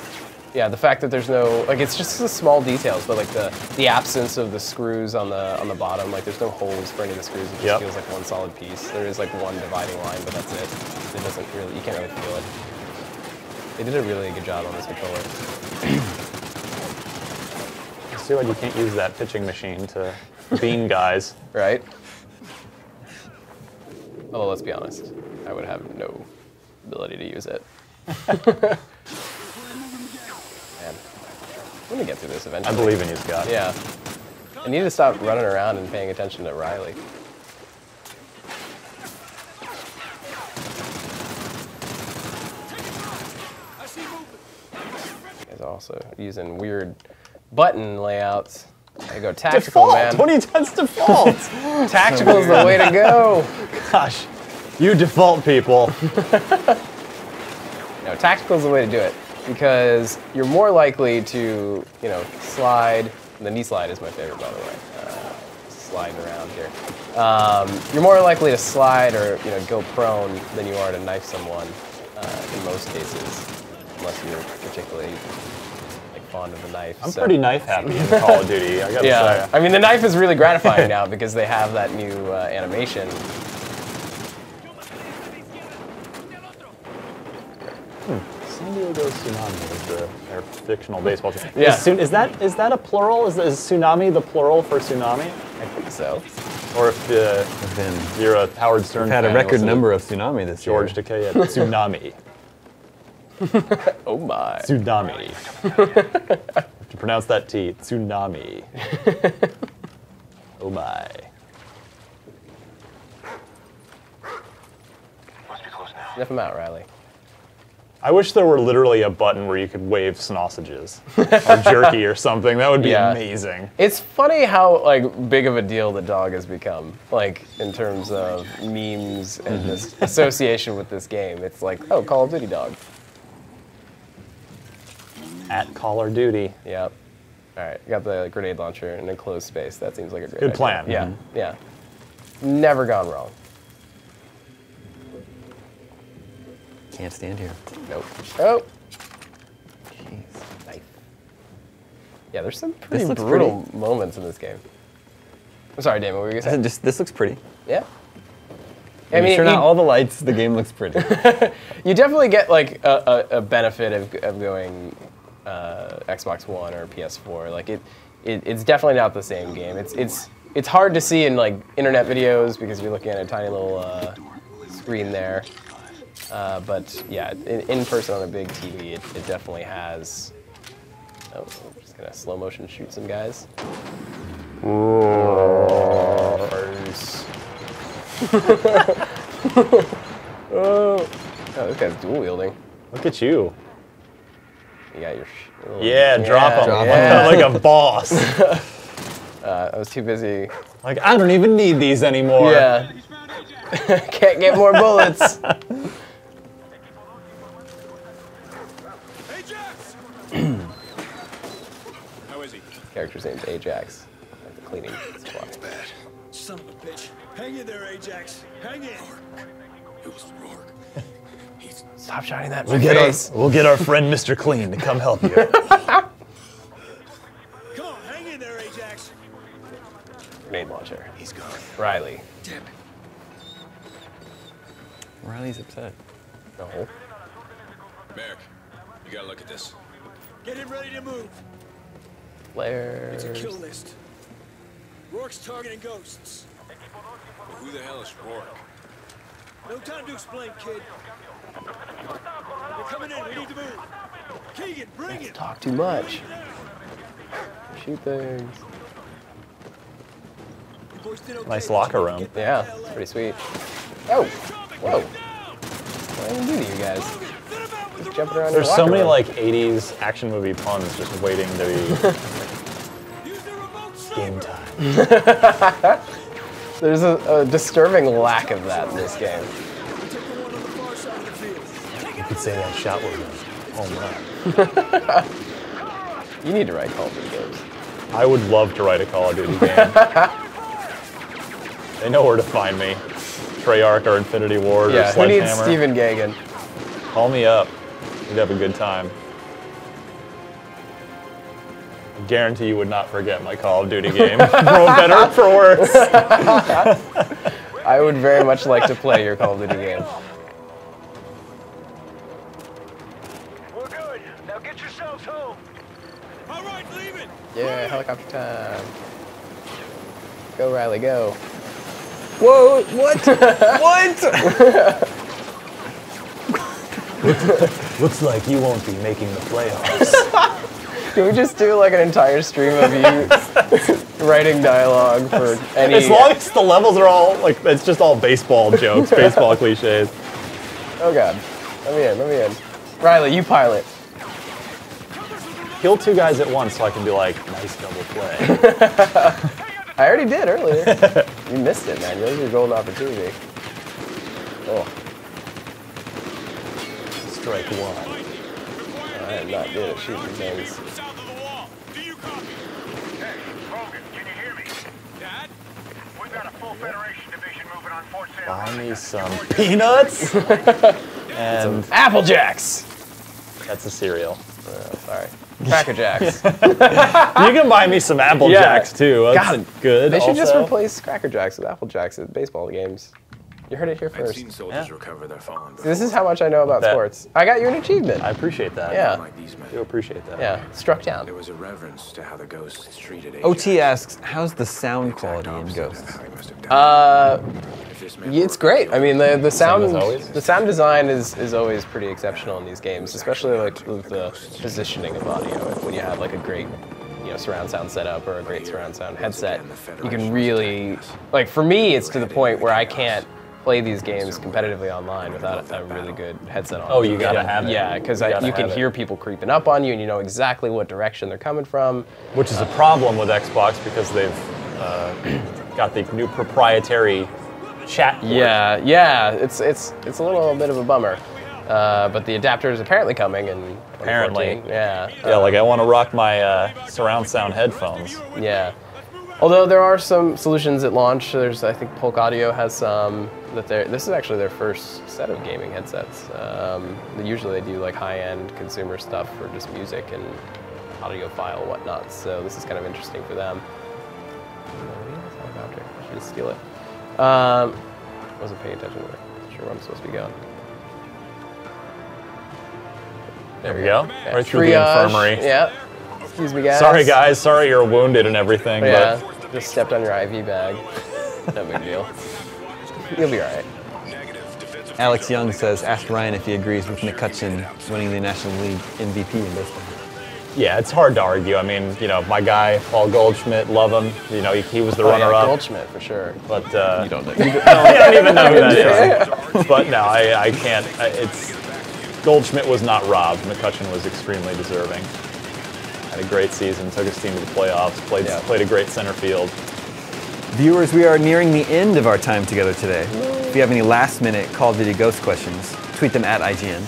Yeah, the fact that there's no, like, it's just the small details, but like the absence of the screws on the bottom, like there's no holes for any of the screws. It just feels like one solid piece. There is like one dividing line, but that's it. It doesn't really, you can't really feel it. They did a really good job on this controller. I see why you can't use that pitching machine to bean guys. Right? Although, let's be honest, I would have no ability to use it. I'm gonna get through this eventually. I believe in you, Scott. Yeah. I need to stop running around and paying attention to Riley. He's also using weird button layouts. I go tactical, default. man. What do you that's default? Tactical is the way to go. Gosh, you default people. No, tactical is the way to do it. Because you're more likely to, slide. The knee slide is my favorite, by the way. Sliding around here. You're more likely to slide or go prone than you are to knife someone in most cases, unless you're particularly fond of the knife. I'm pretty knife happy in Call of Duty. I gotta say. I mean the knife is really gratifying now because they have that new animation. San Diego Tsunami is their fictional baseball team. Yeah. Is that a plural? Is tsunami the plural for tsunami? I think so. Or if you're a Howard Stern We've had fan, a record listen to number of tsunami this year. George Takei at Tsunami. Oh my. Tsunami. Have to pronounce that T. Tsunami. Oh my. Sniff him out, Riley. I wish there were literally a button where you could wave sausages or jerky or something. That would be amazing. It's funny how big of a deal the dog has become, in terms of memes and this association with this game. It's like, oh, Call of Duty dog. At Call of Duty. Yep. All right, got the grenade launcher in a closed space. That seems like a great Good idea. plan. Yeah, yeah. Never gone wrong. Can't stand here. Nope. Oh. Jeez. Knife. Yeah, there's some pretty brutal moments in this game. I'm sorry, Damon, what were you going to say? This looks pretty. Yeah. I mean, turn out all the lights, the game looks pretty. You definitely get like a benefit of going Xbox One or PS4. Like it's definitely not the same game. It's hard to see in like internet videos because you're looking at a tiny little screen there. But yeah, in person on a big TV, it definitely has. Oh, I'm just gonna slow motion shoot some guys. First. Oh, this guy's dual wielding. Look at you. You got your. Yeah, drop him. Yeah. Like a boss. I was too busy. Like, I don't even need these anymore. Yeah. Can't get more bullets. How is he? Character's name's Ajax. Like the cleaning squad. It's bad. Son of a bitch. Hang in there, Ajax. Hang in. It was Rourke. Stop shining that in my face. We'll get our friend Mr. Clean to come help you. Come on, hang in there, Ajax. Grenade launcher. He's gone. Riley. Damn it. Riley's upset. No. Merrick, you gotta look at this. Get him ready to move. Flares. It's a kill list. Rourke's targeting ghosts. Who the hell is Rourke? No time to explain, kid. They're coming in. We need to move. Keegan, bring it. Talk too much. Shoot things. Nice locker room. Yeah, it's pretty sweet. Oh, whoa. What did I do to you guys? Just jumping around. There's your so locker many room. like 80s action movie puns just waiting to be game time. There's a disturbing lack of that in this game. You could say that shot was a home run. You need to write Call of Duty games. I would love to write a Call of Duty game. They know where to find me. Treyarch or Infinity Ward or Yeah, who needs Sledgehammer. Stephen Gagan? Call me up. We'd have a good time. I guarantee you would not forget my Call of Duty game. For better or for worse. I would very much like to play your Call of Duty game. We're good. Now get yourselves home. All right, leave it. Yeah, helicopter time. Go, Riley, go. Whoa, what? What? Looks like you won't be making the playoffs. Can we just do like an entire stream of you writing dialogue for any... As long as the levels are all, like, it's just all baseball jokes, baseball cliches. Oh god. Let me in. Riley, you pilot. Kill two guys at once so I can be like, nice double play. I already did earlier. You missed it, man. That was your golden opportunity. Oh. Strike one. I am not good at shooting things. Buy me some peanuts and Apple Jacks. That's a cereal. Sorry. Cracker Jacks. You can buy me some Apple Jacks too. That's God, good. They should also. just replace Cracker Jacks with Apple Jacks at baseball games. You heard it here first. I've seen soldiers recover their fallen. This is how much I know about sports. I got you an achievement. I appreciate that. Yeah. Like these men. I do appreciate that. Yeah. Struck down. There was a reverence to how the ghosts treated OT asks, how's the sound quality in Ghosts? It's great. I mean, the sound as always? the sound design is always pretty exceptional in these games, especially like with the positioning of audio. When you have like a great surround sound setup or a great surround sound headset, you can really, like, for me, it's to the point where I can't play these games competitively online without a really good headset on. Oh, you gotta have it. Yeah, because you can hear people creeping up on you, and you know exactly what direction they're coming from. Which is a problem with Xbox because they've got the new proprietary chat port. Yeah, it's a little bit of a bummer. But the adapter is apparently coming in 2014. Apparently. Yeah. Yeah, like I want to rock my surround sound headphones. Yeah. Although there are some solutions at launch. I think Polk Audio has some this is actually their first set of gaming headsets. Usually they do like high-end consumer stuff for just music and audiophile whatnot. So this is kind of interesting for them. I should just steal it. Wasn't paying attention. Not sure where I'm supposed to be going. There we go. Yeah. Right through the infirmary. Yeah. Excuse me, guys. Sorry, guys. Sorry you're wounded and everything. Yeah. But Just stepped on your IV bag. No big deal. You'll be all right. Alex Young says, ask Ryan if he agrees with McCutcheon winning the National League MVP in baseball. yeah, it's hard to argue. I mean, you know, my guy Paul Goldschmidt, love him. You know, he was the runner-up. Yeah, Goldschmidt for sure. But you don't know. I don't even know who that is. But no, I can't. It's Goldschmidt was not robbed. McCutcheon was extremely deserving. Had a great season. Took his team to the playoffs. Played a great center field. Viewers, we are nearing the end of our time together today. If you have any last-minute Call of Duty Ghost questions, tweet them at IGN.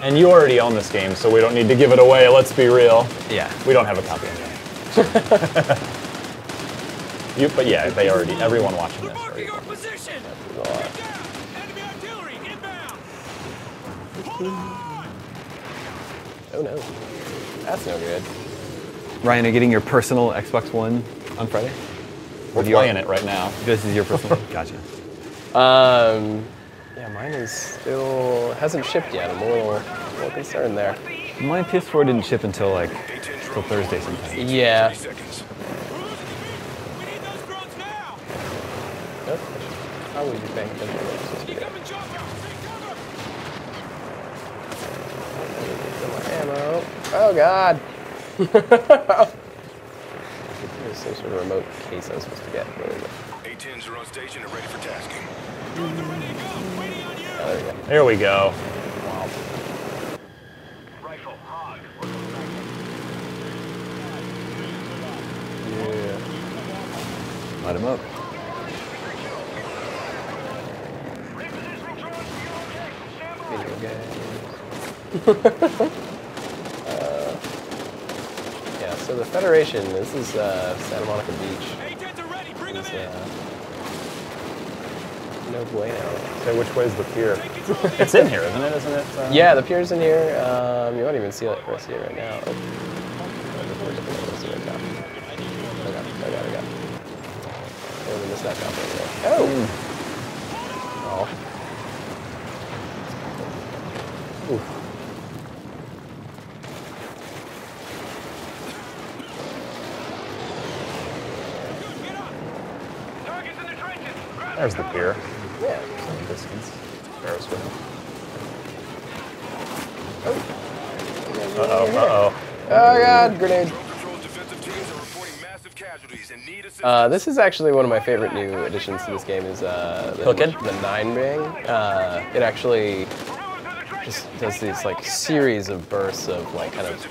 And you already own this game, so we don't need to give it away. Let's be real. Yeah. We don't have a copy of it. But yeah, they already. Everyone watching this already. Oh no, that's no good. Ryan, are you getting your personal Xbox One on Friday? We're playing it right now. This is your personal one? Gotcha. Yeah, mine is still hasn't shipped yet. I'm a little concerned there. My PS4 didn't ship until Thursday sometime. Yeah. Nope. Probably be paying attention to what I'm supposed to be doing. Ammo. Oh god. There's some sort of remote case I was supposed to get. Where is it? A-10s are on station and ready for tasking. Oh, there we go. There we go. Wow. Yeah. Light him up. Video games. Yeah, so the Federation, this is Santa Monica Beach. This is, no bueno. So which way is the pier? It's in here, isn't it? Isn't it? Yeah, the pier's in here. You might even see it right now. Oh. I got. Oh, we missed that drop over there. Oh! Oh. Oof. There's the pier. Yeah. Some distance. Ferris wheel. Uh-oh. Oh god, grenade. This is actually one of my favorite new additions to this game is the 9-bang. It actually just does these series of bursts of kind of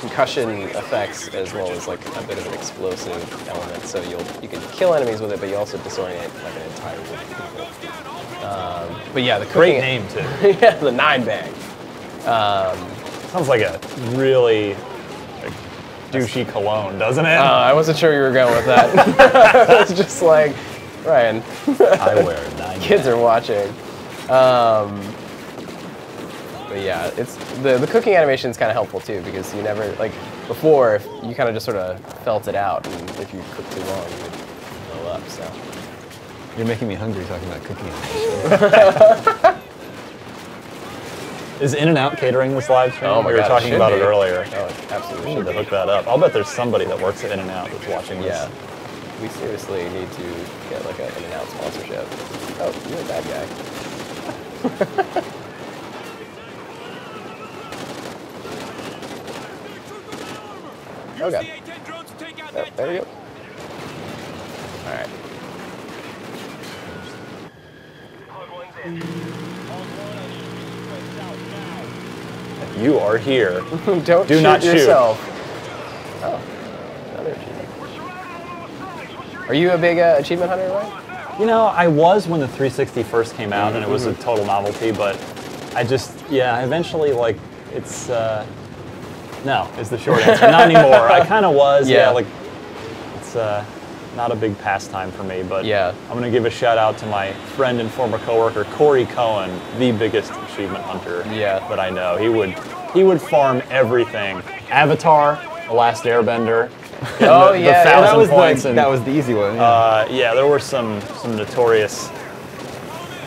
concussion effects as well as a bit of an explosive element. So you can kill enemies with it, but you also disorient an entire group of people. But yeah, the great name too. Yeah, the 9-bang. Sounds like a really douchey cologne, doesn't it? I wasn't sure you were going with that. It's just like, Ryan. I wear a 9-bang. Kids are watching. But yeah, it's the cooking animation is kind of helpful too because you never before you kind of just sort of felt it out, and if you cook too long, you would blow up. So you're making me hungry talking about cooking animation. Is In-N-Out catering this live stream? Oh my we were God, talking about it earlier. Oh, absolutely. Should have hooked that up. I'll bet there's somebody that works at In-N-Out that's watching this. Yeah, we seriously need to get an In-N-Out sponsorship. Oh, you're a bad guy. Oh god. Oh, there we go. Alright. You are here. Do not shoot yourself. Oh, another achievement. Are you a big achievement hunter, Ryan? You know, I was when the 360 first came out, and it was a total novelty, but I just, eventually, it's, no, is the short answer. Not anymore. I kind of was, it's not a big pastime for me, but I'm going to give a shout out to my friend and former coworker, Corey Cohen, the biggest achievement hunter that I know. He would farm everything. Avatar, The Last Airbender, Oh, the yeah, 1,000 points. that was the easy one. Yeah, there were some notorious.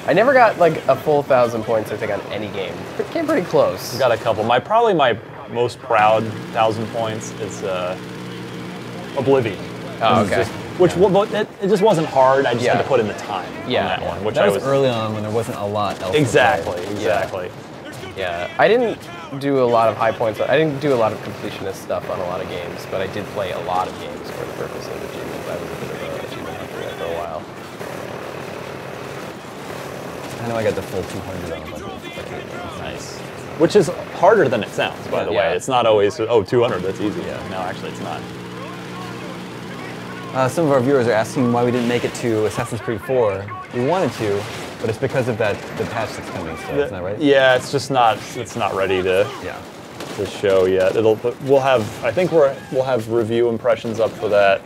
I never got like a full 1,000 points, I think, on any game. It came pretty close. Got a couple. Probably my most proud 1,000 points is Oblivion. Oh, okay. It just wasn't hard. I just had to put in the time on that one, which that I was early on when there wasn't a lot else. Exactly. Yeah, I didn't do a lot of high points. I didn't do a lot of completionist stuff on a lot of games, but I did play a lot of games for the purpose of achievements. I was a bit of an achievement hunter there for a while. I know I got the full 200 on a bunch of games. Nice. Which is harder than it sounds, by the way. It's not always, 200, that's easy. No, actually, it's not. Some of our viewers are asking why we didn't make it to Assassin's Creed 4. We wanted to, but it's because of the patch that's coming still, isn't that right? Yeah, it's just not, ready to show yet. I think we'll have review impressions up for that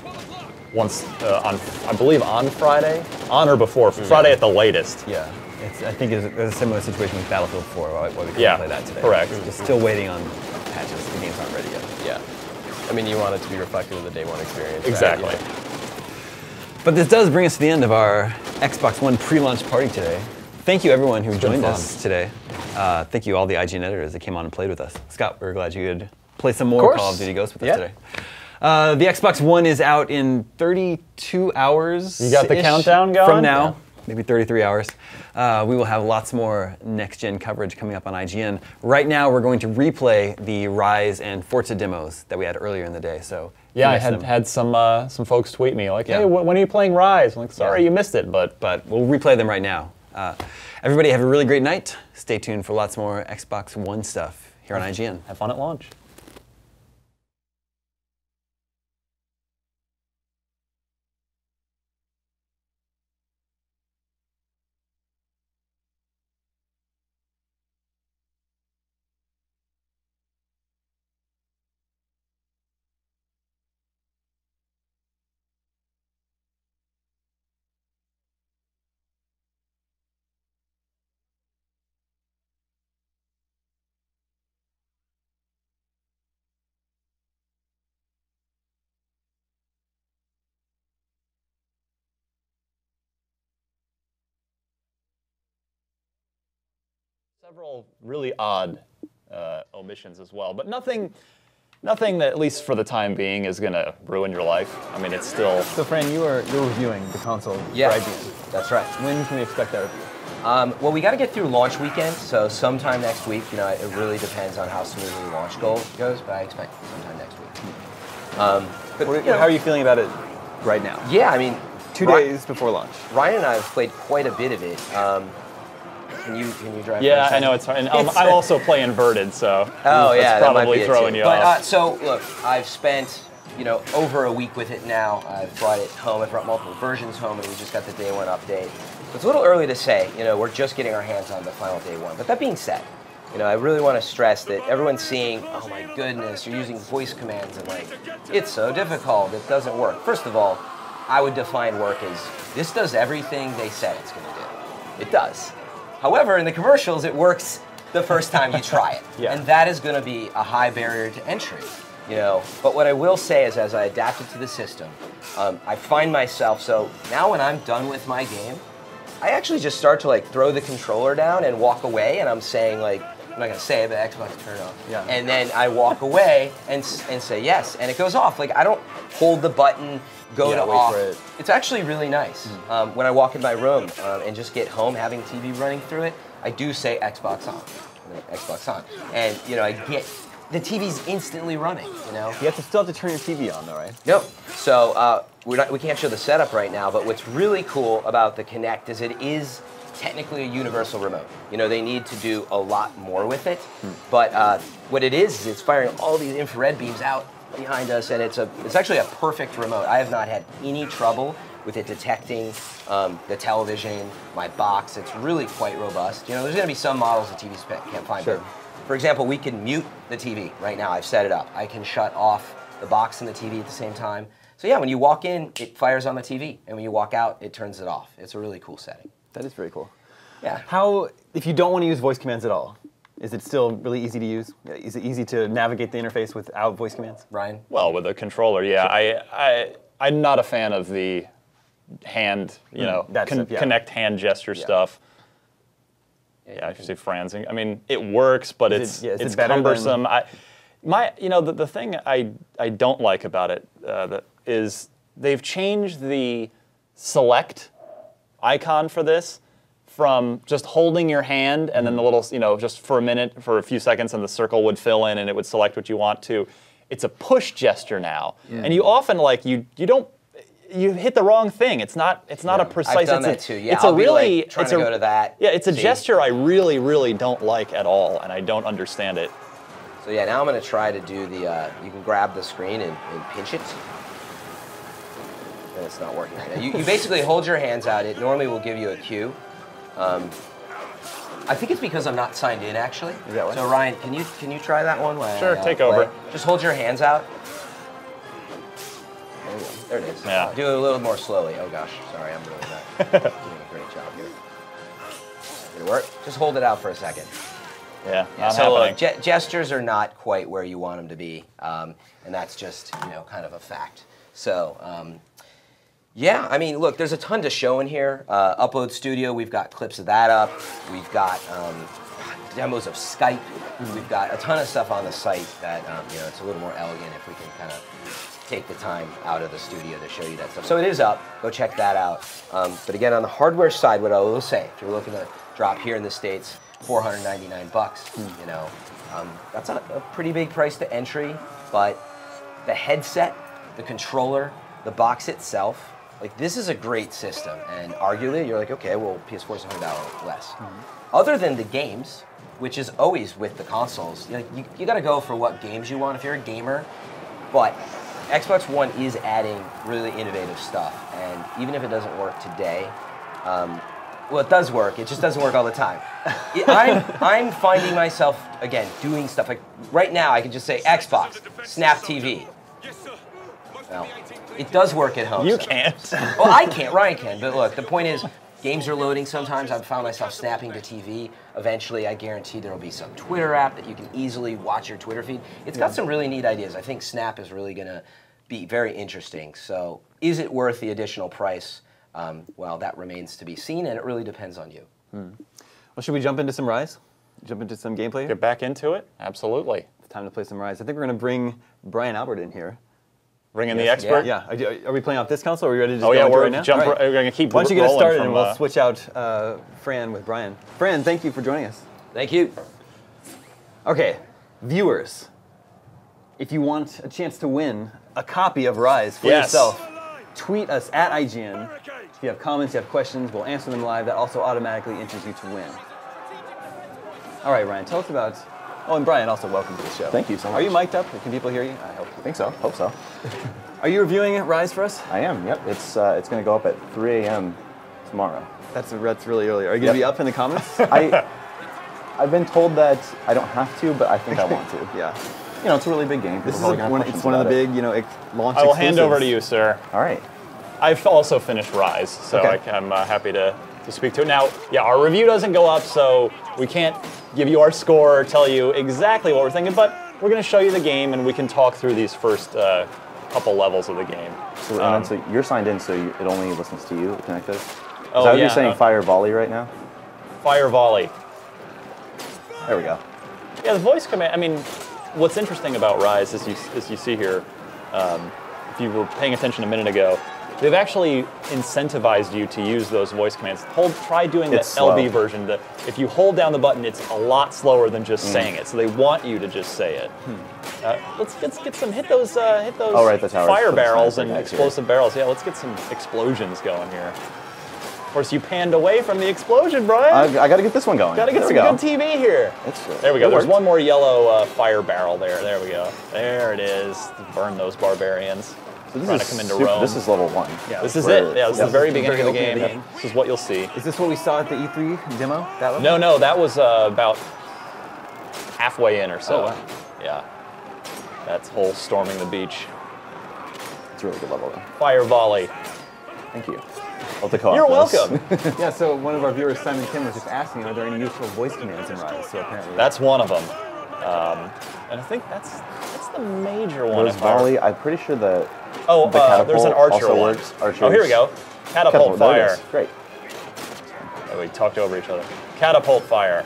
once, I believe on Friday? On or before, Friday at the latest. Yeah. I think there's a similar situation with Battlefield 4, why we couldn't play that today. Correct. We're just still waiting on patches. The game's not ready yet. Yeah. I mean, you want it to be reflective of the day one experience. Exactly. Right? But this does bring us to the end of our Xbox One pre-launch party today. Thank you everyone who joined us today. Thank you all the IGN editors that came on and played with us. Scott, we're glad you could play some more Call of Duty Ghosts with us today. The Xbox One is out in 32 hours. You got the countdown going? From now. Maybe 33 hours. We will have lots more next-gen coverage coming up on IGN. Right now, we're going to replay the Rise and Forza demos that we had earlier in the day. So yeah, I had some folks tweet me like, "Hey, when are you playing Rise?" I'm like, "Sorry, you missed it," but we'll replay them right now. Everybody, have a really great night. Stay tuned for lots more Xbox One stuff here on IGN. Have fun at launch. Several really odd omissions as well, but nothing that, at least for the time being, is going to ruin your life. I mean, it's still... So, Fran, you're reviewing the console for IGN. That's right. When can we expect that review? Well, we got to get through launch weekend, so sometime next week. You know, it really depends on how smoothly launch goes, but I expect sometime next week. How are you feeling about it right now? Yeah, I mean... 2 days before launch. Ryan and I have played quite a bit of it. Can you drive? Yeah, I know it's hard. And I also play inverted, so that's probably throwing you off. So look, I've spent over a week with it now. I've brought it home. I've brought multiple versions home, and we just got the day one update. It's a little early to say. We're just getting our hands on the final day one. But that being said, I really want to stress that everyone's seeing, oh my goodness, you're using voice commands, and like, it's so difficult. It doesn't work. First of all, I would define work as this does everything they said it's going to do. It does. However, in the commercials, it works the first time you try it. And that is going to be a high barrier to entry. But what I will say is, as I adapted to the system, I find myself, so now when I'm done with my game, I actually just start to like throw the controller down and walk away, and I'm saying like, I'm not going to say it, but Xbox turn off. Yeah. And then I walk away and say yes, and it goes off. Like, I don't hold the button, go to off. It's actually really nice. When I walk in my room and just get home having TV running through it, I do say Xbox on. Xbox on. And, I get, the TV's instantly running, You still have to turn your TV on though, right? Nope. So we can't show the setup right now, but what's really cool about the Kinect is it is technically a universal remote. They need to do a lot more with it, but what it is it's firing all these infrared beams out behind us, and it's actually a perfect remote. I have not had any trouble with it detecting the television, my box. It's really quite robust. There's going to be some models the TV spec can't find. Sure. But for example, we can mute the TV right now. I've set it up. I can shut off the box and the TV at the same time. So yeah, when you walk in, it fires on the TV, and when you walk out, it turns it off. It's a really cool setting. That is very cool. Yeah. How, if you don't want to use voice commands at all, Is it still really easy to use? Is it easy to navigate the interface without voice commands? Ryan? Well, with a controller, yeah. I'm not a fan of the hand, connect hand gesture stuff. Yeah, I should say franzing. I mean, it works, but it's cumbersome. The thing I don't like about it is they've changed the select icon for this from just holding your hand and then the little, just for a minute, for a few seconds, and the circle would fill in and it would select what you want to. It's a push gesture now, and you often you hit the wrong thing. It's not a precise. I've done that too. Yeah, it's I'll a really trying to go to that. Yeah, it's a gesture I really, really don't like at all, and I don't understand it. So yeah, now I'm going to try to do the. You can grab the screen and pinch it. And it's not working. You basically hold your hands out. It normally will give you a cue. I think it's because I'm not signed in, actually. Is that what? So Ryan, can you try that one? Sure, take over. Just hold your hands out. There it is. Yeah. Do it a little more slowly. Oh gosh, sorry, I'm really not doing a great job here. Did it work? Just hold it out for a second. Yeah, so gestures are not quite where you want them to be, and that's just kind of a fact. So yeah, I mean, look, there's a ton to show in here. Upload Studio, we've got clips of that up. We've got demos of Skype. We've got a ton of stuff on the site that it's a little more elegant if we can kind of take the time out of the studio to show you that stuff. So it is up. Go check that out. But again, on the hardware side, what I will say, if you're looking to drop here in the States, $499 bucks. That's a pretty big price to entry, but the headset, the controller, the box itself, like this is a great system. And arguably, you're like, okay, well, PS4 is $100 less. Other than the games, which is always with the consoles, you got to go for what games you want if you're a gamer. But Xbox One is adding really innovative stuff, and even if it doesn't work today, well, it does work. It just doesn't work all the time. I'm finding myself again doing stuff like right now. I can just say Xbox, Snap TV. Well, it does work at home. You can't. Well, I can't. Ryan can. But look, the point is, games are loading sometimes. I've found myself snapping to TV. Eventually, I guarantee there will be some Twitter app that you can easily watch your Twitter feed. It's got some really neat ideas. I think Snap is really going to be very interesting. So is it worth the additional price? Well, that remains to be seen, and it really depends on you. Well, should we jump into some Rise? Jump into some gameplay? Get back into it? Absolutely. It's time to play some Rise. I think we're going to bring Brian Albert in here. Bring in the expert? Yeah. Are we playing off this console, or are we ready to just go into we're right now? we're going to keep Why don't you get us rolling started, from, and we'll switch out Fran with Brian. Fran, thank you for joining us. Thank you. Okay, viewers, if you want a chance to win a copy of Rise for yourself, tweet us at IGN. If you have comments, you have questions, we'll answer them live. That also automatically enters you to win. All right, Ryan, tell us about... Oh, and Brian, also welcome to the show. Thank you so much. Are you mic'd up? Can people hear you? I think so. Hope so. Are you reviewing Rise for us? I am, yep. It's going to go up at 3 a.m. tomorrow. That's really early. Are you going to be up in the comments? I've been told that I don't have to, but I think I want to. Yeah. It's a really big game. This is one of the big, launch I will hand over to you, sir. All right. I've also finished Rise, so I'm happy to speak to it. Now, yeah, our review doesn't go up, so we can't give you our score or tell you exactly what we're thinking, but we're going to show you the game, and we can talk through these first couple levels of the game. So you're signed in, so it only listens to you, connected? Is Oh, that what yeah, you're saying, Fire Volley right now? Fire Volley. There we go. Yeah, the voice command, I mean, what's interesting about Rise, as you see here, if you were paying attention a minute ago, they've actually incentivized you to use those voice commands. Try doing the LB version. If you hold down the button, it's a lot slower than just saying it. So they want you to just say it. Let's get some hit those fire barrels and explosive barrels. Yeah, let's get some explosions going here. Of course, you panned away from the explosion, Brian. I got to get this one going. Got to get some good TV here. There we go. There's one more yellow fire barrel there. There we go. There it is. Burn those barbarians. So this trying is to come into Rome. This is level 1. Yeah, this is it. Yeah, this is the very beginning of the game. This is what you'll see. Is this what we saw at the E3 demo? That level? No, that was about halfway in or so. Oh, wow. Yeah. That's whole storming the beach. It's a really good level, though. Fire Volley. Thank you. I'll have to co-op You're this. welcome. Yeah, so one of our viewers, Simon Kim, was just asking, are there any useful voice commands in Rise? So apparently That's one of them. And I think that's the major one. There's volley. I'm pretty sure the catapult there's an archer also one. works. Archers. Oh, here we go. Catapult there it fire. is. Great. Oh, we talked over each other. Catapult fire.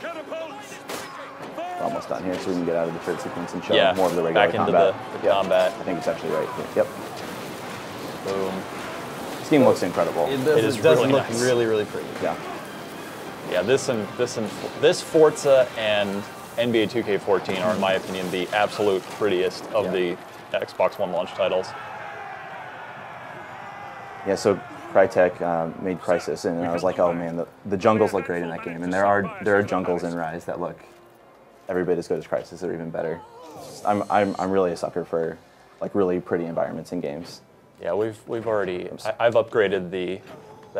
We're almost done here, so we can get out of the third sequence and show Yeah, more of the regular back into combat. the combat. I think it's actually right here. Yep. Boom. This game looks incredible. It does really look nice. really, really pretty. Yeah. Yeah, this Forza and NBA 2K14 are, in my opinion, the absolute prettiest of the Xbox One launch titles. Yeah, so Crytek made Crysis, and I was like, oh man, the jungles look great in that game, and there are jungles in Rise that look every bit as good as Crysis, or even better. I'm really a sucker for like really pretty environments in games. Yeah, we've already I've upgraded the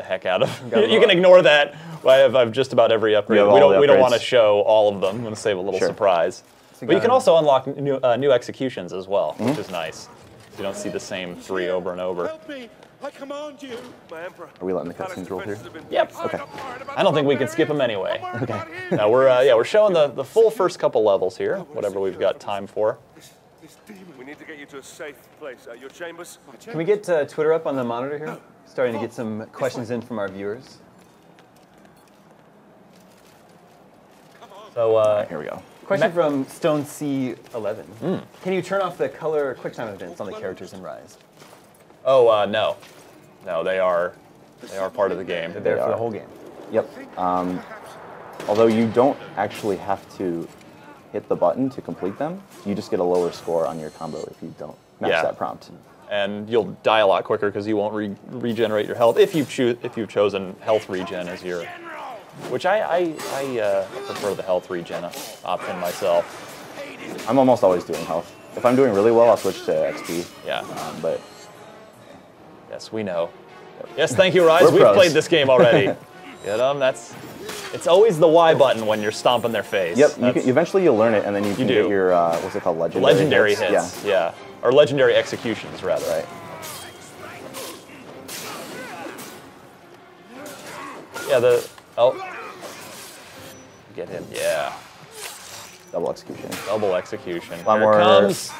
heck out of. You can ignore that. I've just about every upgrade. We don't want to show all of them. I'm going to save a little surprise. But you can also unlock new executions as well, which is nice. You don't see the same 3 over and over. Help me! I command you, my emperor. Are we letting the cutscenes roll through? Yep. Okay. I don't think we can skip them anyway. Okay. Now we're showing the full first couple levels here, whatever we've got time for. We need to get you to a safe place. Your chambers? Can we get Twitter up on the monitor here? Starting to get some questions in from our viewers. So here we go. Question from Stone C11. Can you turn off the color QuickTime events on the characters in Rise? Oh no, they are part of the game. They're there for the whole game. Yep. Although you don't actually have to hit the button to complete them, you just get a lower score on your combo if you don't match that prompt. And you'll die a lot quicker because you won't regenerate your health if you've chosen health regen as your, which I prefer the health regen option myself. I'm almost always doing health. If I'm doing really well, I'll switch to XP. Yeah. But yes, we know. Yes, thank you, Rise. We've played this game already. Get them? It's always the Y button when you're stomping their face. Yep. Eventually you'll learn it, and then you can get your what's it called, legendary hits. Yeah. Or legendary executions, rather. Right. Yeah. Get him. Yeah. Double execution. Double execution. A lot Here more comes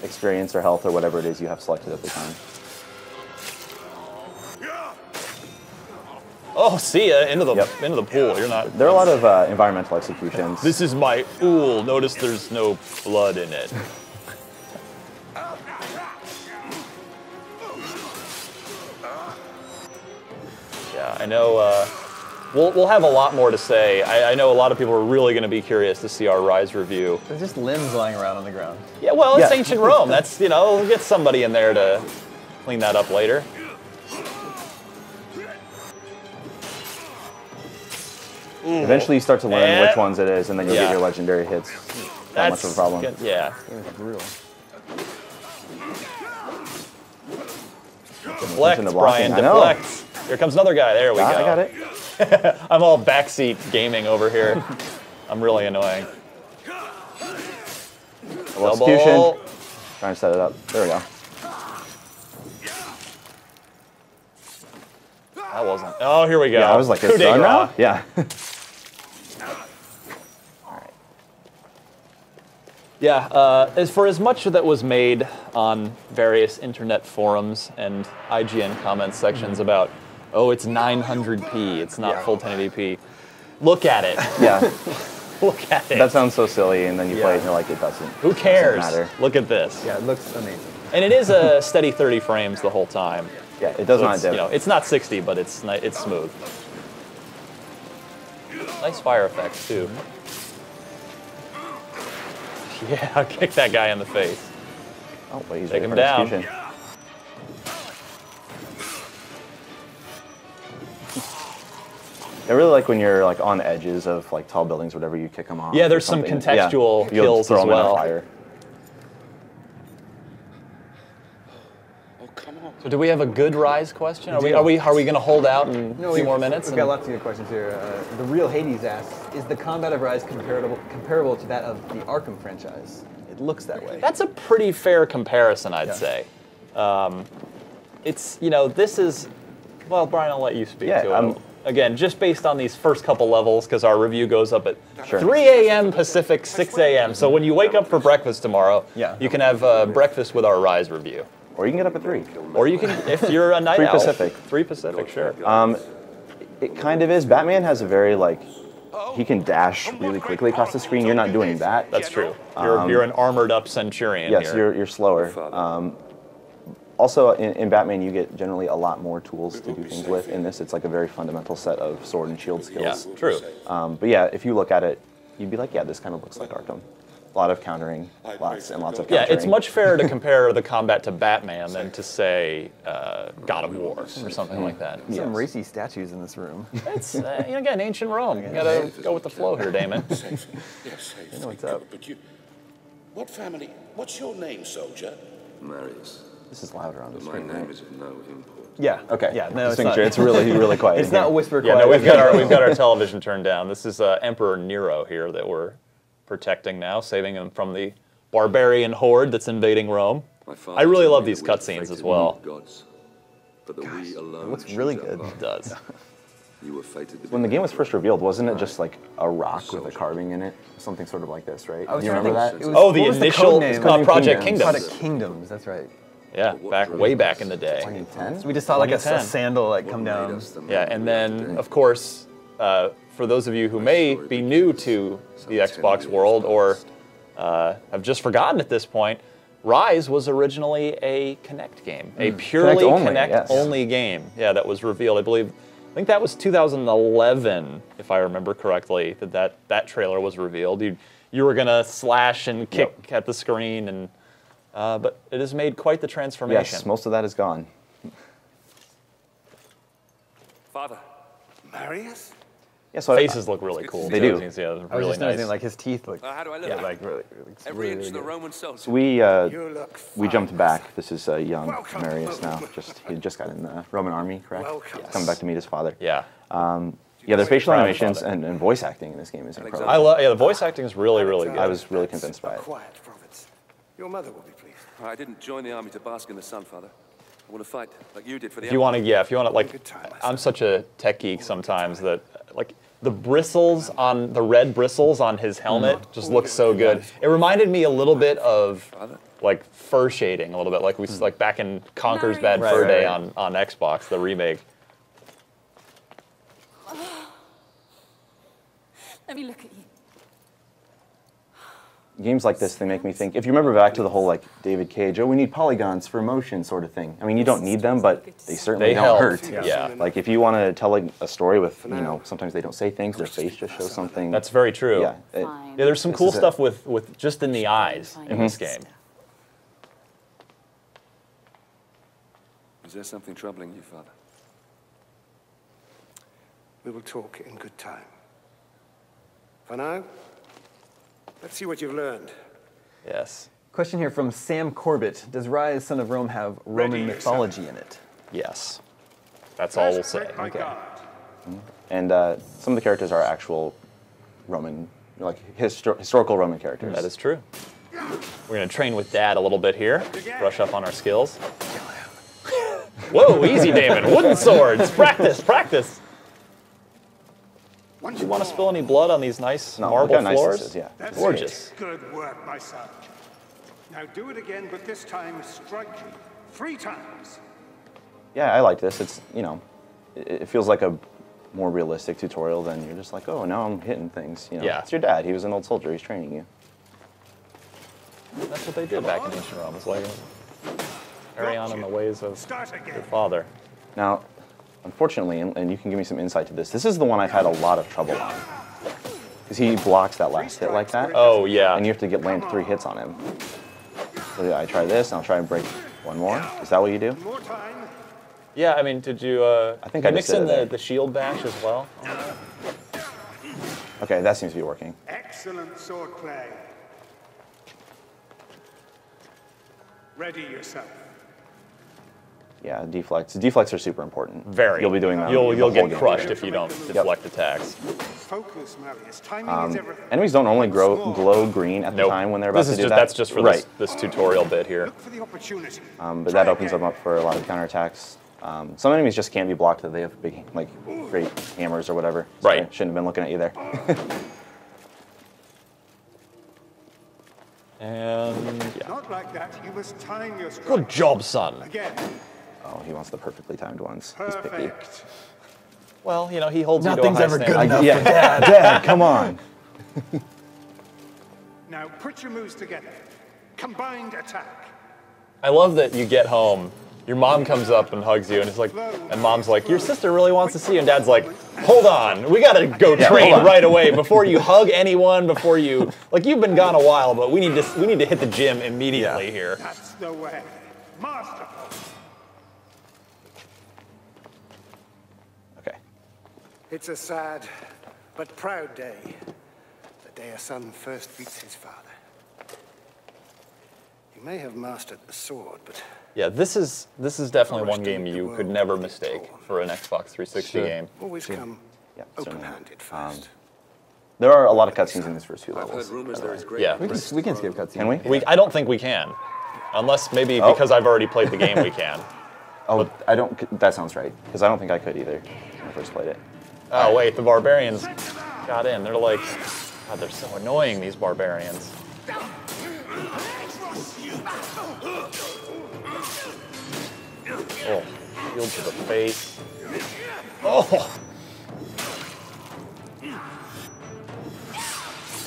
experience or health or whatever it is you have selected at the time. Oh, see ya into the pool. You're not. There are a lot of environmental executions. This is my pool. Notice there's no blood in it. Yeah, I know. We'll have a lot more to say. I know a lot of people are really going to be curious to see our Rise review. There's just limbs lying around on the ground. Yeah, well, it's ancient Rome. That's, we'll get somebody in there to clean that up later. Eventually you start to learn which ones it is, and then you get your legendary hits. Not much of a problem. Yeah. Brutal. Deflect, Brian, deflect. Here comes another guy. There we go. I got it. I'm all backseat gaming over here. I'm really annoying. Double execution. Trying to set it up. There we go. That wasn't. Oh, here we go. Yeah, I was like, it's done now? Yeah. Yeah, as much that was made on various internet forums and IGN comment sections about, oh, it's 900p, it's not full 1080p. Look at it. Yeah. Look at it. That sounds so silly, and then you play it and you're like, it doesn't. Who cares? Doesn't matter. Look at this. Yeah, it looks amazing. And it is a steady 30 frames the whole time. Yeah, it does not dip. dip. It's not 60, but it's smooth. Nice fire effects too. Yeah, kick that guy in the face. Oh, but he's Take ready him for down. execution. I really like when you're like on edges of like tall buildings, whatever, you kick them off. Yeah, there's some contextual kills throw as them in a well. fire. So do we have a good Rise question? Are we going to hold out a few more minutes? We've got lots of good questions here. The real Hades asks, is the combat of Rise comparable to that of the Arkham franchise? It looks that way. That's a pretty fair comparison, I'd say. it's, you know, this is, well, Brian, I'll let you speak Yeah, to it. Again, just based on these first couple levels, because our review goes up at Sure. 3 a.m. Pacific, 6 a.m. So when you wake up for breakfast tomorrow, you can have breakfast with our Rise review. Or you can get up at 3. Or you can, if you're a night 3 owl. Pacific. 3 Pacific, sure. It kind of is. Batman has a very, like, he can dash really quickly across the screen. You're not doing that. That's true. You're an armored up Centurion yes, here. you're slower. Also, in Batman, you get generally a lot more tools to do things with. In this, it's like a very fundamental set of sword and shield skills. Yeah, true. But yeah, if you look at it, you'd be like, yeah, this kind of looks like Arkham. A lot of countering, lots and lots of countering. Yeah, it's much fairer to compare the combat to Batman than to, say, God of War or something like that. Some racy statues in this room. It's, again, ancient Rome. You gotta go with the flow here, Damon. Yes, safe. You know what's up. But you, what family, what's your name, soldier? Marius. This is louder on the But screen, my name right? is of no import. Yeah. Okay. Yeah. No, Just it's making not. sure. It's really, really quiet. It's in here. not whisper Yeah, quiet. no, we've got our television turned down. This is Emperor Nero here that we're protecting now, saving him from the barbarian horde that's invading Rome. I really love these cutscenes as well. Gods, but that we alone It looks really good. It does. You were fated to When the be game was first revealed, wasn't it just like a rock with a carving in it? Something sort of like this, right? I was you trying to remember think- that? it was- Oh, the what was initial code name? Project Kingdoms. Project Kingdoms. That's right. Yeah, way back in the day. 2010? So we just saw like a 2010. sandal like come down. Yeah, and then, of course, for those of you who may be new to the Xbox world or have just forgotten at this point, Rise was originally a Kinect game, a purely Kinect-only game. Yeah, that was revealed, I think that was 2011, if I remember correctly, that trailer was revealed. You were gonna slash and kick at the screen, and but it has made quite the transformation. Yes, most of that is gone. Father. Marius? Yeah, so faces look really cool. They too. do. Yeah, I was really just noticing nice. like his teeth look. How do I look? Yeah, like really. Every inch of the Roman soldier. So we jumped back. This is young Marius now. He just got in the Roman army, correct? Yes. Coming back to meet his father. Yeah. Yeah, their facial animations and voice acting in this game is incredible. I love. Yeah, the voice acting is really, really good. I was really convinced by it. Quiet, province. Your mother will be pleased. I didn't join the army to bask in the sun, Father. I want to fight like you did for the. If you want to, like, I'm such a tech geek sometimes that, like, the bristles on the red bristles on his helmet just look so good. It reminded me a little bit of like fur shading, a little bit like we like back in Conker's Bad Fur Day on Xbox, the remake. Let me look at you. Games like this, they make me think, if you remember back to the whole like David Cage, oh, we need polygons for motion sort of thing. I mean, you don't need them, but they certainly don't help. hurt. Yeah. Like if you want to tell a story with, you know, sometimes they don't say things, their face just shows something. That's very true. Yeah. Yeah, there's some cool stuff with just in the eyes in this game. Is there something troubling you, Father? We will talk in good time. For now, let's see what you've learned. Yes. Question here from Sam Corbett. Does Rise, Son of Rome have Roman mythology in it? Yes. That's all we'll say. Okay. And some of the characters are actual Roman, like historical Roman characters. That is true. We're going to train with Dad a little bit here, brush up on our skills. Whoa, easy, Damon. Wooden swords. Practice, practice. Do you want to spill any blood on these nice marble floors? Nice yeah. That's gorgeous. It. Good work, my son. Now do it again, but this time strike 3 times. Yeah, I like this. It's, you know, it feels like a more realistic tutorial than you're just like, oh, now I'm hitting things. You know, Yeah. It's your dad. He was an old soldier. He's training you. That's what they did back in ancient Rome. It's like carry on in the ways of your father. Now, unfortunately, and you can give me some insight to this, this is the one I've had a lot of trouble on. Because he blocks that last hit like that. Oh, yeah. And you have to land 3 hits on him. So I try this, and I'll try and break one more. Is that what you do? Yeah, I mean, did you, I think I mix just did in it the shield bash as well? Okay, that seems to be working. Excellent sword play. Ready yourself. Yeah, deflects. Deflects are super important. Very. You'll be doing that. You'll get crushed if you don't deflect attacks. Focus, Marius. Timing is everything. Enemies don't only glow green at the time when they're about to do that. That's just for this tutorial bit here. Look for the opportunity. But that opens them up for a lot of counterattacks. Some enemies just can't be blocked if they have big, like, great hammers or whatever. Sorry, Right. Shouldn't have been looking at you there. And yeah. Not like that. You must time your strike. Good job, son. Again. Oh, he wants the perfectly timed ones. He's picky. Perfect. Well, you know, he holds Nothing's you to a high ever good standard. enough Yeah, for Dad. Dad, come on. Now put your moves together. Combined attack. I love that you get home, your mom comes up and hugs you, and it's like, and mom's like, your sister really wants to see you, and dad's like, hold on, we gotta go train right away before you hug anyone, before you, like, you've been gone a while, but we need to hit the gym immediately here. That's the way. Masterful. Okay. It's a sad but proud day. The day a son first beats his father. You may have mastered the sword, but Yeah, this is definitely one game you could never mistake for an Xbox 360 game. always come Yeah, open-handed first. There are a lot of cutscenes in these first few levels. I've heard rumors there is great. Yeah. We can skip cutscenes. Can we? I don't think we can. Unless maybe because I've already played the game we can. Oh, I don't. That sounds right. Because I don't think I could either when I first played it. Oh wait, the barbarians got in. They're like, God, they're so annoying, these barbarians. Oh, shield to the face. Oh!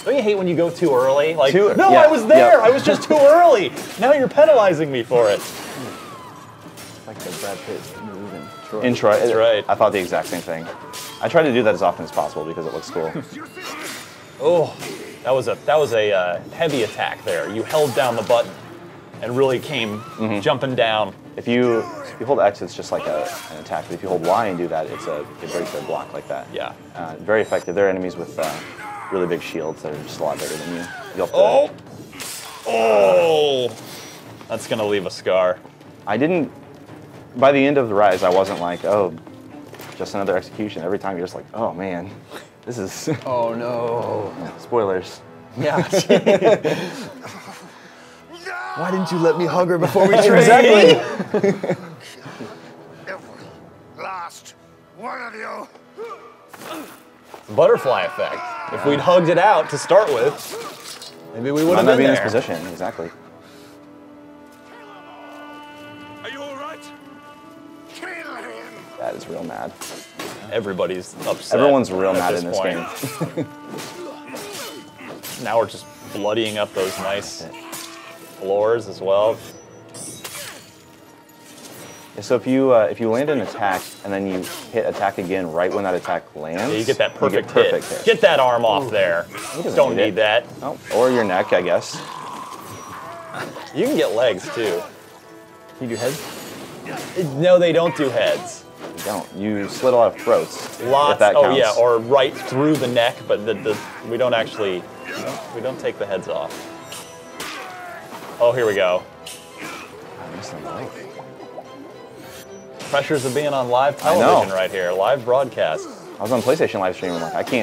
Don't you hate when you go too early? Like, no, yeah, I was there! yeah. I was just too early! Now you're penalizing me for it. It's like the Brad Pitt move in Troy. In Troy. That's right. I thought the exact same thing. I try to do that as often as possible because it looks cool. Oh, that was a heavy attack there. You held down the button and really came jumping down. If you hold X, it's just like an attack. But if you hold Y and do that, it breaks their block like that. Yeah. Very effective. They're enemies with really big shields that are just a lot bigger than you. You'll have to, Oh! That's gonna leave a scar. I didn't. By the end of the Rise, I wasn't like, oh, just another execution. Every time you're just like, oh man, this is. Oh no. Spoilers. Yeah. Why didn't you let me hug her before we trained? Exactly. Last one of you. Butterfly effect. If we'd hugged it out to start with, maybe we would have Might not been be in there. this position. Exactly. Are you all right? Kill him. That is real mad. Everybody's upset. Everyone's real at mad in this point. game. Now we're just bloodying up those nice floors as well. So if you land an attack and then you hit attack again right when that attack lands, Yeah, you get that perfect, you get perfect hit. Get that arm off there. Don't need that. Oh, or your neck, I guess. You can get legs too. Can you do heads? No, they don't do heads. You don't. You slit a lot of throats. Lots. If that Oh counts. yeah, or right through the neck, but we don't actually we don't take the heads off. Oh, here we go. I missed them both. Pressures of being on live television right here, live broadcast. I was on PlayStation live stream and like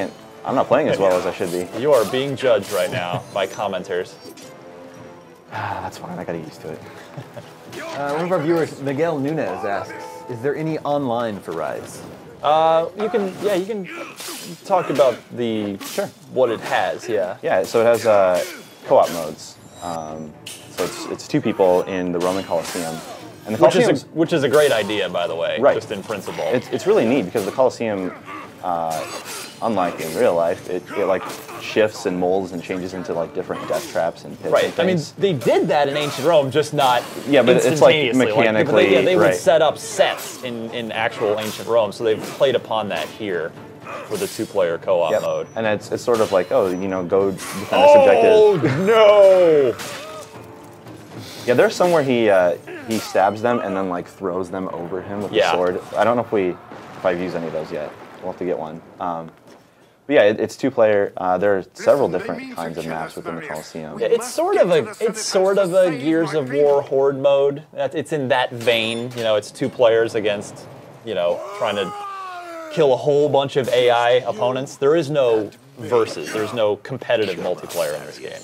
I'm not playing as well as I should be. You are being judged right now by commenters. That's fine. I gotta get used to it. One of our viewers, Miguel Nunez, asks, "Is there any online for Rise?" You can talk about what it has. Yeah. Yeah. So it has co-op modes. So it's two people in the Roman Colosseum. And the Which is a great idea, by the way, Right. just in principle. It's really neat because the Colosseum, unlike in real life, it like shifts and molds and changes into like different death traps and pits. Right. And I mean, things. they did that in ancient Rome, just not Yeah, but it's like instantaneously. mechanically, they would right. set up sets in actual ancient Rome, so they've played upon that here for the two-player co-op mode. And it's sort of like, go defend this objective. Oh no! Yeah, there's somewhere he stabs them and then like throws them over him with the sword. I don't know if I've used any of those yet. We'll have to get one. But yeah, it's 2-player. There are several different kinds of maps within the Coliseum. Yeah, it's sort of a Gears of War horde mode. It's in that vein. You know, it's 2 players against, you know, trying to kill a whole bunch of AI opponents. There is no versus. There's no competitive multiplayer in this game.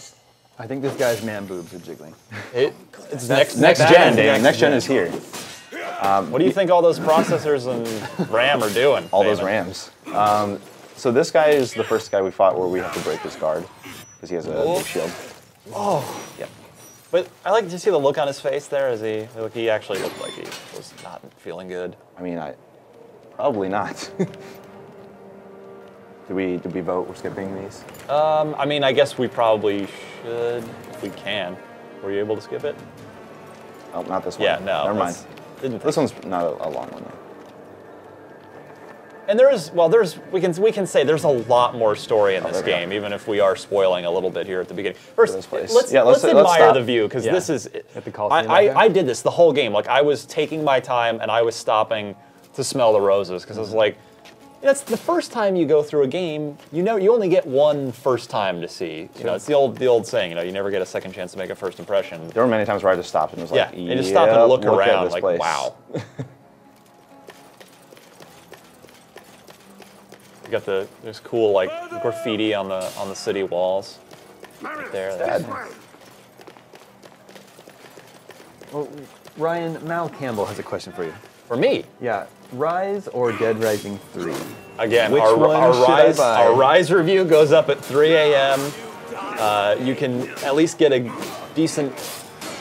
I think this guy's man boobs are jiggling. It's next gen, Dave. Next gen is here. What do you think all those processors and RAM are doing? All those RAMs. So this guy is the first guy we fought where we have to break his guard because he has a big shield. Oh. Yeah. But I like to see the look on his face there as he actually looked like he was not feeling good. I mean, probably not. Did we vote? We're skipping these? I mean, I guess we probably should if we can. Were you able to skip it? Oh, not this one. Yeah, no. Never mind. This one's not a long one though. And we can say there's a lot more story in this game, even if we are spoiling a little bit here at the beginning. First, let's admire the view, because this is, I did this the whole game. Like, I was taking my time and I was stopping to smell the roses, because I was like, that's the first time you go through a game, you only get one first time to see. You know, it's the old saying, you know, you never get a second chance to make a first impression. There were many times where I just stopped and was like, yeah, and just stop and look around, like, place. Wow. You got there's cool like graffiti on the city walls. Right there. Well, Ryan, Mal Campbell has a question for you. For me? Yeah. Rise or Dead Rising 3? Again, Which our one should I buy? Our Rise review goes up at 3 a.m. You can at least get a decent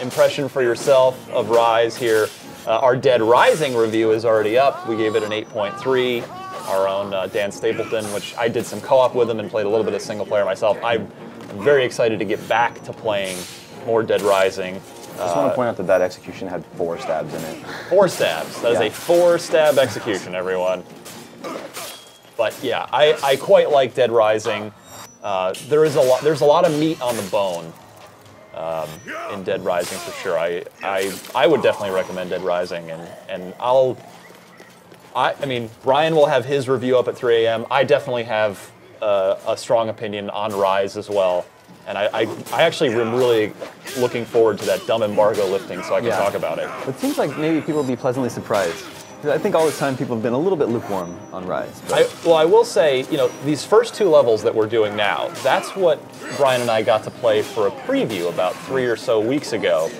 impression for yourself of Rise here. Our Dead Rising review is already up. We gave it an 8.3. Our own Dan Stapleton, which I did some co-op with him and played a little bit of single player myself. I'm very excited to get back to playing more Dead Rising. I just want to point out that execution had 4 stabs in it. 4 stabs. That is a 4-stab execution, everyone. But yeah, I quite like Dead Rising. There's a lot of meat on the bone in Dead Rising for sure. I would definitely recommend Dead Rising, and I mean, Ryan will have his review up at 3 a.m. I definitely have a strong opinion on Rise as well. And I actually am really looking forward to that dumb embargo lifting so I can talk about it. It seems like maybe people will be pleasantly surprised. I think all this time people have been a little bit lukewarm on Rise. Well, I will say, you know, these first 2 levels that we're doing now, that's what Brian and I got to play for a preview about 3 or so weeks ago.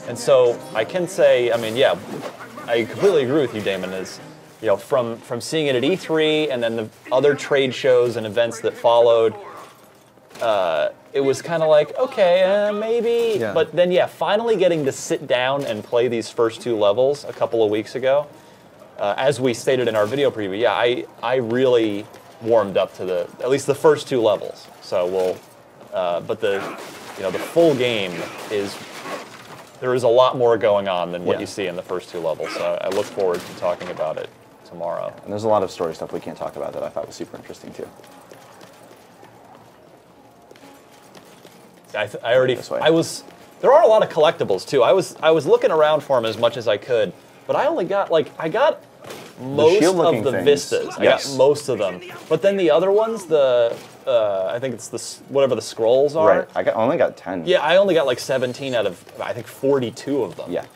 And so I can say, I mean, yeah, I completely agree with you, Damon, you know, from seeing it at E3 and then the other trade shows and events that followed, it was kind of like, okay, maybe. Yeah. But then, yeah, finally getting to sit down and play these first 2 levels a couple of weeks ago, as we stated in our video preview, yeah, I really warmed up to at least the first 2 levels. So but the full game there is a lot more going on than what you see in the first 2 levels. So I look forward to talking about it tomorrow. And there's a lot of story stuff we can't talk about that I thought was super interesting too. There are a lot of collectibles too. I was looking around for them as much as I could, but I got most of the vistas. Yes. I got most of them. But then the other ones, I think it's whatever the scrolls are. Right. I only got 10. Yeah, I only got like 17 out of I think 42 of them. Yeah.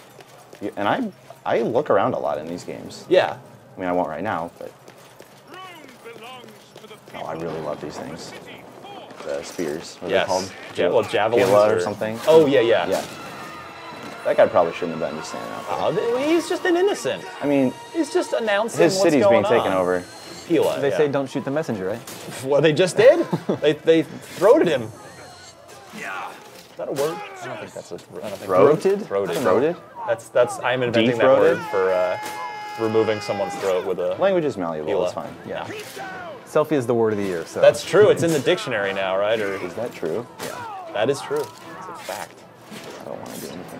And I look around a lot in these games. Yeah. I mean, I won't right now, but I really love these things. The spears. What are they called? Javelins or something. Oh yeah. Yeah. That guy probably shouldn't have been just standing out there. Oh, he's just an innocent. I mean, he's just announcing his city's being taken over. Pila, they say don't shoot the messenger, right? Well, they just did. they throated him. Yeah. Is that a word? I don't think that's a. Throated? Throated. That's. I'm inventing that word for removing someone's throat with a. Language is malleable. It's fine. Yeah. Selfie is the word of the year. So. That's true. It's in the dictionary now, right? Or is that true? Yeah. That is true. It's a fact. I don't want to do anything.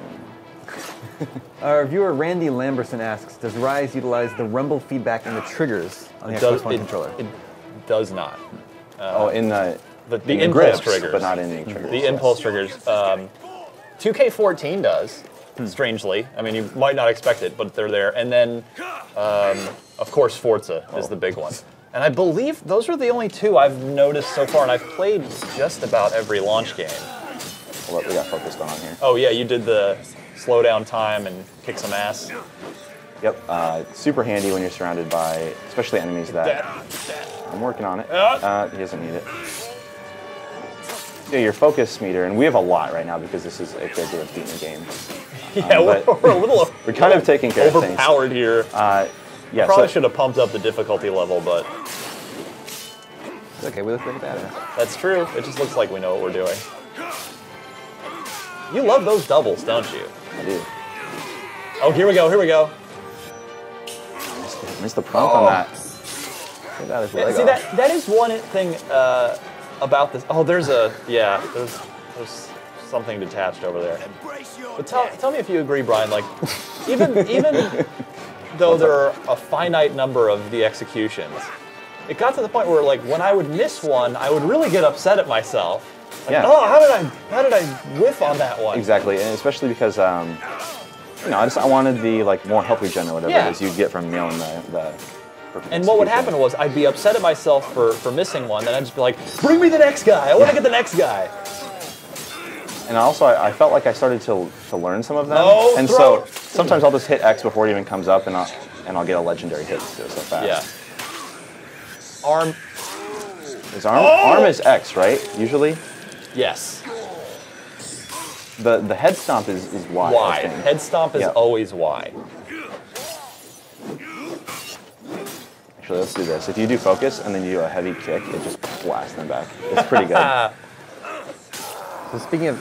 Our viewer Randy Lamberson asks, does Rise utilize the rumble feedback and the triggers on the Xbox One controller? It does not. In the impulse grips, triggers. But not in the triggers. The impulse triggers. 2K14 does, strangely. I mean, you might not expect it, but they're there. And then, of course, Forza is the big one. And I believe those are the only two I've noticed so far, and I've played just about every launch game. Well, we got focus going on here. Oh yeah, you did the slow down time and kick some ass. Yep, super handy when you're surrounded by, especially enemies that... I'm working on it. He doesn't need it. Yeah, your focus meter, and we have a lot right now because this is a good way of beating the game. Yeah, we're a little... We're kind of taking care of things. Overpowered here. Yeah, probably should have pumped up the difficulty level, but... It's okay, we look like a badass. That's true. It just looks like we know what we're doing. You love those doubles, don't you? I do. Oh, here we go, here we go. Missed the prompt on that. See, that is one thing about this. Oh, there's something detached over there. But tell me if you agree, Brian. Like, even though there are a finite number of the executions, it got to the point where, like, when I would miss one, I would really get upset at myself. Like, Yeah. oh, how did I whiff on that one? Exactly, and especially because you know, I wanted the like more health regen or whatever it is you get from nailing the And what would happen was I'd be upset at myself for missing one, then I'd just be like, bring me the next guy. I want to get the next guy. And also, I felt like I started to learn some of them. Oh, and so sometimes I'll just hit X before it even comes up, and I'll get a legendary hit so fast. Yeah. Arm. Is arm is X, right? Usually. Yes. The head stomp is Y. Y. I think. Head stomp is always Y. Actually, let's do this. If you do focus and then you do a heavy kick, it just blasts them back. It's pretty good. So speaking of...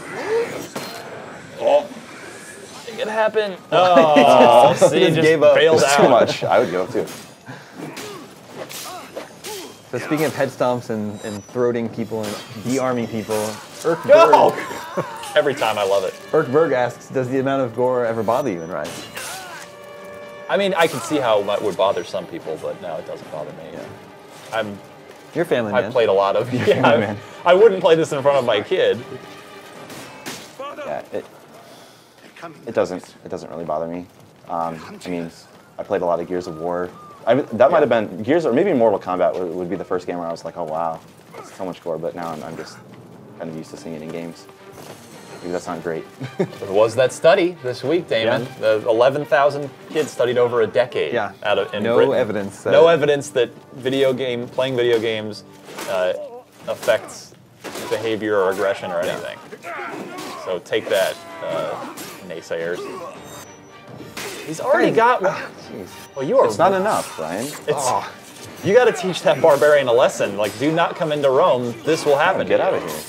It can happen. Oh, see, just gave up. bailed It's out. too much. I would give up too. So speaking of head stomps and throating people and de-arming people, Go! Every time, I love it. Erkberg asks, does the amount of gore ever bother you in Rise? I mean, I can see how it would bother some people, but no, it doesn't bother me. Yeah. You're a family man. I've played a lot of... You're a family man. I wouldn't play this in front of my kid. Yeah, it doesn't really bother me. I mean, I played a lot of Gears of War. That might have been Gears, or maybe Mortal Kombat would be the first game where I was like, oh wow, that's so much gore. But now I'm just kind of used to seeing it in games. Maybe that's not great. There was that study this week, Damon. Yeah. 11,000 kids studied over a decade. Yeah. In No Britain. evidence. No evidence that playing video games affects behavior or aggression or anything. So take that, naysayers. He's already got one. Well, you are. It's not enough, Brian. You got to teach that barbarian a lesson. Like, do not come into Rome. This will happen. Get out of here.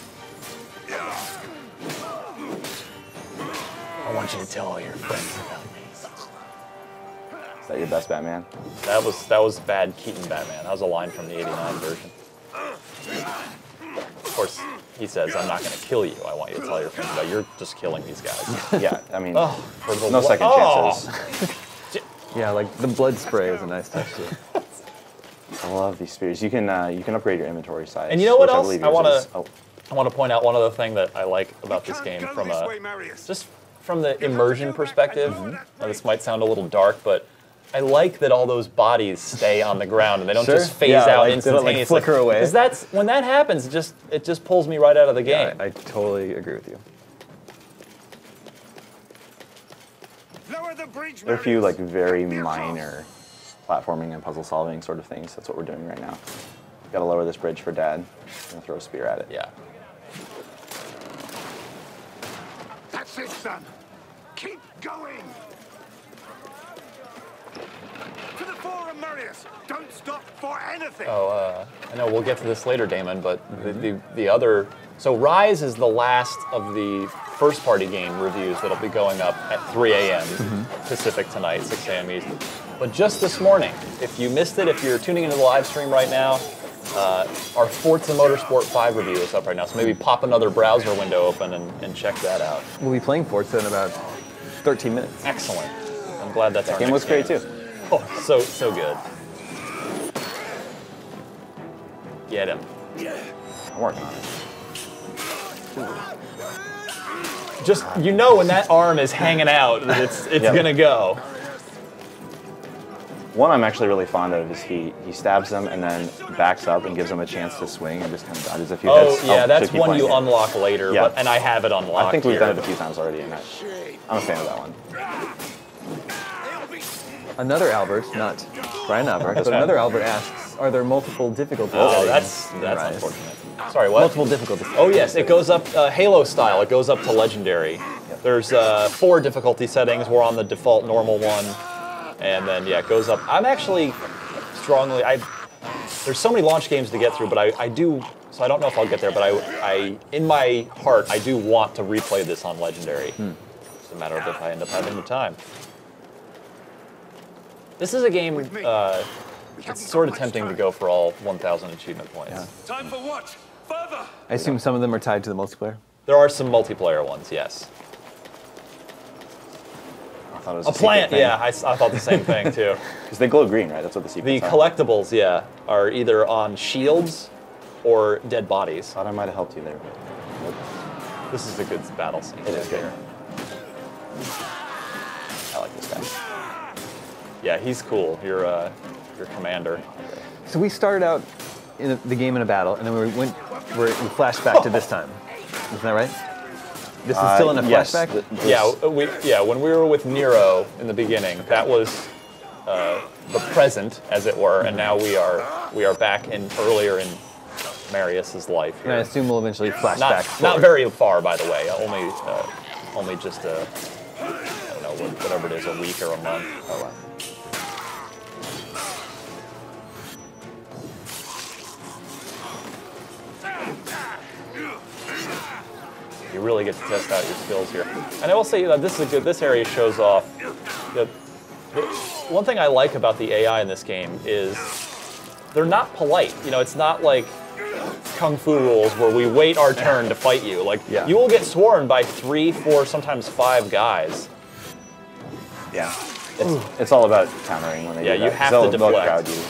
I want you to tell all your friends about me. Is that your best Batman? That was bad Keaton Batman. That was a line from the '89 version. Of course, he says, "I'm not going to kill you. I want you to tell your friends about you're just killing these guys." Yeah, I mean, for the no second chances. Yeah, like the blood spray is a nice touch too. I love these spears. You can upgrade your inventory size. And you know what which else? believe I want yours to is- I want to point out one other thing that I like about this game from from the immersion perspective. Now, this might sound a little dark, but I like that all those bodies stay on the ground and they don't just phase out like, instantaneously. They don't, like, flicker away. Because that's when that happens, it just pulls me right out of the game. I totally agree with you. There are a few like very minor platforming and puzzle solving sort of things. That's what we're doing right now. Got to lower this bridge for Dad. I'm gonna throw a spear at it. Yeah. That's it, son. Keep going. To the Forum, Marius. Don't stop for anything. Oh, I know we'll get to this later, Damon, but the other... So Rise is the last of the first-party game reviews that'll be going up at 3 a.m. Pacific tonight, 6 a.m. Eastern. But just this morning, if you missed it, if you're tuning into the live stream right now, our Forza Motorsport 5 review is up right now. So maybe pop another browser window open and check that out. We'll be playing Forza in about 13 minutes. Excellent. I'm glad that's our That game next looks great too. Oh, so good. Get him. I'm working on it. Just, you know when that arm is hanging out, it's gonna go. One I'm actually really fond of is he stabs them and then backs up and gives them a chance to swing and just kind of dodges a few hits. Yeah, that's one you unlock later, Yeah. and I have it unlocked. I think we've here. done it a few times already, and I'm a fan of that one. Another Albert, not Brian Albert, but another Albert asks, are there multiple difficulties? Oh, that's unfortunate. Sorry, what? Multiple difficulties. Oh yes, it goes up Halo style. It goes up to legendary. Yep. There's 4 difficulty settings. We're on the default normal one, and then yeah, it goes up. I'm actually strongly. There's so many launch games to get through, but I do. So I don't know if I'll get there, but I in my heart I do want to replay this on legendary. It's a matter of if I end up having the time. This is a game. It's sort of tempting to go for all 1,000 achievement points. Yeah. Time for what? Further! I assume some of them are tied to the multiplayer? There are some multiplayer ones, yes. I thought it was a plant, yeah, I thought the same thing too. Because they glow green, right? That's what the sequels The are. collectibles, yeah, are either on shields or dead bodies. Thought I might have helped you there, but nope. This is a good battle scene. It is good. I like this guy. Yeah, he's cool. Your commander. So we started out in the game in a battle, and then we flashed back to this time. Isn't that right? This is still in a flashback? Yeah, when we were with Nero in the beginning, that was the present, as it were, and now we are back earlier in Marius's life. And I assume we'll eventually flash back. Not very far, by the way. Only just I don't know, whatever it is, a week or a month. Oh, wow. You really get to test out your skills here. And I will say that this area shows off. One thing I like about the AI in this game is they're not polite. You know, it's not like Kung Fu rules where we wait our turn to fight you. Like, you will get swarmed by 3, 4, sometimes 5 guys. Yeah. It's all about countering when they do that. Yeah, you have to deflect. They'll crowd you.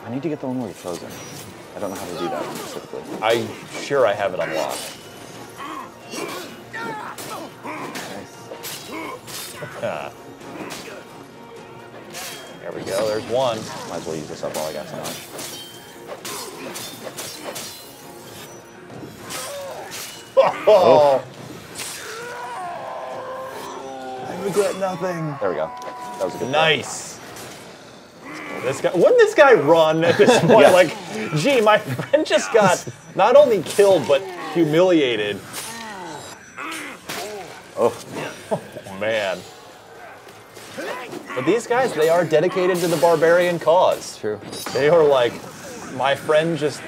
I need to get the one where you're frozen. I don't know how to do that one specifically. I'm sure I have it unlocked. Nice. There we go, there's one. Might as well use this up while I got some on. Oh. I regret nothing. There we go. That was a good Nice. This guy, wouldn't this guy run at this point? Yeah. Like, gee, my friend just got not only killed, but humiliated. Oh man. But these guys, they are dedicated to the barbarian cause. True. They are like, my friend just,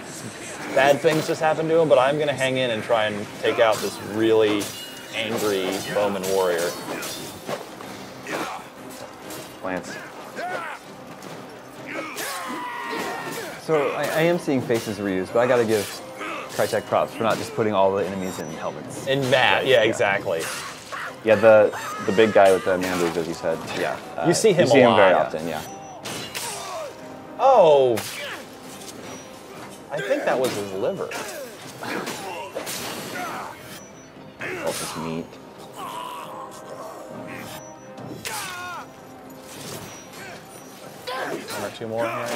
bad things just happened to him, but I'm going to hang in and try and take out this really angry bowman warrior. Lance. So I am seeing faces reused, but I gotta give Crytek props for not just putting all the enemies in helmets. In matte, yeah, exactly. Yeah, the big guy with the man boobs, as you said. Yeah. You see him You see a him lot, very yeah. often, yeah. Oh! I think that was his liver. All this meat. One or two more here.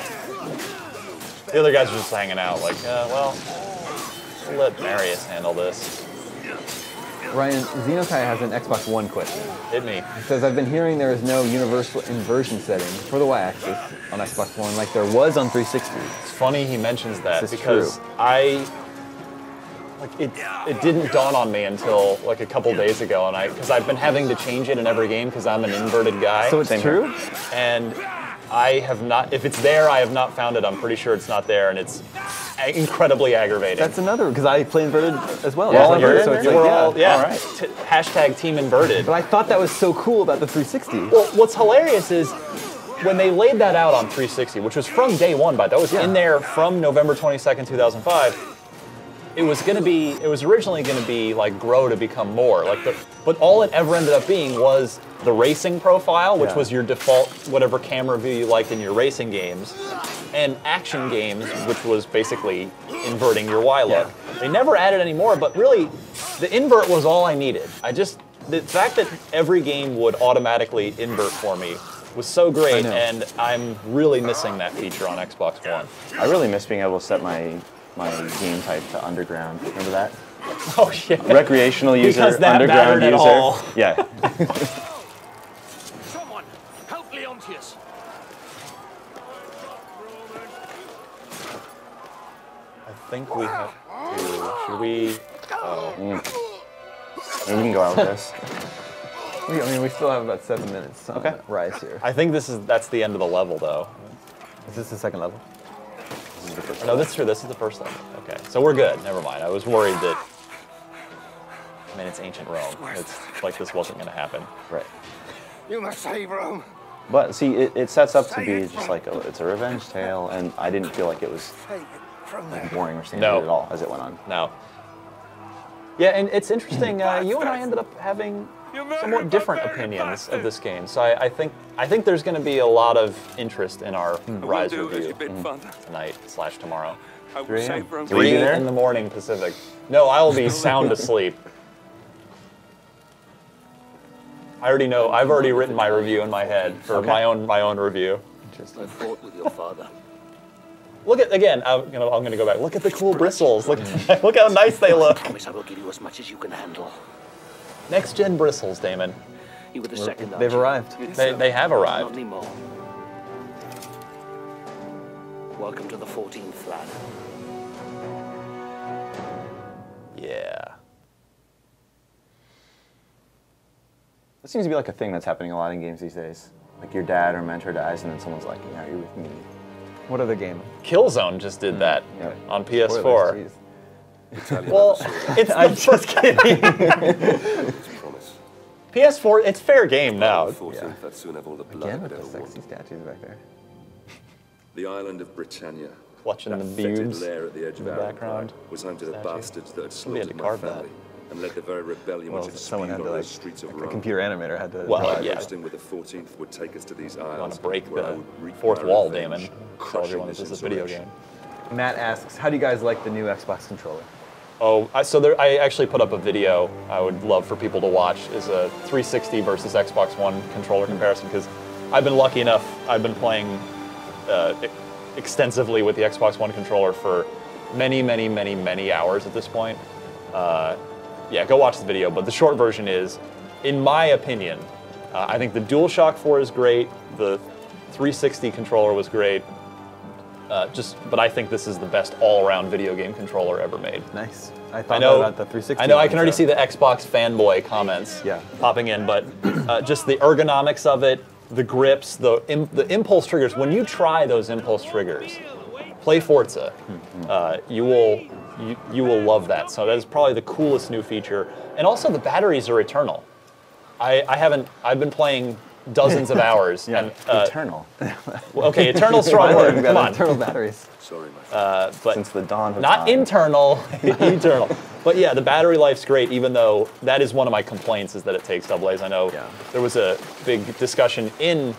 The other guys are just hanging out, like, well, we'll let Marius handle this. Ryan, Xenokai has an Xbox One question. Hit me. He says, I've been hearing there is no universal inversion setting for the Y-axis on Xbox One like there was on 360. It's funny he mentions that This is because true. it didn't dawn on me until like a couple days ago, and because I've been having to change it in every game because I'm an inverted guy. So it's true? And I have not, if it's there, I have not found it. I'm pretty sure it's not there, and it's incredibly aggravating. That's another, because I play inverted as well. Yeah, All inverted, so it's like, we're yeah. all, yeah. All right. Hashtag team inverted. But I thought that was so cool about the 360. Well, what's hilarious is when they laid that out on 360, which was from day one, but that was in there from November 22nd, 2005. It was originally going to be like grow to become more, but all it ever ended up being was the racing profile, which was your default whatever camera view you liked in your racing games, and action games, which was basically inverting your Y look. They never added any more, but really, the invert was all I needed. the fact that every game would automatically invert for me was so great, and I'm really missing that feature on Xbox One. I really miss being able to set my game type to underground. Remember that? Oh yeah. Recreational user, because that underground user. At all. Yeah. Someone, help Leontius. I think we have to. Should we? Maybe we can go out with this. I mean, we still have about 7 minutes on Rise here. I think that's the end of the level, though. Is this the second level? This is the first no, this is true. This is the first level. Okay, so we're good. Never mind. I was worried that. I mean, it's ancient Rome. It's like this wasn't going to happen. Right. You must save Rome. But see, it sets up to be just like it's a revenge tale, and I didn't feel like it was like boring or standard at all as it went on. No. Yeah, and it's interesting. You and I ended up having somewhat different opinions of this game, so I think there's going to be a lot of interest in our Rise review tonight/tomorrow. 3 a.m. 3 in the morning Pacific. No, I'll be sound asleep. I already know. I've already written my review in my head for my own review. I fought with your father. Look at again. I'm gonna go back. Look at the cool bristles. Look look how nice they look. I promise I will give you as much as you can handle. Next gen bristles, Damon. You were the second. They've arrived. They have arrived. Not anymore. Welcome to the 14th flat. Yeah. That seems to be like a thing that's happening a lot in games these days. Like your dad or mentor dies, and then someone's like, "Yeah, you're with me." What other game? Killzone just did that on PS4. Spoilers, well, it's I'm just kidding. PS4, it's fair game now. Again with the sexy statues back there. The island of Britannia, clutching the fetid beams lair at the edge in of the our background. was home to the bastards that had Somebody had slaughtered to my carve family and led the very rebellion which had someone spewed had on to the streets of a Rome. computer animator had to. Well, yeah. Bursting with the 14th would take us to these isles. You want to break where I the would wreak fourth my wall, revenge, Damon. Tell crushing everyone this is a video game. Matt asks, how do you guys like the new Xbox controller? Oh, I actually put up a video I would love for people to watch. Is a 360 versus Xbox One controller comparison, because I've been lucky enough. I've been playing extensively with the Xbox One controller for many hours at this point. Yeah, go watch the video. But the short version is, in my opinion, I think the DualShock 4 is great. The 360 controller was great. But I think this is the best all-around video game controller ever made. Nice. I thought about the 360. I know. I can already see the Xbox fanboy comments popping in, but just the ergonomics of it, the grips, the impulse triggers. When you try those impulse triggers, play Forza. You will love that. So that is probably the coolest new feature. And also the batteries are eternal. I've been playing dozens of hours. And, eternal. Okay, eternal strong word. Come on. Eternal batteries. Sorry, my friend. But since the dawn of not time. internal, eternal. But yeah, the battery life's great, even though that is one of my complaints is that it takes double A's. I know there was a big discussion in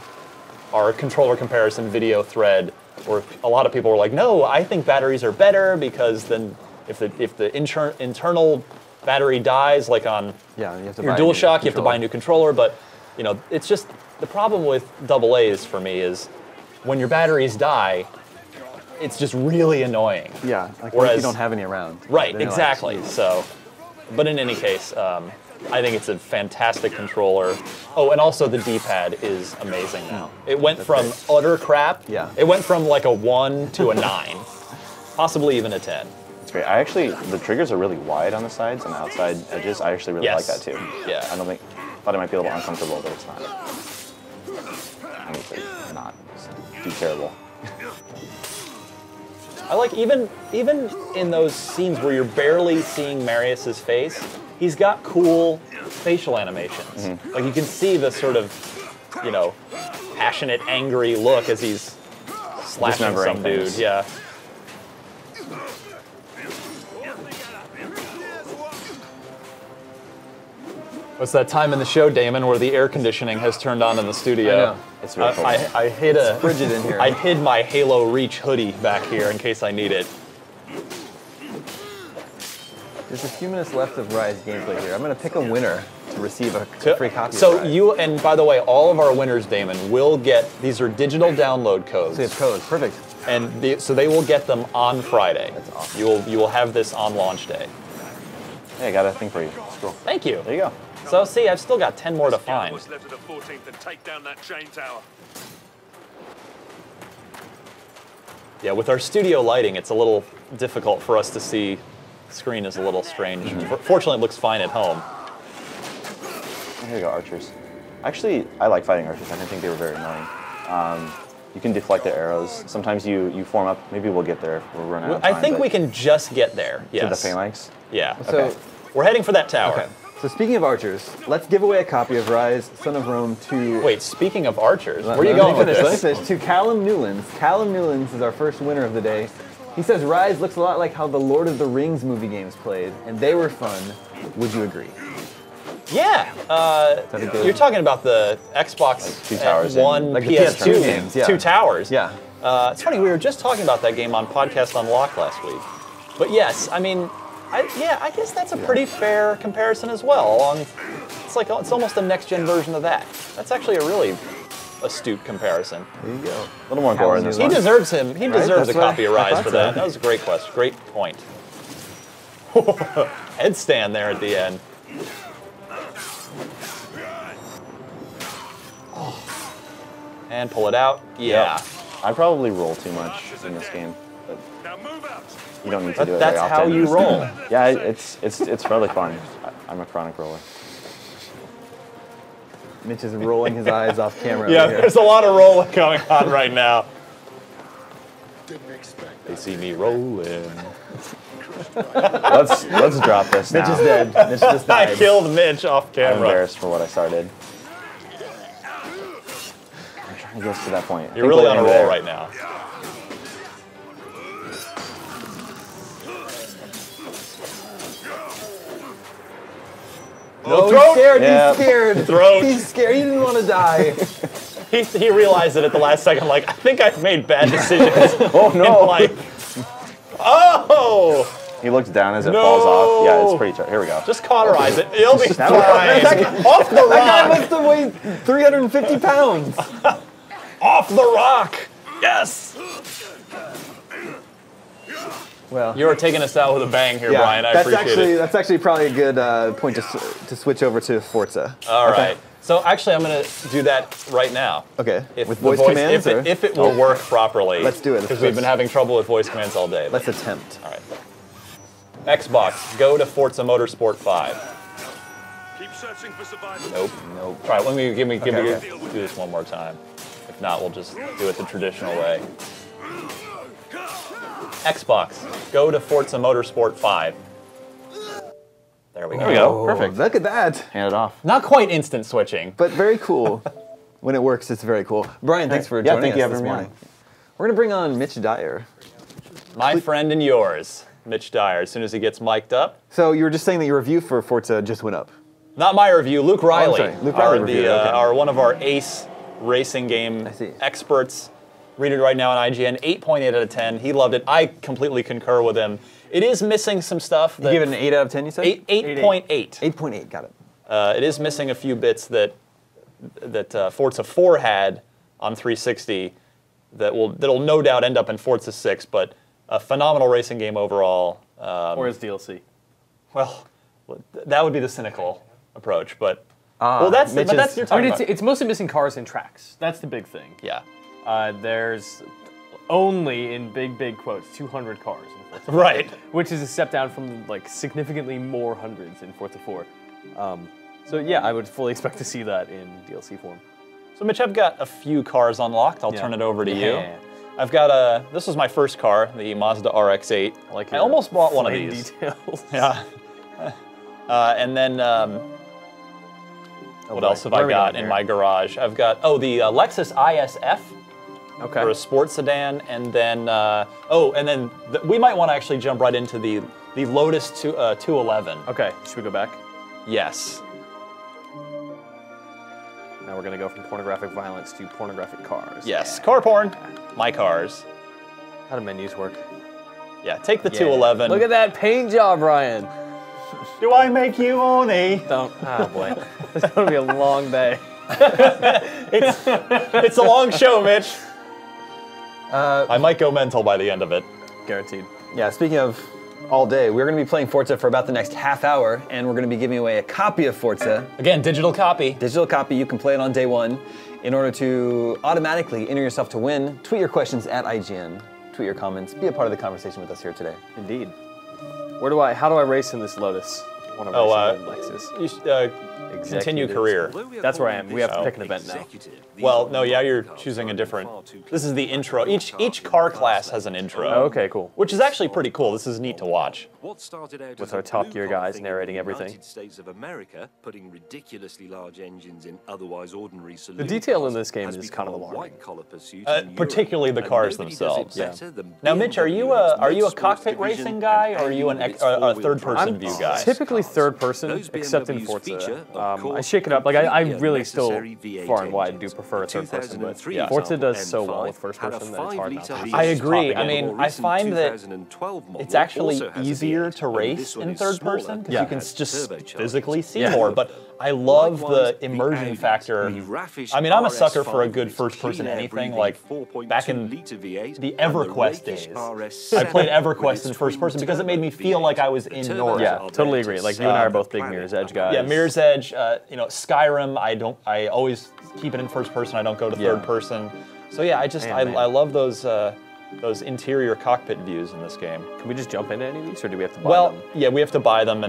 our controller comparison video thread where a lot of people were like, no, I think batteries are better because then if the internal battery dies, like on your DualShock, you have to buy a new controller. But you know, it's just the problem with double A's for me is when your batteries die, it's just really annoying. Yeah, like whereas you don't have any around. Right, exactly. So, but in any case, I think it's a fantastic controller. Oh, and also the D-pad is amazing now. It went from utter crap. Yeah. It went from like a 1 to a 9, possibly even a 10. It's great. The triggers are really wide on the sides and the outside edges. I actually really like that too. Yeah. Thought it might be a little uncomfortable, but it's not. I mean, it's not too terrible. I like even in those scenes where you're barely seeing Marius's face, he's got cool facial animations. Like you can see the sort of, you know, passionate, angry look as he's slashing some dude. Things. Yeah. It's that time in the show, Damon, where the air conditioning has turned on in the studio. I know. It's really cold. I hid It's frigid in here. I hid my Halo Reach hoodie back here in case I need it. There's a few minutes left of Rise gameplay here. I'm going to pick a winner. to receive a free copy. So of Rise. you, and by the way, all of our winners, Damon, will get, these are digital download codes. So it's codes, perfect. And so they will get them on Friday. That's awesome. You will have this on launch day. Hey, I got a thing for you. Scroll. Thank you. There you go. So see, I've still got 10 more to find. Left at the 14th and take down that chain tower. Yeah, with our studio lighting, it's a little difficult for us to see. The screen is a little strange. Fortunately, it looks fine at home. Here you go, archers. Actually, I like fighting archers. I didn't think they were very annoying. You can deflect their arrows. Sometimes you form up. Maybe we'll get there. We'll run out of time. I think we can just get there. Yes. To the phalanx? Yeah. So Okay. We're heading for that tower. Okay. So speaking of archers, let's give away a copy of Rise, Son of Rome to... Wait, speaking of archers, where are you going with this? Let me finish. To Callum Newlands. Callum Newlands is our first winner of the day. He says Rise looks a lot like how the Lord of the Rings movie games played, and they were fun. Would you agree? Yeah. You're talking about the Xbox Like 2 towers One, like the PS2 PS2 games, yeah. 2 towers. Yeah. It's funny, we were just talking about that game on Podcast Unlocked last week. But yes, I mean, I guess that's a pretty fair comparison as well. It's almost a next-gen version of that. That's actually a really astute comparison. There you go. A little more gore in this He one. deserves him. He deserves a copy of Rise for that. so. That was a great question. Great point. Headstand there at the end. And pull it out. Yeah. Yep. I probably roll too much in this game, but you don't need to do it That's very how often. you roll. Yeah, it's really fun. I'm a chronic roller. Mitch is rolling his eyes off camera Yeah, over here. there's a lot of rolling going on right now. They see me rolling. Let's drop this now. Mitch is dead. Mitch just died. I killed Mitch off I'm camera. embarrassed for what I started. I'm trying to get us to that point. You're really on a roll right now. No, throat. he's scared. Yeah. He's scared. Throat. He's scared. He didn't want to die. He realized it at the last second, like, I think I've made bad decisions. Oh no! Oh! He looks down as it No. falls off. Yeah, it's pretty. Here we go. Just cauterize it. It'll be fine. That Off the That guy rock. must have weighed 350 pounds. Off the rock. Yes. Well, You are taking us out with a bang here, Brian. I appreciate it. That's actually probably a good point to switch over to Forza. All right. So actually, I'm going to do that right now. Okay. If With the voice commands, or? if it will work properly. Let's do it. Because we've been having trouble with voice commands all day. Let's attempt. All right. Xbox, go to Forza Motorsport 5. Keep searching for survivors. Nope. All right, let me do this one more time. If not, we'll just do it the traditional way. Xbox, go to Forza Motorsport 5. There we go. There we go. Perfect. Look at that. Hand it off. Not quite instant switching. But very cool. When it works, it's very cool. Brian, thanks for Yeah, joining thank you us this for having me morning. We're going to bring on Mitch Dyer. My friend and yours, Mitch Dyer, as soon as he gets mic'd up. So you were just saying that your review for Forza just went up. Not my review, Luke Riley. sorry. Luke Riley reviewed it, okay. Are one of our ace racing game experts. Read it right now on IGN, 8.8 out of 10. He loved it. I completely concur with him. It is missing some stuff. You give it an 8 out of 10, you said? 8.8. 8.8, got it. It is missing a few bits that Forza 4 had on 360 that'll no doubt end up in Forza 6, but a phenomenal racing game overall. Or as DLC. Well, that would be the cynical approach, but well, that's you're talking about. It's mostly missing cars and tracks. That's the big thing. Yeah. There's only, in big quotes, 200 cars in Forza 4, Right. which is a step down from like significantly more hundreds in Forza 4. So yeah, I would fully expect to see that in DLC form. So Mitch, I've got a few cars unlocked. I'll turn it over to you. Yeah. I've got this was my first car, the Mazda RX-8. I almost bought one of fine these. Details. Yeah. And then what else have I got in my garage? I've got the Lexus ISF. Okay. For a sports sedan, and then we might want to actually jump right into the Lotus 211. Okay. Should we go back? Yes. Now we're gonna go from pornographic violence to pornographic cars. Yes. Car porn. My cars. How do menus work? Yeah. Take the 211. Look at that paint job, Ryan. Do I make you horny? Don't. Oh boy, it's gonna be a long day. It's a long show, Mitch. I might go mental by the end of it. Guaranteed. Yeah, speaking of all day, we're going to be playing Forza for about the next half hour, and we're going to be giving away a copy of Forza. Again, digital copy. Digital copy, you can play it on day one. In order to automatically enter yourself to win, tweet your questions at IGN, tweet your comments, be a part of the conversation with us here today. Indeed. How do I race in this Lotus? I want to race in Lexus. You should, continue career. That's where I am. We have to pick an event now. Well, no, yeah, you're choosing a different. This is the intro. Each car class has an intro. Oh, okay, cool. Which is actually pretty cool. This is neat to watch. With our Top Gear guys narrating everything. United States of America, putting ridiculously large engines in otherwise ordinary saloon The detail in this game has is become kind of a alarming. white-collar pursuit in Particularly Europe, the and cars nobody does it themselves. better than Now, Mitch, are you a BMW's cockpit motorsports racing division guy, and or are you a four-wheel third-person view guy? Typically third person, except in Forza. I shake it up. Like I really still far and wide do prefer a third person, but yeah, Forza does so well with first person that it's hard not to. I agree. I mean, I find that it's actually easier to race in third person because you can just physically see more. But I love the immersion factor. I mean, I'm a sucker for a good first person anything. Like back in the EverQuest days, I played EverQuest in first person because it made me feel like I was in North. Yeah, totally agree. Like you and I are both big Mirror's Edge guys. Yeah, Mirror's Edge. Skyrim. I always keep it in first person. I don't go to third person. So yeah, I love those interior cockpit views in this game. Can we just jump into any of these, or do we have to buy them? Well, yeah, we have to buy them.